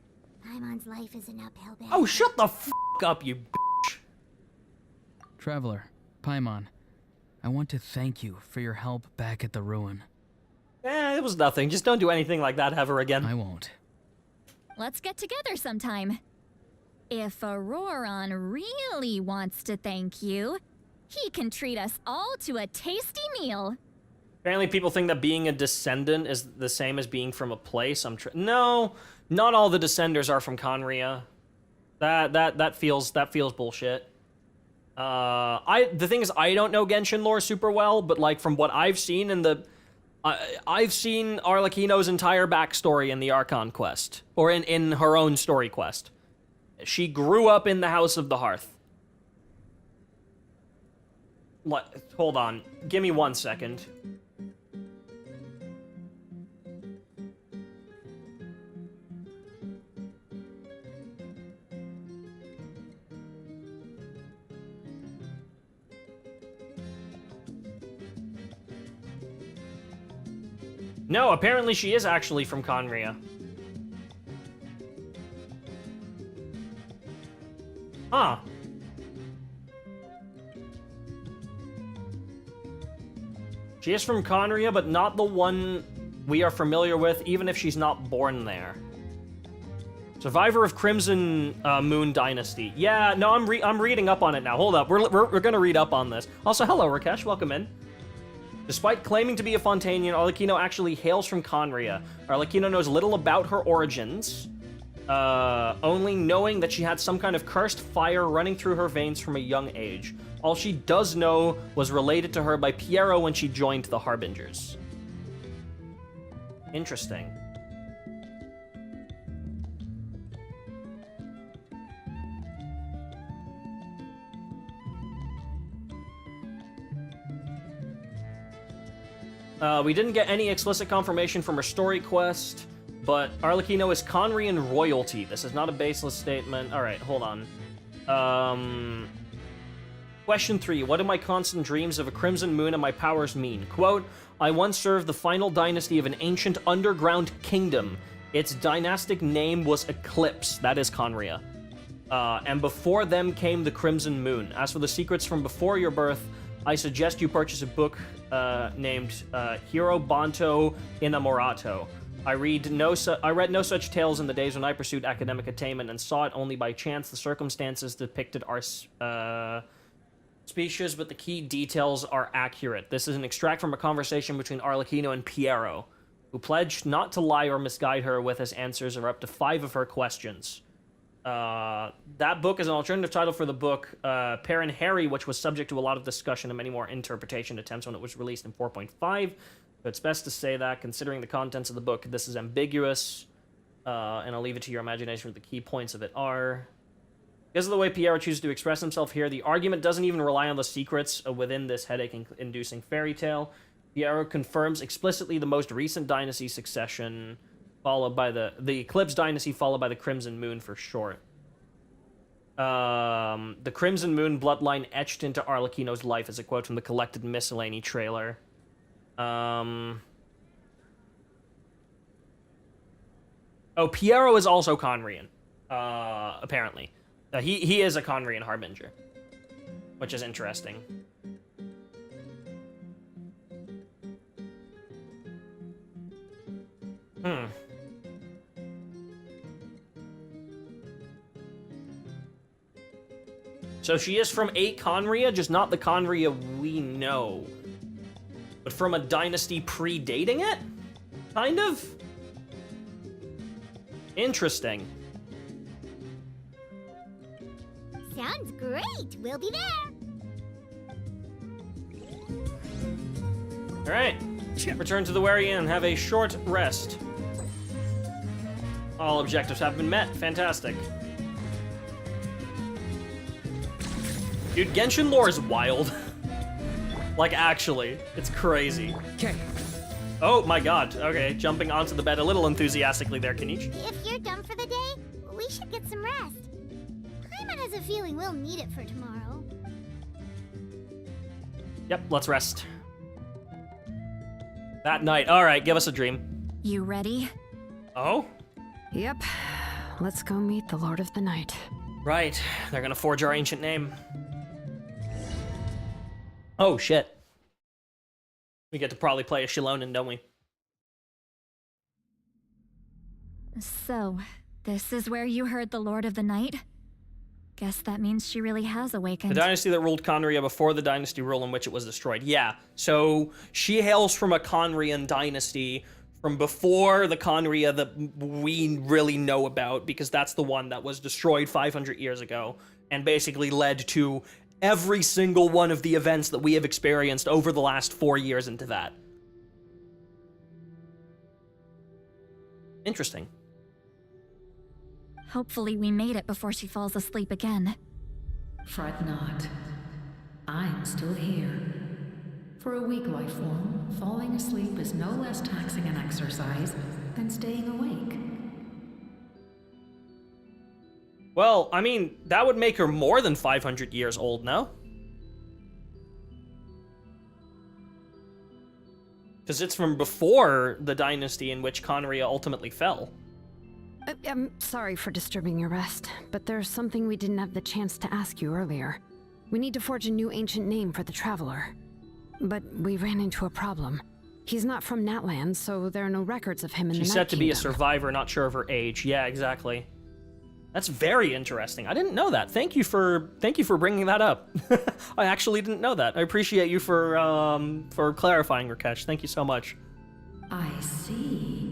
Paimon's life is an uphill battle. Oh, shut the f*** up, you bitch. Traveler, Paimon, I want to thank you for your help back at the ruin. It was nothing. Just don't do anything like that ever again. I won't. Let's get together sometime. If Ororon really wants to thank you, he can treat us all to a tasty meal. Apparently people think that being a descendant is the same as being from a place. No, not all the descenders are from Conria. That feels bullshit. The thing is, I don't know Genshin lore super well, but like from what I've seen in the I've seen Arlecchino's entire backstory in the Archon quest, or in her own story quest. She grew up in the House of the Hearth. Hold on, give me 1 second. No, apparently she is actually from Conria. Huh. She is from Conria, but not the one we are familiar with, even if she's not born there. Survivor of Crimson Moon Dynasty. Yeah, no, I'm reading up on it now. Hold up, we're gonna read up on this. Also, hello, Rakesh, welcome in. Despite claiming to be a Fontanian, Arlecchino actually hails from Conria. Arlecchino knows little about her origins, only knowing that she had some kind of cursed fire running through her veins from a young age. All she does know was related to her by Piero when she joined the Harbingers. Interesting. We didn't get any explicit confirmation from her story quest, but Arlecchino is Conrian royalty. This is not a baseless statement. All right, hold on. Question 3. What do my constant dreams of a crimson moon and my powers mean? Quote, I once served the final dynasty of an ancient underground kingdom. Its dynastic name was Eclipse, that is Conria. And before them came the Crimson Moon. As for the secrets from before your birth, I suggest you purchase a book named Hiro Banto Inamorato. I read no such tales in the days when I pursued academic attainment and saw it only by chance. The circumstances depicted are specious, but the key details are accurate. This is an extract from a conversation between Arlecchino and Piero, who pledged not to lie or misguide her with his answers of up to 5 of her questions. That book is an alternative title for the book Perrin Harry, which was subject to a lot of discussion and many more interpretation attempts when it was released in 4.5. But it's best to say that, considering the contents of the book, this is ambiguous, and I'll leave it to your imagination what the key points of it are. Because of the way Piero chooses to express himself here, the argument doesn't even rely on the secrets within this headache-inducing fairy tale. Piero confirms explicitly the most recent dynasty succession, followed by the Eclipse dynasty, followed by the Crimson Moon for short. The Crimson Moon bloodline etched into Arlecchino's life is a quote from the Collected Miscellany trailer. Oh, Piero is also Conrian, apparently. He is a Conrian Harbinger, which is interesting. So she is from a Conria, just not the Conria we know. But from a dynasty predating it? Kind of? Interesting. Sounds great. We'll be there. Alright. Return to the Wary Inn. Have a short rest. All objectives have been met. Fantastic. Dude, Genshin lore is wild. Like, actually. It's crazy. Okay. Oh my god. Okay, jumping onto the bed a little enthusiastically there, Kenichi. If you're done for the day, we should get some rest. Paimon has a feeling we'll need it for tomorrow. Yep, let's rest. That night. Alright, give us a dream. You ready? Oh? Yep. Let's go meet the Lord of the Night. Right. They're gonna forge our ancient name. Oh, shit. We get to probably play a Xilonen, don't we? So, this is where you heard the Lord of the Night? Guess that means she really has awakened. The dynasty that ruled Conria before the dynasty rule in which it was destroyed. Yeah, so she hails from a Conrian dynasty from before the Conria that we really know about, because that's the one that was destroyed 500 years ago and basically led to every single one of the events that we have experienced over the last 4 years into that. Interesting. Hopefully we made it before she falls asleep again. Fret not. I'm still here. For a weak life form, falling asleep is no less taxing an exercise than staying awake. Well, I mean, that would make her more than 500 years old, no? Because it's from before the dynasty in which Conria ultimately fell. I'm sorry for disturbing your rest, but there's something we didn't have the chance to ask you earlier. We need to forge a new ancient name for the Traveler. But we ran into a problem. He's not from Natlan, so there are no records of him in the Night She's said to be a Kingdom. survivor, not sure of her age. Yeah, exactly. That's very interesting. I didn't know that. Thank you for bringing that up. I actually didn't know that. I appreciate you for clarifying, Rakesh. Thank you so much. I see.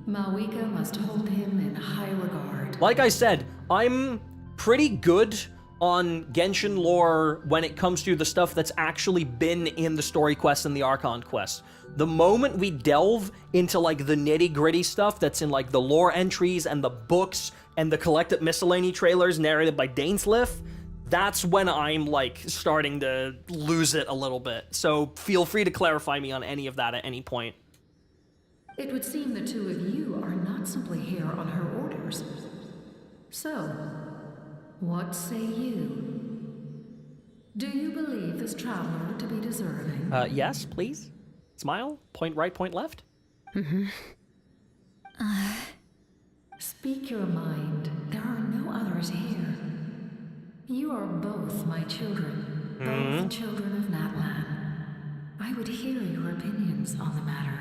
Mawika must hold him in high regard. Like I said, I'm pretty good on Genshin lore when it comes to the stuff that's actually been in the story quests and the Archon quests. The moment we delve into like the nitty-gritty stuff that's in like the lore entries and the books and the Collected Miscellany trailers narrated by Daneslith, that's when I'm like starting to lose it a little bit. So feel free to clarify me on any of that at any point. It would seem the two of you are not simply here on her orders. So, what say you? Do you believe this traveler to be deserving? Yes, please. Smile. Point right, point left. Mm-hmm. Speak your mind. There are no others here. You are both my children, both children of Natlan. I would hear your opinions on the matter.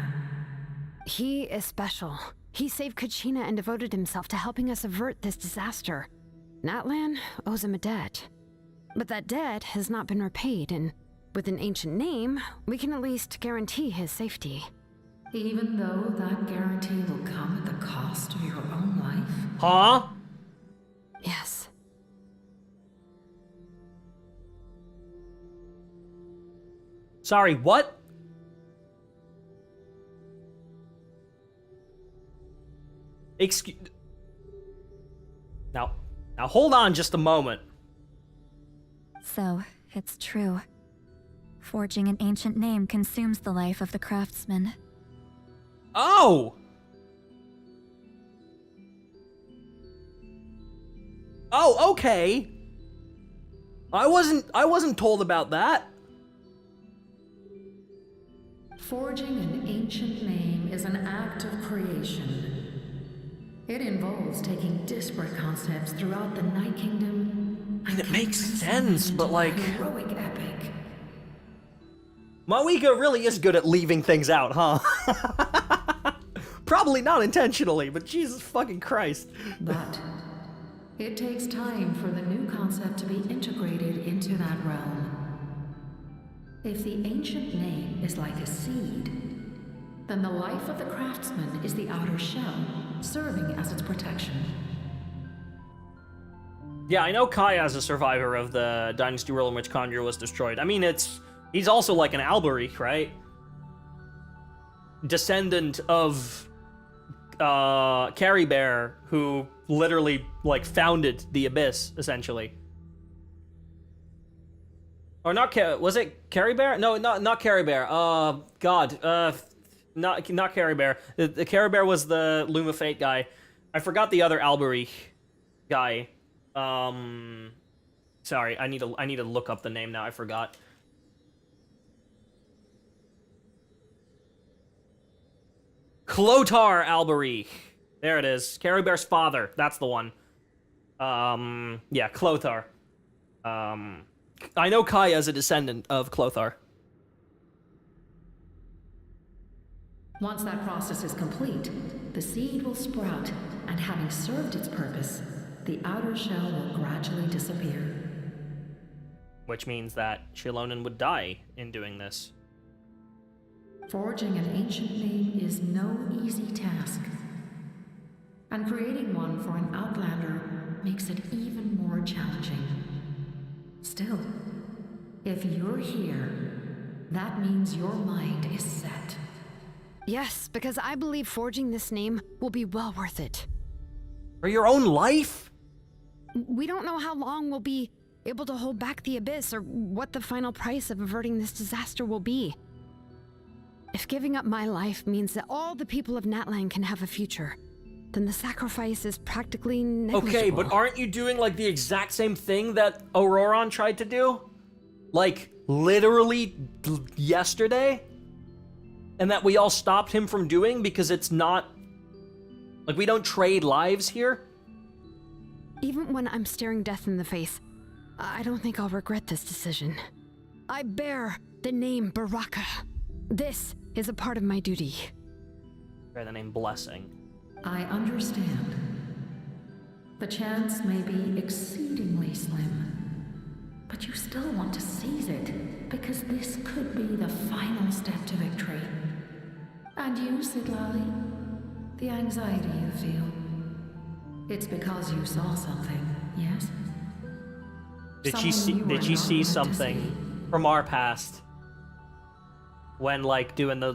He is special. He saved Kachina and devoted himself to helping us avert this disaster. Natlan owes him a debt. But that debt has not been repaid, and with an ancient name, we can at least guarantee his safety. Even though that guarantee will come at the cost of your own life? Huh? Yes. Sorry, what? Excuse... Now hold on just a moment. So, it's true. Forging an ancient name consumes the life of the craftsman. Oh! Oh, okay. I wasn't told about that. Forging an ancient name is an act of creation. It involves taking disparate concepts throughout the Night Kingdom. I mean, it makes sense, but like... Heroic epic. Mawika really is good at leaving things out, huh? Probably not intentionally, but Jesus fucking Christ. But it takes time for the new concept to be integrated into that realm. If the ancient name is like a seed, then the life of the craftsman is the outer shell, serving as its protection. Yeah, I know Kaya is a survivor of the dynasty world in which Conjure was destroyed. I mean, he's also like an Alberich, right? Descendant of Carrie Bear, who literally like founded the Abyss, essentially. Or not? Was it Carrie Bear? No, not Carrie Bear. Not Carrie Bear. The Carrie Bear was the Loom of Fate guy. I forgot the other Alberich guy. Sorry, I need to look up the name now. I forgot. Clotar Alberich. There it is. Carrie Bear's father. That's the one. Yeah, Clothar. I know Kaya is a descendant of Clothar. Once that process is complete, the seed will sprout, and having served its purpose, the outer shell will gradually disappear. Which means that Xilonen would die in doing this. Forging an ancient name is no easy task. And creating one for an outlander makes it even more challenging. Still, if you're here, that means your mind is set. Yes, because I believe forging this name will be well worth it. For your own life? We don't know how long we'll be able to hold back the Abyss or what the final price of averting this disaster will be. If giving up my life means that all the people of Natlan can have a future, then the sacrifice is practically negligible. Okay, but aren't you doing like the exact same thing that Ororon tried to do? Like, literally yesterday? And that we all stopped him from doing because it's not... Like, we don't trade lives here? Even when I'm staring death in the face, I don't think I'll regret this decision. I bear the name Baraka. This is a part of my duty. Bear the name Blessing. I understand. The chance may be exceedingly slim, but you still want to seize it, because this could be the final step to victory. And you, Citlali, the anxiety you feel, it's because you saw something, yes? Did she see something from our past? When, like, doing the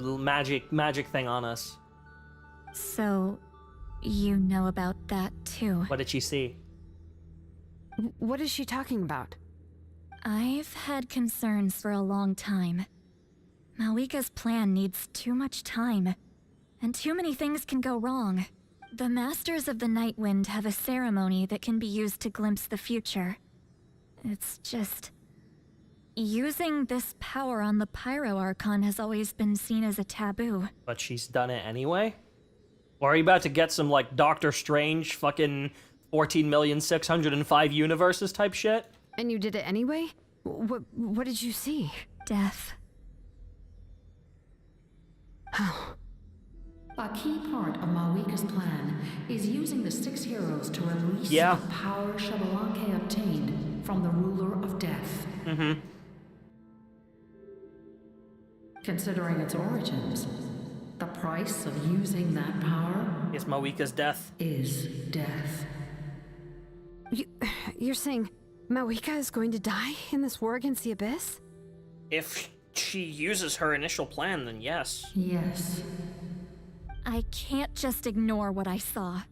magic thing on us. So, you know about that too. What did she see? What is she talking about? I've had concerns for a long time. Mawika's plan needs too much time, and too many things can go wrong. The Masters of the Night Wind have a ceremony that can be used to glimpse the future. It's just... using this power on the Pyro Archon has always been seen as a taboo. But she's done it anyway? Or are you about to get some, like, Doctor Strange fucking 14,605 universes type shit? And you did it anyway? What did you see? Death. How? A key part of Mawika's plan is using the 6 heroes to release Yeah. the power Spvwvky obtained from the ruler of death. Mm-hmm. Considering its origins, the price of using that power is Mawika's death. Is death. You're saying Mawika is going to die in this war against the Abyss? If she uses her initial plan, then yes. Yes. I can't just ignore what I saw.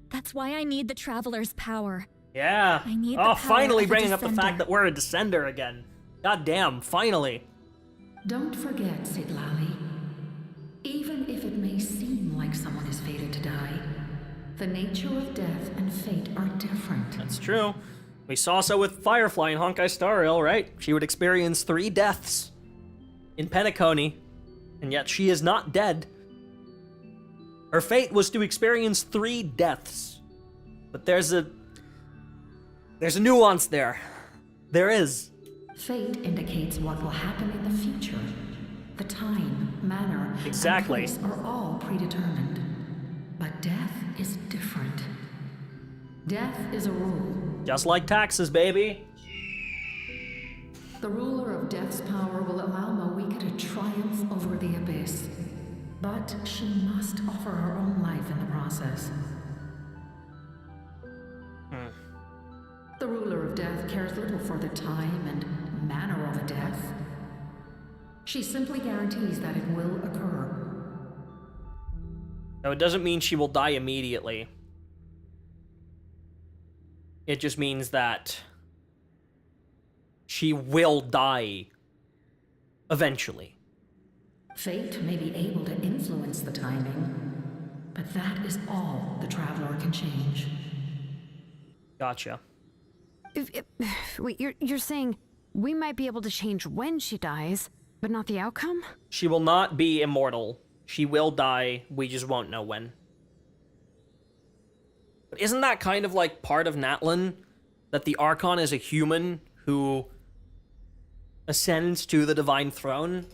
That's why I need the Traveler's power. Yeah. I need the oh, power finally of a bringing up the descender. fact that we're a descender again. God damn, finally. Don't forget, Citlali. Even if it may seem like someone is fated to die, the nature of death and fate are different. That's true. We saw so with Firefly and Honkai Star Rail, right? She would experience 3 deaths in Penacony, and yet she is not dead. Her fate was to experience 3 deaths. But there's a nuance there. There is. Fate indicates what will happen in the future. The time, manner, exactly. and place are all predetermined. But death is different. Death is a rule. Just like taxes, baby. The ruler of death's power will allow Mawika to triumph over the Abyss. But she must offer her own life in the process. The ruler of death cares little for the time and manner of a death. She simply guarantees that it will occur. No, it doesn't mean she will die immediately. It just means that she will die eventually. Fate may be able to influence the timing, but that is all the Traveler can change. Gotcha. Wait, you're saying we might be able to change when she dies, but not the outcome? She will not be immortal. She will die, we just won't know when. But isn't that kind of like part of Natlan? That the Archon is a human who ascends to the Divine Throne,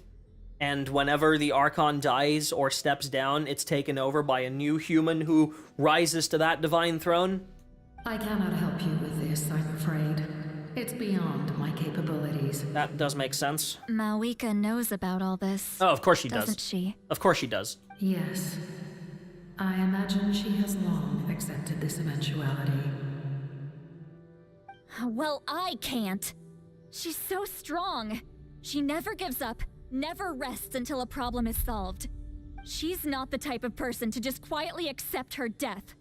and whenever the Archon dies or steps down, it's taken over by a new human who rises to that Divine Throne? I cannot help you with this, I'm afraid. It's beyond my capabilities. That does make sense. Mawika knows about all this. Oh, of course she does. Doesn't she? Of course she does. Yes. I imagine she has long accepted this eventuality. Well, I can't. She's so strong. She never gives up, never rests until a problem is solved. She's not the type of person to just quietly accept her death.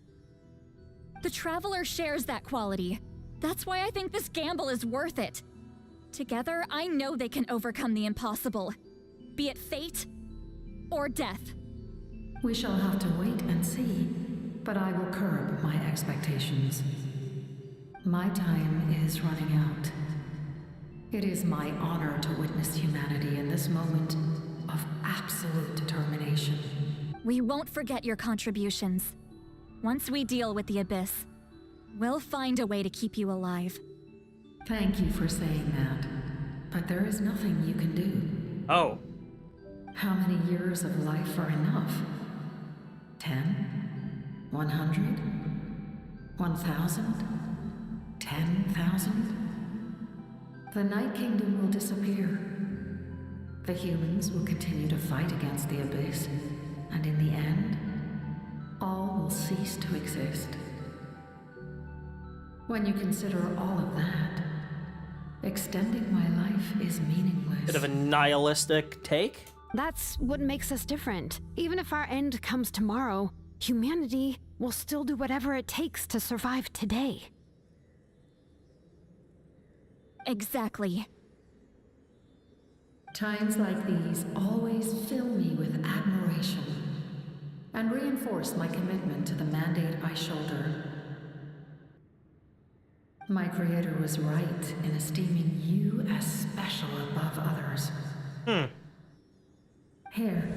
The Traveler shares that quality. That's why I think this gamble is worth it. Together, I know they can overcome the impossible. Be it fate or death. We shall have to wait and see, but I will curb my expectations. My time is running out. It is my honor to witness humanity in this moment of absolute determination. We won't forget your contributions. Once we deal with the Abyss, we'll find a way to keep you alive. Thank you for saying that, but there is nothing you can do. Oh. How many years of life are enough? 10? 100? 1,000? 10,000? The Night Kingdom will disappear. The humans will continue to fight against the Abyss, and in the end, all will cease to exist. When you consider all of that, extending my life is meaningless. Bit of a nihilistic take? That's what makes us different. Even if our end comes tomorrow, humanity will still do whatever it takes to survive today. Exactly. Times like these always fill me with admiration and reinforce my commitment to the mandate I shoulder. My creator was right in esteeming you as special above others. Here.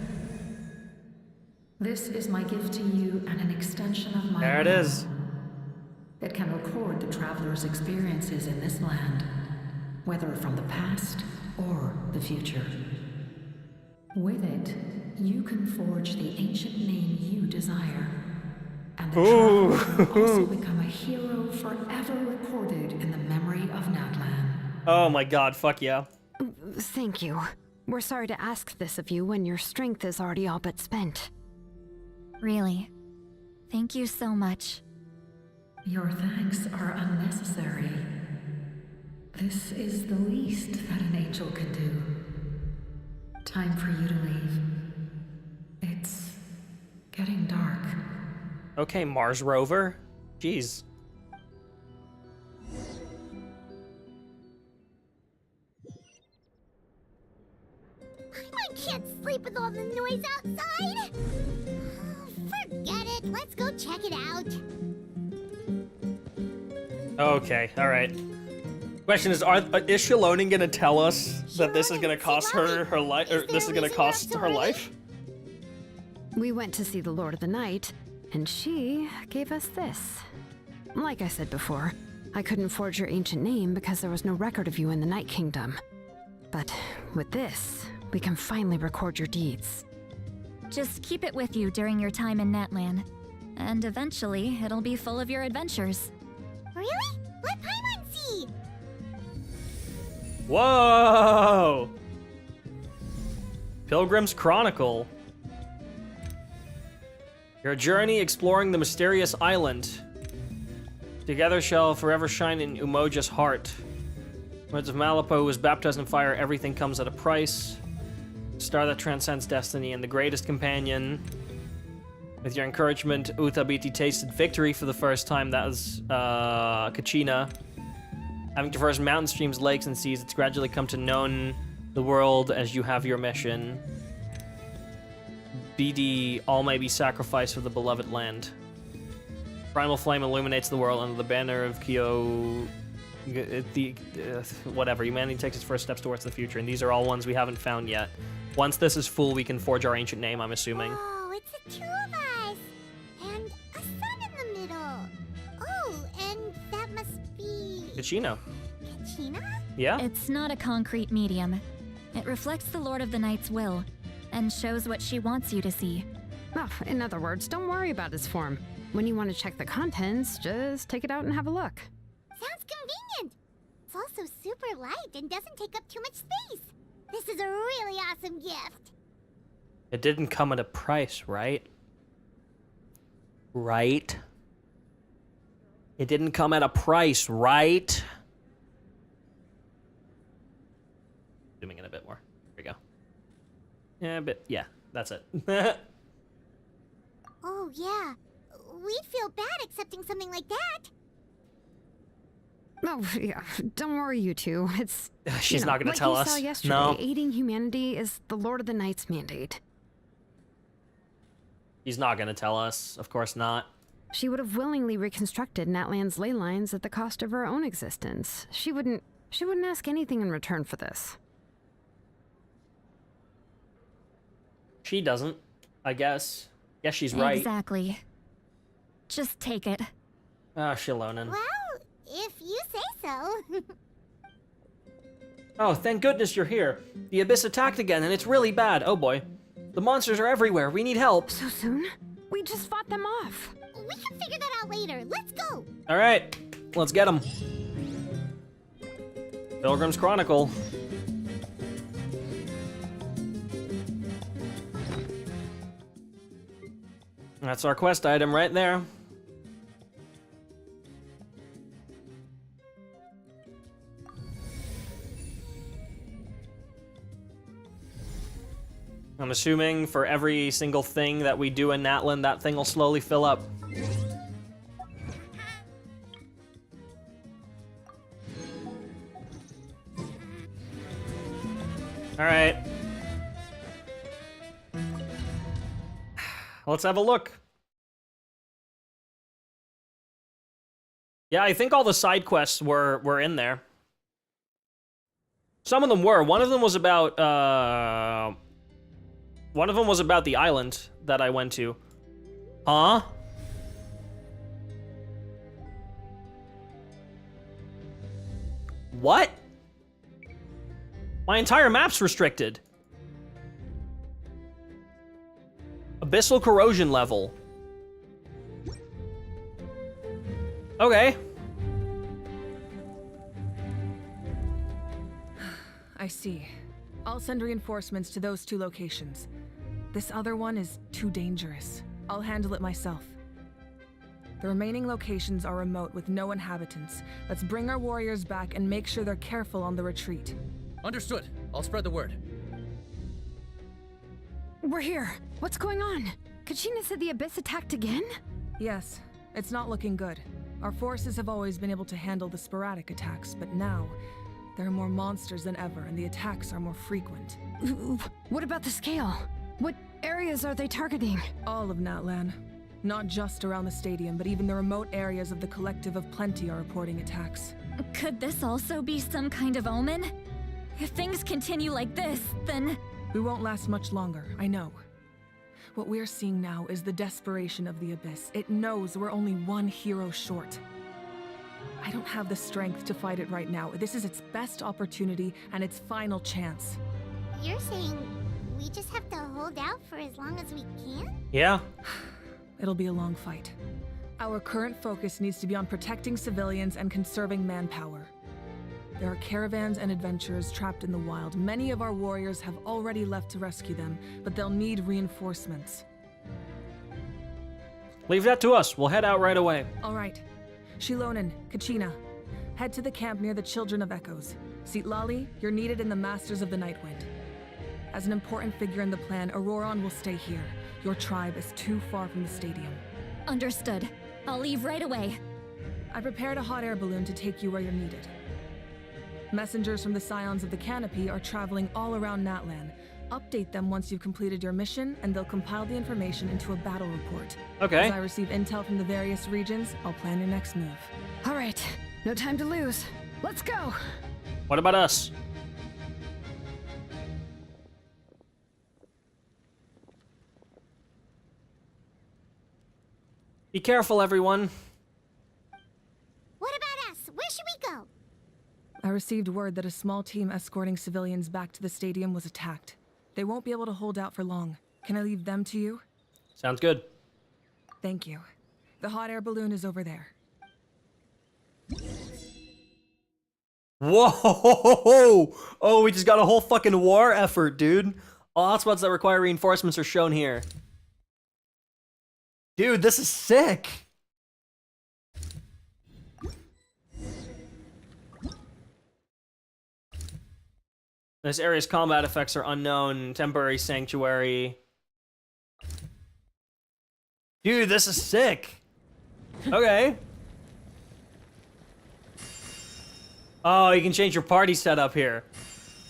This is my gift to you and an extension of my There it will. is. It can record the traveler's experiences in this land, whether from the past or the future. With it, you can forge the ancient name you desire. And the traveler will also become a hero forever recorded in the memory of Natlan. Oh my god, fuck yeah. Thank you. We're sorry to ask this of you when your strength is already all but spent. Really. Thank you so much. Your thanks are unnecessary. This is the least that an angel can do. Time for you to leave. It's getting dark. Okay, Mars rover. Jeez. I can't sleep with all the noise outside. Forget it. Let's go check it out. Okay, alright. Question is Xilonen gonna tell us that this is gonna cost her life, or this is gonna cost her life? We went to see the Lord of the Night, and she gave us this. Like I said before, I couldn't forge your ancient name because there was no record of you in the Night Kingdom. But with this, we can finally record your deeds. Just keep it with you during your time in Natlan. And eventually, it'll be full of your adventures. Really? Let Paimon see! Whoa! Pilgrim's Chronicle. Your journey exploring the mysterious island. Together shall forever shine in Umoja's heart. Words of Malipo was baptized in fire, everything comes at a price. Star that transcends destiny and the greatest companion. With your encouragement, Uthabiti tasted victory for the first time. That was Kachina. Having traversed mountain streams, lakes, and seas, it's gradually come to know the world as you have your mission. BD, all may be sacrificed for the beloved land. Primal flame illuminates the world under the banner of Kyo. Whatever. Humanity takes its first steps towards the future, and these are all ones we haven't found yet. Once this is full, we can forge our ancient name, I'm assuming. Oh, it's the two of us! And a sun in the middle! Oh, and that must be... Kachino. Kachina? Yeah? It's not a concrete medium. It reflects the Lord of the Night's will, and shows what she wants you to see. Oh, in other words, don't worry about its form. When you want to check the contents, just take it out and have a look. Sounds convenient! It's also super light and doesn't take up too much space. This is a really awesome gift. It didn't come at a price, right? Right? It didn't come at a price, right? Zooming in a bit more. Here we go. Yeah, that's it. Oh, yeah. We'd feel bad accepting something like that. Oh, yeah. Don't worry, you two. It's... She's not gonna tell us. Like you saw yesterday, No. aiding humanity is the Lord of the Night's mandate. He's not gonna tell us. Of course not. She would have willingly reconstructed Natlan's ley lines at the cost of her own existence. She wouldn't ask anything in return for this. She doesn't, I guess. Yes, she's right. Exactly. Just take it. Ah, Xilonen. Well, if you say so. Oh, thank goodness you're here. The Abyss attacked again, and it's really bad. Oh boy. The monsters are everywhere. We need help. So soon? We just fought them off. We can figure that out later. Let's go. All right, let's get them. Pilgrim's Chronicle. That's our quest item right there. I'm assuming for every single thing that we do in Natlan, that thing will slowly fill up. All right. Let's have a look. Yeah, I think all the side quests were in there. Some of them were. One of them was about One of them was about the island that I went to. Huh? What? My entire map's restricted. Abyssal corrosion level. Okay. I see. I'll send reinforcements to those 2 locations. This other one is too dangerous. I'll handle it myself. The remaining locations are remote with no inhabitants. Let's bring our warriors back and make sure they're careful on the retreat. Understood. I'll spread the word. We're here. What's going on? Kachina said the Abyss attacked again? Yes, it's not looking good. Our forces have always been able to handle the sporadic attacks, but now there are more monsters than ever, and the attacks are more frequent. What about the scale? What areas are they targeting? All of Natlan. Not just around the stadium, but even the remote areas of the Collective of Plenty are reporting attacks. Could this also be some kind of omen? If things continue like this, then... We won't last much longer, I know. What we're seeing now is the desperation of the Abyss. It knows we're only one hero short. I don't have the strength to fight it right now. This is its best opportunity and its final chance. You're saying we just have to hold out for as long as we can? Yeah. It'll be a long fight. Our current focus needs to be on protecting civilians and conserving manpower. There are caravans and adventurers trapped in the wild. Many of our warriors have already left to rescue them, but they'll need reinforcements. Leave that to us. We'll head out right away. All right. Xilonen, Kachina, head to the camp near the Children of Echoes. Citlali, you're needed in the Masters of the Nightwind. As an important figure in the plan, Ororon will stay here. Your tribe is too far from the stadium. Understood. I'll leave right away. I prepared a hot air balloon to take you where you're needed. Messengers from the Scions of the Canopy are traveling all around Natlan. Update them once you've completed your mission, and they'll compile the information into a battle report. Okay. As I receive intel from the various regions, I'll plan your next move. All right. No time to lose. Let's go! What about us? Be careful, everyone. What about us? Where should we go? I received word that a small team escorting civilians back to the stadium was attacked. They won't be able to hold out for long. Can I leave them to you? Sounds good. Thank you. The hot air balloon is over there. Whoa! Oh, we just got a whole fucking war effort, dude. All hotspots that require reinforcements are shown here. Dude, this is sick. This area's combat effects are unknown. Temporary sanctuary. Dude, this is sick. Okay. Oh, you can change your party setup here.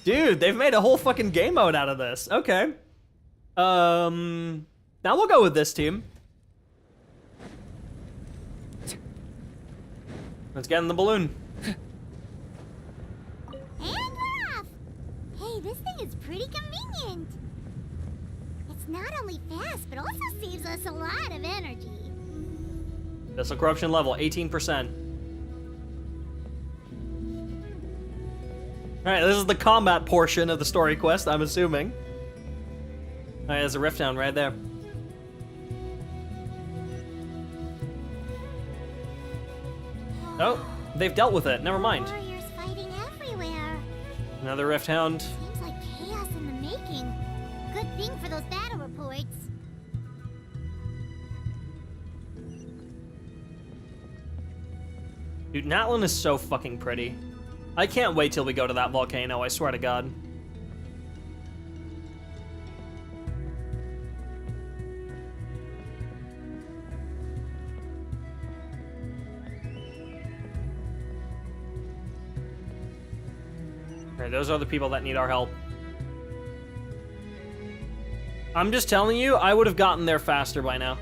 Dude, they've made a whole fucking game mode out of this. Okay. Now we'll go with this team. Let's get in the balloon. And we're off! Hey, this thing is pretty convenient. It's not only fast, but also saves us a lot of energy. Vessel corruption level, 18%. Alright, this is the combat portion of the story quest, I'm assuming. Alright, there's a rift down right there. Oh, they've dealt with it. Never mind. Warriors fighting everywhere. Another rift hound. Seems like chaos in the making. Good thing for those battle reports. Dude, Natlan is so fucking pretty. I can't wait till we go to that volcano, I swear to God. Alright, those are the people that need our help. I'm just telling you, I would have gotten there faster by now.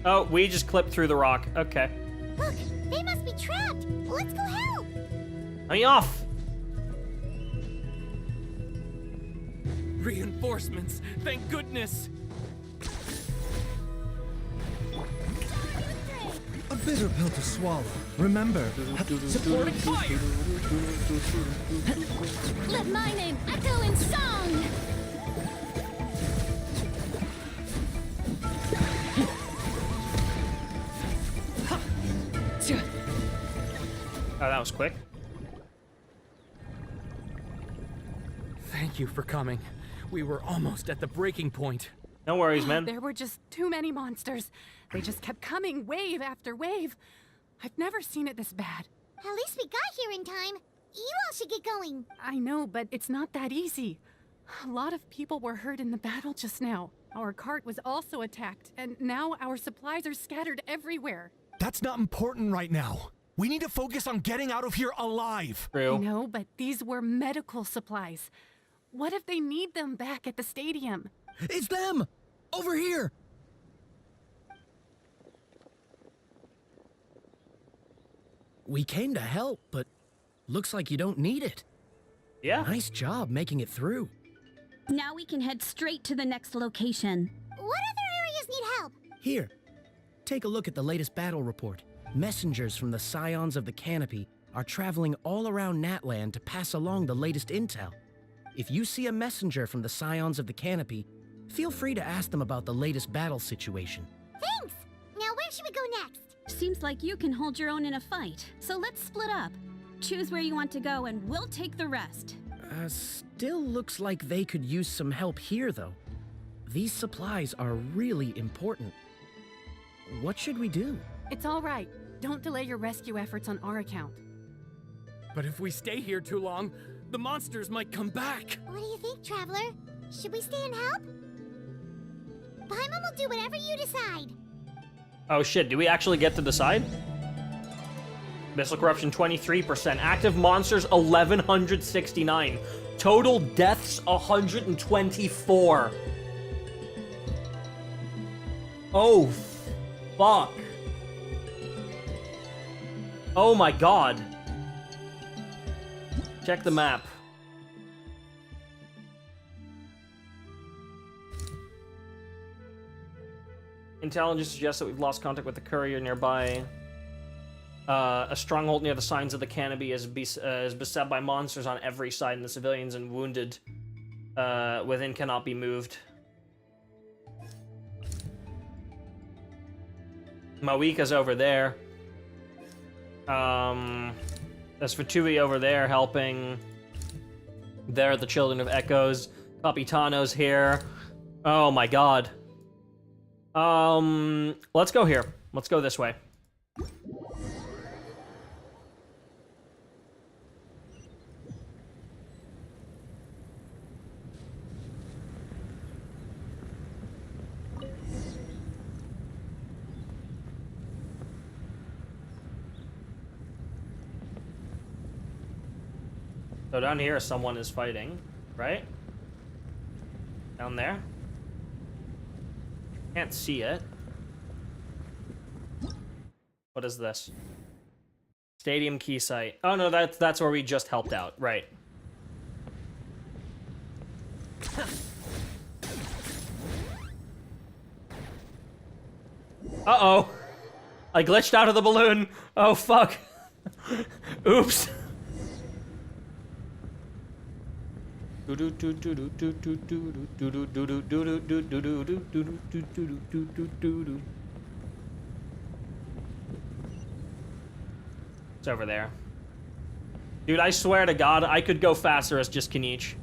Oh, we just clipped through the rock. Okay. Look, they must be trapped. Let's go help. Let me off. Reinforcements! Thank goodness! A bitter pill to swallow. Remember, supporting fire! Let my name echo in song! Oh, that was quick. Thank you for coming. We were almost at the breaking point. No worries, man. There were just too many monsters. They just kept coming, wave after wave. I've never seen it this bad. At least we got here in time. You all should get going. I know, but it's not that easy. A lot of people were hurt in the battle just now. Our cart was also attacked, and now our supplies are scattered everywhere. That's not important right now. We need to focus on getting out of here alive. True. No, but these were medical supplies. What if they need them back at the stadium? It's them! Over here! We came to help, but looks like you don't need it. Yeah. Nice job making it through. Now we can head straight to the next location. What other areas need help? Here, take a look at the latest battle report. Messengers from the Scions of the Canopy are traveling all around Natlan to pass along the latest intel. If you see a messenger from the Scions of the Canopy, feel free to ask them about the latest battle situation. Thanks! Now where should we go next? Seems like you can hold your own in a fight, so let's split up. Choose where you want to go and we'll take the rest. Still looks like they could use some help here, though. These supplies are really important. What should we do? It's all right. Don't delay your rescue efforts on our account. But if we stay here too long, the monsters might come back. What do you think, Traveler? Should we stay and help? Paimon will do whatever you decide. Oh shit, do we actually get to decide? Missile corruption 23%. Active monsters 1169. Total deaths 124. Oh fuck. Oh my god. Check the map. Intelligence suggests that we've lost contact with the courier nearby. A stronghold near the Signs of the Canopy is beset by monsters on every side, and the civilians and wounded within cannot be moved. Mawika's over there. There's Fatui over there helping. There are the Children of Echoes. Capitano's here. Oh my god. Let's go here. Let's go this way. So down here, someone is fighting, right? Down there? Can't see it. What is this? Stadium key site. Oh no, that's where we just helped out, right? Uh-oh. I glitched out of the balloon. Oh fuck. Oops. It's over there. Dude, I swear to God, I could go faster as just Kinich.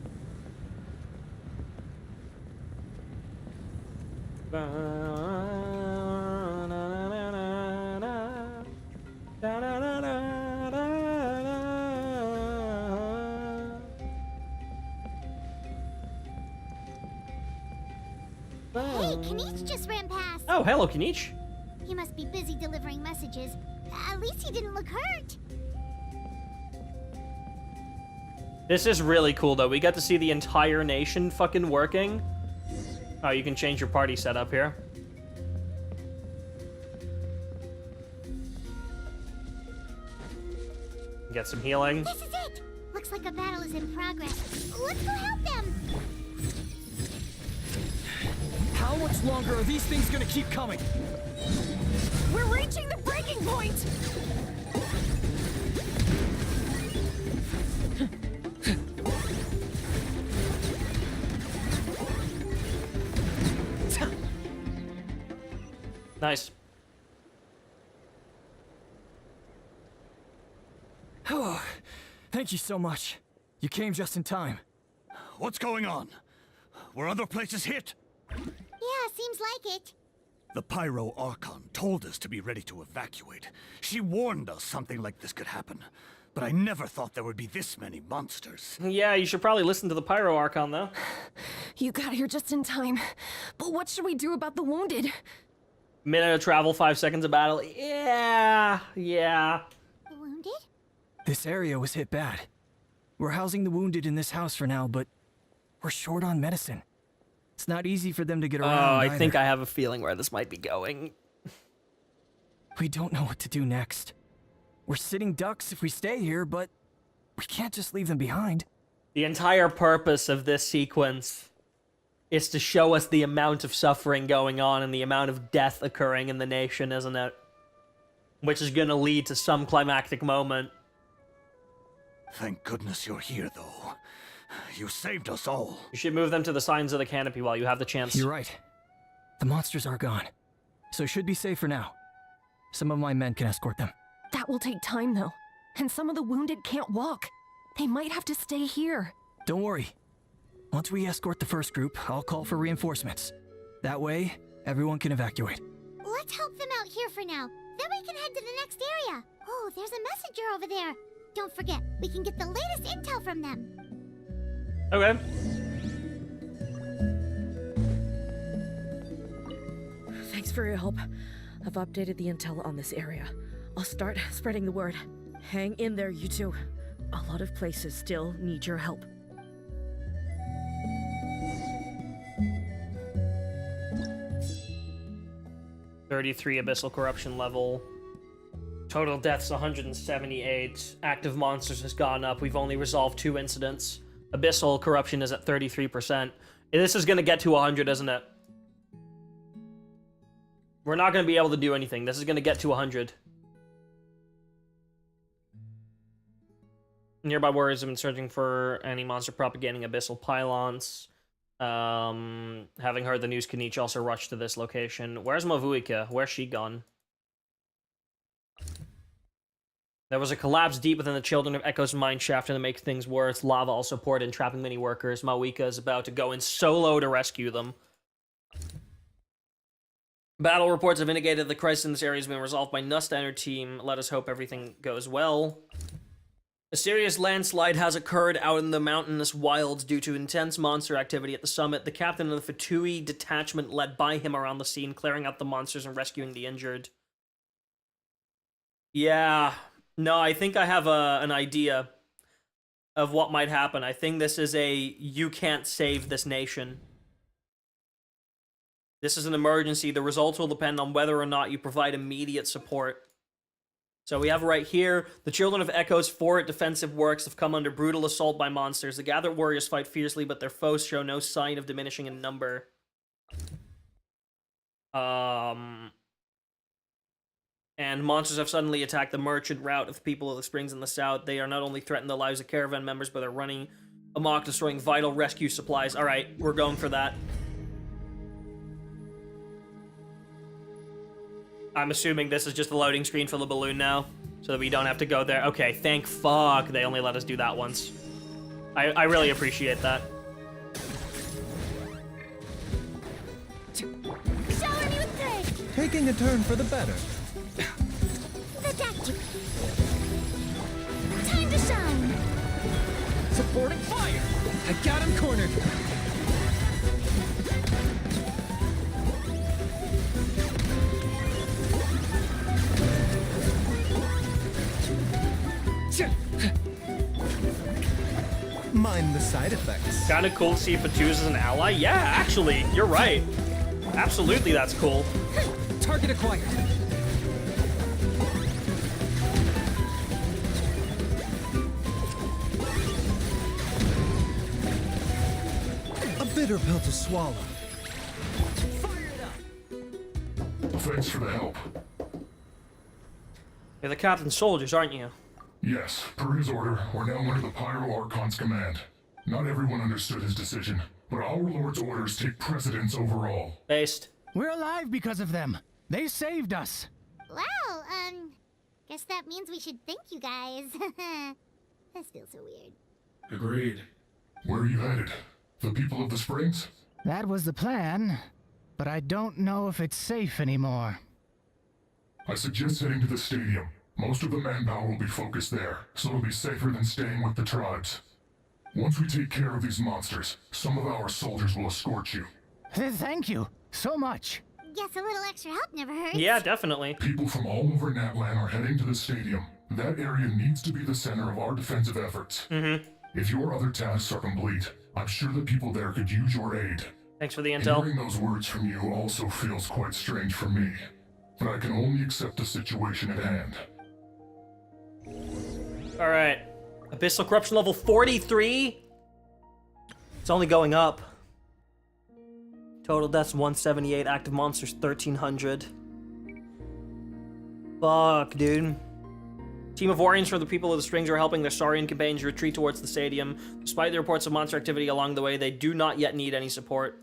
Hey, Kinich just ran past. Oh, hello, Kinich. He must be busy delivering messages. At least he didn't look hurt. This is really cool, though. We got to see the entire nation fucking working. Oh, you can change your party setup here. Get some healing. This is it. Looks like a battle is in progress. Let's go help them. How much longer are these things gonna keep coming? We're reaching the breaking point! Nice. Oh, thank you so much. You came just in time. What's going on? Were other places hit? Yeah, seems like it. The Pyro Archon told us to be ready to evacuate. She warned us something like this could happen. But I never thought there would be this many monsters. Yeah, you should probably listen to the Pyro Archon, though. You got here just in time. But what should we do about the wounded? Minute of travel, 5 seconds of battle. Yeah. The wounded? This area was hit bad. We're housing the wounded in this house for now, but we're short on medicine. It's not easy for them to get around. Oh, I either. think I have a feeling where this might be going. We don't know what to do next. We're sitting ducks if we stay here, but we can't just leave them behind. The entire purpose of this sequence is to show us the amount of suffering going on and the amount of death occurring in the nation, isn't it? Which is gonna lead to some climactic moment. Thank goodness you're here, though. You saved us all. You should move them to the signs of the canopy while you have the chance. You're right. The monsters are gone, so should be safe for now. Some of my men can escort them. That will take time, though. And some of the wounded can't walk. They might have to stay here. Don't worry. Once we escort the first group, I'll call for reinforcements. That way, everyone can evacuate. Let's help them out here for now. Then we can head to the next area. Oh, there's a messenger over there. Don't forget, we can get the latest intel from them. Okay. Thanks for your help. I've updated the intel on this area. I'll start spreading the word. Hang in there, you two. A lot of places still need your help. $33 abyssal corruption level. Total deaths 178. Active monsters has gone up. We've only resolved 2 incidents. Abyssal corruption is at 33%. This is gonna get to 100, isn't it? We're not gonna be able to do anything. This is gonna get to 100. Nearby warriors have been searching for any monster propagating abyssal pylons. Having heard the news, Kanich also rushed to this location. Where's Spvwvky? Where's she gone? There was a collapse deep within the Children of Echo's mine shaft, and to make things worse, lava also poured in, trapping many workers. Spvwvky is about to go in solo to rescue them. Battle reports have indicated the crisis in this area has been resolved by Nusta and her team. Let us hope everything goes well. A serious landslide has occurred out in the mountainous wilds due to intense monster activity at the summit. The captain of the Fatui detachment led by him around the scene, clearing out the monsters and rescuing the injured. Yeah, no, I think I have an idea of what might happen. I think this is a you can't save this nation. This is an emergency. The results will depend on whether or not you provide immediate support. So we have right here, the Children of Echo's 4 defensive works have come under brutal assault by monsters. The gathered warriors fight fiercely, but their foes show no sign of diminishing in number. And monsters have suddenly attacked the merchant route of the people of the Springs in the south. They are not only threatening the lives of caravan members, but they're running amok, destroying vital rescue supplies. Alright, we're going for that. I'm assuming this is just the loading screen for the balloon now, so that we don't have to go there. Okay, thank fuck they only let us do that once. I really appreciate that. Taking a turn for the better. Time to shine! Supporting fire! I got him cornered! Mind the side effects. Kinda cool to see Fatui as an ally. Yeah, actually, you're right. Absolutely, that's cool. Target acquired. bitter pill to swallow. Thanks for the help. You're the captain's soldiers, aren't you? Yes, per his order, we're now under the Pyro Archon's command. Not everyone understood his decision, but our Lord's orders take precedence over all. Based. We're alive because of them. They saved us. Well, guess that means we should thank you guys. This feels so weird. Agreed. Where are you headed? The people of the Springs? That was the plan, but I don't know if it's safe anymore. I suggest heading to the stadium. Most of the manpower will be focused there, so it'll be safer than staying with the tribes. Once we take care of these monsters, some of our soldiers will escort you. Thank you so much. Guess a little extra help never hurts. Yeah, definitely. People from all over Natlan are heading to the stadium. That area needs to be the center of our defensive efforts. If your other tasks are complete, I'm sure the people there could use your aid. Thanks for the intel. Hearing those words from you also feels quite strange for me, but I can only accept the situation at hand. Alright. Abyssal Corruption level 43? It's only going up. Total deaths 178, active monsters 1300. Fuck, dude. Team of Warriors from the people of the Springs are helping their Saurian companions retreat towards the stadium. Despite the reports of monster activity along the way, they do not yet need any support.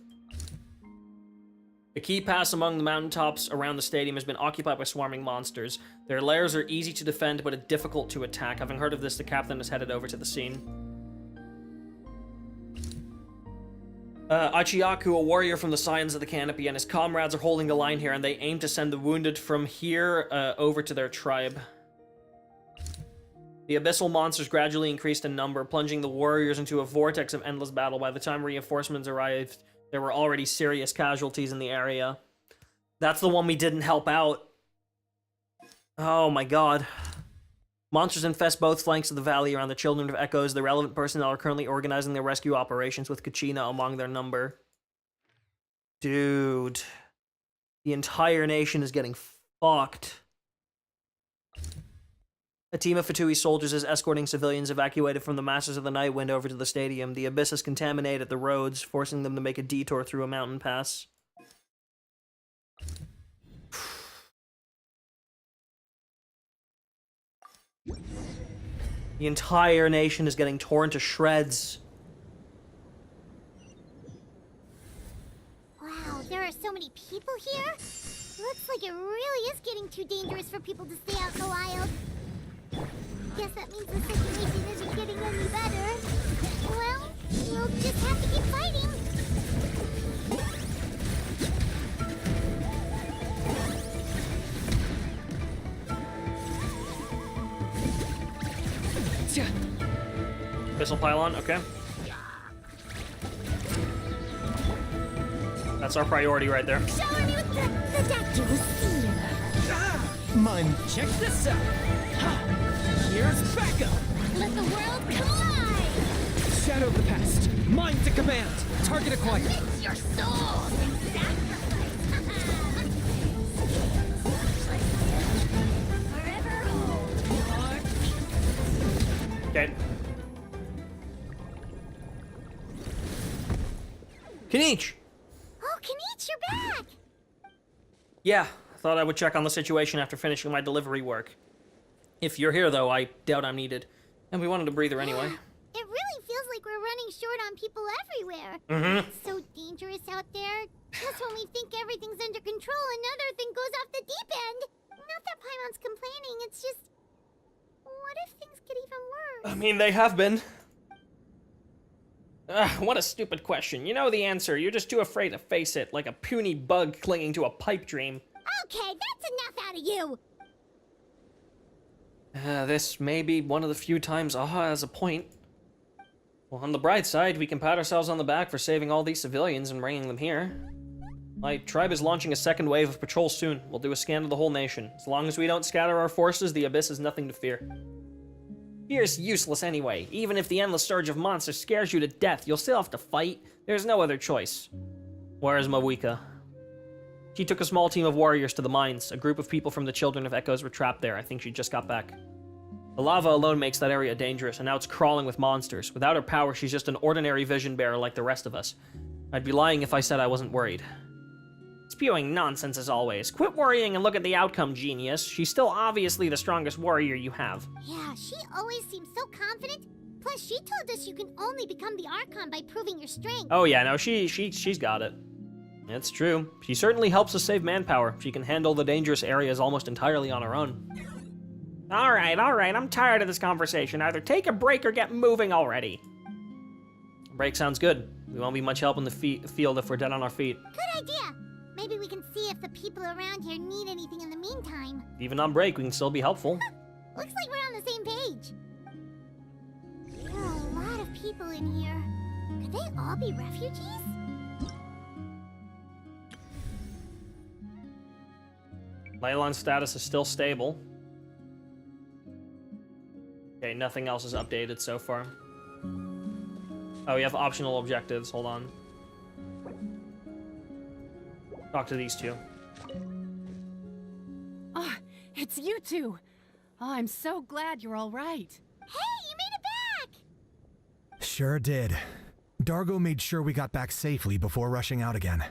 The key pass among the mountaintops around the stadium has been occupied by swarming monsters. Their lairs are easy to defend, but difficult to attack. Having heard of this, the captain is headed over to the scene. Achiaku, a warrior from the Scions of the Canopy, and his comrades are holding the line here, and they aim to send the wounded from here over to their tribe. The abyssal monsters gradually increased in number, plunging the warriors into a vortex of endless battle. By the time reinforcements arrived, there were already serious casualties in the area. That's the one we didn't help out. Oh my god. Monsters infest both flanks of the valley around the Children of Echoes. The relevant personnel are currently organizing their rescue operations with Kachina among their number. Dude. The entire nation is getting fucked. A team of Fatui soldiers is escorting civilians evacuated from the Masters of the Night Wind over to the stadium. The abyss has contaminated the roads, forcing them to make a detour through a mountain pass. The entire nation is getting torn to shreds. Wow, there are so many people here? Looks like it really is getting too dangerous for people to stay out in the wild. Guess that means the situation isn't getting any better. Well, we'll just have to keep fighting. Abyssal pylon, okay. That's our priority right there. Shower me with the deck you will see. Mine, check this out. Ha! Here's backup. Let the world collide. Shadow of the past. Mine to command. Target acquired. It's your soul in sacrifice. Forever hold. Okay. Kinich! Oh, Kinich, you're back! Yeah, I thought I would check on the situation after finishing my delivery work. If you're here, though, I doubt I'm needed. And we wanted a breather anyway. It really feels like we're running short on people everywhere. It's so dangerous out there. Just when we think everything's under control, another thing goes off the deep end. Not that Paimon's complaining, it's just... What if things get even worse? I mean, they have been. What a stupid question. You know the answer, you're just too afraid to face it, like a puny bug clinging to a pipe dream. Okay, that's enough out of you! This may be one of the few times Aha has a point. Well, on the bright side, we can pat ourselves on the back for saving all these civilians and bringing them here. My tribe is launching a second wave of patrols soon. We'll do a scan of the whole nation. As long as we don't scatter our forces, the Abyss has nothing to fear. Fear's useless anyway. Even if the endless surge of monsters scares you to death, you'll still have to fight. There's no other choice. Where is Mawika? She took a small team of warriors to the mines. A group of people from the Children of Echoes were trapped there. I think she just got back. The lava alone makes that area dangerous, and now it's crawling with monsters. Without her power, she's just an ordinary vision bearer like the rest of us. I'd be lying if I said I wasn't worried. Spewing nonsense as always. Quit worrying and look at the outcome, genius. She's still obviously the strongest warrior you have. Yeah, she always seems so confident. Plus, she told us you can only become the Archon by proving your strength. Oh yeah, no, she's got it. It's true. She certainly helps us save manpower. She can handle the dangerous areas almost entirely on her own. Alright, I'm tired of this conversation. Either take a break or get moving already. Break sounds good. We won't be much help in the field if we're dead on our feet. Good idea. Maybe we can see if the people around here need anything in the meantime. Even on break, we can still be helpful. Looks like we're on the same page. There are a lot of people in here. Could they all be refugees? Laylan's status is still stable. Okay, nothing else is updated so far. Oh, we have optional objectives. Hold on. Talk to these two. Oh, it's you two. Oh, I'm so glad you're all right. Hey, you made it back! Sure did. Dargo made sure we got back safely before rushing out again.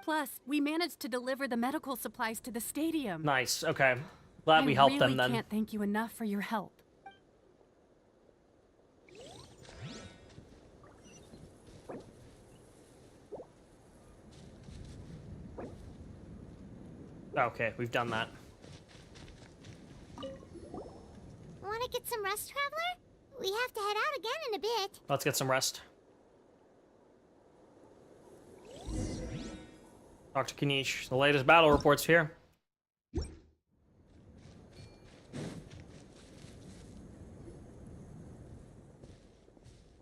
Plus, we managed to deliver the medical supplies to the stadium. Nice, okay. Glad we helped them then. I can't thank you enough for your help. Okay, we've done that. Want to get some rest, Traveler? We have to head out again in a bit. Let's get some rest. Dr. Kanish, the latest battle reports here.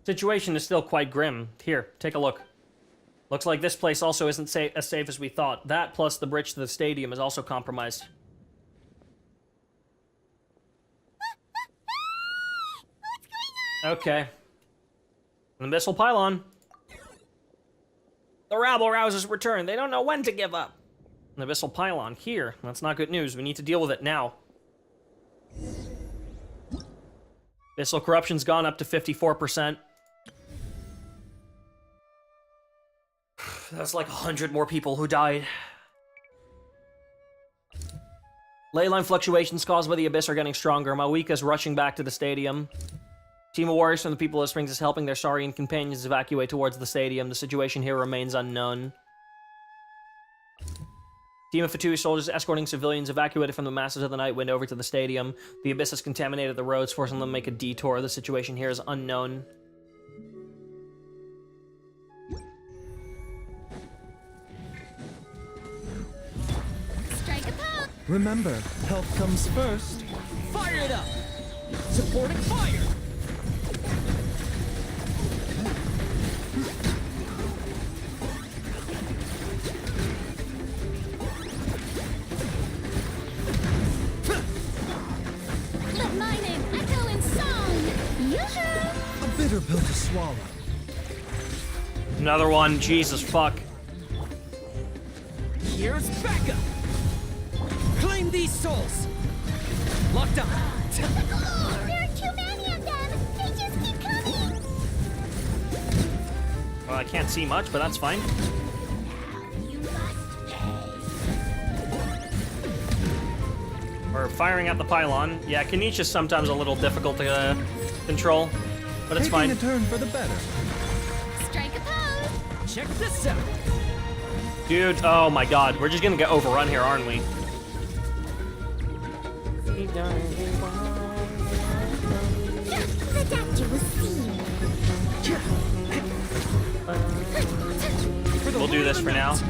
Situation is still quite grim. Here, take a look. Looks like this place also isn't as safe as we thought. That, plus the bridge to the stadium, is also compromised. What's going on? Okay. An abyssal pylon. The rabble rousers return. They don't know when to give up. An abyssal pylon here. That's not good news. We need to deal with it now. Abyssal corruption's gone up to 54%. That's like 100 more people who died. Leyline fluctuations caused by the Abyss are getting stronger. Mawika's rushing back to the stadium. Team of warriors from the People of Springs is helping their Saurian companions evacuate towards the stadium. The situation here remains unknown. Team of Fatui soldiers escorting civilians evacuated from the masses of the Nightwind over to the stadium. The Abyss has contaminated the roads, forcing them to make a detour. The situation here is unknown. Remember, health comes first. Fire it up! Supporting fire! Let my name echo in song! Yoo-hoo! A bitter pill to swallow. Another one. Jesus fuck. Here's backup! Claim these souls! Locked up! There are too many of them! They just keep coming! Well, I can't see much, but that's fine. You must pay. We're firing at the pylon. Yeah, Kanish is sometimes a little difficult to control, but it's fine. Taking a turn for the better. Strike a pose! Check this out! Dude, oh my god, we're just gonna get overrun here, aren't we? The doctor will see. We'll do this for now. The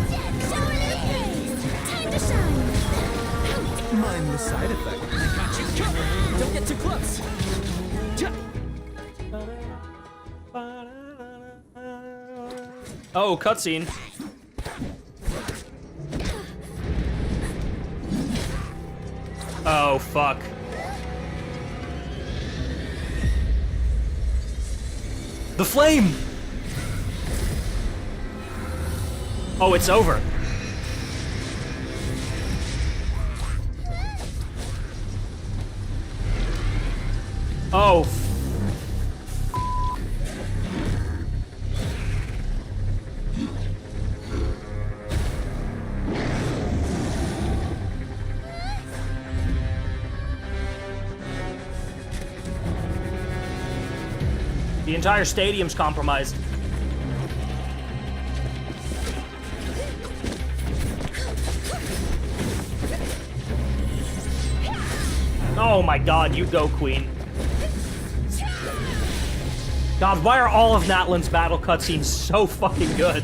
dead shall release. Time to shine. Mind the side effect. Got you! Don't get too close! Oh, cutscene. Oh, fuck. The flame! Oh, it's over. Oh. The entire stadium's compromised. Oh my god, you go, Queen. God, why are all of Natlan's battle cutscenes so fucking good?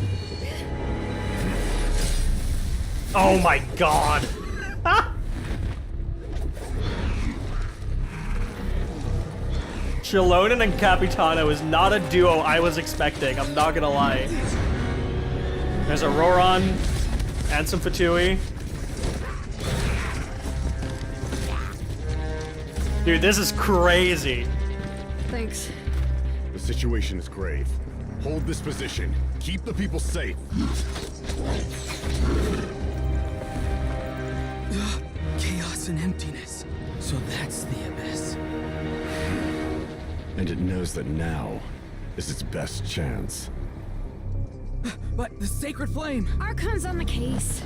Oh my god. Xilonen and Capitano is not a duo I was expecting, I'm not gonna lie. There's a Ororon and some Fatui. Dude, this is crazy. Thanks. The situation is grave. Hold this position. Keep the people safe. Chaos and emptiness. So that's the abyss. And it knows that now is its best chance. But the sacred flame! Archon's on the case.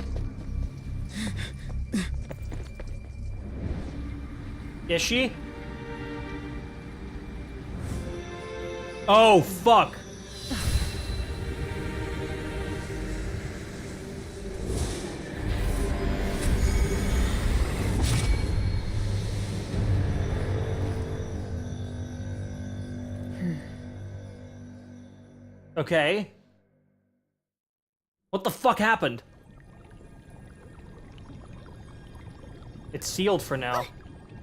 Is she? Oh, fuck. Okay. What the fuck happened? It's sealed for now.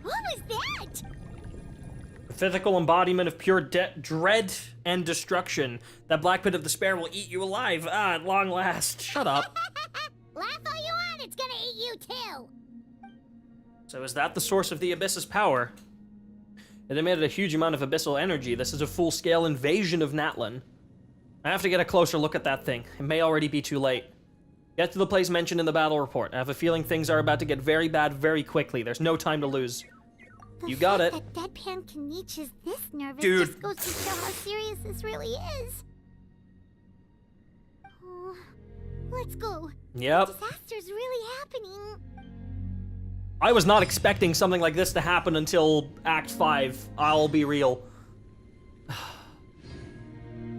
What was that? The physical embodiment of pure dread and destruction. That black pit of despair will eat you alive. At long last. Shut up. Laugh all you want, it's gonna eat you too. So is that the source of the Abyss's power? It emitted a huge amount of abyssal energy. This is a full-scale invasion of Natlan. I have to get a closer look at that thing. It may already be too late. Get to the place mentioned in the battle report. I have a feeling things are about to get very bad very quickly. There's no time to lose. You got it. That deadpan Kanich is this nervous Dude. just goes to show how serious this really is. Oh, let's go. Yep. The disaster's really happening. I was not expecting something like this to happen until Act 5. I'll be real.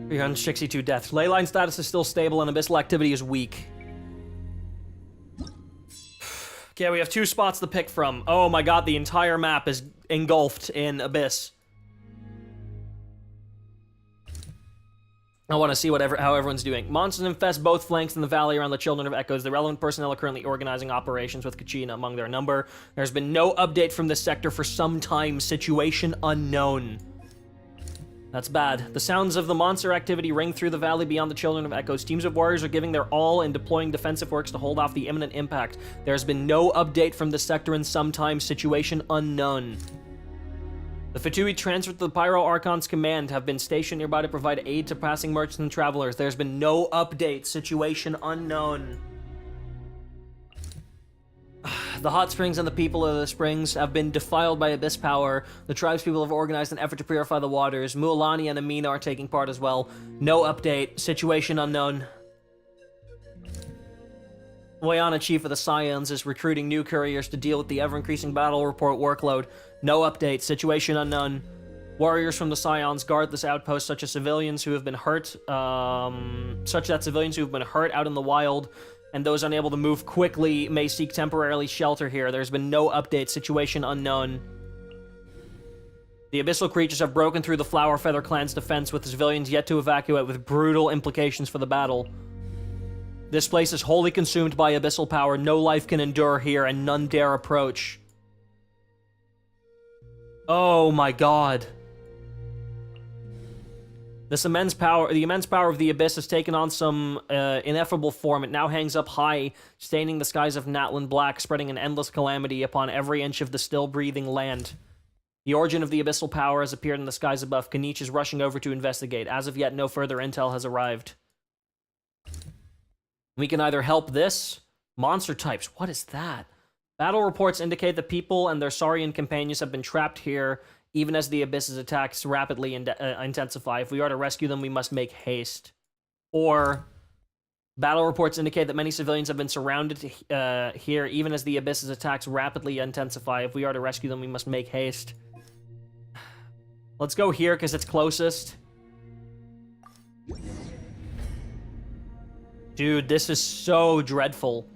362 deaths. Leyline status is still stable and abyssal activity is weak. Okay, we have 2 spots to pick from. Oh my god, the entire map is engulfed in abyss. I want to see how everyone's doing. Monsters infest both flanks in the valley around the Children of Echoes. The relevant personnel are currently organizing operations with Kachina among their number. There's been no update from this sector for some time. Situation unknown. That's bad. The sounds of the monster activity ring through the valley beyond the Children of Echoes. Teams of warriors are giving their all and deploying defensive works to hold off the imminent impact. There's been no update from this sector in some time. Situation unknown. The Fatui transferred to the Pyro Archon's command have been stationed nearby to provide aid to passing merchants and travelers. There's been no update. Situation unknown. The hot springs and the people of the springs have been defiled by abyss power. The tribespeople have organized an effort to purify the waters. Mualani and Amina are taking part as well. No update. Situation unknown. Wayana, chief of the Scions, is recruiting new couriers to deal with the ever-increasing battle report workload. No update. Situation unknown. Warriors from the Scions guard this outpost, such that civilians who have been hurt out in the wild and those unable to move quickly may seek temporarily shelter here. There's been no update. Situation unknown. The abyssal creatures have broken through the Flower Feather clan's defense, with civilians yet to evacuate, with brutal implications for the battle. This place is wholly consumed by abyssal power. No life can endure here, and none dare approach. Oh my god. The immense power of the Abyss has taken on some ineffable form. It now hangs up high, staining the skies of Natlan black, spreading an endless calamity upon every inch of the still-breathing land. The origin of the abyssal power has appeared in the skies above. Kanich is rushing over to investigate. As of yet, no further intel has arrived. We can either help this... Monster types, what is that? Battle reports indicate that people and their Saurian companions have been trapped here, even as the Abyss's attacks rapidly intensify. If we are to rescue them, we must make haste. Or, battle reports indicate that many civilians have been surrounded here, even as the Abyss's attacks rapidly intensify. If we are to rescue them, we must make haste. Let's go here, because it's closest. Dude, this is so dreadful.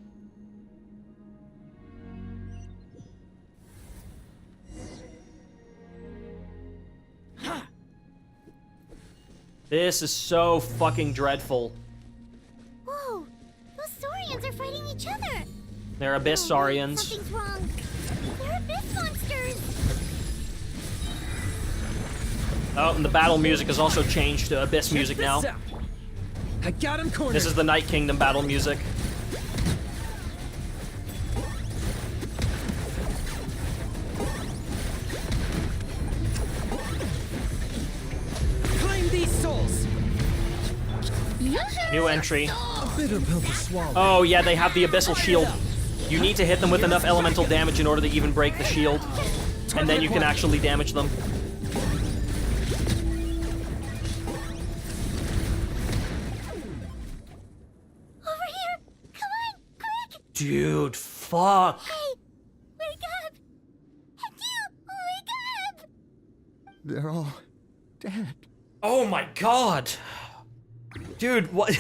This is so fucking dreadful. Whoa, those Saurians are fighting each other. They're Abyss Saurians. Something's wrong. They're Abyss monsters. Oh, and the battle music has also changed to Abyss music now. I got him cornered. This is the Night Kingdom battle music. Claim these souls. New entry. A bitter pill to swallow. Oh yeah, they have the Abyssal Shield. You need to hit them with enough elemental damage in order to even break the shield. And then you can actually damage them. Over here! Come on, quick! Dude, fuck. Hey, wake up! You, wake up! They're all dead. Oh my god. Dude, what?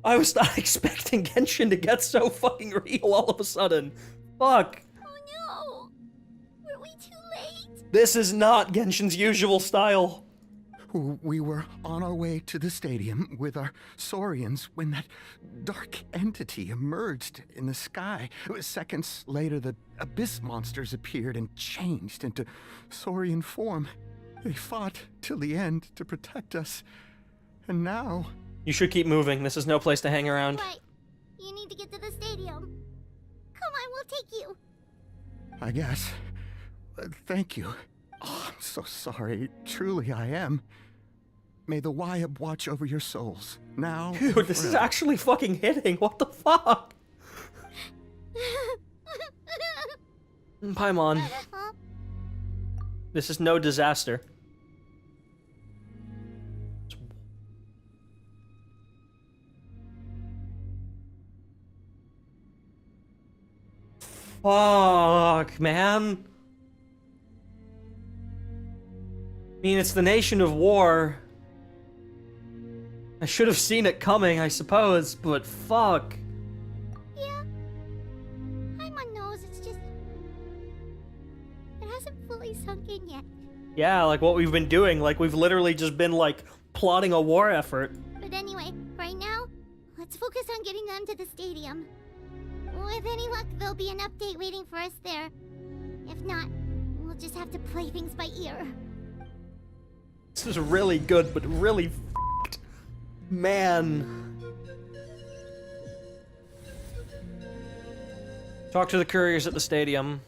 I was not expecting Genshin to get so fucking real all of a sudden. Fuck. Oh no! Were we too late? This is not Genshin's usual style. We were on our way to the stadium with our Saurians when that dark entity emerged in the sky. Seconds later, the Abyss monsters appeared and changed into Saurian form. They fought till the end to protect us. And now... You should keep moving. This is no place to hang around. Right. You need to get to the stadium. Come on, we'll take you. I guess. Thank you. Oh, I'm so sorry. Truly, I am. May the Wyab watch over your souls. Now. Dude, this is actually fucking hitting. What the fuck? Paimon. Huh? This is no disaster. Fuck, man. I mean, it's the nation of war. I should have seen it coming, I suppose, but fuck. Yeah. Paimon knows, it's just... It hasn't fully sunk in yet. Yeah, like what we've been doing, like we've literally just been like plotting a war effort. But anyway, right now, let's focus on getting them to the stadium. With any luck, there'll be an update waiting for us there. If not, we'll just have to play things by ear. This is really good, but really f***ed. Man. Talk to the couriers at the stadium.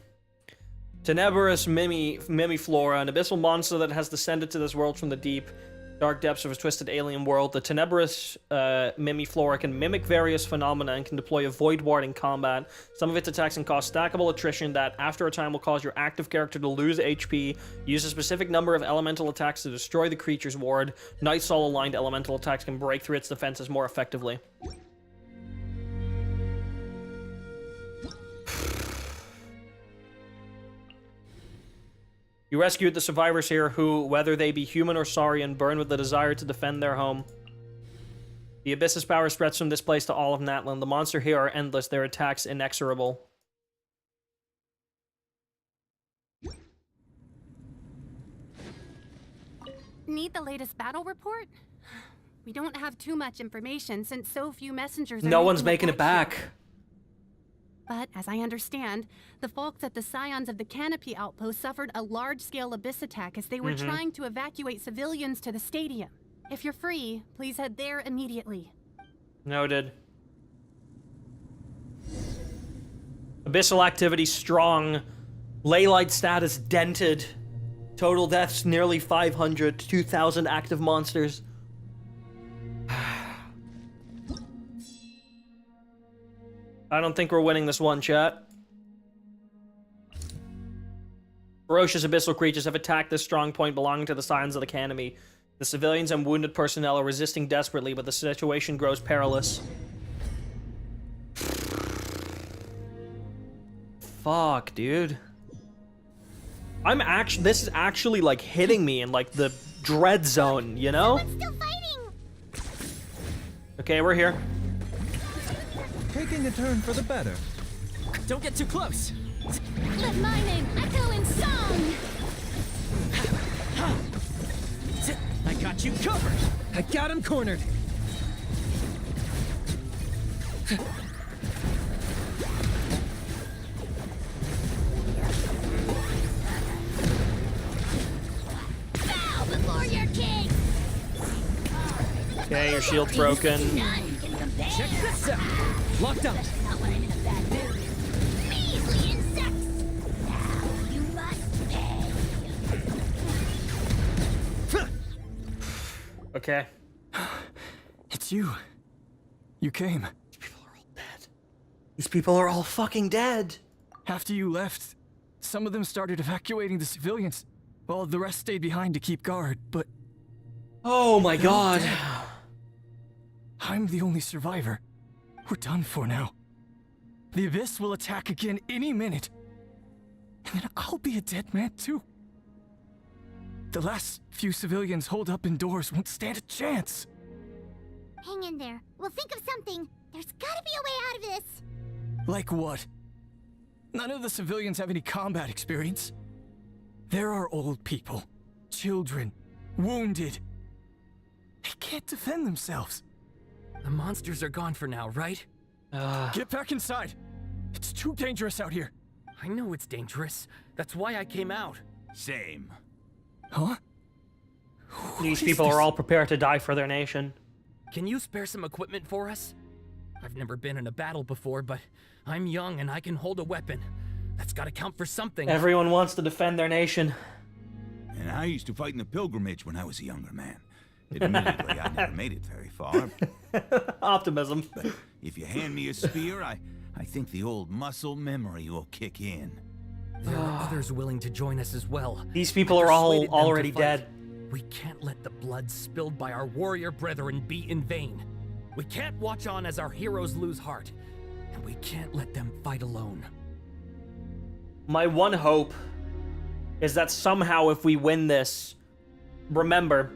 Tenebrous Mimiflora, an abyssal monster that has descended to this world from the deep, dark depths of a twisted alien world. The Tenebrous Mimiflora can mimic various phenomena and can deploy a Void Ward in combat. Some of its attacks can cause stackable attrition that, after a time, will cause your active character to lose HP. Use a specific number of elemental attacks to destroy the creature's ward. Night Soul-aligned elemental attacks can break through its defenses more effectively. You rescued the survivors here who, whether they be human or Saurian, burn with the desire to defend their home. The Abyss's power spreads from this place to all of Natlan. The monster here are endless, their attacks inexorable. Need the latest battle report? We don't have too much information since so few messengers are No one's making it back. But, as I understand, the folks at the Scions of the Canopy outpost suffered a large-scale abyss attack as they were trying to evacuate civilians to the stadium. If you're free, please head there immediately. Noted. Abyssal activity strong. Leylight status dented. Total deaths nearly 500. 2,000 active monsters. I don't think we're winning this one, chat. Ferocious abyssal creatures have attacked this strong point belonging to the Scions of the Canopy. The civilians and wounded personnel are resisting desperately, but the situation grows perilous. Fuck, dude. This is actually like hitting me in like the dread zone, you know? Someone's still fighting. Okay, we're here. taking a turn for the better. Don't get too close. Let my name echo in song! I got you covered! I got him cornered. Bow before your king! Okay, your shield's broken. Check this out! Locked out! Measly insects! Now you must pay! Okay. It's you. You came. These people are all fucking dead. After you left, some of them started evacuating the civilians, while the rest stayed behind to keep guard, but... Oh my god. I'm the only survivor. We're done for now. The Abyss will attack again any minute. And then I'll be a dead man too. The last few civilians holed up indoors won't stand a chance. Hang in there. We'll think of something. There's gotta be a way out of this. Like what? None of the civilians have any combat experience. There are old people, children, wounded. They can't defend themselves. The monsters are gone for now, right? Get back inside. It's too dangerous out here. I know it's dangerous. That's why I came out. Same. Huh? These people are all prepared to die for their nation. Can you spare some equipment for us? I've never been in a battle before, but I'm young and I can hold a weapon. That's gotta count for something. Everyone wants to defend their nation. And I used to fight in the pilgrimage when I was a younger man. Admittedly, I never made it very far. Optimism. But if you hand me a spear, I think the old muscle memory will kick in. There are others willing to join us as well. These people are all already dead. We can't let the blood spilled by our warrior brethren be in vain. We can't watch on as our heroes lose heart. And we can't let them fight alone. My one hope is that somehow if we win this, remember,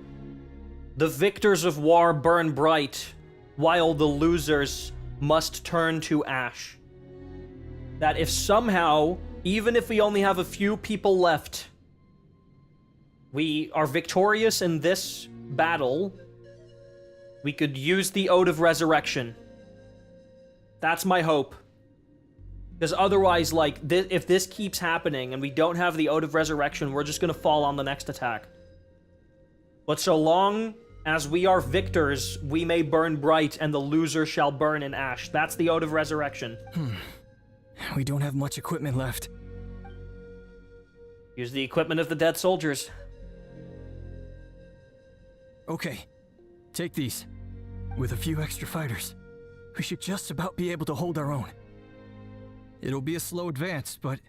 the victors of war burn bright, while the losers must turn to ash. That if somehow, even if we only have a few people left, we are victorious in this battle, we could use the Ode of Resurrection. That's my hope. Because otherwise, like, if this keeps happening and we don't have the Ode of Resurrection, we're just gonna fall on the next attack. But so long as we are victors, we may burn bright, and the loser shall burn in ash. That's the Ode of Resurrection. We don't have much equipment left. Use the equipment of the dead soldiers. Okay, take these. With a few extra fighters, we should just about be able to hold our own. It'll be a slow advance, but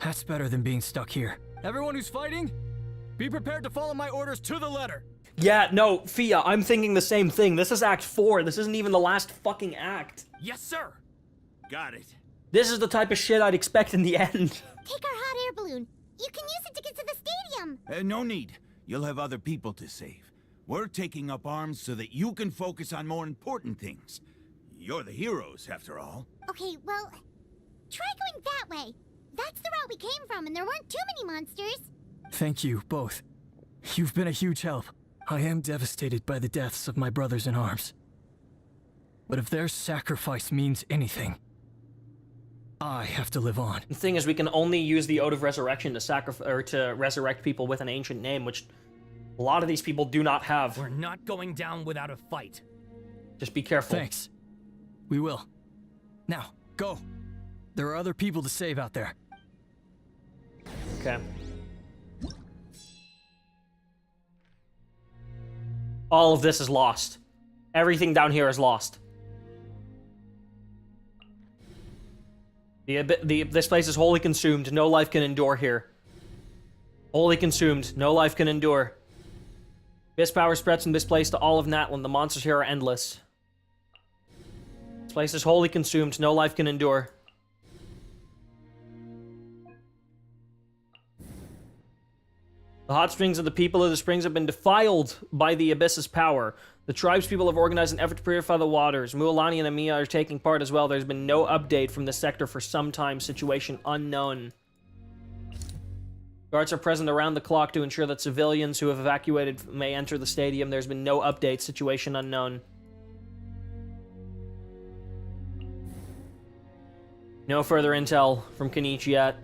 that's better than being stuck here. Everyone who's fighting, be prepared to follow my orders to the letter. Yeah, no, Fia, I'm thinking the same thing. This is Act 4. This isn't even the last fucking act. Yes, sir. Got it. This is the type of shit I'd expect in the end. Take our hot air balloon. You can use it to get to the stadium. No need. You'll have other people to save. We're taking up arms so that you can focus on more important things. You're the heroes, after all. Okay, well, try going that way. That's the route we came from, and there weren't too many monsters. Thank you, both. You've been a huge help. I am devastated by the deaths of my brothers in arms. But if their sacrifice means anything, I have to live on. The thing is, we can only use the Ode of Resurrection to resurrect people with an ancient name, which a lot of these people do not have. We're not going down without a fight. Just be careful. Thanks. We will. Now, go. There are other people to save out there. Okay. All of this is lost. Everything down here is lost. This place is wholly consumed. No life can endure here. Wholly consumed. No life can endure. Abyss power spreads from this place to all of Natlan. The monsters here are endless. This place is wholly consumed. No life can endure. The hot springs of the people of the springs have been defiled by the Abyss's power. The tribespeople have organized an effort to purify the waters. Mualani and Amiya are taking part as well. There's been no update from the sector for some time. Situation unknown. Guards are present around the clock to ensure that civilians who have evacuated may enter the stadium. There's been no update. Situation unknown. No further intel from Kenichi yet.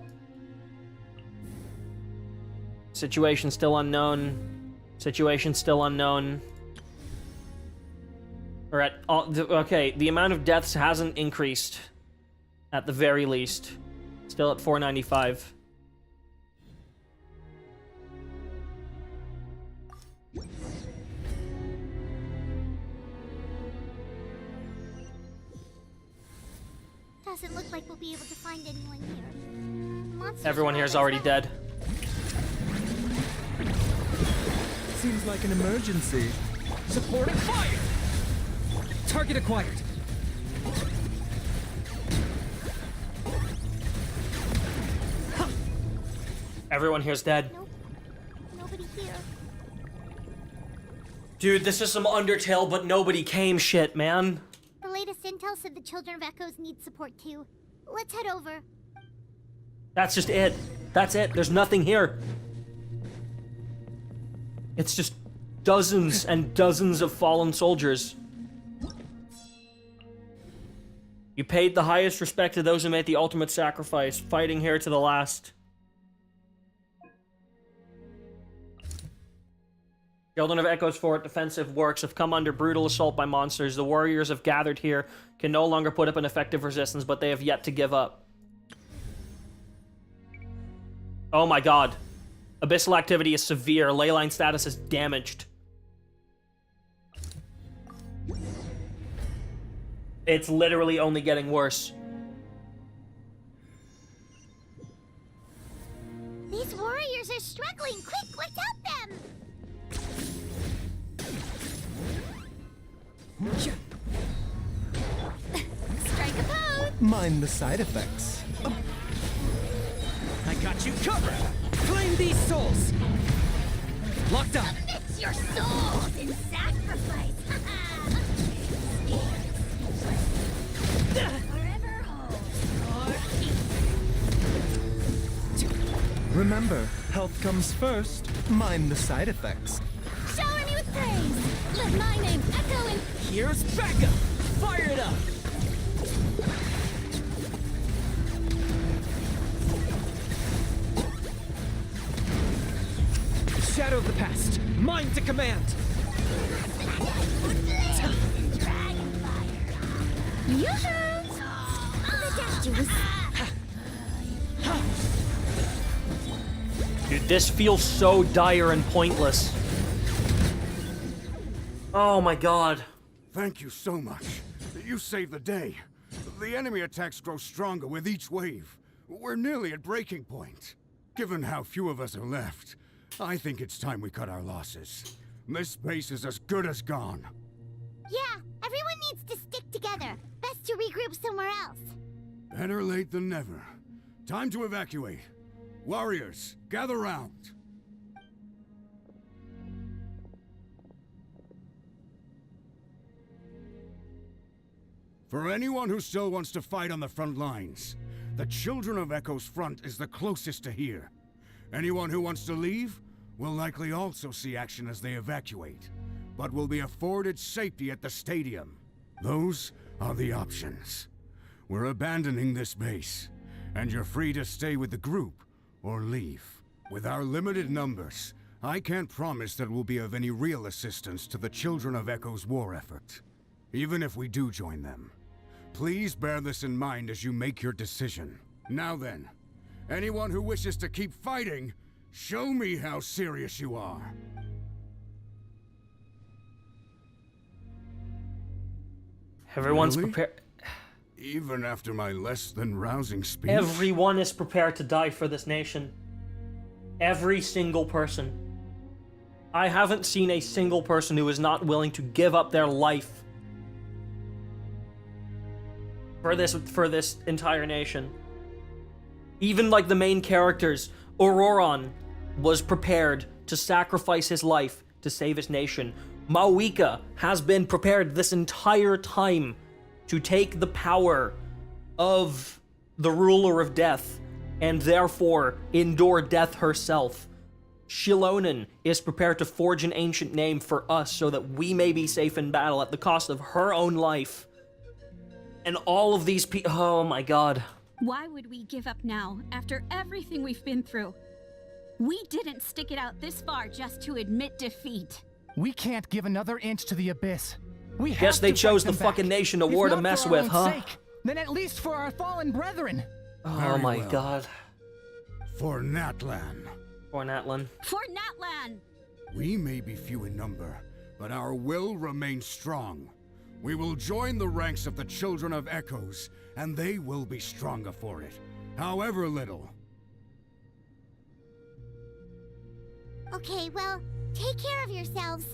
Situation still unknown. Situation still unknown. Or at okay, the amount of deaths hasn't increased. At the very least. Still at 495. Doesn't look like we'll be able to find anyone here. Monsters Everyone here is already dead. Seems like an emergency. Supporting fire! Target acquired. Everyone here's dead. Nope. Nobody here. Dude, this is some Undertale, but nobody came shit, man. The latest intel said the Children of Echoes need support too. Let's head over. That's just it. That's it. There's nothing here. It's just dozens and dozens of fallen soldiers. You paid the highest respect to those who made the ultimate sacrifice, fighting here to the last. Children of Echo's fort defensive works have come under brutal assault by monsters. The warriors have gathered here can no longer put up an effective resistance, but they have yet to give up. Oh my god. Abyssal activity is severe. Leyline status is damaged. It's literally only getting worse. These warriors are struggling. Quick, let's help them! Strike a pose! Mind the side effects. I got you covered! Claim these souls! Locked up! Submit your souls in sacrifice! Forever hold your peace. Remember, health comes first. Mind the side effects. Shower me with praise! Let my name echo in... Here's backup! Fire it up! Shadow of the past! Mine to command! Dude, this feels so dire and pointless. Oh my god. Thank you so much. You saved the day. The enemy attacks grow stronger with each wave. We're nearly at breaking point. Given how few of us are left, I think it's time we cut our losses. This base is as good as gone. Yeah, everyone needs to stick together. Best to regroup somewhere else. Better late than never. Time to evacuate. Warriors, gather round. For anyone who still wants to fight on the front lines, the Children of Echo's front is the closest to here. Anyone who wants to leave will likely also see action as they evacuate, but will be afforded safety at the stadium. Those are the options. We're abandoning this base, and you're free to stay with the group or leave. With our limited numbers, I can't promise that we'll be of any real assistance to the Children of Echo's war effort. Even if we do join them, please bear this in mind as you make your decision. Now then, anyone who wishes to keep fighting, show me how serious you are. Everyone's Really? prepared. Even after my less than rousing speech? Everyone is prepared to die for this nation. Every single person. I haven't seen a single person who is not willing to give up their life for this entire nation. Even like the main characters, Ororon was prepared to sacrifice his life to save his nation. Mawika has been prepared this entire time to take the power of the ruler of death and therefore endure death herself. Xilonen is prepared to forge an ancient name for us so that we may be safe in battle at the cost of her own life. And all of these people, oh my god. Why would we give up now, after everything we've been through? We didn't stick it out this far just to admit defeat. We can't give another inch to the Abyss. We have Guess they to chose fight the them fucking back. nation to If war to not mess for our with, own huh? sake, then at least for our fallen brethren. Oh Very my well. god. For Natlan. For Natlan. For Natlan! We may be few in number, but our will remains strong. We will join the ranks of the Children of Echoes, and they will be stronger for it, however little. Okay, well, take care of yourselves.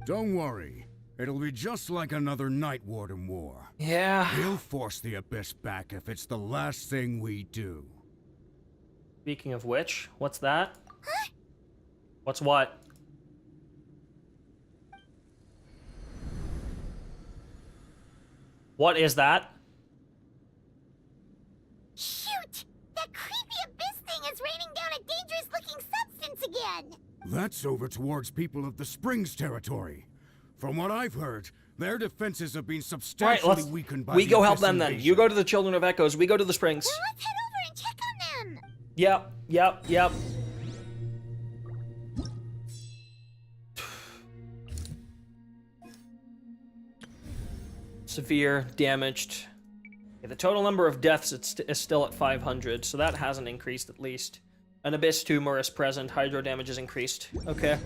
Don't worry. It'll be just like another Night Warden war. Yeah. We'll force the Abyss back if it's the last thing we do. Speaking of which, what's that? Huh? What's what? What is that? Shoot! That creepy abyss thing is raining down a dangerous-looking substance again! That's over towards people of the Springs territory. From what I've heard, their defenses have been substantially weakened by we the go help Abyss them then. invasion. You go to the Children of Echoes, we go to the Springs. Well, let's head over and check on them! Yep. Severe, damaged. Yeah, the total number of deaths is still at 500, so that hasn't increased at least. An Abyss tumor is present, hydro damage is increased. Okay.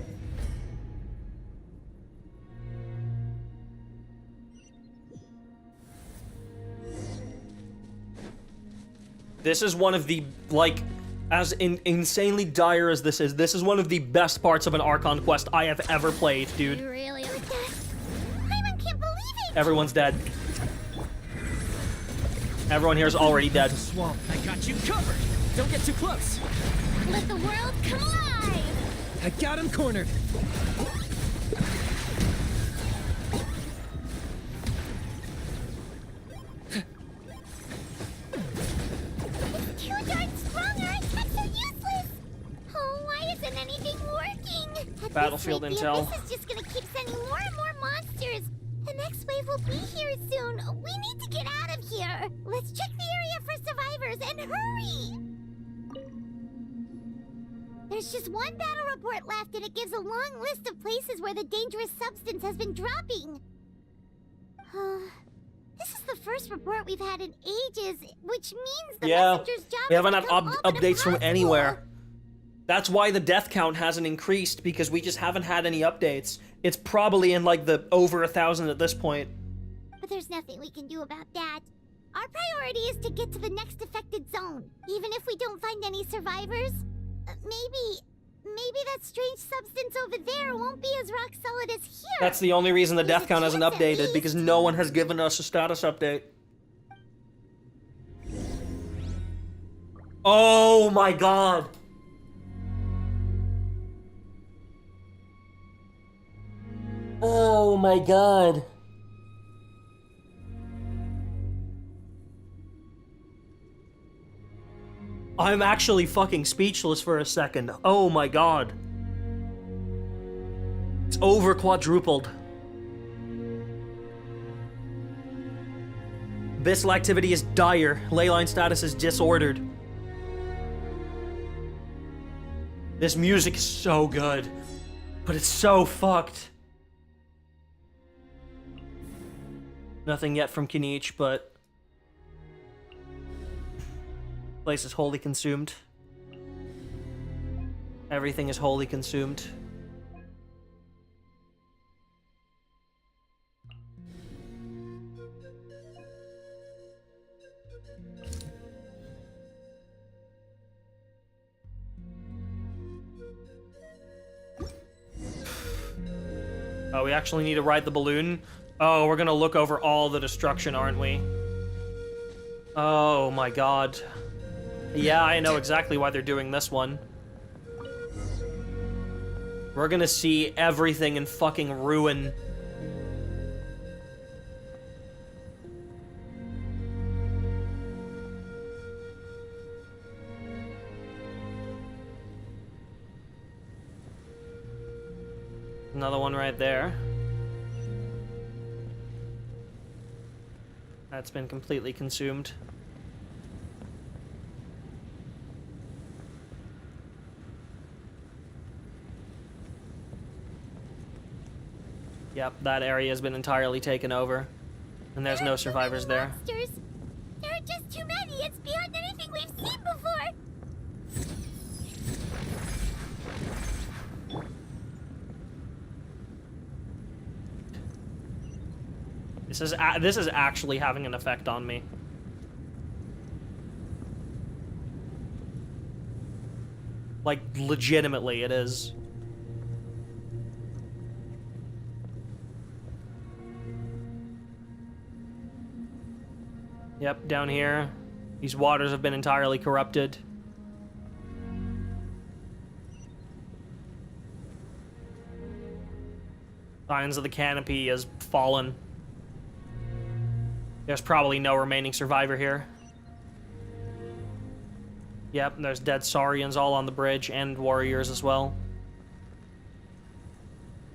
This is one of the, like, as insanely dire as this is one of the best parts of an Archon quest I have ever played, dude. You really like that? Paimon can't believe it! Everyone's dead. Everyone here is already dead. Swamp, I got you covered. Don't get too close. Let the world come alive! I got him cornered. It's too darn strong, our attacks are useless! Oh, why isn't anything working? At Battlefield this rate, intel. The Abyss is just gonna keep sending more and more monsters. The next wave will be here soon. We need to get out of here. Let's check the area for survivors and hurry! There's just one battle report left, and it gives a long list of places where the dangerous substance has been dropping. This is the first report we've had in ages, which means the messenger's job we haven't has had become open updates from impossible. anywhere. That's why the death count hasn't increased, because we just haven't had any updates. It's probably in like the over 1,000 at this point. But there's nothing we can do about that. Our priority is to get to the next affected zone. Even if we don't find any survivors, maybe that strange substance over there won't be as rock solid as here. That's the only reason the death count hasn't updated, because no one has given us a status update. Oh my god. Oh my god. I'm actually fucking speechless for a second. Oh my god. It's over quadrupled. Abyssal activity is dire. Leyline status is disordered. This music is so good, but it's so fucked. Nothing yet from Kinich, but place is wholly consumed. Everything is wholly consumed. Oh, we actually need to ride the balloon? Oh, we're gonna look over all the destruction, aren't we? Oh my god. Yeah, I know exactly why they're doing this one. We're gonna see everything in fucking ruin. Another one right there. That's been completely consumed. Yep, that area has been entirely taken over. And there's no survivors there. Monsters. There are just too many. It's beyond anything we've seen before. This is actually having an effect on me. Like, legitimately, it is. Yep, down here. These waters have been entirely corrupted. Signs of the canopy has fallen. There's probably no remaining survivor here. Yep, there's dead Saurians all on the bridge, and warriors as well.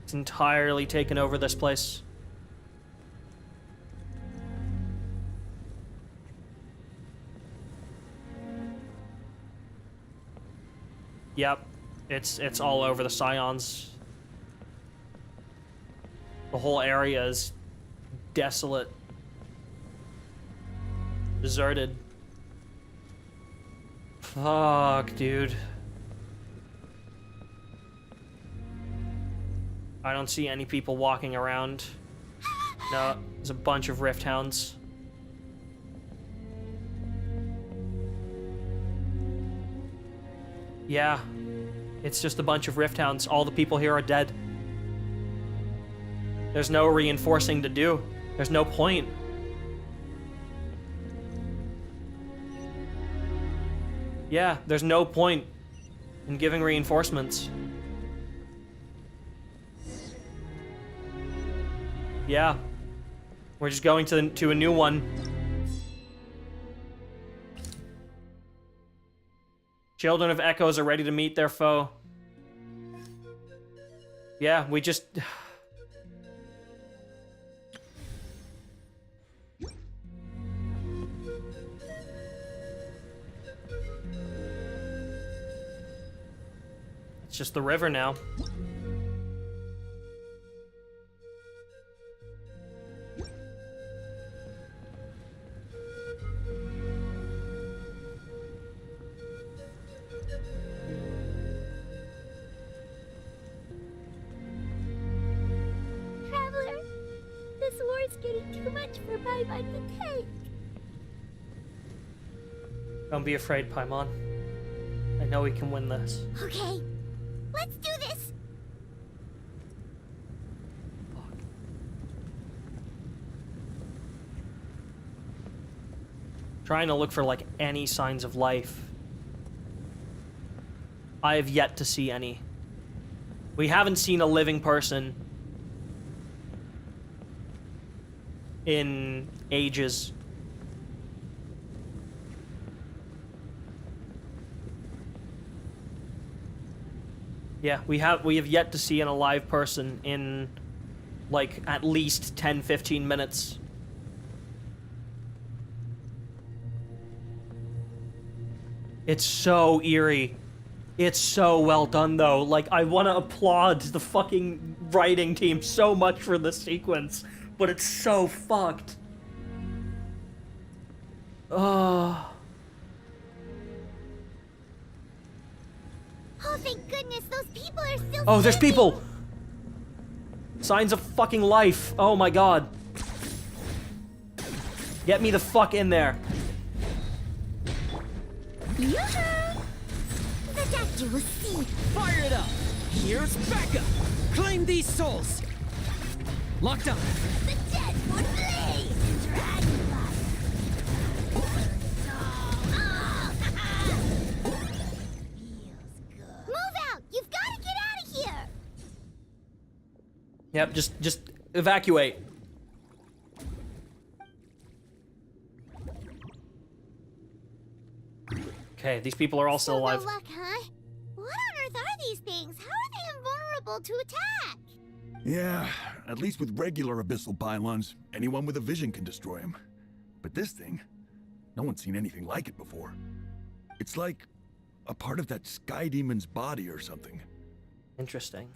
It's entirely taken over this place. Yep, it's all over the Scions. The whole area is desolate. Deserted. Fuck, dude. I don't see any people walking around. No, there's a bunch of Rift Hounds. Yeah, it's just a bunch of Rift Hounds. All the people here are dead. There's no reinforcing to do. There's no point. Yeah, there's no point in giving reinforcements. Yeah. We're just going to a new one. Children of Echoes are ready to meet their foe. Yeah, we just... It's just the river now. Traveler, this war's getting too much for Paimon to take. Don't be afraid, Paimon. I know we can win this. Okay, let's do this. Trying to look for, like, any signs of life. I have yet to see any. We haven't seen a living person in ages. Yeah, we have yet to see an alive person in, like, at least 10-15 minutes. It's so eerie. It's so well done, though. Like, I want to applaud the fucking writing team so much for this sequence, but it's so fucked. Oh, thank goodness, those people are still oh, there's standing. people! Signs of fucking life. Oh my god. Get me the fuck in there. Yoo-hoo! The doctor will see. Fire it up! Here's backup! Claim these souls! Locked on! The dead would blaze! Dragonfly! Move out! You've got to get out of here! Yep, just evacuate. Okay, these people are all still alive. Luck, huh? What on earth are these things? How are they invulnerable to attack? Yeah, at least with regular abyssal pylons, anyone with a vision can destroy them. But this thing, no one's seen anything like it before. It's like a part of that sky demon's body or something. Interesting.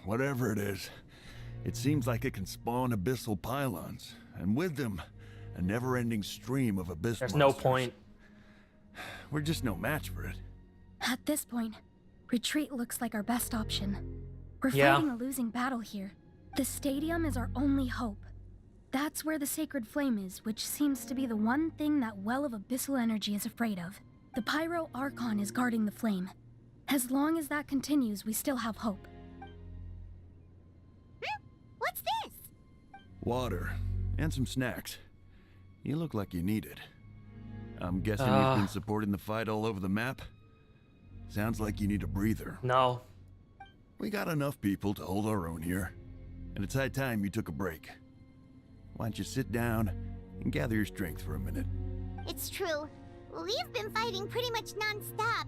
Whatever it is, it seems like it can spawn abyssal pylons, and with them, a never-ending stream of abyss There's monsters. no point. We're just no match for it. At this point, retreat looks like our best option. We're Yeah. fighting a losing battle here. The stadium is our only hope. That's where the sacred flame is, which seems to be the one thing that well of abyssal energy is afraid of. The pyro archon is guarding the flame. As long as that continues, we still have hope. What's this? Water, and some snacks. You look like you need it. I'm guessing Ah. you've been supporting the fight all over the map? Sounds like you need a breather. No. We got enough people to hold our own here, and it's high time you took a break. Why don't you sit down and gather your strength for a minute? It's true. We've been fighting pretty much non-stop.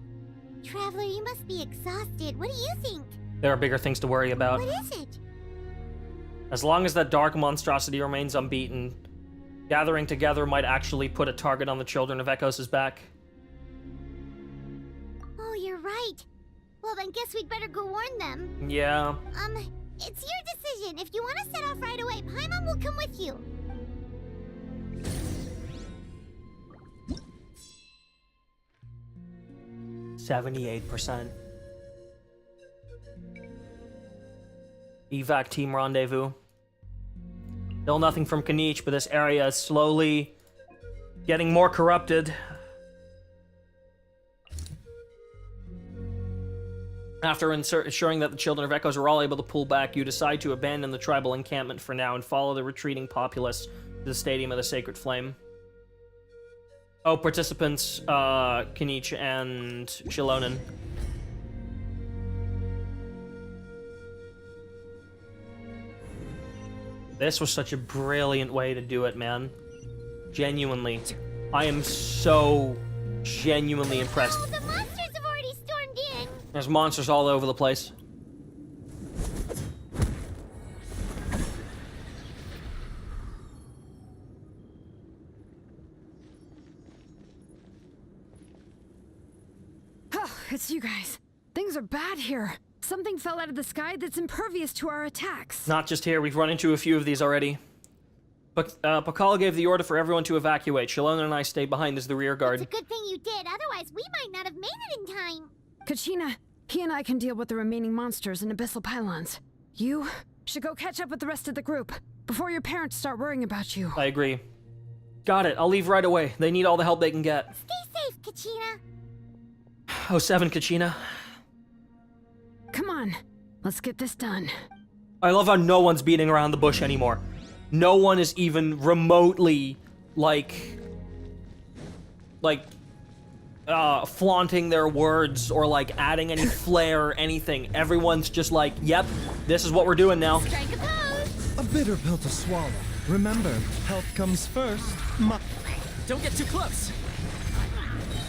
Traveler, you must be exhausted. What do you think? There are bigger things to worry about. What is it? As long as that dark monstrosity remains unbeaten, gathering together might actually put a target on the Children of Echoes' back. Oh, you're right. Well, then guess we'd better go warn them. Yeah. It's your decision. If you want to set off right away, Paimon will come with you. %78%. Evac team rendezvous. Still nothing from Kinich, but this area is slowly getting more corrupted. After ensuring that the Children of Echoes are all able to pull back, you decide to abandon the tribal encampment for now and follow the retreating populace to the Stadium of the Sacred Flame. Oh, participants, Kinich and Xilonen. This was such a brilliant way to do it, man. Genuinely. I am so genuinely impressed. Oh, the monsters have already stormed in. There's monsters all over the place. Oh, it's you guys. Things are bad here. Something fell out of the sky that's impervious to our attacks. Not just here, we've run into a few of these already. But Pakal gave the order for everyone to evacuate. Xilonen and I stayed behind as the rear guard. It's a good thing you did, otherwise we might not have made it in time. Kachina, he and I can deal with the remaining monsters and abyssal pylons. You should go catch up with the rest of the group before your parents start worrying about you. I agree. Got it, I'll leave right away. They need all the help they can get. Stay safe, Kachina. 07, Kachina. Come on, let's get this done. I love how no one's beating around the bush anymore. No one is even remotely, flaunting their words or, adding any flair or anything. Everyone's just like, yep, this is what we're doing now. Strike a pose. A bitter pill to swallow. Remember, health comes first. Don't get too close.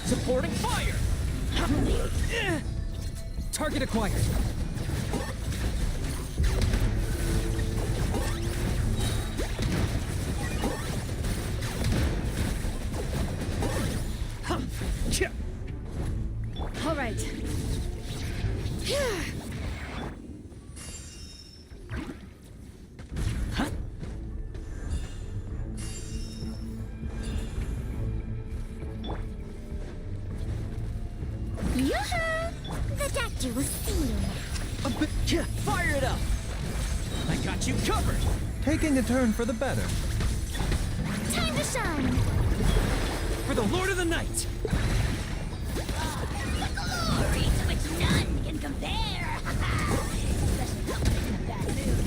Supporting fire. Target acquired. All right. Yoo-hoo! The doctor will see you now. A bit. Fire it up. I got you covered. Taking a turn for the better. Time to shine. For the Lord of the Night. The glory to which none can compare. Especially in a bad mood.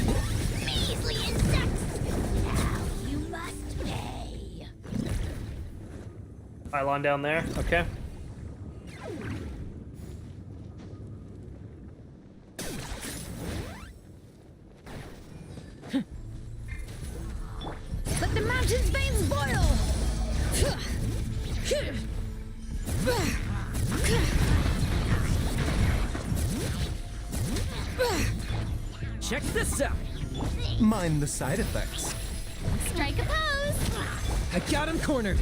Measly insects. Now you must pay. Pylon down there, okay. Let the mountain's veins boil! Check this out! Mind the side effects. Strike a pose! I got him cornered!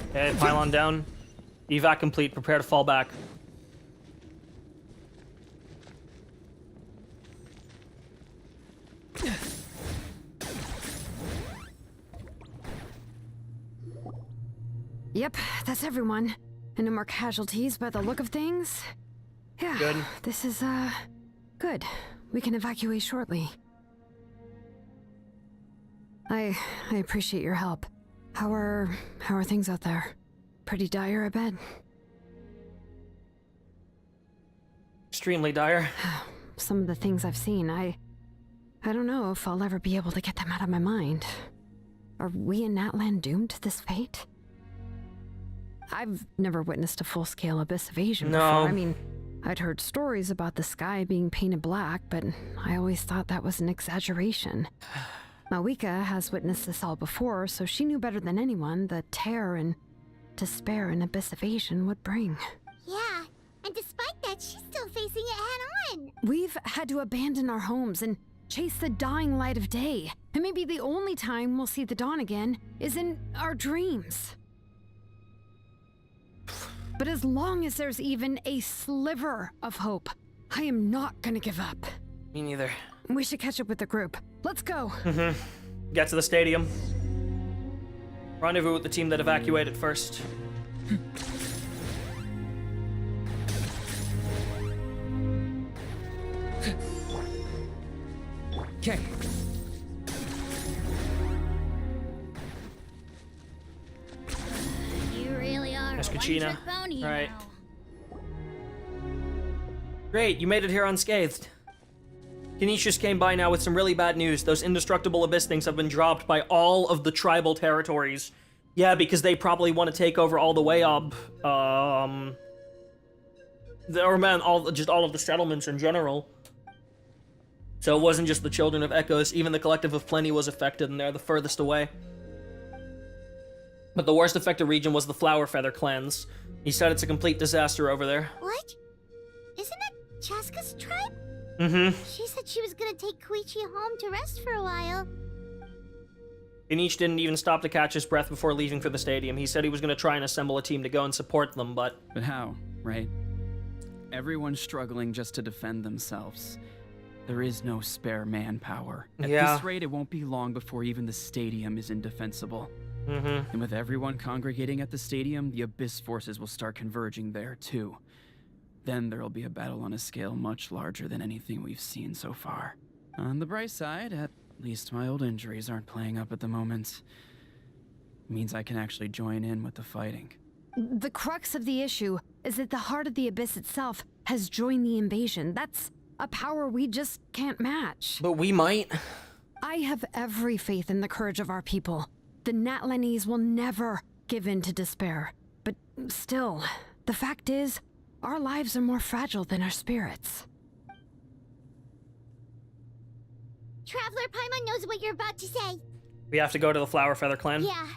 Okay, pylon down. Evac complete. Prepare to fall back. Yep, that's everyone. And no more casualties by the look of things. Yeah, Good. This is, good. We can evacuate shortly. I appreciate your help. How are things out there? Pretty dire, I bet. Extremely dire. Some of the things I've seen, I don't know if I'll ever be able to get them out of my mind. Are we in Natlan doomed to this fate? I've never witnessed a full-scale abyss invasion before. I mean, I'd heard stories about the sky being painted black, but I always thought that was an exaggeration. Mawika has witnessed this all before, so she knew better than anyone the terror and despair an abyss invasion would bring. Yeah, and despite that, she's still facing it head-on. We've had to abandon our homes and chase the dying light of day. And maybe the only time we'll see the dawn again is in our dreams. But as long as there's even a sliver of hope, I am not gonna give up. Me neither. We should catch up with the group. Let's go. Get to the stadium. Rendezvous with the team that evacuated first. Okay. You really are Yes, a Kachina. one-trick pony Right. now. Great, you made it here unscathed. Canisius came by now with some really bad news. Those indestructible abyss things have been dropped by all of the tribal territories. Yeah, because they probably want to take over all the way up. All of the settlements in general. So it wasn't just the Children of Echoes, even the Collective of Plenty was affected, and they're the furthest away. But the worst affected region was the Flower Feather clans. He said it's a complete disaster over there. What? Isn't that Chaska's tribe? She said she was gonna take Koichi home to rest for a while. Inish didn't even stop to catch his breath before leaving for the stadium. He said he was going to try and assemble a team to go and support them, but... But how, right? Everyone's struggling just to defend themselves. There is no spare manpower. At this rate, it won't be long before even the stadium is indefensible. And with everyone congregating at the stadium, the Abyss forces will start converging there, too. Then there'll be a battle on a scale much larger than anything we've seen so far. On the bright side, at least my old injuries aren't playing up at the moment. Means I can actually join in with the fighting. The crux of the issue is that the heart of the Abyss itself has joined the invasion. That's a power we just can't match. But we might. I have every faith in the courage of our people. The Natlanese will never give in to despair. But still, the fact is, our lives are more fragile than our spirits. Traveler Paimon knows what you're about to say. We have to go to the Flower Feather clan? Yeah.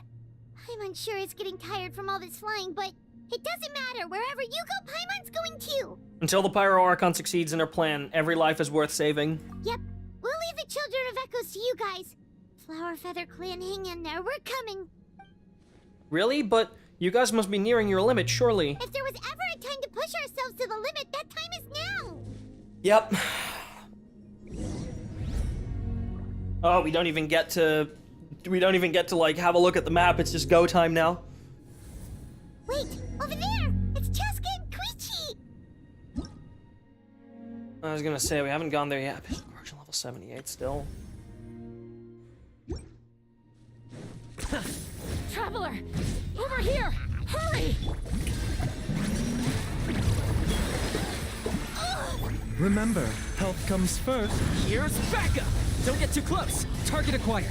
Paimon's sure is getting tired from all this flying, but it doesn't matter. Wherever you go, Paimon's going too. Until the Pyro Archon succeeds in her plan, every life is worth saving. Yep. We'll leave the Children of Echoes to you guys. Flower Feather clan, hang in there. We're coming. Really? But you guys must be nearing your limit, surely. If there was ever a time to push ourselves to the limit, that time is now. Yep. Oh, we don't even get to like have a look at the map. It's just go time now. Wait, over there! It's Chaska and Koichi! I was gonna say we haven't gone there yet. Corruption level 78 still. Traveler! Over here! Hurry! Remember, health comes first. Here's backup! Don't get too close! Target acquired!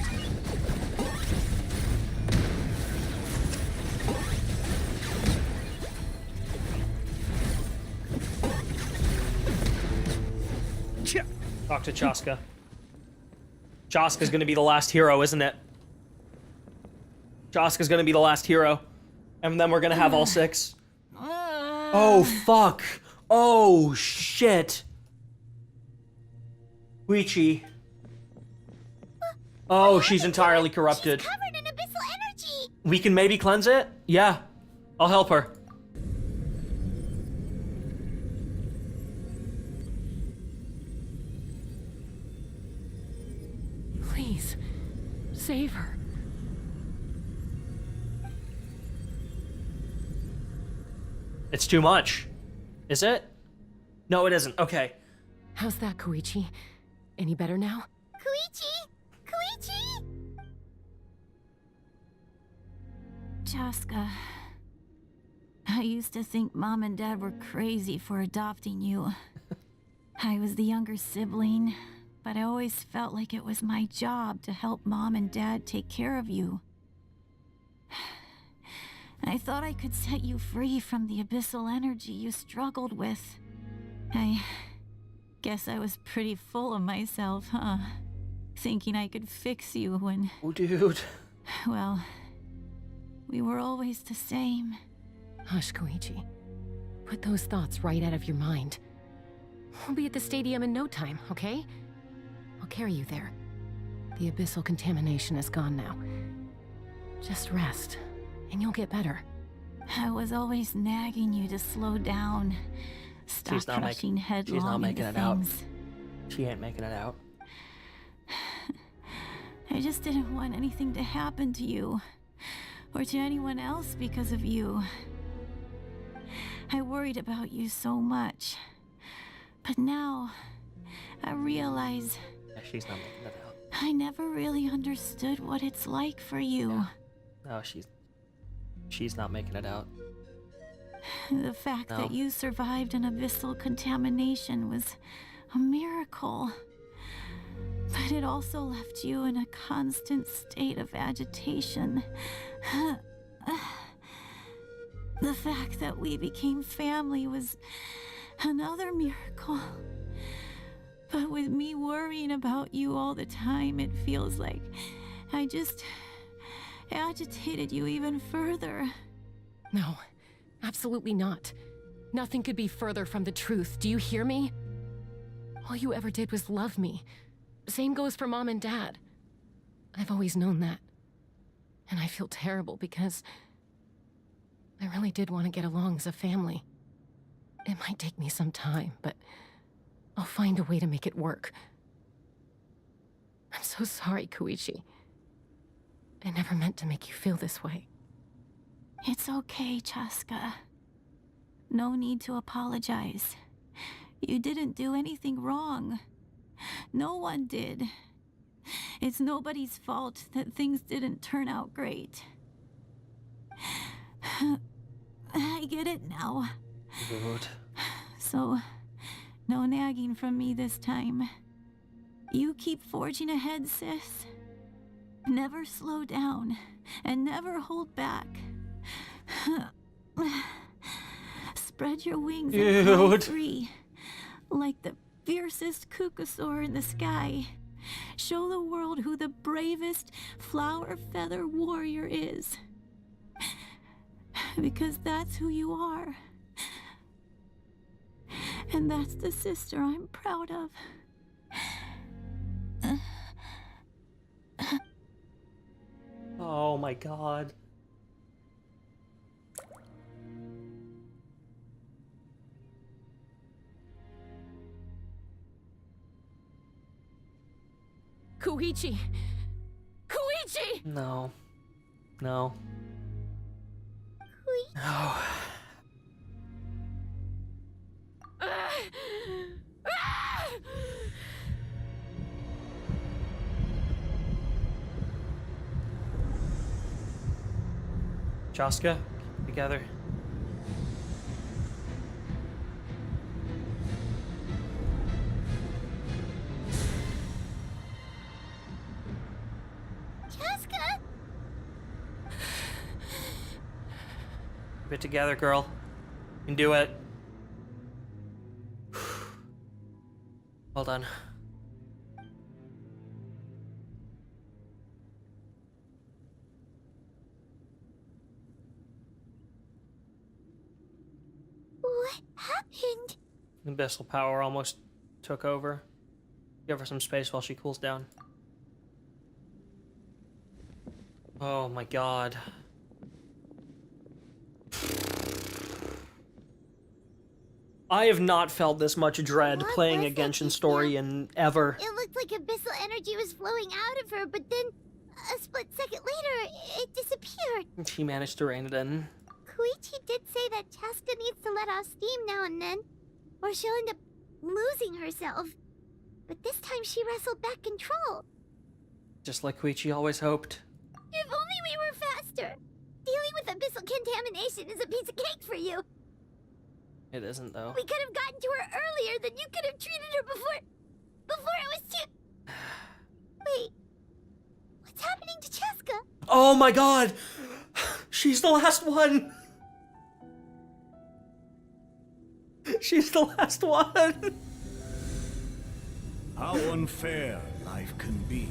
Talk to Chaska. Chaska's gonna be the last hero, isn't it? Chaska's gonna be the last hero. And then we're gonna have all 6. Oh, fuck. Oh, shit. Huichi. Oh, she's entirely corrupted. She's covered in abyssal energy. We can maybe cleanse it? Yeah. I'll help her. Please, save her. It's too much. Is it? No, it isn't. Okay. How's that, Koichi? Any better now? Koichi! Koichi! Chaska, I used to think Mom and Dad were crazy for adopting you. I was the younger sibling, but I always felt like it was my job to help Mom and Dad take care of you. I thought I could set you free from the abyssal energy you struggled with. I guess I was pretty full of myself, huh? Thinking I could fix you when... Oh, dude. Well, we were always the same. Hush, Koichi. Put those thoughts right out of your mind. We'll be at the stadium in no time, okay? I'll carry you there. The abyssal contamination is gone now. Just rest, and you'll get better. I was always nagging you to slow down. Stop rushing headlong She's not making into it out. things. She ain't making it out. I just didn't want anything to happen to you, or to anyone else because of you. I worried about you so much. But now, I realize... Yeah, she's not making it out. I never really understood what it's like for you. Yeah. No, she's not making it out. The fact that you survived an abyssal contamination was a miracle. But it also left you in a constant state of agitation. The fact that we became family was another miracle. But with me worrying about you all the time, it feels like I just agitated you even further. No, absolutely not. Nothing could be further from the truth. Do you hear me? All you ever did was love me. Same goes for Mom and Dad. I've always known that. And I feel terrible because I really did want to get along as a family. It might take me some time, but I'll find a way to make it work. I'm so sorry, Koichi. I never meant to make you feel this way. It's okay, Chaska. No need to apologize. You didn't do anything wrong. No one did. It's nobody's fault that things didn't turn out great. I get it now. Good. So, no nagging from me this time. You keep forging ahead, sis. Never slow down, and never hold back. Spread your wings and fly free, like the fiercest kukasaur in the sky. Show the world who the bravest flower feather warrior is. Because that's who you are. And that's the sister I'm proud of. Oh my god. Koichi! Koichi! No. No. No. Chaska, together. Chaska! Keep it together, girl. You can do it. Well done. What happened? Abyssal power almost took over. Give her some space while she cools down. Oh my god. I have not felt this much dread playing a Genshin story in ever. It looked like abyssal energy was flowing out of her, but then a split second later, it disappeared. She managed to rein it in. Koichi did say that Chaska needs to let off steam now and then, or she'll end up losing herself. But this time she wrestled back control. Just like Koichi always hoped. If only we were faster. Dealing with abyssal contamination is a piece of cake for you. It isn't, though. We could have gotten to her earlier, then you could have treated her before it was too... Wait. What's happening to Chaska? Oh my god! She's the last one! She's the last one! How unfair life can be.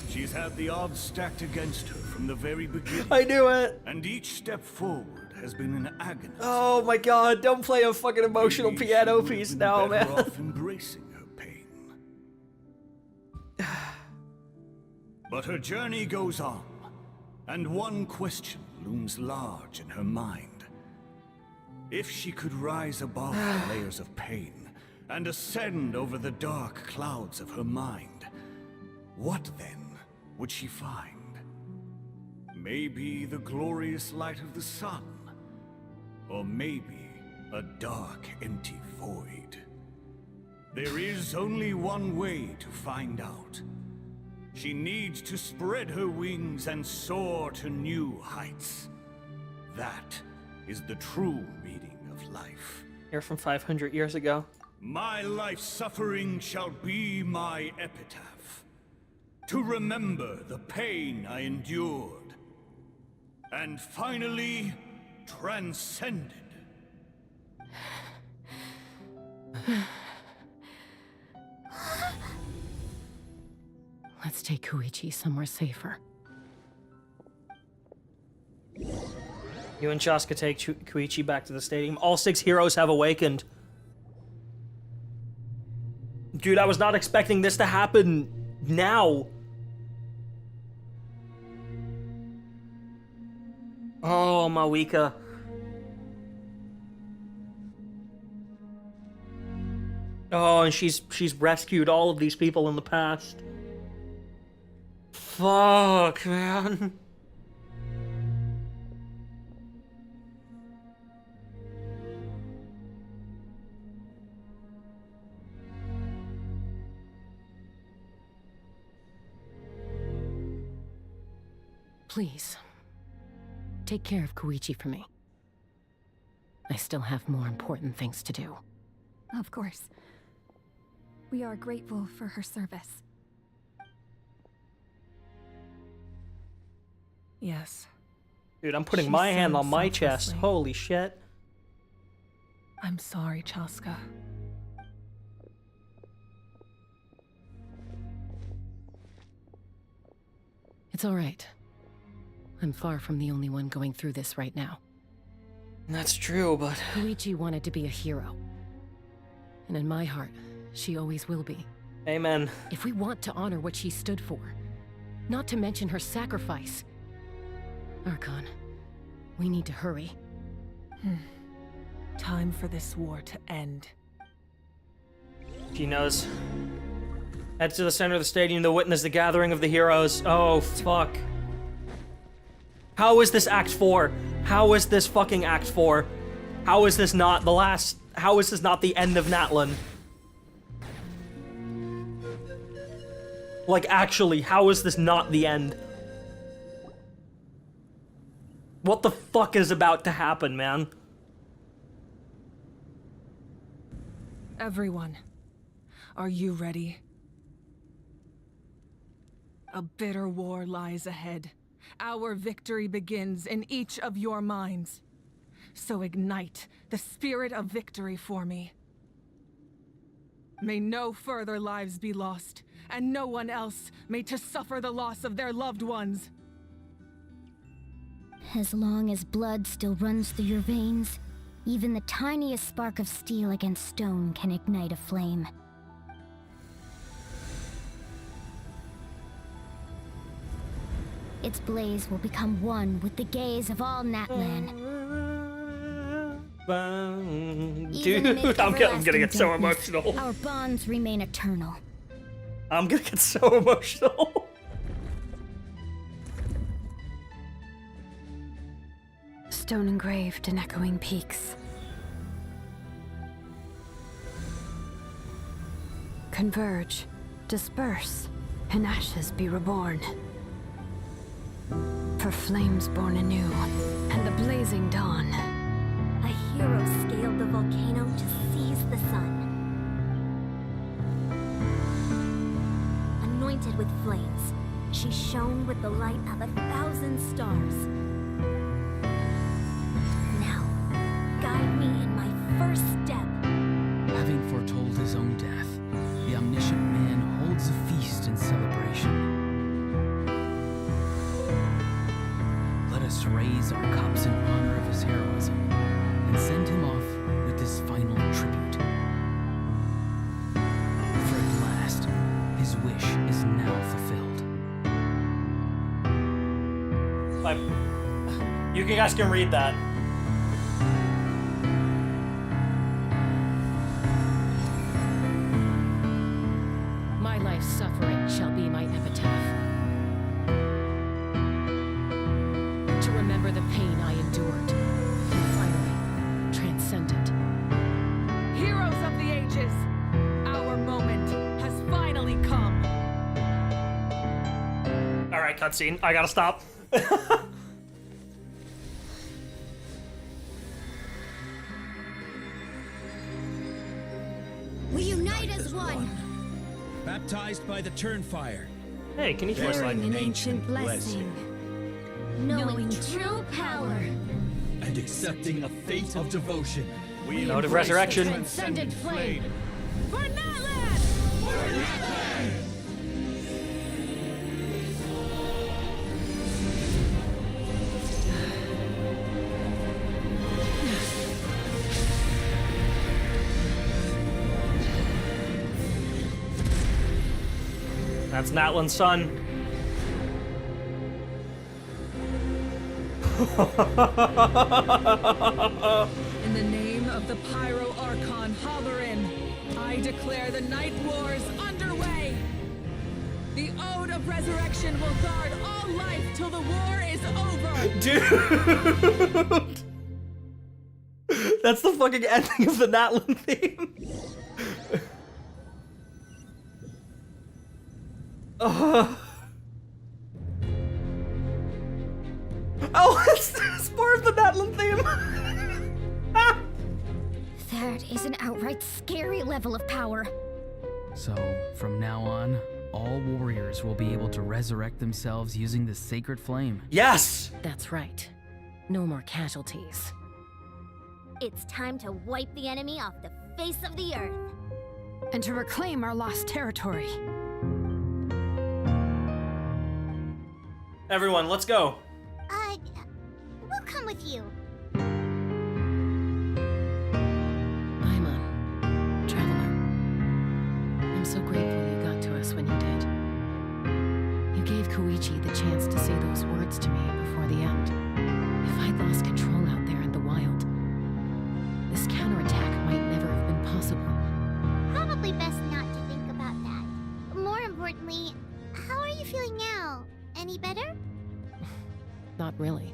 She's had the odds stacked against her from the very beginning. I knew it! And each step forward has been an agony. Oh my god, don't play a fucking emotional piano piece now, man. Off embracing her pain. But her journey goes on, and one question looms large in her mind. If she could rise above the layers of pain and ascend over the dark clouds of her mind, what then would she find? Maybe the glorious light of the sun, or maybe a dark, empty void. There is only one way to find out. She needs to spread her wings and soar to new heights. That is the true meaning of life. You're from 500 years ago. My life's suffering shall be my epitaph. To remember the pain I endured. And finally, transcended. Let's take Koichi somewhere safer. You and Chaska take Koichi back to the stadium. All 6 heroes have awakened. Dude, I was not expecting this to happen now. Oh, Mawika. Oh, and she's rescued all of these people in the past. Fuck, man. Please, take care of Koichi for me. I still have more important things to do. Of course. We are grateful for her service. Yes. Dude, I'm putting my hand on my chest. Holy shit. I'm sorry, Chaska. It's all right. I'm far from the only one going through this right now. That's true, but... Koichi wanted to be a hero. And in my heart, she always will be. Amen. If we want to honor what she stood for, not to mention her sacrifice, Archon, we need to hurry. Time for this war to end. She knows. Head to the center of the stadium to witness the gathering of the heroes. Oh, fuck. How is this Act 4? How is this fucking Act 4? How is this not the last... How is this not the end of Natlan? Like, actually, how is this not the end? What the fuck is about to happen, man? Everyone, are you ready? A bitter war lies ahead. Our victory begins in each of your minds. So ignite the spirit of victory for me. May no further lives be lost, and no one else may to suffer the loss of their loved ones. As long as blood still runs through your veins, Even the tiniest spark of steel against stone can ignite a flame. Its blaze will become one with the gaze of all Natlan. Dude, I'm gonna get so emotional. Our bonds remain eternal. I'm gonna get so emotional. Stone engraved in echoing peaks. Converge, disperse, in ashes be reborn. For flames born anew, and the blazing dawn. A hero scaled the volcano to seize the sun. Anointed with flames, she shone with the light of 1,000 stars. Now, guide me in my first step. Having foretold his own death, the omniscient man holds a feast in celebration. Let us raise our cups in honor of his heroism and send him off with this final tribute. For at last, his wish is now fulfilled. You guys can read that. My life's suffering shall be my epitaph. To remember the pain I endured, and finally, transcend it. Heroes of the ages, our moment has finally come. Alright, cutscene. I gotta stop. We unite as one. Baptized by the Turnfire. Hey, can you flash like an ancient blessing. Knowing true power. And accepting a fate of devotion. We Note of resurrection. Transcendent flame. For Natlan! For Natlan! That's Natlan's son. In the name of the Pyro Archon Xilonen, I declare the Night Wars underway! The Ode of Resurrection will guard all life till the war is over! Dude! That's the fucking ending of the Natlan theme. Oh, it's part of the Natlan theme. That is an outright scary level of power. So, from now on, all warriors will be able to resurrect themselves using the sacred flame. Yes! That's right. No more casualties. It's time to wipe the enemy off the face of the earth. And to reclaim our lost territory. Everyone, let's go. We'll come with you. Paimon, traveler. I'm so grateful you got to us when you did. You gave Koichi the chance to say those words to me before the end. If I'd lost control out there in the wild, this counterattack might never have been possible. Probably best not to think about that. More importantly, how are you feeling now? Any better? Not really.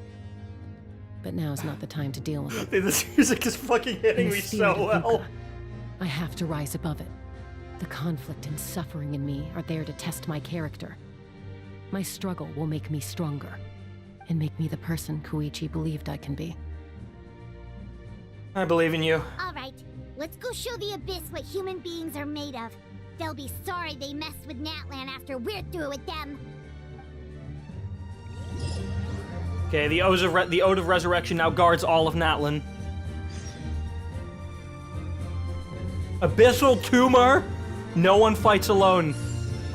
But now's not the time to deal with it. Dude, this music is fucking hitting In the me spirit so of well. Vuka, I have to rise above it. The conflict and suffering in me are there to test my character. My struggle will make me stronger, and make me the person Koichi believed I can be. I believe in you. Alright, let's go show the Abyss what human beings are made of. They'll be sorry they messed with Natlan after we're through with them. Okay, the Ode of Resurrection now guards all of Natlan. Abyssal Tumor? No one fights alone.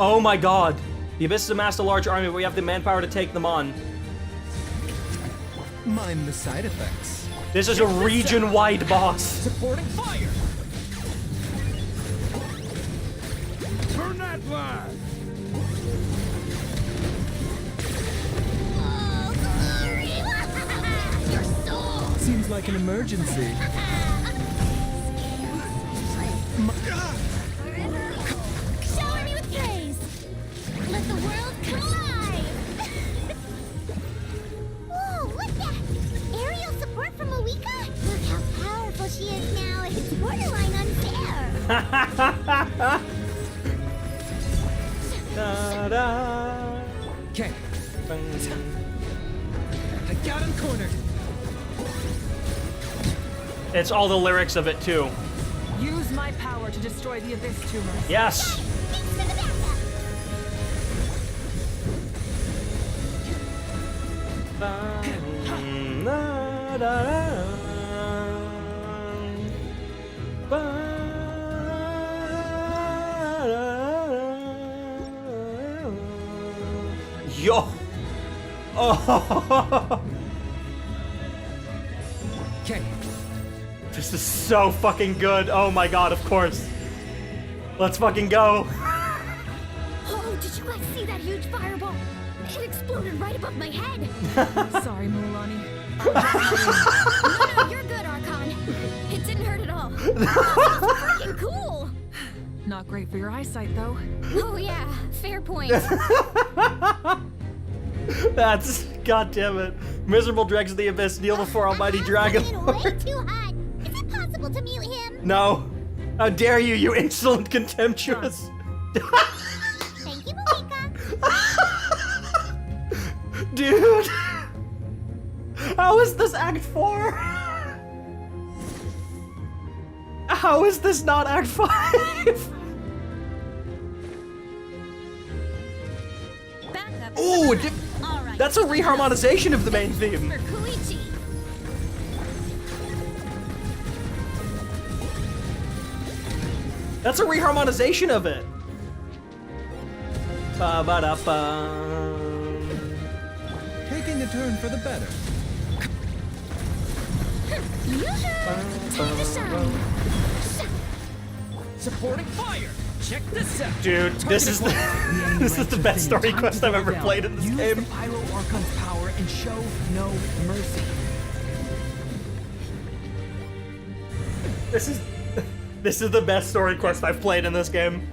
Oh my god. The Abyss has amassed a large army, but we have the manpower to take them on. Mind the side effects. This is a region-wide boss. Supporting fire. For Natlan! Seems like an emergency. Shower me with praise. Let the world come alive. Whoa, what's that? Aerial support from Moika? Look how powerful she is now. It's borderline unfair. Okay. I got him cornered. It's all the lyrics of it too. Use my power to destroy the Abyss tumors. Yes. Yo. Oh. Okay. This is so fucking good. Oh my god, of course. Let's fucking go. Oh, did you guys see that huge fireball? It exploded right above my head. Sorry, Mulani. No, you're good, Archon. It didn't hurt at all. It was freaking cool. Not great for your eyesight, though. Oh yeah, fair point. That's, god damn it. Miserable dregs of the abyss, kneel before almighty dragon. Way too hot. Is it possible to mute him? No. How dare you, you insolent contemptuous. Thank you, Moika. Dude. How is this Act 4? How is this not Act 5? Ooh, that's a reharmonization of the main theme. That's a reharmonization of it. Ba-ba-da-ba. Taking a turn for the better. Supporting fire. Check this out. Dude, this is the best story quest I've ever played in this game. Use the Pyro Archon's power and show no mercy. This is the best story quest I've played in this game.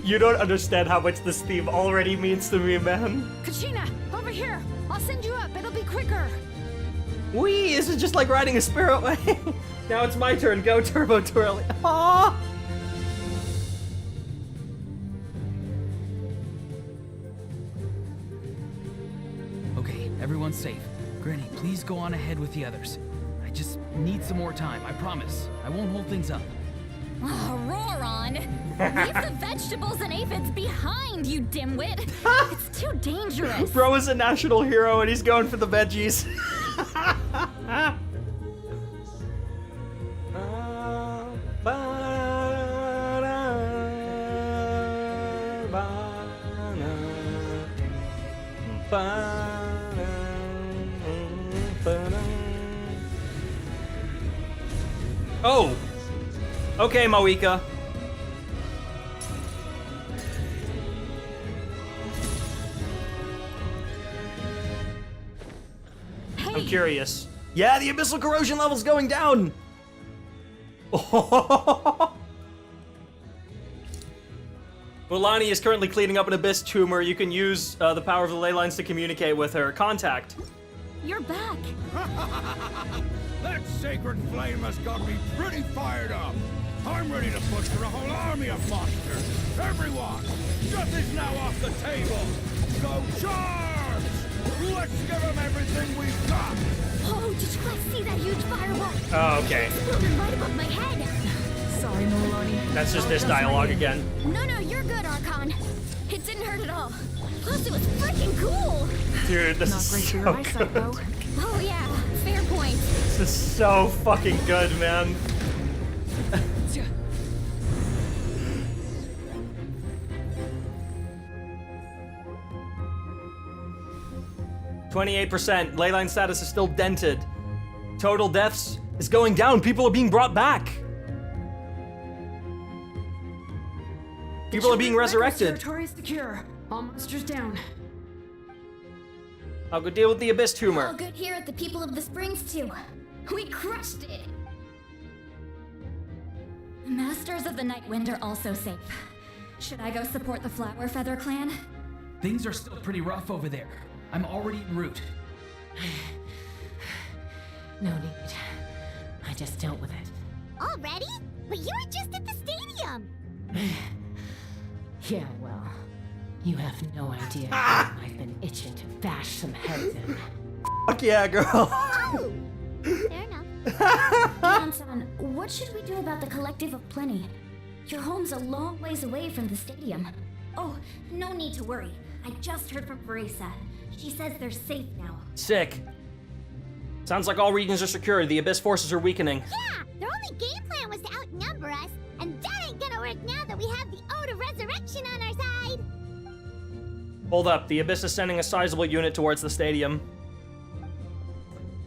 You don't understand how much this theme already means to me, man. Kachina, over here. I'll send you up. It'll be quicker. Wee, this is just like riding a sparrow. Now it's my turn. Go, Turbo Twirly. Aww. Okay, everyone's safe. Granny, please go on ahead with the others. I just need some more time, I promise. I won't hold things up. Ororon! Leave the vegetables and aphids behind, you dimwit! It's too dangerous! Bro is a national hero and he's going for the veggies. Oh! Okay, Moika. Hey. I'm curious. Yeah, the abyssal corrosion level's going down! Mulani is currently cleaning up an abyss tumor. You can use the power of the ley lines to communicate with her. Contact. You're back! That sacred flame has got me pretty fired up. I'm ready to butcher a whole army of monsters. Everyone, death is now off the table. So charge! Let's give them everything we've got. Oh, did you guys see that huge fireball? Oh, okay. It exploded right above my head. Sorry, Mulani. That's just this dialogue again. No, you're good, Archon. It didn't hurt at all. Plus, it was freaking cool. Dude, this Not is great for your so eyesight, good. though. Oh yeah, fair point. This is so fucking good, man. 28%. Leyline status is still dented. Total deaths is going down. People are being brought back. People are being resurrected. Territory is secure. All monsters down. I'll go deal with the Abyss tumor. All good here at the People of the Springs too. We crushed it. Masters of the Night Wind are also safe. Should I go support the Flower Feather clan? Things are still pretty rough over there. I'm already en route. No need. I just dealt with it. Already? But you were just at the stadium. Yeah, well, you have no idea. I've been itching to bash some heads in. Fuck yeah, girl. Oh, fair enough. Hansan, what should we do about the Collective of Plenty? Your home's a long ways away from the stadium. Oh, no need to worry. I just heard from Veresa. She says they're safe now. Sick. Sounds like all regions are secure. The Abyss forces are weakening. Yeah, their only game plan was to outnumber us, and that ain't gonna work now that we have the Ode of Resurrection on our side. Hold up. The Abyss is sending a sizable unit towards the stadium.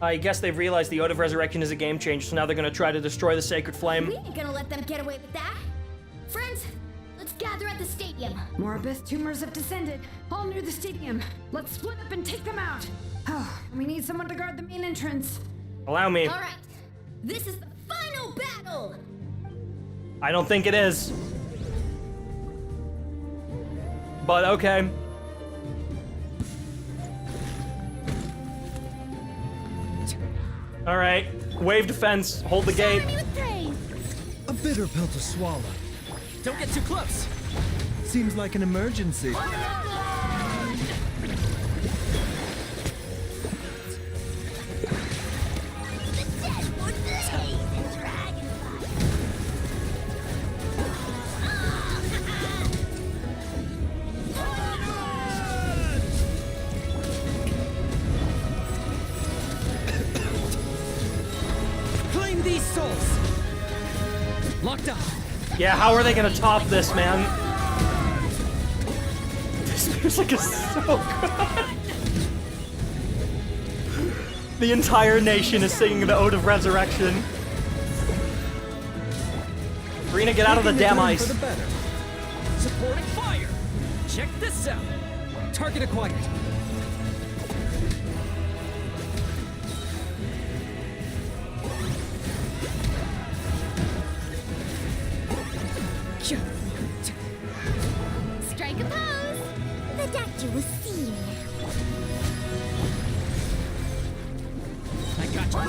I guess they've realized the Ode of Resurrection is a game changer, so now they're gonna try to destroy the Sacred Flame. We ain't gonna let them get away with that. Friends, let's gather at the stadium. More Abyss tumors have descended, all near the stadium. Let's split up and take them out. Oh, we need someone to guard the main entrance. Allow me. All right, this is the final battle. I don't think it is. But okay. All right. Wave defense. Hold the gate. A bitter pill to swallow. Don't get too close. Seems like an emergency. Claim these souls. Locked up. Yeah, how are they gonna top this, man? This music is so good. The entire nation is singing the Ode of Resurrection. Rena, get out of the damn ice. For the better. Supporting fire. Check this out. Target acquired. Strike a pose. The doctor will see you now. I got you.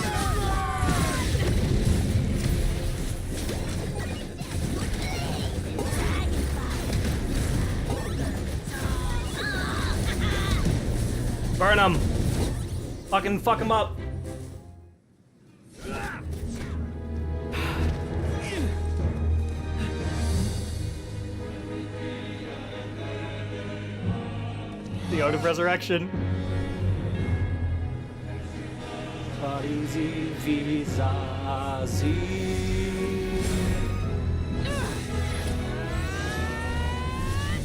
Burn him. Fucking fuck him up. The Ode of Resurrection. Parizi vizazi.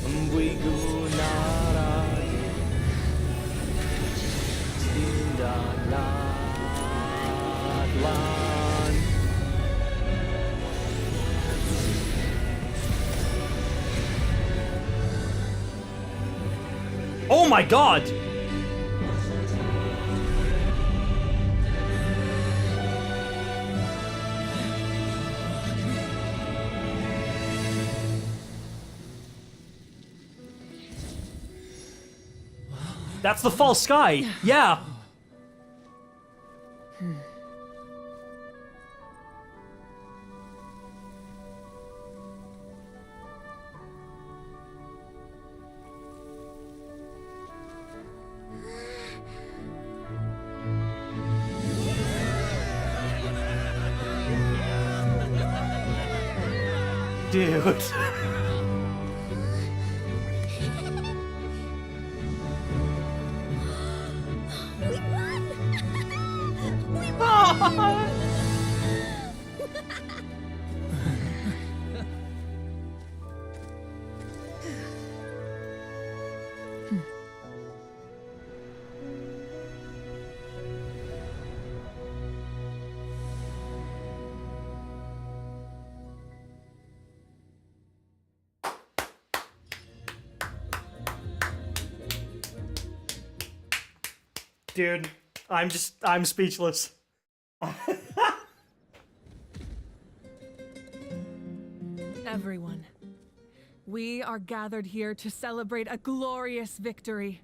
Mbwigunarai. Natlan. Oh my god! That's the false sky! Yeah! Dude. Dude, I'm speechless. Everyone, we are gathered here to celebrate a glorious victory.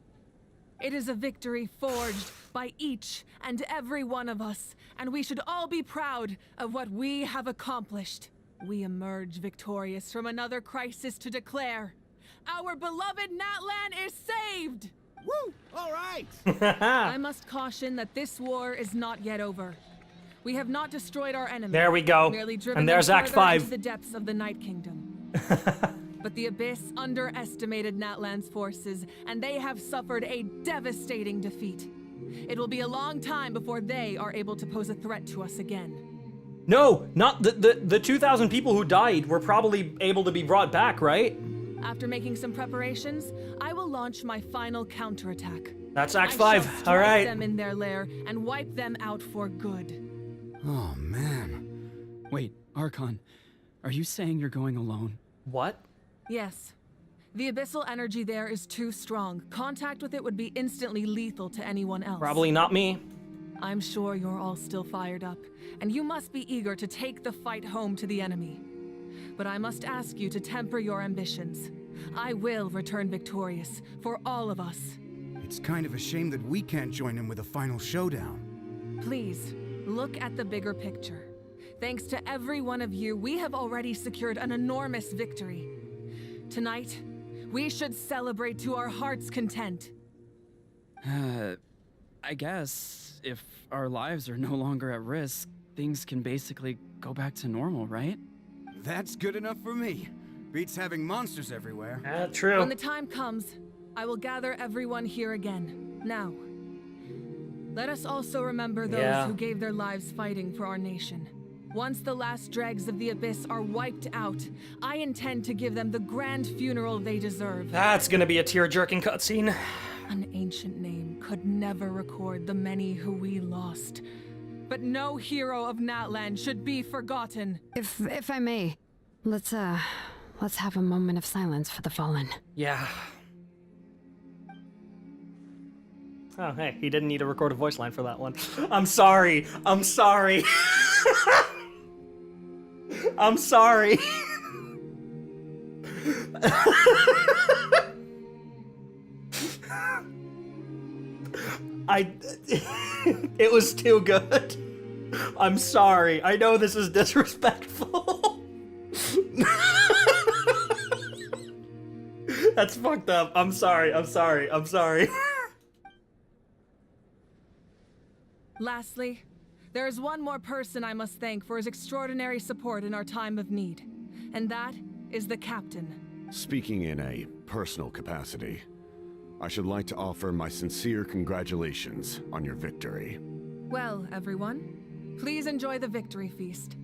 It is a victory forged by each and every one of us, and we should all be proud of what we have accomplished. We emerge victorious from another crisis to declare, our beloved Natlan is saved! Woo! All right! I must caution that this war is not yet over. We have not destroyed our enemy. There we go. Merely driven And there's them Act further 5. into the depths of the Night Kingdom. But the Abyss underestimated Natlan's forces, and they have suffered a devastating defeat. It will be a long time before they are able to pose a threat to us again. No, not the 2,000 people who died were probably able to be brought back, right? After making some preparations, I will launch my final counterattack. That's Act I 5. shall All strike right. them in their lair and wipe them out for good. Oh, man. Wait, Archon, are you saying you're going alone? What? Yes. The abyssal energy there is too strong. Contact with it would be instantly lethal to anyone else. Probably not me. I'm sure you're all still fired up, and you must be eager to take the fight home to the enemy. But I must ask you to temper your ambitions. I will return victorious, for all of us. It's kind of a shame that we can't join him with a final showdown. Please, look at the bigger picture. Thanks to every one of you, we have already secured an enormous victory. Tonight, we should celebrate to our heart's content. I guess if our lives are no longer at risk, things can basically go back to normal, right? That's good enough for me. Beats having monsters everywhere. True. When the time comes, I will gather everyone here again. Now, let us also remember those who gave their lives fighting for our nation. Once the last dregs of the Abyss are wiped out, I intend to give them the grand funeral they deserve. That's gonna be a tear-jerking cutscene. An ancient name could never record the many who we lost. But no hero of Natlan should be forgotten. If I may, let's have a moment of silence for the fallen. Yeah. Oh, hey, he didn't need to record a voice line for that one. I'm sorry. I'm sorry. I'm sorry. It was too good. I'm sorry. I know this is disrespectful. That's fucked up. I'm sorry. I'm sorry. I'm sorry. Lastly, there is one more person I must thank for his extraordinary support in our time of need, and that is the captain. Speaking in a personal capacity, I should like to offer my sincere congratulations on your victory. Well, everyone, please enjoy the victory feast.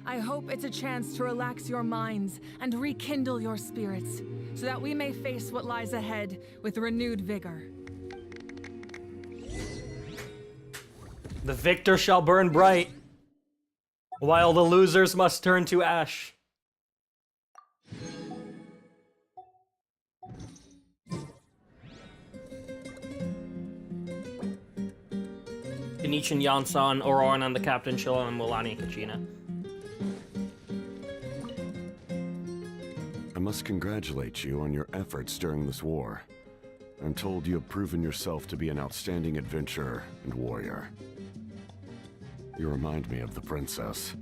I hope it's a chance to relax your minds and rekindle your spirits, so that we may face what lies ahead with renewed vigor. The victor shall burn bright, while the losers must turn to ash. Kenichin, Yansan, Ororon, and the Captain, Xilonen, Mulani, and Kachina. I must congratulate you on your efforts during this war. I'm told you have proven yourself to be an outstanding adventurer and warrior. You remind me of the princess.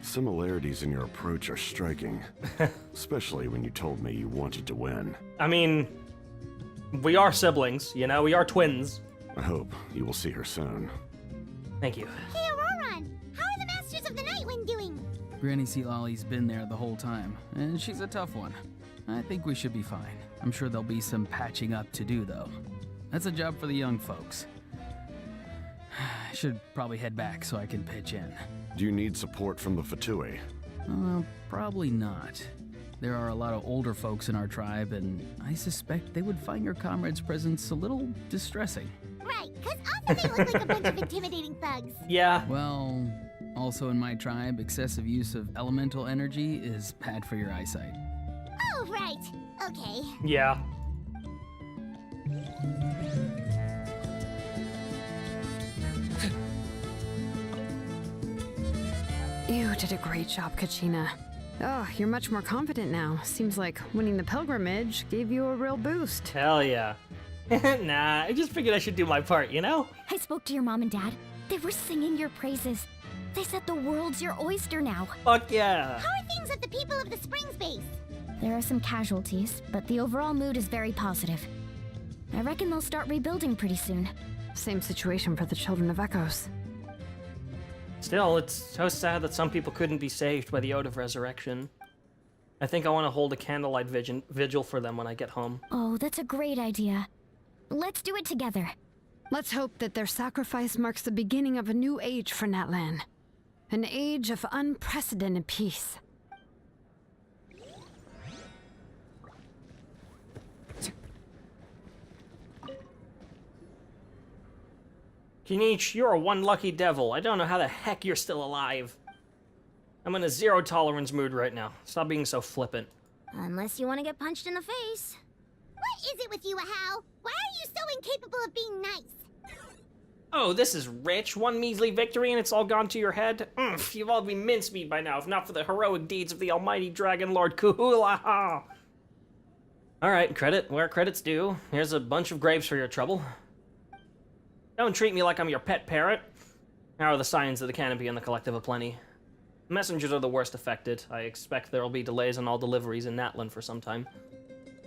Similarities in your approach are striking, especially when you told me you wanted to win. I mean, we are siblings, you know? We are twins. I hope you will see her soon. Thank you. Hey, Ororon! How are the Masters of the Nightwind doing? Granny Citlali's been there the whole time, and she's a tough one. I think we should be fine. I'm sure there'll be some patching up to do, though. That's a job for the young folks. should probably head back so I can pitch in. Do you need support from the Fatui? Probably not. There are a lot of older folks in our tribe, and I suspect they would find your comrade's presence a little distressing. Right, because often they look like a bunch of intimidating thugs. Yeah. Well, also in my tribe, excessive use of elemental energy is bad for your eyesight. Oh, right. Okay. Yeah. You did a great job, Kachina. Oh, you're much more confident now. Seems like winning the pilgrimage gave you a real boost. Hell yeah. Nah, I just figured I should do my part, you know? I spoke to your mom and dad. They were singing your praises. They said the world's your oyster now. Fuck yeah. How are things at the People of the Springs base? There are some casualties, but the overall mood is very positive. I reckon they'll start rebuilding pretty soon. Same situation for the Children of Echoes. Still, it's so sad that some people couldn't be saved by the Ode of Resurrection. I think I want to hold a candlelight vigil for them when I get home. Oh, that's a great idea. Let's do it together. Let's hope that their sacrifice marks the beginning of a new age for Natlan. An age of unprecedented peace. Kinich, you're a one lucky devil. I don't know how the heck you're still alive. I'm in a zero tolerance mood right now. Stop being so flippant. Unless you want to get punched in the face. What is it with you, Ahau? Why are you so incapable of being nice? Oh, this is rich. One measly victory and it's all gone to your head? You've all been mincemeat by now, if not for the heroic deeds of the almighty Dragon Lord Kuhulaha. Alright, credit where credit's due. Here's a bunch of grapes for your trouble. Don't treat me like I'm your pet parrot. How are the Scions of the Canopy and the Collective of Plenty? Messengers are the worst affected. I expect there will be delays in all deliveries in Natlan for some time.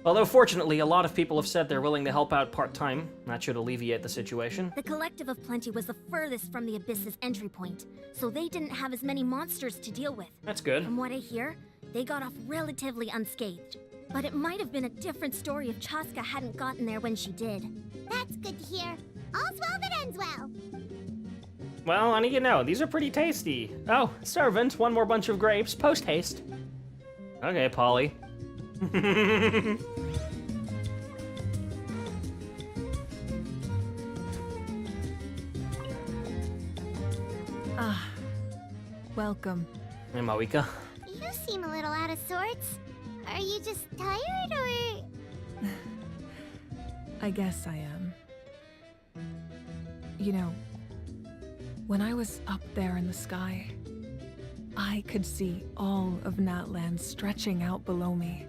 Although fortunately, a lot of people have said they're willing to help out part-time. That should alleviate the situation. The Collective of Plenty was the furthest from the Abyss's entry point, so they didn't have as many monsters to deal with. That's good. From what I hear, they got off relatively unscathed. But it might have been a different story if Chaska hadn't gotten there when she did. That's good to hear. All's well that ends well. Well, honey, you know, these are pretty tasty. Oh, servant, one more bunch of grapes, post haste. Okay, Polly. Ah, welcome. Hey, Mawika. You seem a little out of sorts. Are you just tired, or...? I guess I am. You know, when I was up there in the sky, I could see all of Natlan stretching out below me.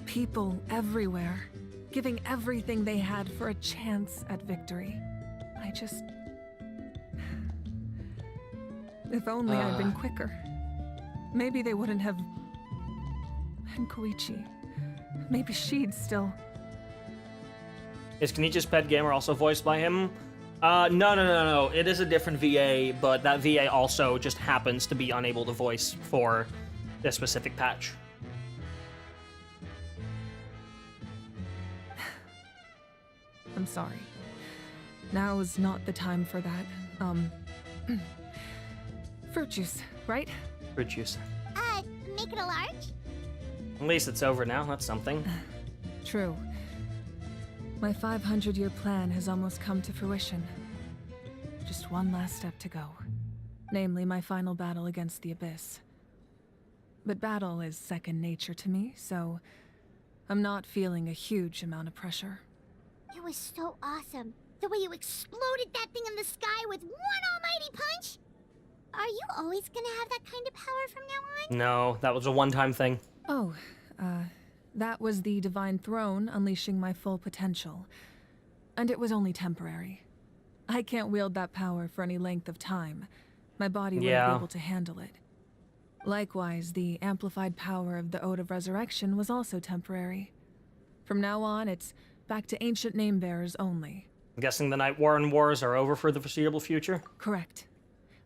People everywhere, giving everything they had for a chance at victory. I just... If only I'd been quicker. Maybe they wouldn't have... And Koichi. Maybe she'd still... Is Kenichi's pet gamer also voiced by him? No. It is a different VA, but that VA also just happens to be unable to voice for this specific patch. I'm sorry. Now is not the time for that. Fruit juice, right? Fruit juice. Make it a large? At least it's over now, that's something. True. My 500-year plan has almost come to fruition. Just one last step to go. Namely, my final battle against the Abyss. But battle is second nature to me, so I'm not feeling a huge amount of pressure. It was so awesome. The way you exploded that thing in the sky with one almighty punch. Are you always gonna have that kind of power from now on? No, that was a one-time thing. Oh, that was the Divine Throne unleashing my full potential. And it was only temporary. I can't wield that power for any length of time. My body wouldn't be able to handle it. Likewise, the amplified power of the Ode of Resurrection was also temporary. From now on, it's back to ancient name-bearers only. I'm guessing the Night War and Wars are over for the foreseeable future? Correct.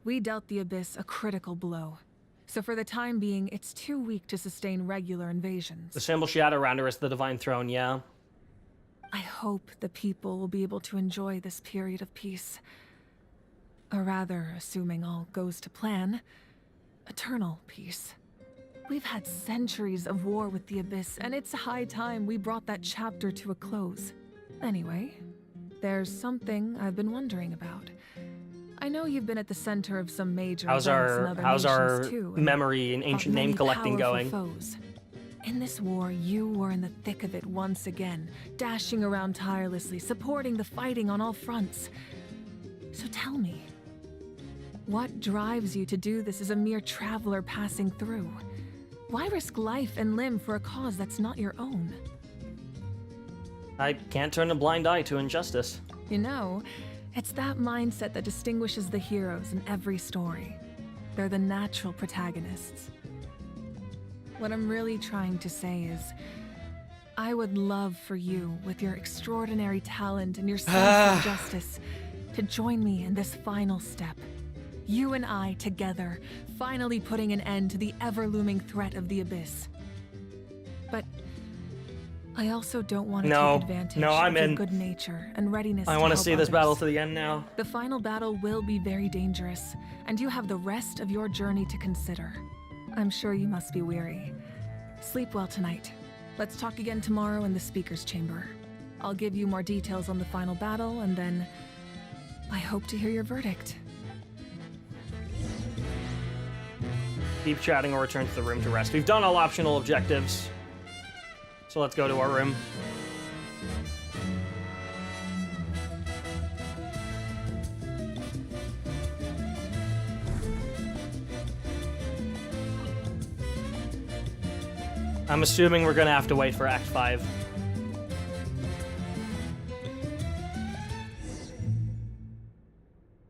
We dealt the Abyss a critical blow. So for the time being, it's too weak to sustain regular invasions. The symbol shadow around her is the Divine Throne, yeah. I hope the people will be able to enjoy this period of peace. Or rather, assuming all goes to plan, eternal peace. We've had centuries of war with the Abyss, and it's high time we brought that chapter to a close. Anyway, there's something I've been wondering about. I know you've been at the center of some major How's events in our other how's our nations too, memory and fought ancient name many collecting powerful going? Foes. In this war, you were in the thick of it once again, dashing around tirelessly, supporting the fighting on all fronts. So tell me, what drives you to do this as a mere traveler passing through? Why risk life and limb for a cause that's not your own? I can't turn a blind eye to injustice. You know, it's that mindset that distinguishes the heroes in every story. They're the natural protagonists. What I'm really trying to say is, I would love for you, with your extraordinary talent and your sense of justice, to join me in this final step. You and I together, finally putting an end to the ever-looming threat of the Abyss. But I also don't want to take advantage of your good nature and readiness to I want to help see this others. battle to the end now. The final battle will be very dangerous, and you have the rest of your journey to consider. I'm sure you must be weary. Sleep well tonight. Let's talk again tomorrow in the speaker's chamber. I'll give you more details on the final battle, and then I hope to hear your verdict. Keep chatting or return to the room to rest. We've done all optional objectives, so let's go to our room. I'm assuming we're gonna have to wait for Act 5.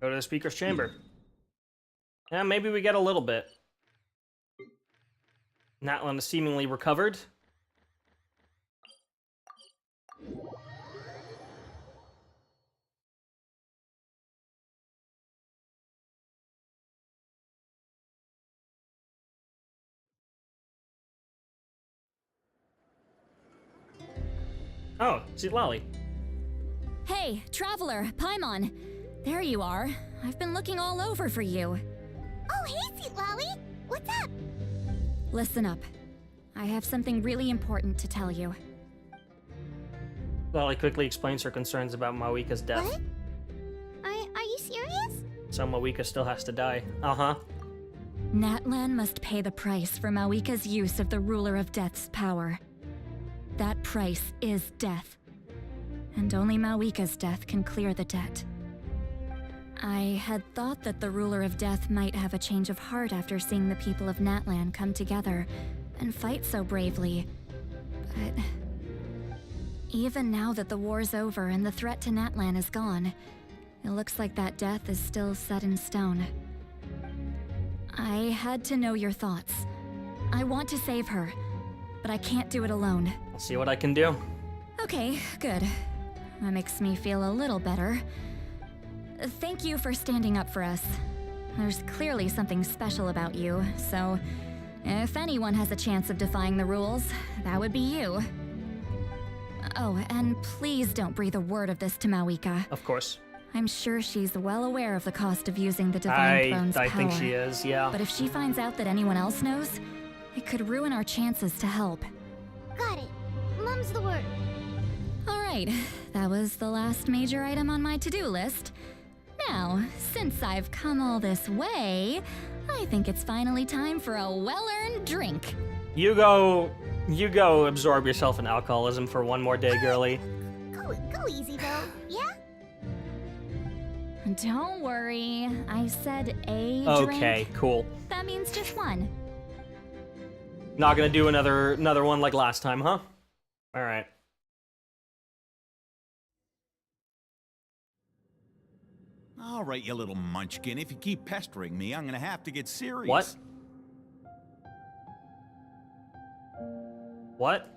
Go to the speaker's chamber. Yeah, maybe we get a little bit. Natlan is seemingly recovered. Oh, Citlali. Hey, traveler, Paimon. There you are. I've been looking all over for you. Oh, hey, Citlali. What's up? Listen up. I have something really important to tell you. Citlali quickly explains her concerns about Mawika's death. What? Are you serious? So Mawika still has to die. Uh-huh. Natlan must pay the price for Mawika's use of the Ruler of Death's power. That price is death. And only Mawika's death can clear the debt. I had thought that the Ruler of Death might have a change of heart after seeing the people of Natlan come together and fight so bravely. But even now that the war's over and the threat to Natlan is gone, it looks like that death is still set in stone. I had to know your thoughts. I want to save her, but I can't do it alone. I'll see what I can do. Okay, good. That makes me feel a little better. Thank you for standing up for us. There's clearly something special about you, so if anyone has a chance of defying the rules, that would be you. Oh, and please don't breathe a word of this to Mawika. Of course. I'm sure she's well aware of the cost of using the Divine Throne's power. I think she is, yeah. But if she finds out that anyone else knows, it could ruin our chances to help. Got it. Mum's the word. All right, that was the last major item on my to-do list. Now, since I've come all this way, I think it's finally time for a well-earned drink. You go absorb yourself in alcoholism for one more day, girly. Go easy, though, yeah? Don't worry, I said a drink. Okay, cool. That means just one. Not gonna do another one like last time, huh? All right. All right, you little munchkin. If you keep pestering me, I'm gonna have to get serious. What? What?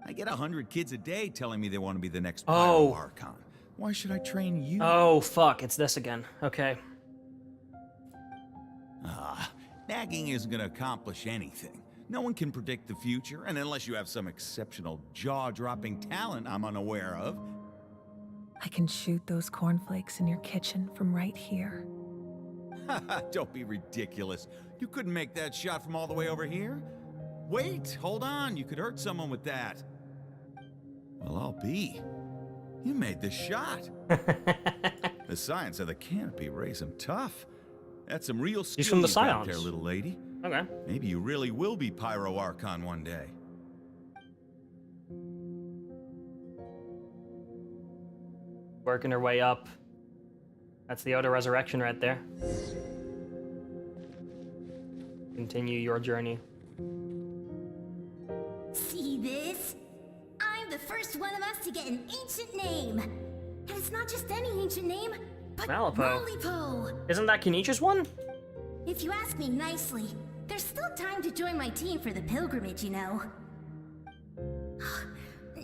I get 100 kids a day telling me they want to be the next Oh. archon. Why should I train you? Oh, fuck. It's this again. Okay. Nagging isn't gonna accomplish anything. No one can predict the future, and unless you have some exceptional jaw-dropping talent I'm unaware of. I can shoot those cornflakes in your kitchen from right here. Don't be ridiculous. You couldn't make that shot from all the way over here. Wait, hold on. You could hurt someone with that. Well, I'll be. You made the shot. The Scions of the Canopy raise them tough. That's some real skill. He's from the you've got Scions. there, little lady. Okay. Maybe you really will be Pyro Archon one day. Working her way up. That's the Outer Resurrection right there. Continue your journey. See this? I'm the first one of us to get an ancient name. And it's not just any ancient name, but Malipo. Malipo. Isn't that Kenichi's one? If you ask me nicely, there's still time to join my team for the pilgrimage, you know.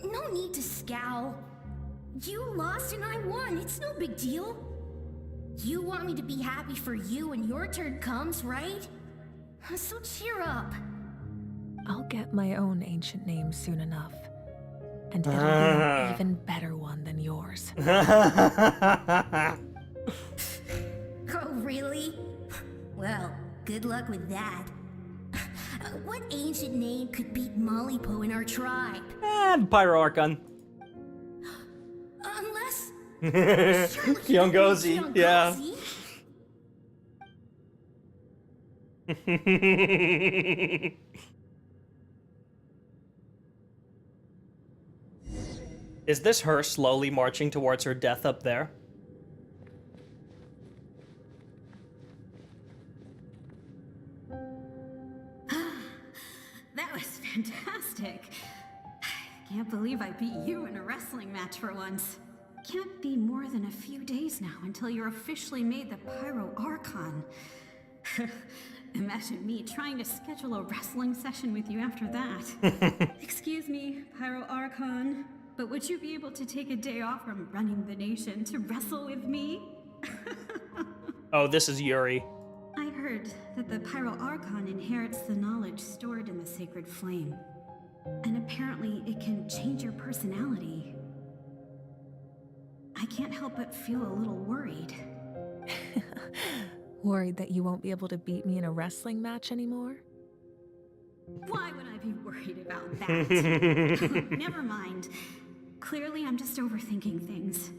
No need to scowl. You lost and I won, it's no big deal. You want me to be happy for you when your turn comes, right? So cheer up. I'll get my own ancient name soon enough. And it'll be an even better one than yours. Oh, really? Well, good luck with that. What ancient name could beat Malipo in our tribe? And Pyro Archon. Unless... Kiongozi, yeah. Is this her slowly marching towards her death up there? That was fantastic. Can't believe I beat you in a wrestling match for once. Can't be more than a few days now until you're officially made the Pyro Archon. Imagine me trying to schedule a wrestling session with you after that. Excuse me, Pyro Archon, but would you be able to take a day off from running the nation to wrestle with me? Oh, this is Yuri. I heard that the Pyro Archon inherits the knowledge stored in the sacred flame. And apparently it can change your personality. I can't help but feel a little worried. Worried that you won't be able to beat me in a wrestling match anymore? Why would I be worried about that? Never mind. Clearly I'm just overthinking things.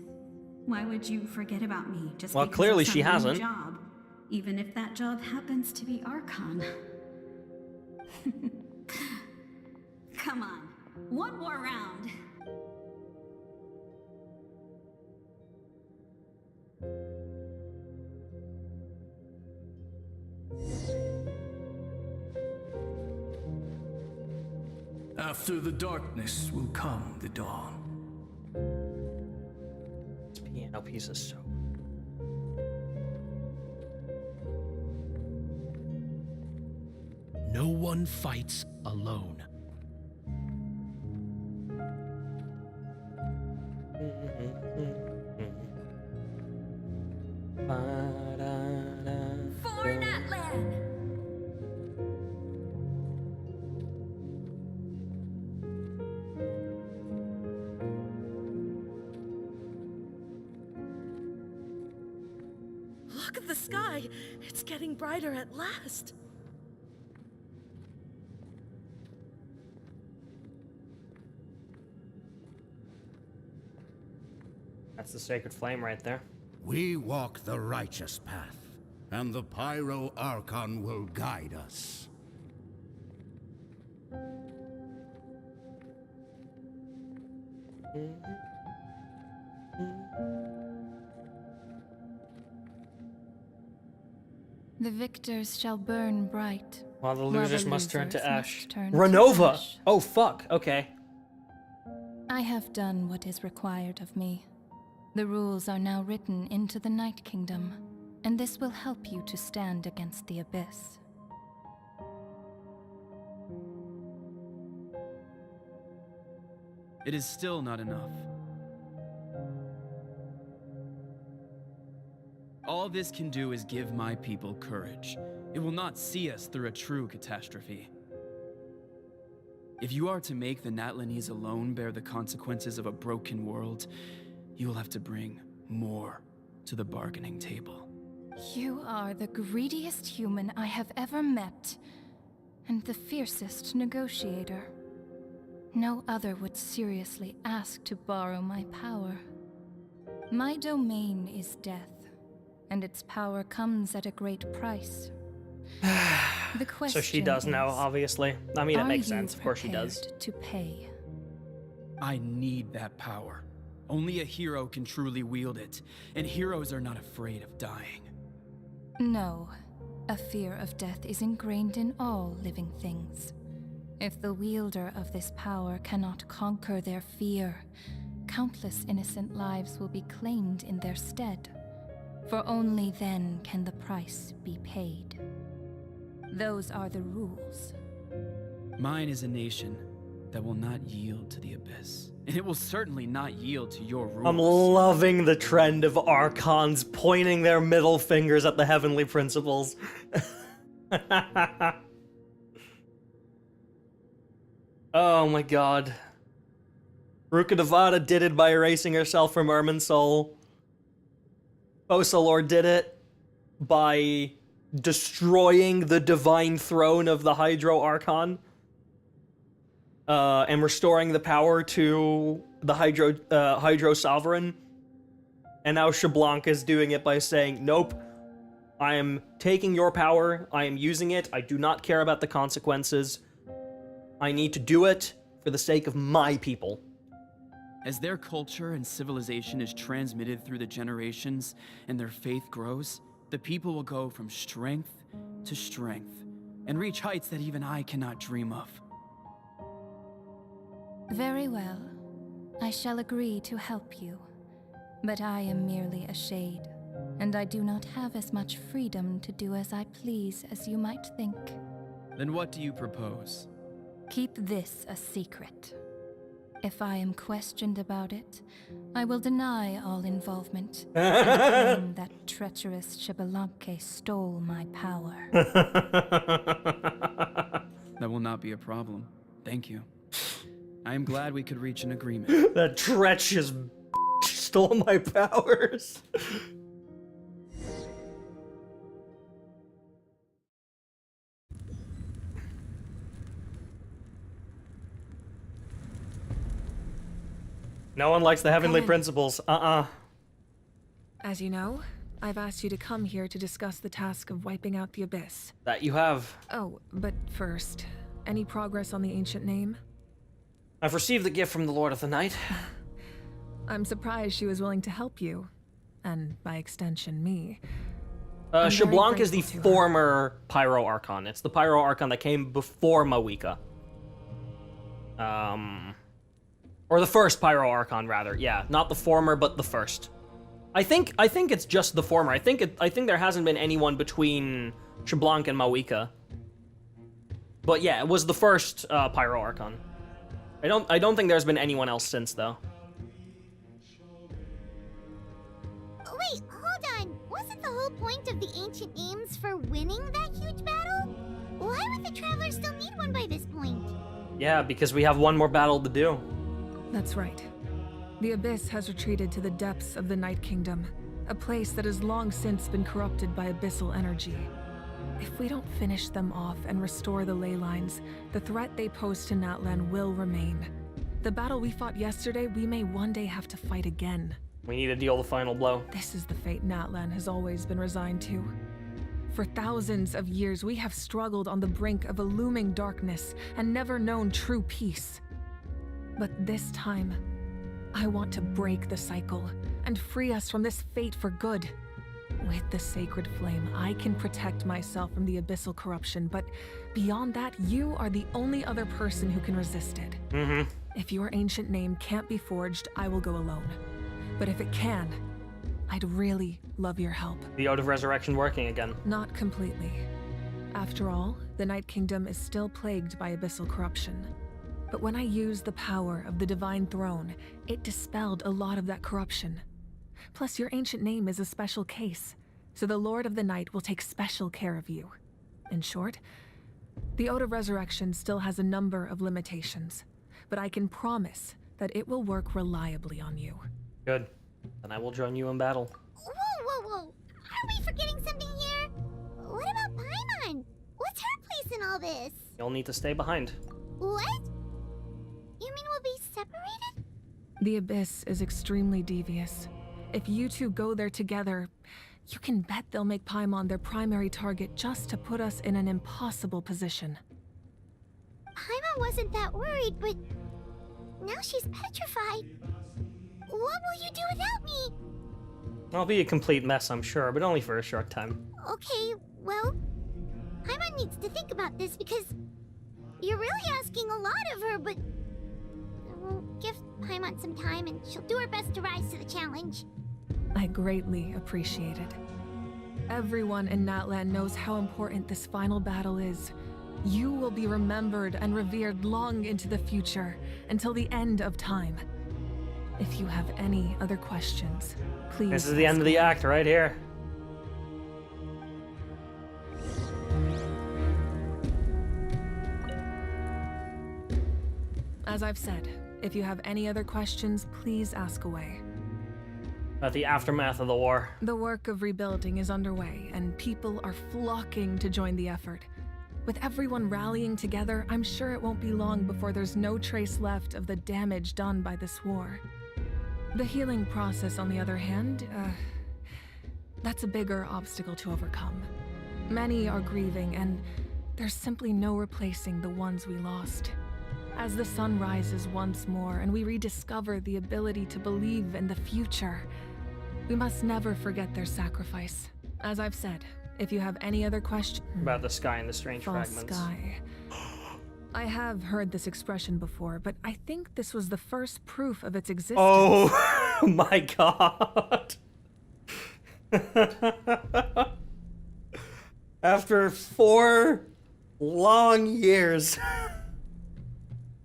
Why would you forget about me just well, because clearly of some she new hasn't. job, even if that job happens to be Archon. Come on, one more round. After the darkness will come the dawn. This piano piece is so... No one fights alone. For Natlan! Look at the sky! It's getting brighter at last! That's the sacred flame right there. We walk the righteous path, and the Pyro Archon will guide us. The victors shall burn bright, While the losers must turn to ash. turn to Renova! ash. Oh, fuck. Okay. I have done what is required of me. The rules are now written into the Night Kingdom, and this will help you to stand against the Abyss. It is still not enough. All this can do is give my people courage. It will not see us through a true catastrophe. If you are to make the Natlanese alone bear the consequences of a broken world, you will have to bring more to the bargaining table. You are the greediest human I have ever met, and the fiercest negotiator. No other would seriously ask to borrow my power. My domain is death, and its power comes at a great price. The question So she does know, is, obviously. I mean, it are makes you sense. Of course she does. prepared to pay? I need that power. Only a hero can truly wield it, and heroes are not afraid of dying. No. A fear of death is ingrained in all living things. If the wielder of this power cannot conquer their fear, countless innocent lives will be claimed in their stead. For only then can the price be paid. Those are the rules. Mine is a nation that will not yield to the Abyss. And it will certainly not yield to your rules. I'm loving the trend of archons pointing their middle fingers at the heavenly principles. Oh my god. Ruka Devada did it by erasing herself from Irminsul. Osalor did it by destroying the divine throne of the Hydro Archon. And restoring the power to the Hydro Sovereign. And now Xilblanc is doing it by saying, nope, I am taking your power, I am using it, I do not care about the consequences. I need to do it for the sake of my people. As their culture and civilization is transmitted through the generations and their faith grows, the people will go from strength to strength and reach heights that even I cannot dream of. Very well. I shall agree to help you. But I am merely a shade, and I do not have as much freedom to do as I please as you might think. Then what do you propose? Keep this a secret. If I am questioned about it, I will deny all involvement and claim that treacherous Spvwvky stole my power. That will not be a problem. Thank you. I am glad we could reach an agreement. That treacherous stole my powers. No one likes the heavenly principles. As you know, I've asked you to come here to discuss the task of wiping out the Abyss. That you have. Oh, but first, any progress on the ancient name? I've received the gift from the Lord of the Night. I'm surprised she was willing to help you. And by extension, me. Xilblanc is the former Pyro Archon. It's the Pyro Archon that came before Mawika. Or the first Pyro Archon, rather. Yeah, not the former, but the first. I think it's just the former. I think there hasn't been anyone between Xilblanc and Mawika. But yeah, it was the first Pyro Archon. I don't think there's been anyone else since, though. Wait, hold on. Wasn't the whole point of the ancient names for winning that huge battle? Why would the Travelers still need one by this point? Yeah, because we have one more battle to do. That's right. The Abyss has retreated to the depths of the Night Kingdom, a place that has long since been corrupted by abyssal energy. If we don't finish them off and restore the ley lines, the threat they pose to Natlan will remain. The battle we fought yesterday, we may one day have to fight again. We need to deal the final blow. This is the fate Natlan has always been resigned to. For thousands of years, we have struggled on the brink of a looming darkness and never known true peace. But this time, I want to break the cycle and free us from this fate for good. With the sacred flame, I can protect myself from the abyssal corruption, but beyond that, you are the only other person who can resist it. If your ancient name can't be forged, I will go alone. But if it can, I'd really love your help. The Ode of Resurrection working again. Not completely. After all, the Night Kingdom is still plagued by abyssal corruption. But when I used the power of the Divine Throne, it dispelled a lot of that corruption. Plus, your ancient name is a special case, so the Lord of the Night will take special care of you. In short, the Ode of Resurrection still has a number of limitations, but I can promise that it will work reliably on you. Good. Then I will join you in battle. Whoa, whoa, whoa! Are we forgetting something all this? You'll need to stay behind. What? You mean we'll be separated? The Abyss is extremely devious. If you two go there together, you can bet they'll make Paimon their primary target just to put us in an impossible position. Paimon wasn't that worried, but now she's petrified. What will you do without me? I'll be a complete mess, I'm sure, but only for a short time. Okay, well, Paimon needs to think about this because you're really asking a lot of her, but we'll give Paimon some time and she'll do her best to rise to the challenge. I greatly appreciate it. Everyone in Natlan knows how important this final battle is. You will be remembered and revered long into the future, until the end of time. If you have any other questions, please. This is the end of the act right here. As I've said, if you have any other questions, please ask away. About the aftermath of the war. The work of rebuilding is underway, and people are flocking to join the effort. With everyone rallying together, I'm sure it won't be long before there's no trace left of the damage done by this war. The healing process, on the other hand, that's a bigger obstacle to overcome. Many are grieving, and there's simply no replacing the ones we lost. As the sun rises once more and we rediscover the ability to believe in the future, we must never forget their sacrifice. As I've said, if you have any other questions about the sky and the strange false fragments. Sky. I have heard this expression before, but I think this was the first proof of its existence. Oh my god. After 4 long years,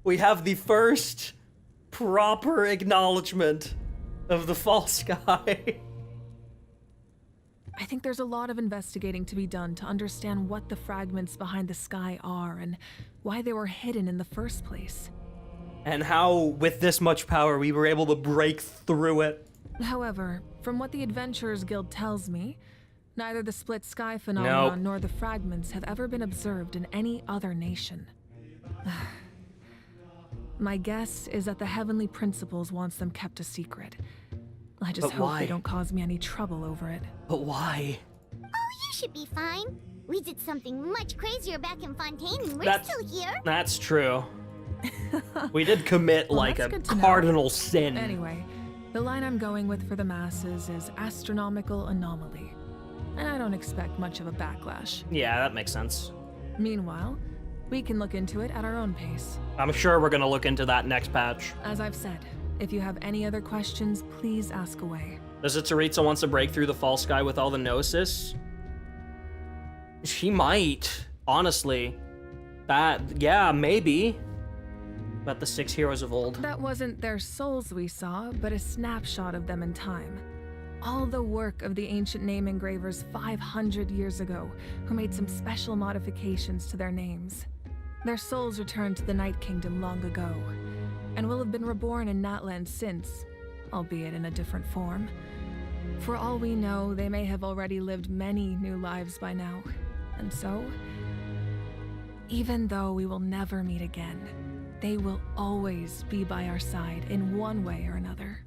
we have the first proper acknowledgement of the false sky. I think there's a lot of investigating to be done to understand what the fragments behind the sky are and why they were hidden in the first place. And how, with this much power, we were able to break through it. However, from what the Adventurers Guild tells me, neither the split sky phenomenon nor the fragments have ever been observed in any other nation. My guess is that the Heavenly Principles wants them kept a secret. I just hope they don't cause me any trouble over it. But why? Oh, you should be fine. We did something much crazier back in Fontaine and we're still here. That's true. We did commit like a cardinal sin. Anyway, the line I'm going with for the masses is astronomical anomaly. And I don't expect much of a backlash. Yeah, that makes sense. Meanwhile, we can look into it at our own pace. I'm sure we're gonna look into that next patch. As I've said, if you have any other questions, please ask away. Does it Tsaritsa wants to break through the false sky with all the gnosis? She might, honestly. Yeah, maybe. About the 6 heroes of old. That wasn't their souls we saw, but a snapshot of them in time. All the work of the ancient name engravers 500 years ago, who made some special modifications to their names. Their souls returned to the Night Kingdom long ago, and will have been reborn in Natlan since, albeit in a different form. For all we know, they may have already lived many new lives by now, and so, even though we will never meet again, they will always be by our side in one way or another.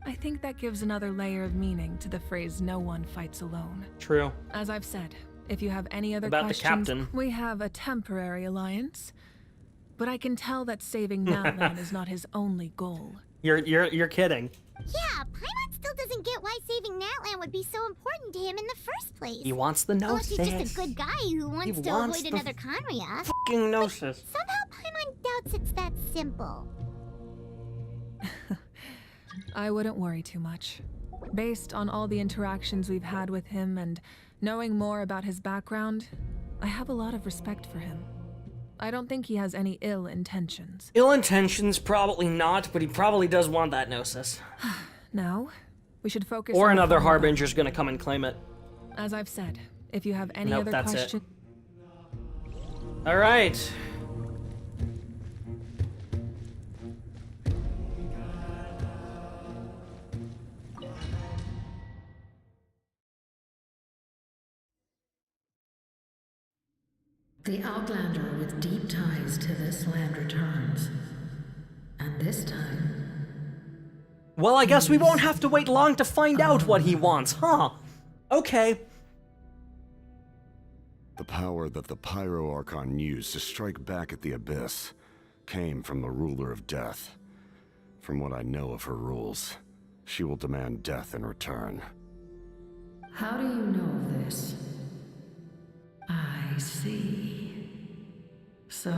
I think that gives another layer of meaning to the phrase "no one fights alone." True. As I've said, if you have any other About questions, the captain. we have a temporary alliance. But I can tell that saving Natlan is not his only goal. You're kidding. Yeah, Paimon still doesn't get why saving Natlan would be so important to him in the first place. He wants the gnosis. Unless he's just a good guy who wants to avoid another Conria. Fucking gnosis. Somehow Paimon doubts it's that simple. I wouldn't worry too much. Based on all the interactions we've had with him and knowing more about his background, I have a lot of respect for him. I don't think he has any ill intentions. Ill intentions, probably not, but he probably does want that gnosis. Now, we should focus or on another harbinger's gonna come and claim it. As I've said, if you have any Nope, other that's questions... All right. The Outlander with deep ties to this land returns. And this time... Well, I guess we won't have to wait long to find out what he wants, huh? Okay. The power that the Pyro Archon used to strike back at the Abyss came from the Ruler of Death. From what I know of her rules, she will demand death in return. How do you know this? I see. So,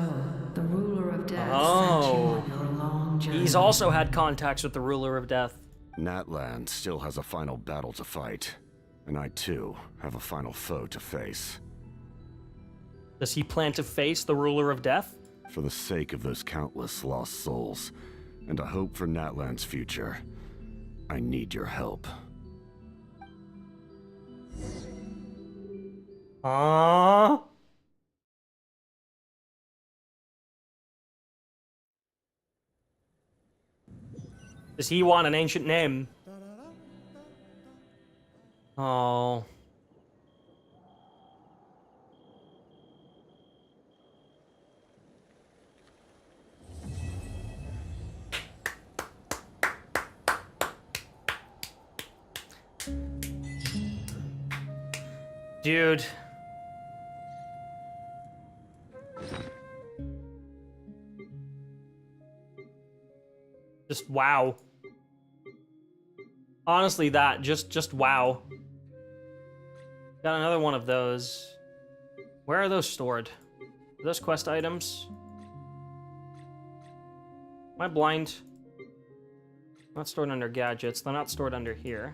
the Ruler of Death sent you on your long journey. He's also had contacts with the Ruler of Death. Natlan still has a final battle to fight, and I too have a final foe to face. Does he plan to face the Ruler of Death? For the sake of those countless lost souls, and a hope for Natlan's future, I need your help. Does he want an ancient name? Oh. Dude. Just wow. Honestly, just wow. Got another one of those. Where are those stored? Are those quest items? Am I blind? Not stored under gadgets. They're not stored under here.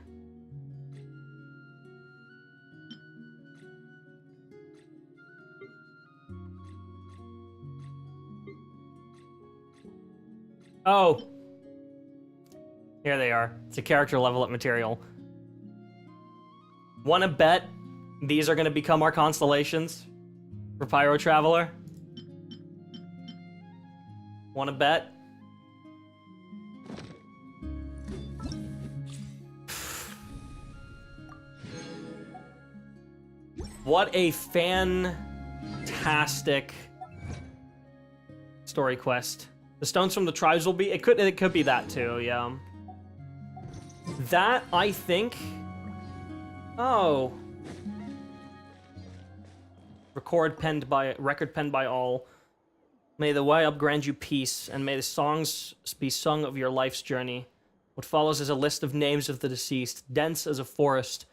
Oh. Here they are. It's a character level up material. Wanna bet these are gonna become our constellations for Pyro Traveler? Wanna bet? What a fantastic story quest. The stones from the tribes will be, it could be that too, yeah. That, I think... Oh. Record penned by all. May the way up grant you peace, and may the songs be sung of your life's journey. What follows is a list of names of the deceased, dense as a forest,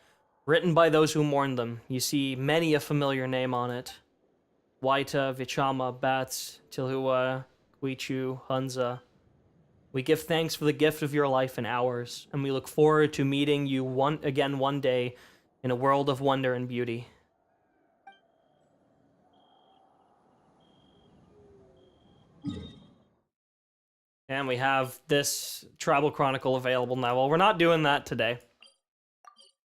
written by those who mourn them. You see many a familiar name on it. Waita, Vichama, Bats, Tilhua, Quichu, Hunza. We give thanks for the gift of your life and ours, and we look forward to meeting you again one day in a world of wonder and beauty. And we have this Tribal Chronicle available now. Well, we're not doing that today.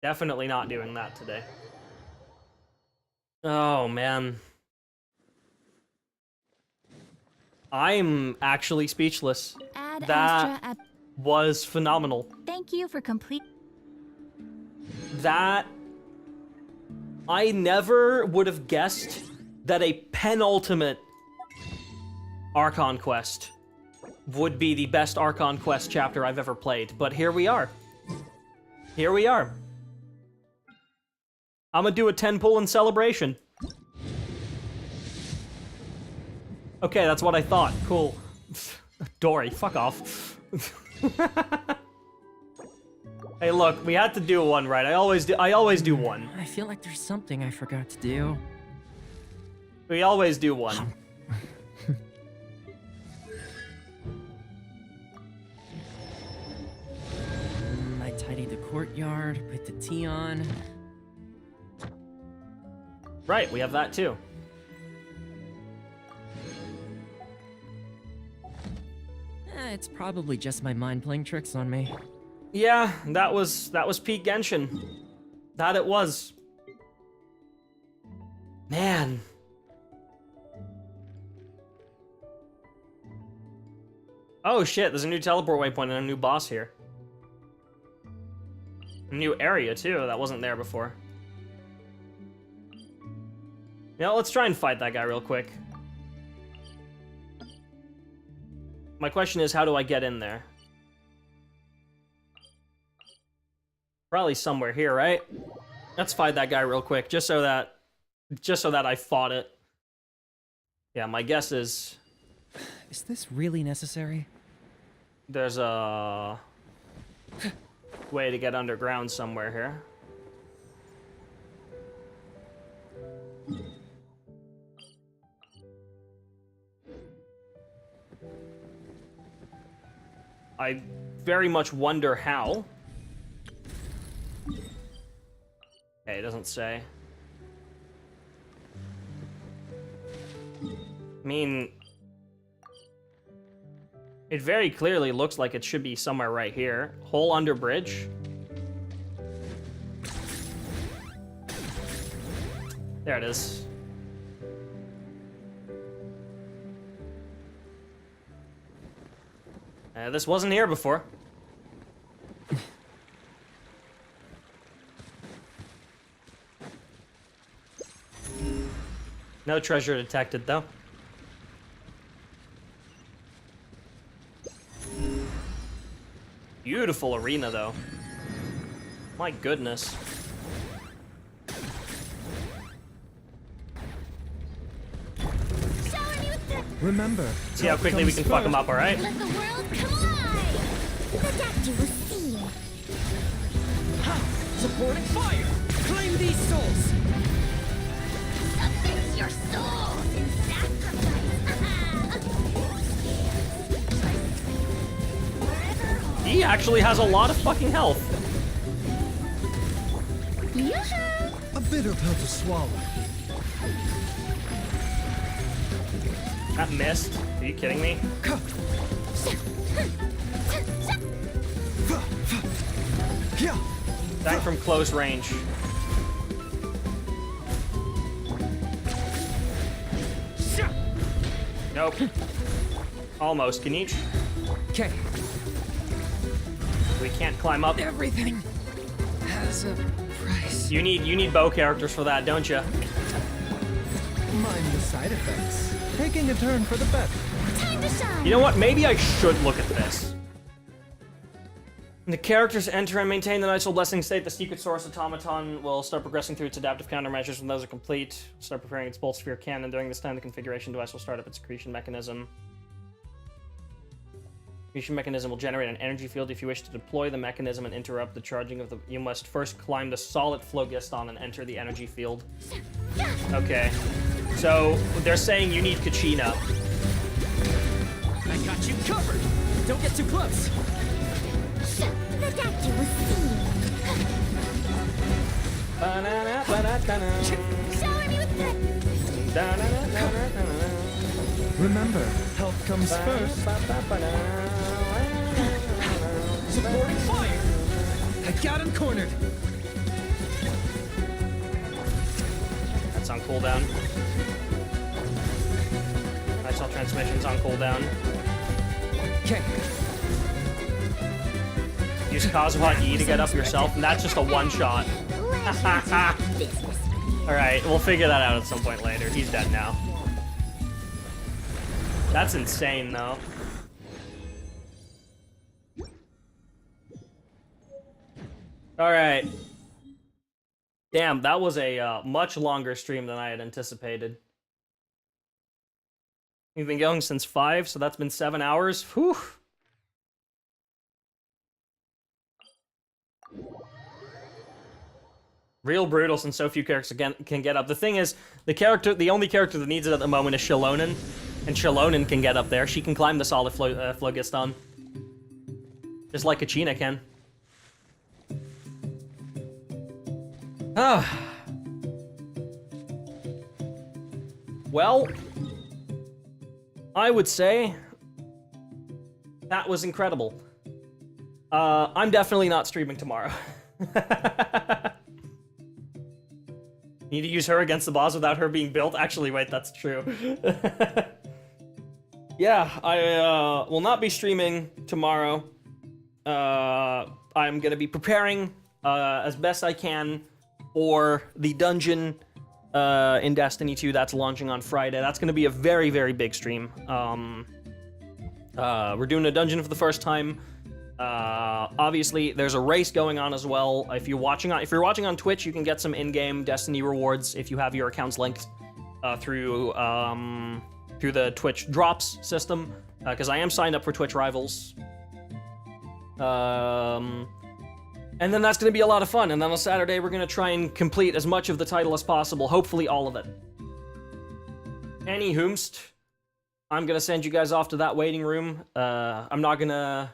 Definitely not doing that today. Oh, man. I'm actually speechless. That was phenomenal. Thank you for complete. That... I never would have guessed that a penultimate Archon quest would be the best Archon quest chapter I've ever played, but here we are. Here we are. I'm gonna do a 10 pull in celebration. Okay, that's what I thought. Cool. Dory, fuck off. Hey, look, we had to do one, right? I always do one. I feel like there's something I forgot to do. We always do one. I tidied the courtyard, put the tea on. Right, we have that too. It's probably just my mind playing tricks on me. Yeah, that was peak Genshin. That it was. Man. Oh shit, there's a new teleport waypoint and a new boss here. A new area too, that wasn't there before. Yeah, let's try and fight that guy real quick. My question is, how do I get in there? Probably somewhere here, right? Let's fight that guy real quick, just so that I fought it. Yeah, my guess is... Is this really necessary? There's a way to get underground somewhere here. I very much wonder how. Okay, it doesn't say. I mean, it very clearly looks like it should be somewhere right here. Hole under bridge. There it is. This wasn't here before. No treasure detected, though. Beautiful arena, though. My goodness. Remember, see how quickly we can fuck him up, alright? Let the world come alive! The doctor will see you. Supporting fire! Claim these souls! Submit your souls in sacrifice! He actually has a lot of fucking health. A bitter pill to swallow. That missed. Are you kidding me? Back from close range. Nope. Almost. Can each? Okay. We can't climb up. Everything has a price. You need bow characters for that, don't you? Mind the side effects. Taking a turn for the better. Time to shine! You know what? Maybe I should look at this. The characters enter and maintain the Night's Soul Blessing state. The secret source automaton will start progressing through its adaptive countermeasures when those are complete. Start preparing its bolt sphere cannon. During this time, the configuration device will start up its accretion mechanism. Accretion mechanism will generate an energy field. If you wish to deploy the mechanism and interrupt the charging of the... You must first climb the solid phlogiston and enter the energy field. Okay. So, they're saying you need Kachina. I got you covered! Don't get too close! The doctor will see you. Shower me with Remember, health comes first. Supporting fire! I got him cornered! That's on cooldown. Nice all transmissions on cooldown. Okay. Use Kazuha E to get up yourself, and that's just a one-shot. Alright, we'll figure that out at some point later. He's dead now. That's insane, though. Alright. Damn, that was a much longer stream than I had anticipated. We've been going since 5, so that's been 7 hours. Whew. Real brutal since so few characters can get up. The thing is, the only character that needs it at the moment is Xilonen. And Xilonen can get up there. She can climb the solid phlogiston. Just like Kachina can. Ah. Well, I would say that was incredible. I'm definitely not streaming tomorrow. Need to use her against the boss without her being built? Actually, wait, that's true. Yeah, I will not be streaming tomorrow. I'm gonna be preparing as best I can for the dungeon in Destiny 2 that's launching on Friday. That's going to be a very, very big stream. We're doing a dungeon for the first time. Obviously, there's a race going on as well. If you're watching on Twitch, you can get some in-game Destiny rewards if you have your accounts linked through the Twitch drops system. Because I am signed up for Twitch Rivals. And then that's going to be a lot of fun. And then on Saturday, we're going to try and complete as much of the title as possible. Hopefully all of it. Anyhoomst, I'm going to send you guys off to that waiting room. I'm not going to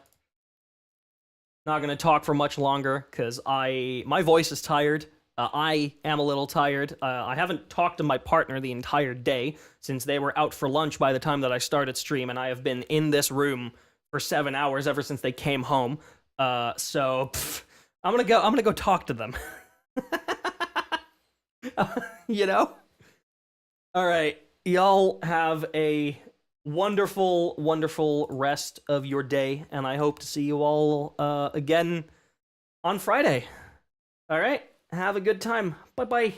talk for much longer, because my voice is tired. I am a little tired. I haven't talked to my partner the entire day, since they were out for lunch by the time that I started stream, and I have been in this room for 7 hours ever since they came home. So I'm gonna go talk to them. You know? Alright, y'all have a wonderful, wonderful rest of your day, and I hope to see you all again on Friday. Alright, have a good time. Bye-bye.